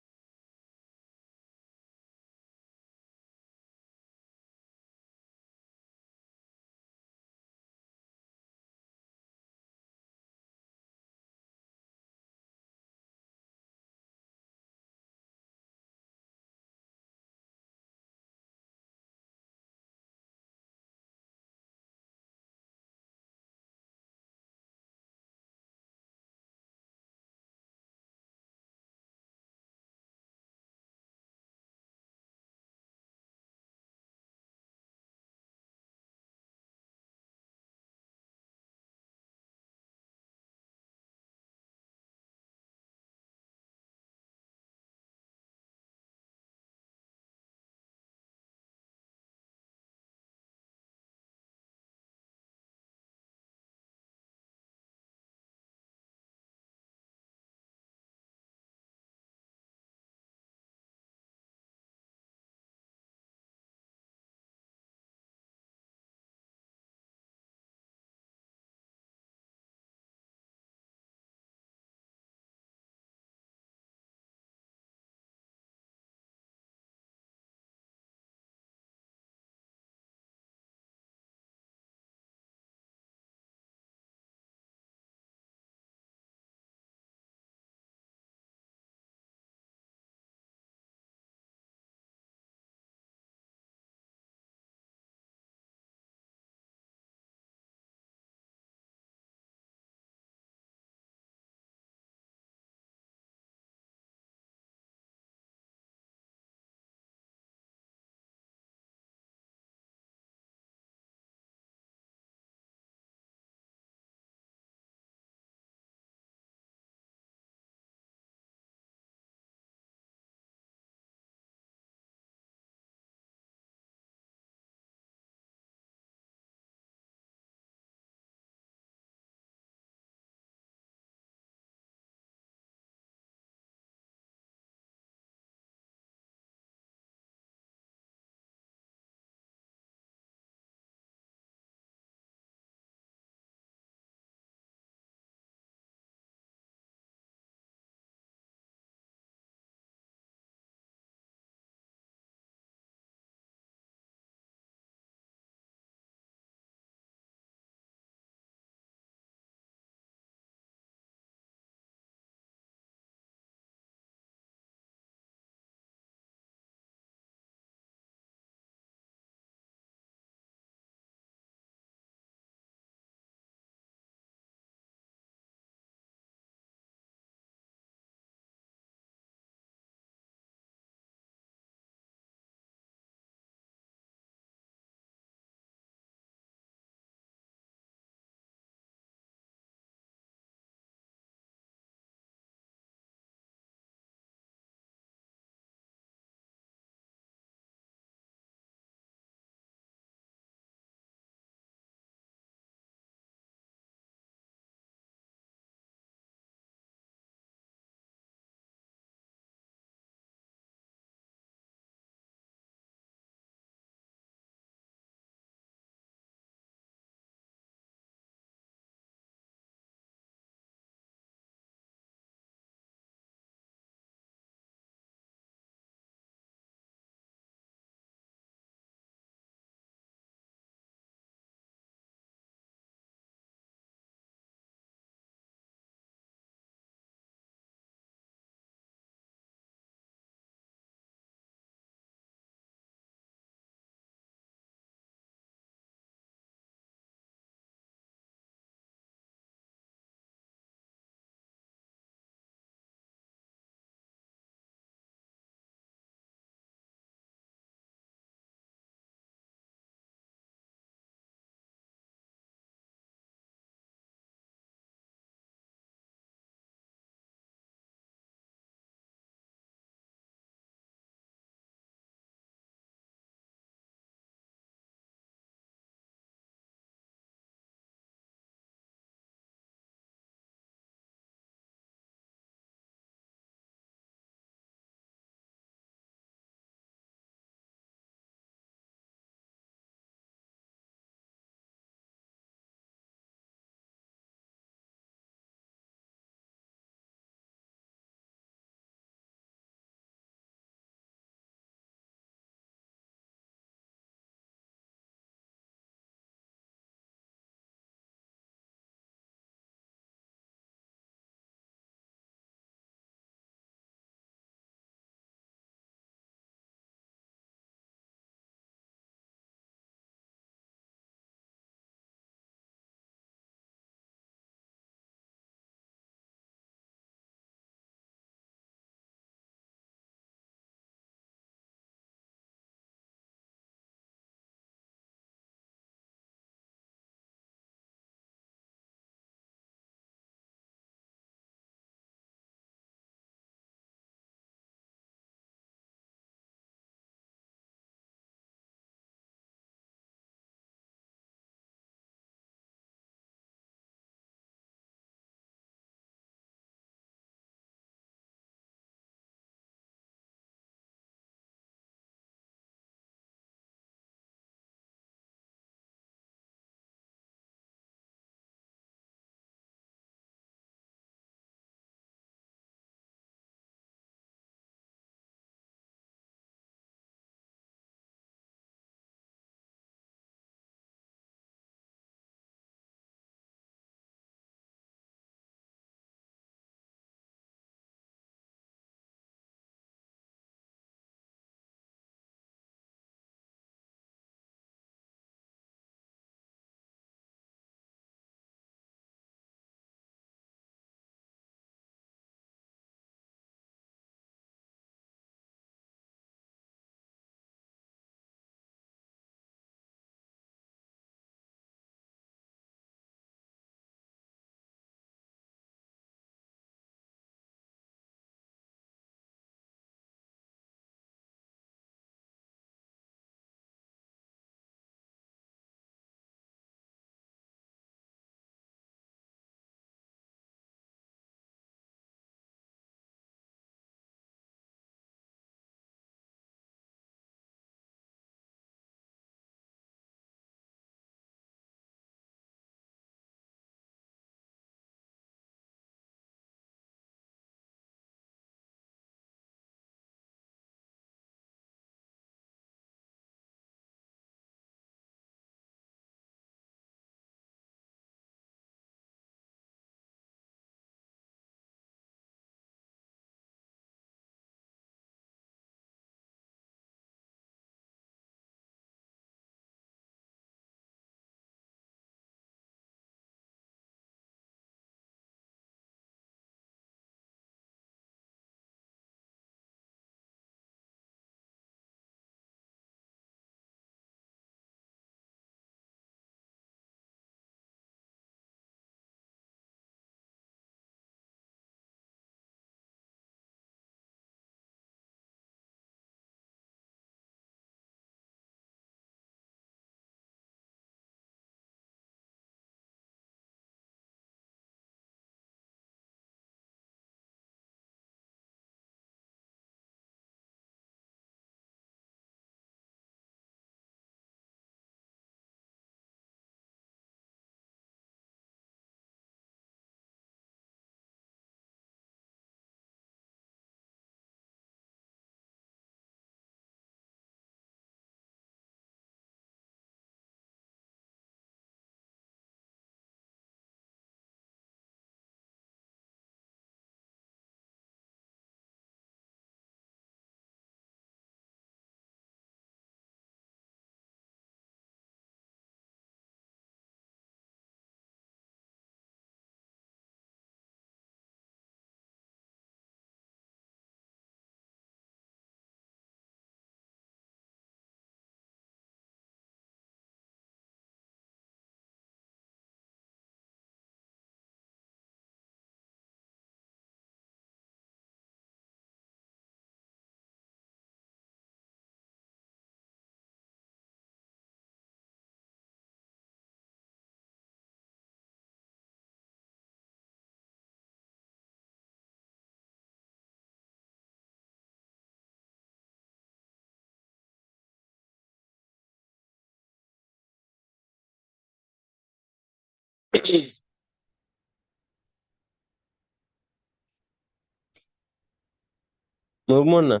Murmuna.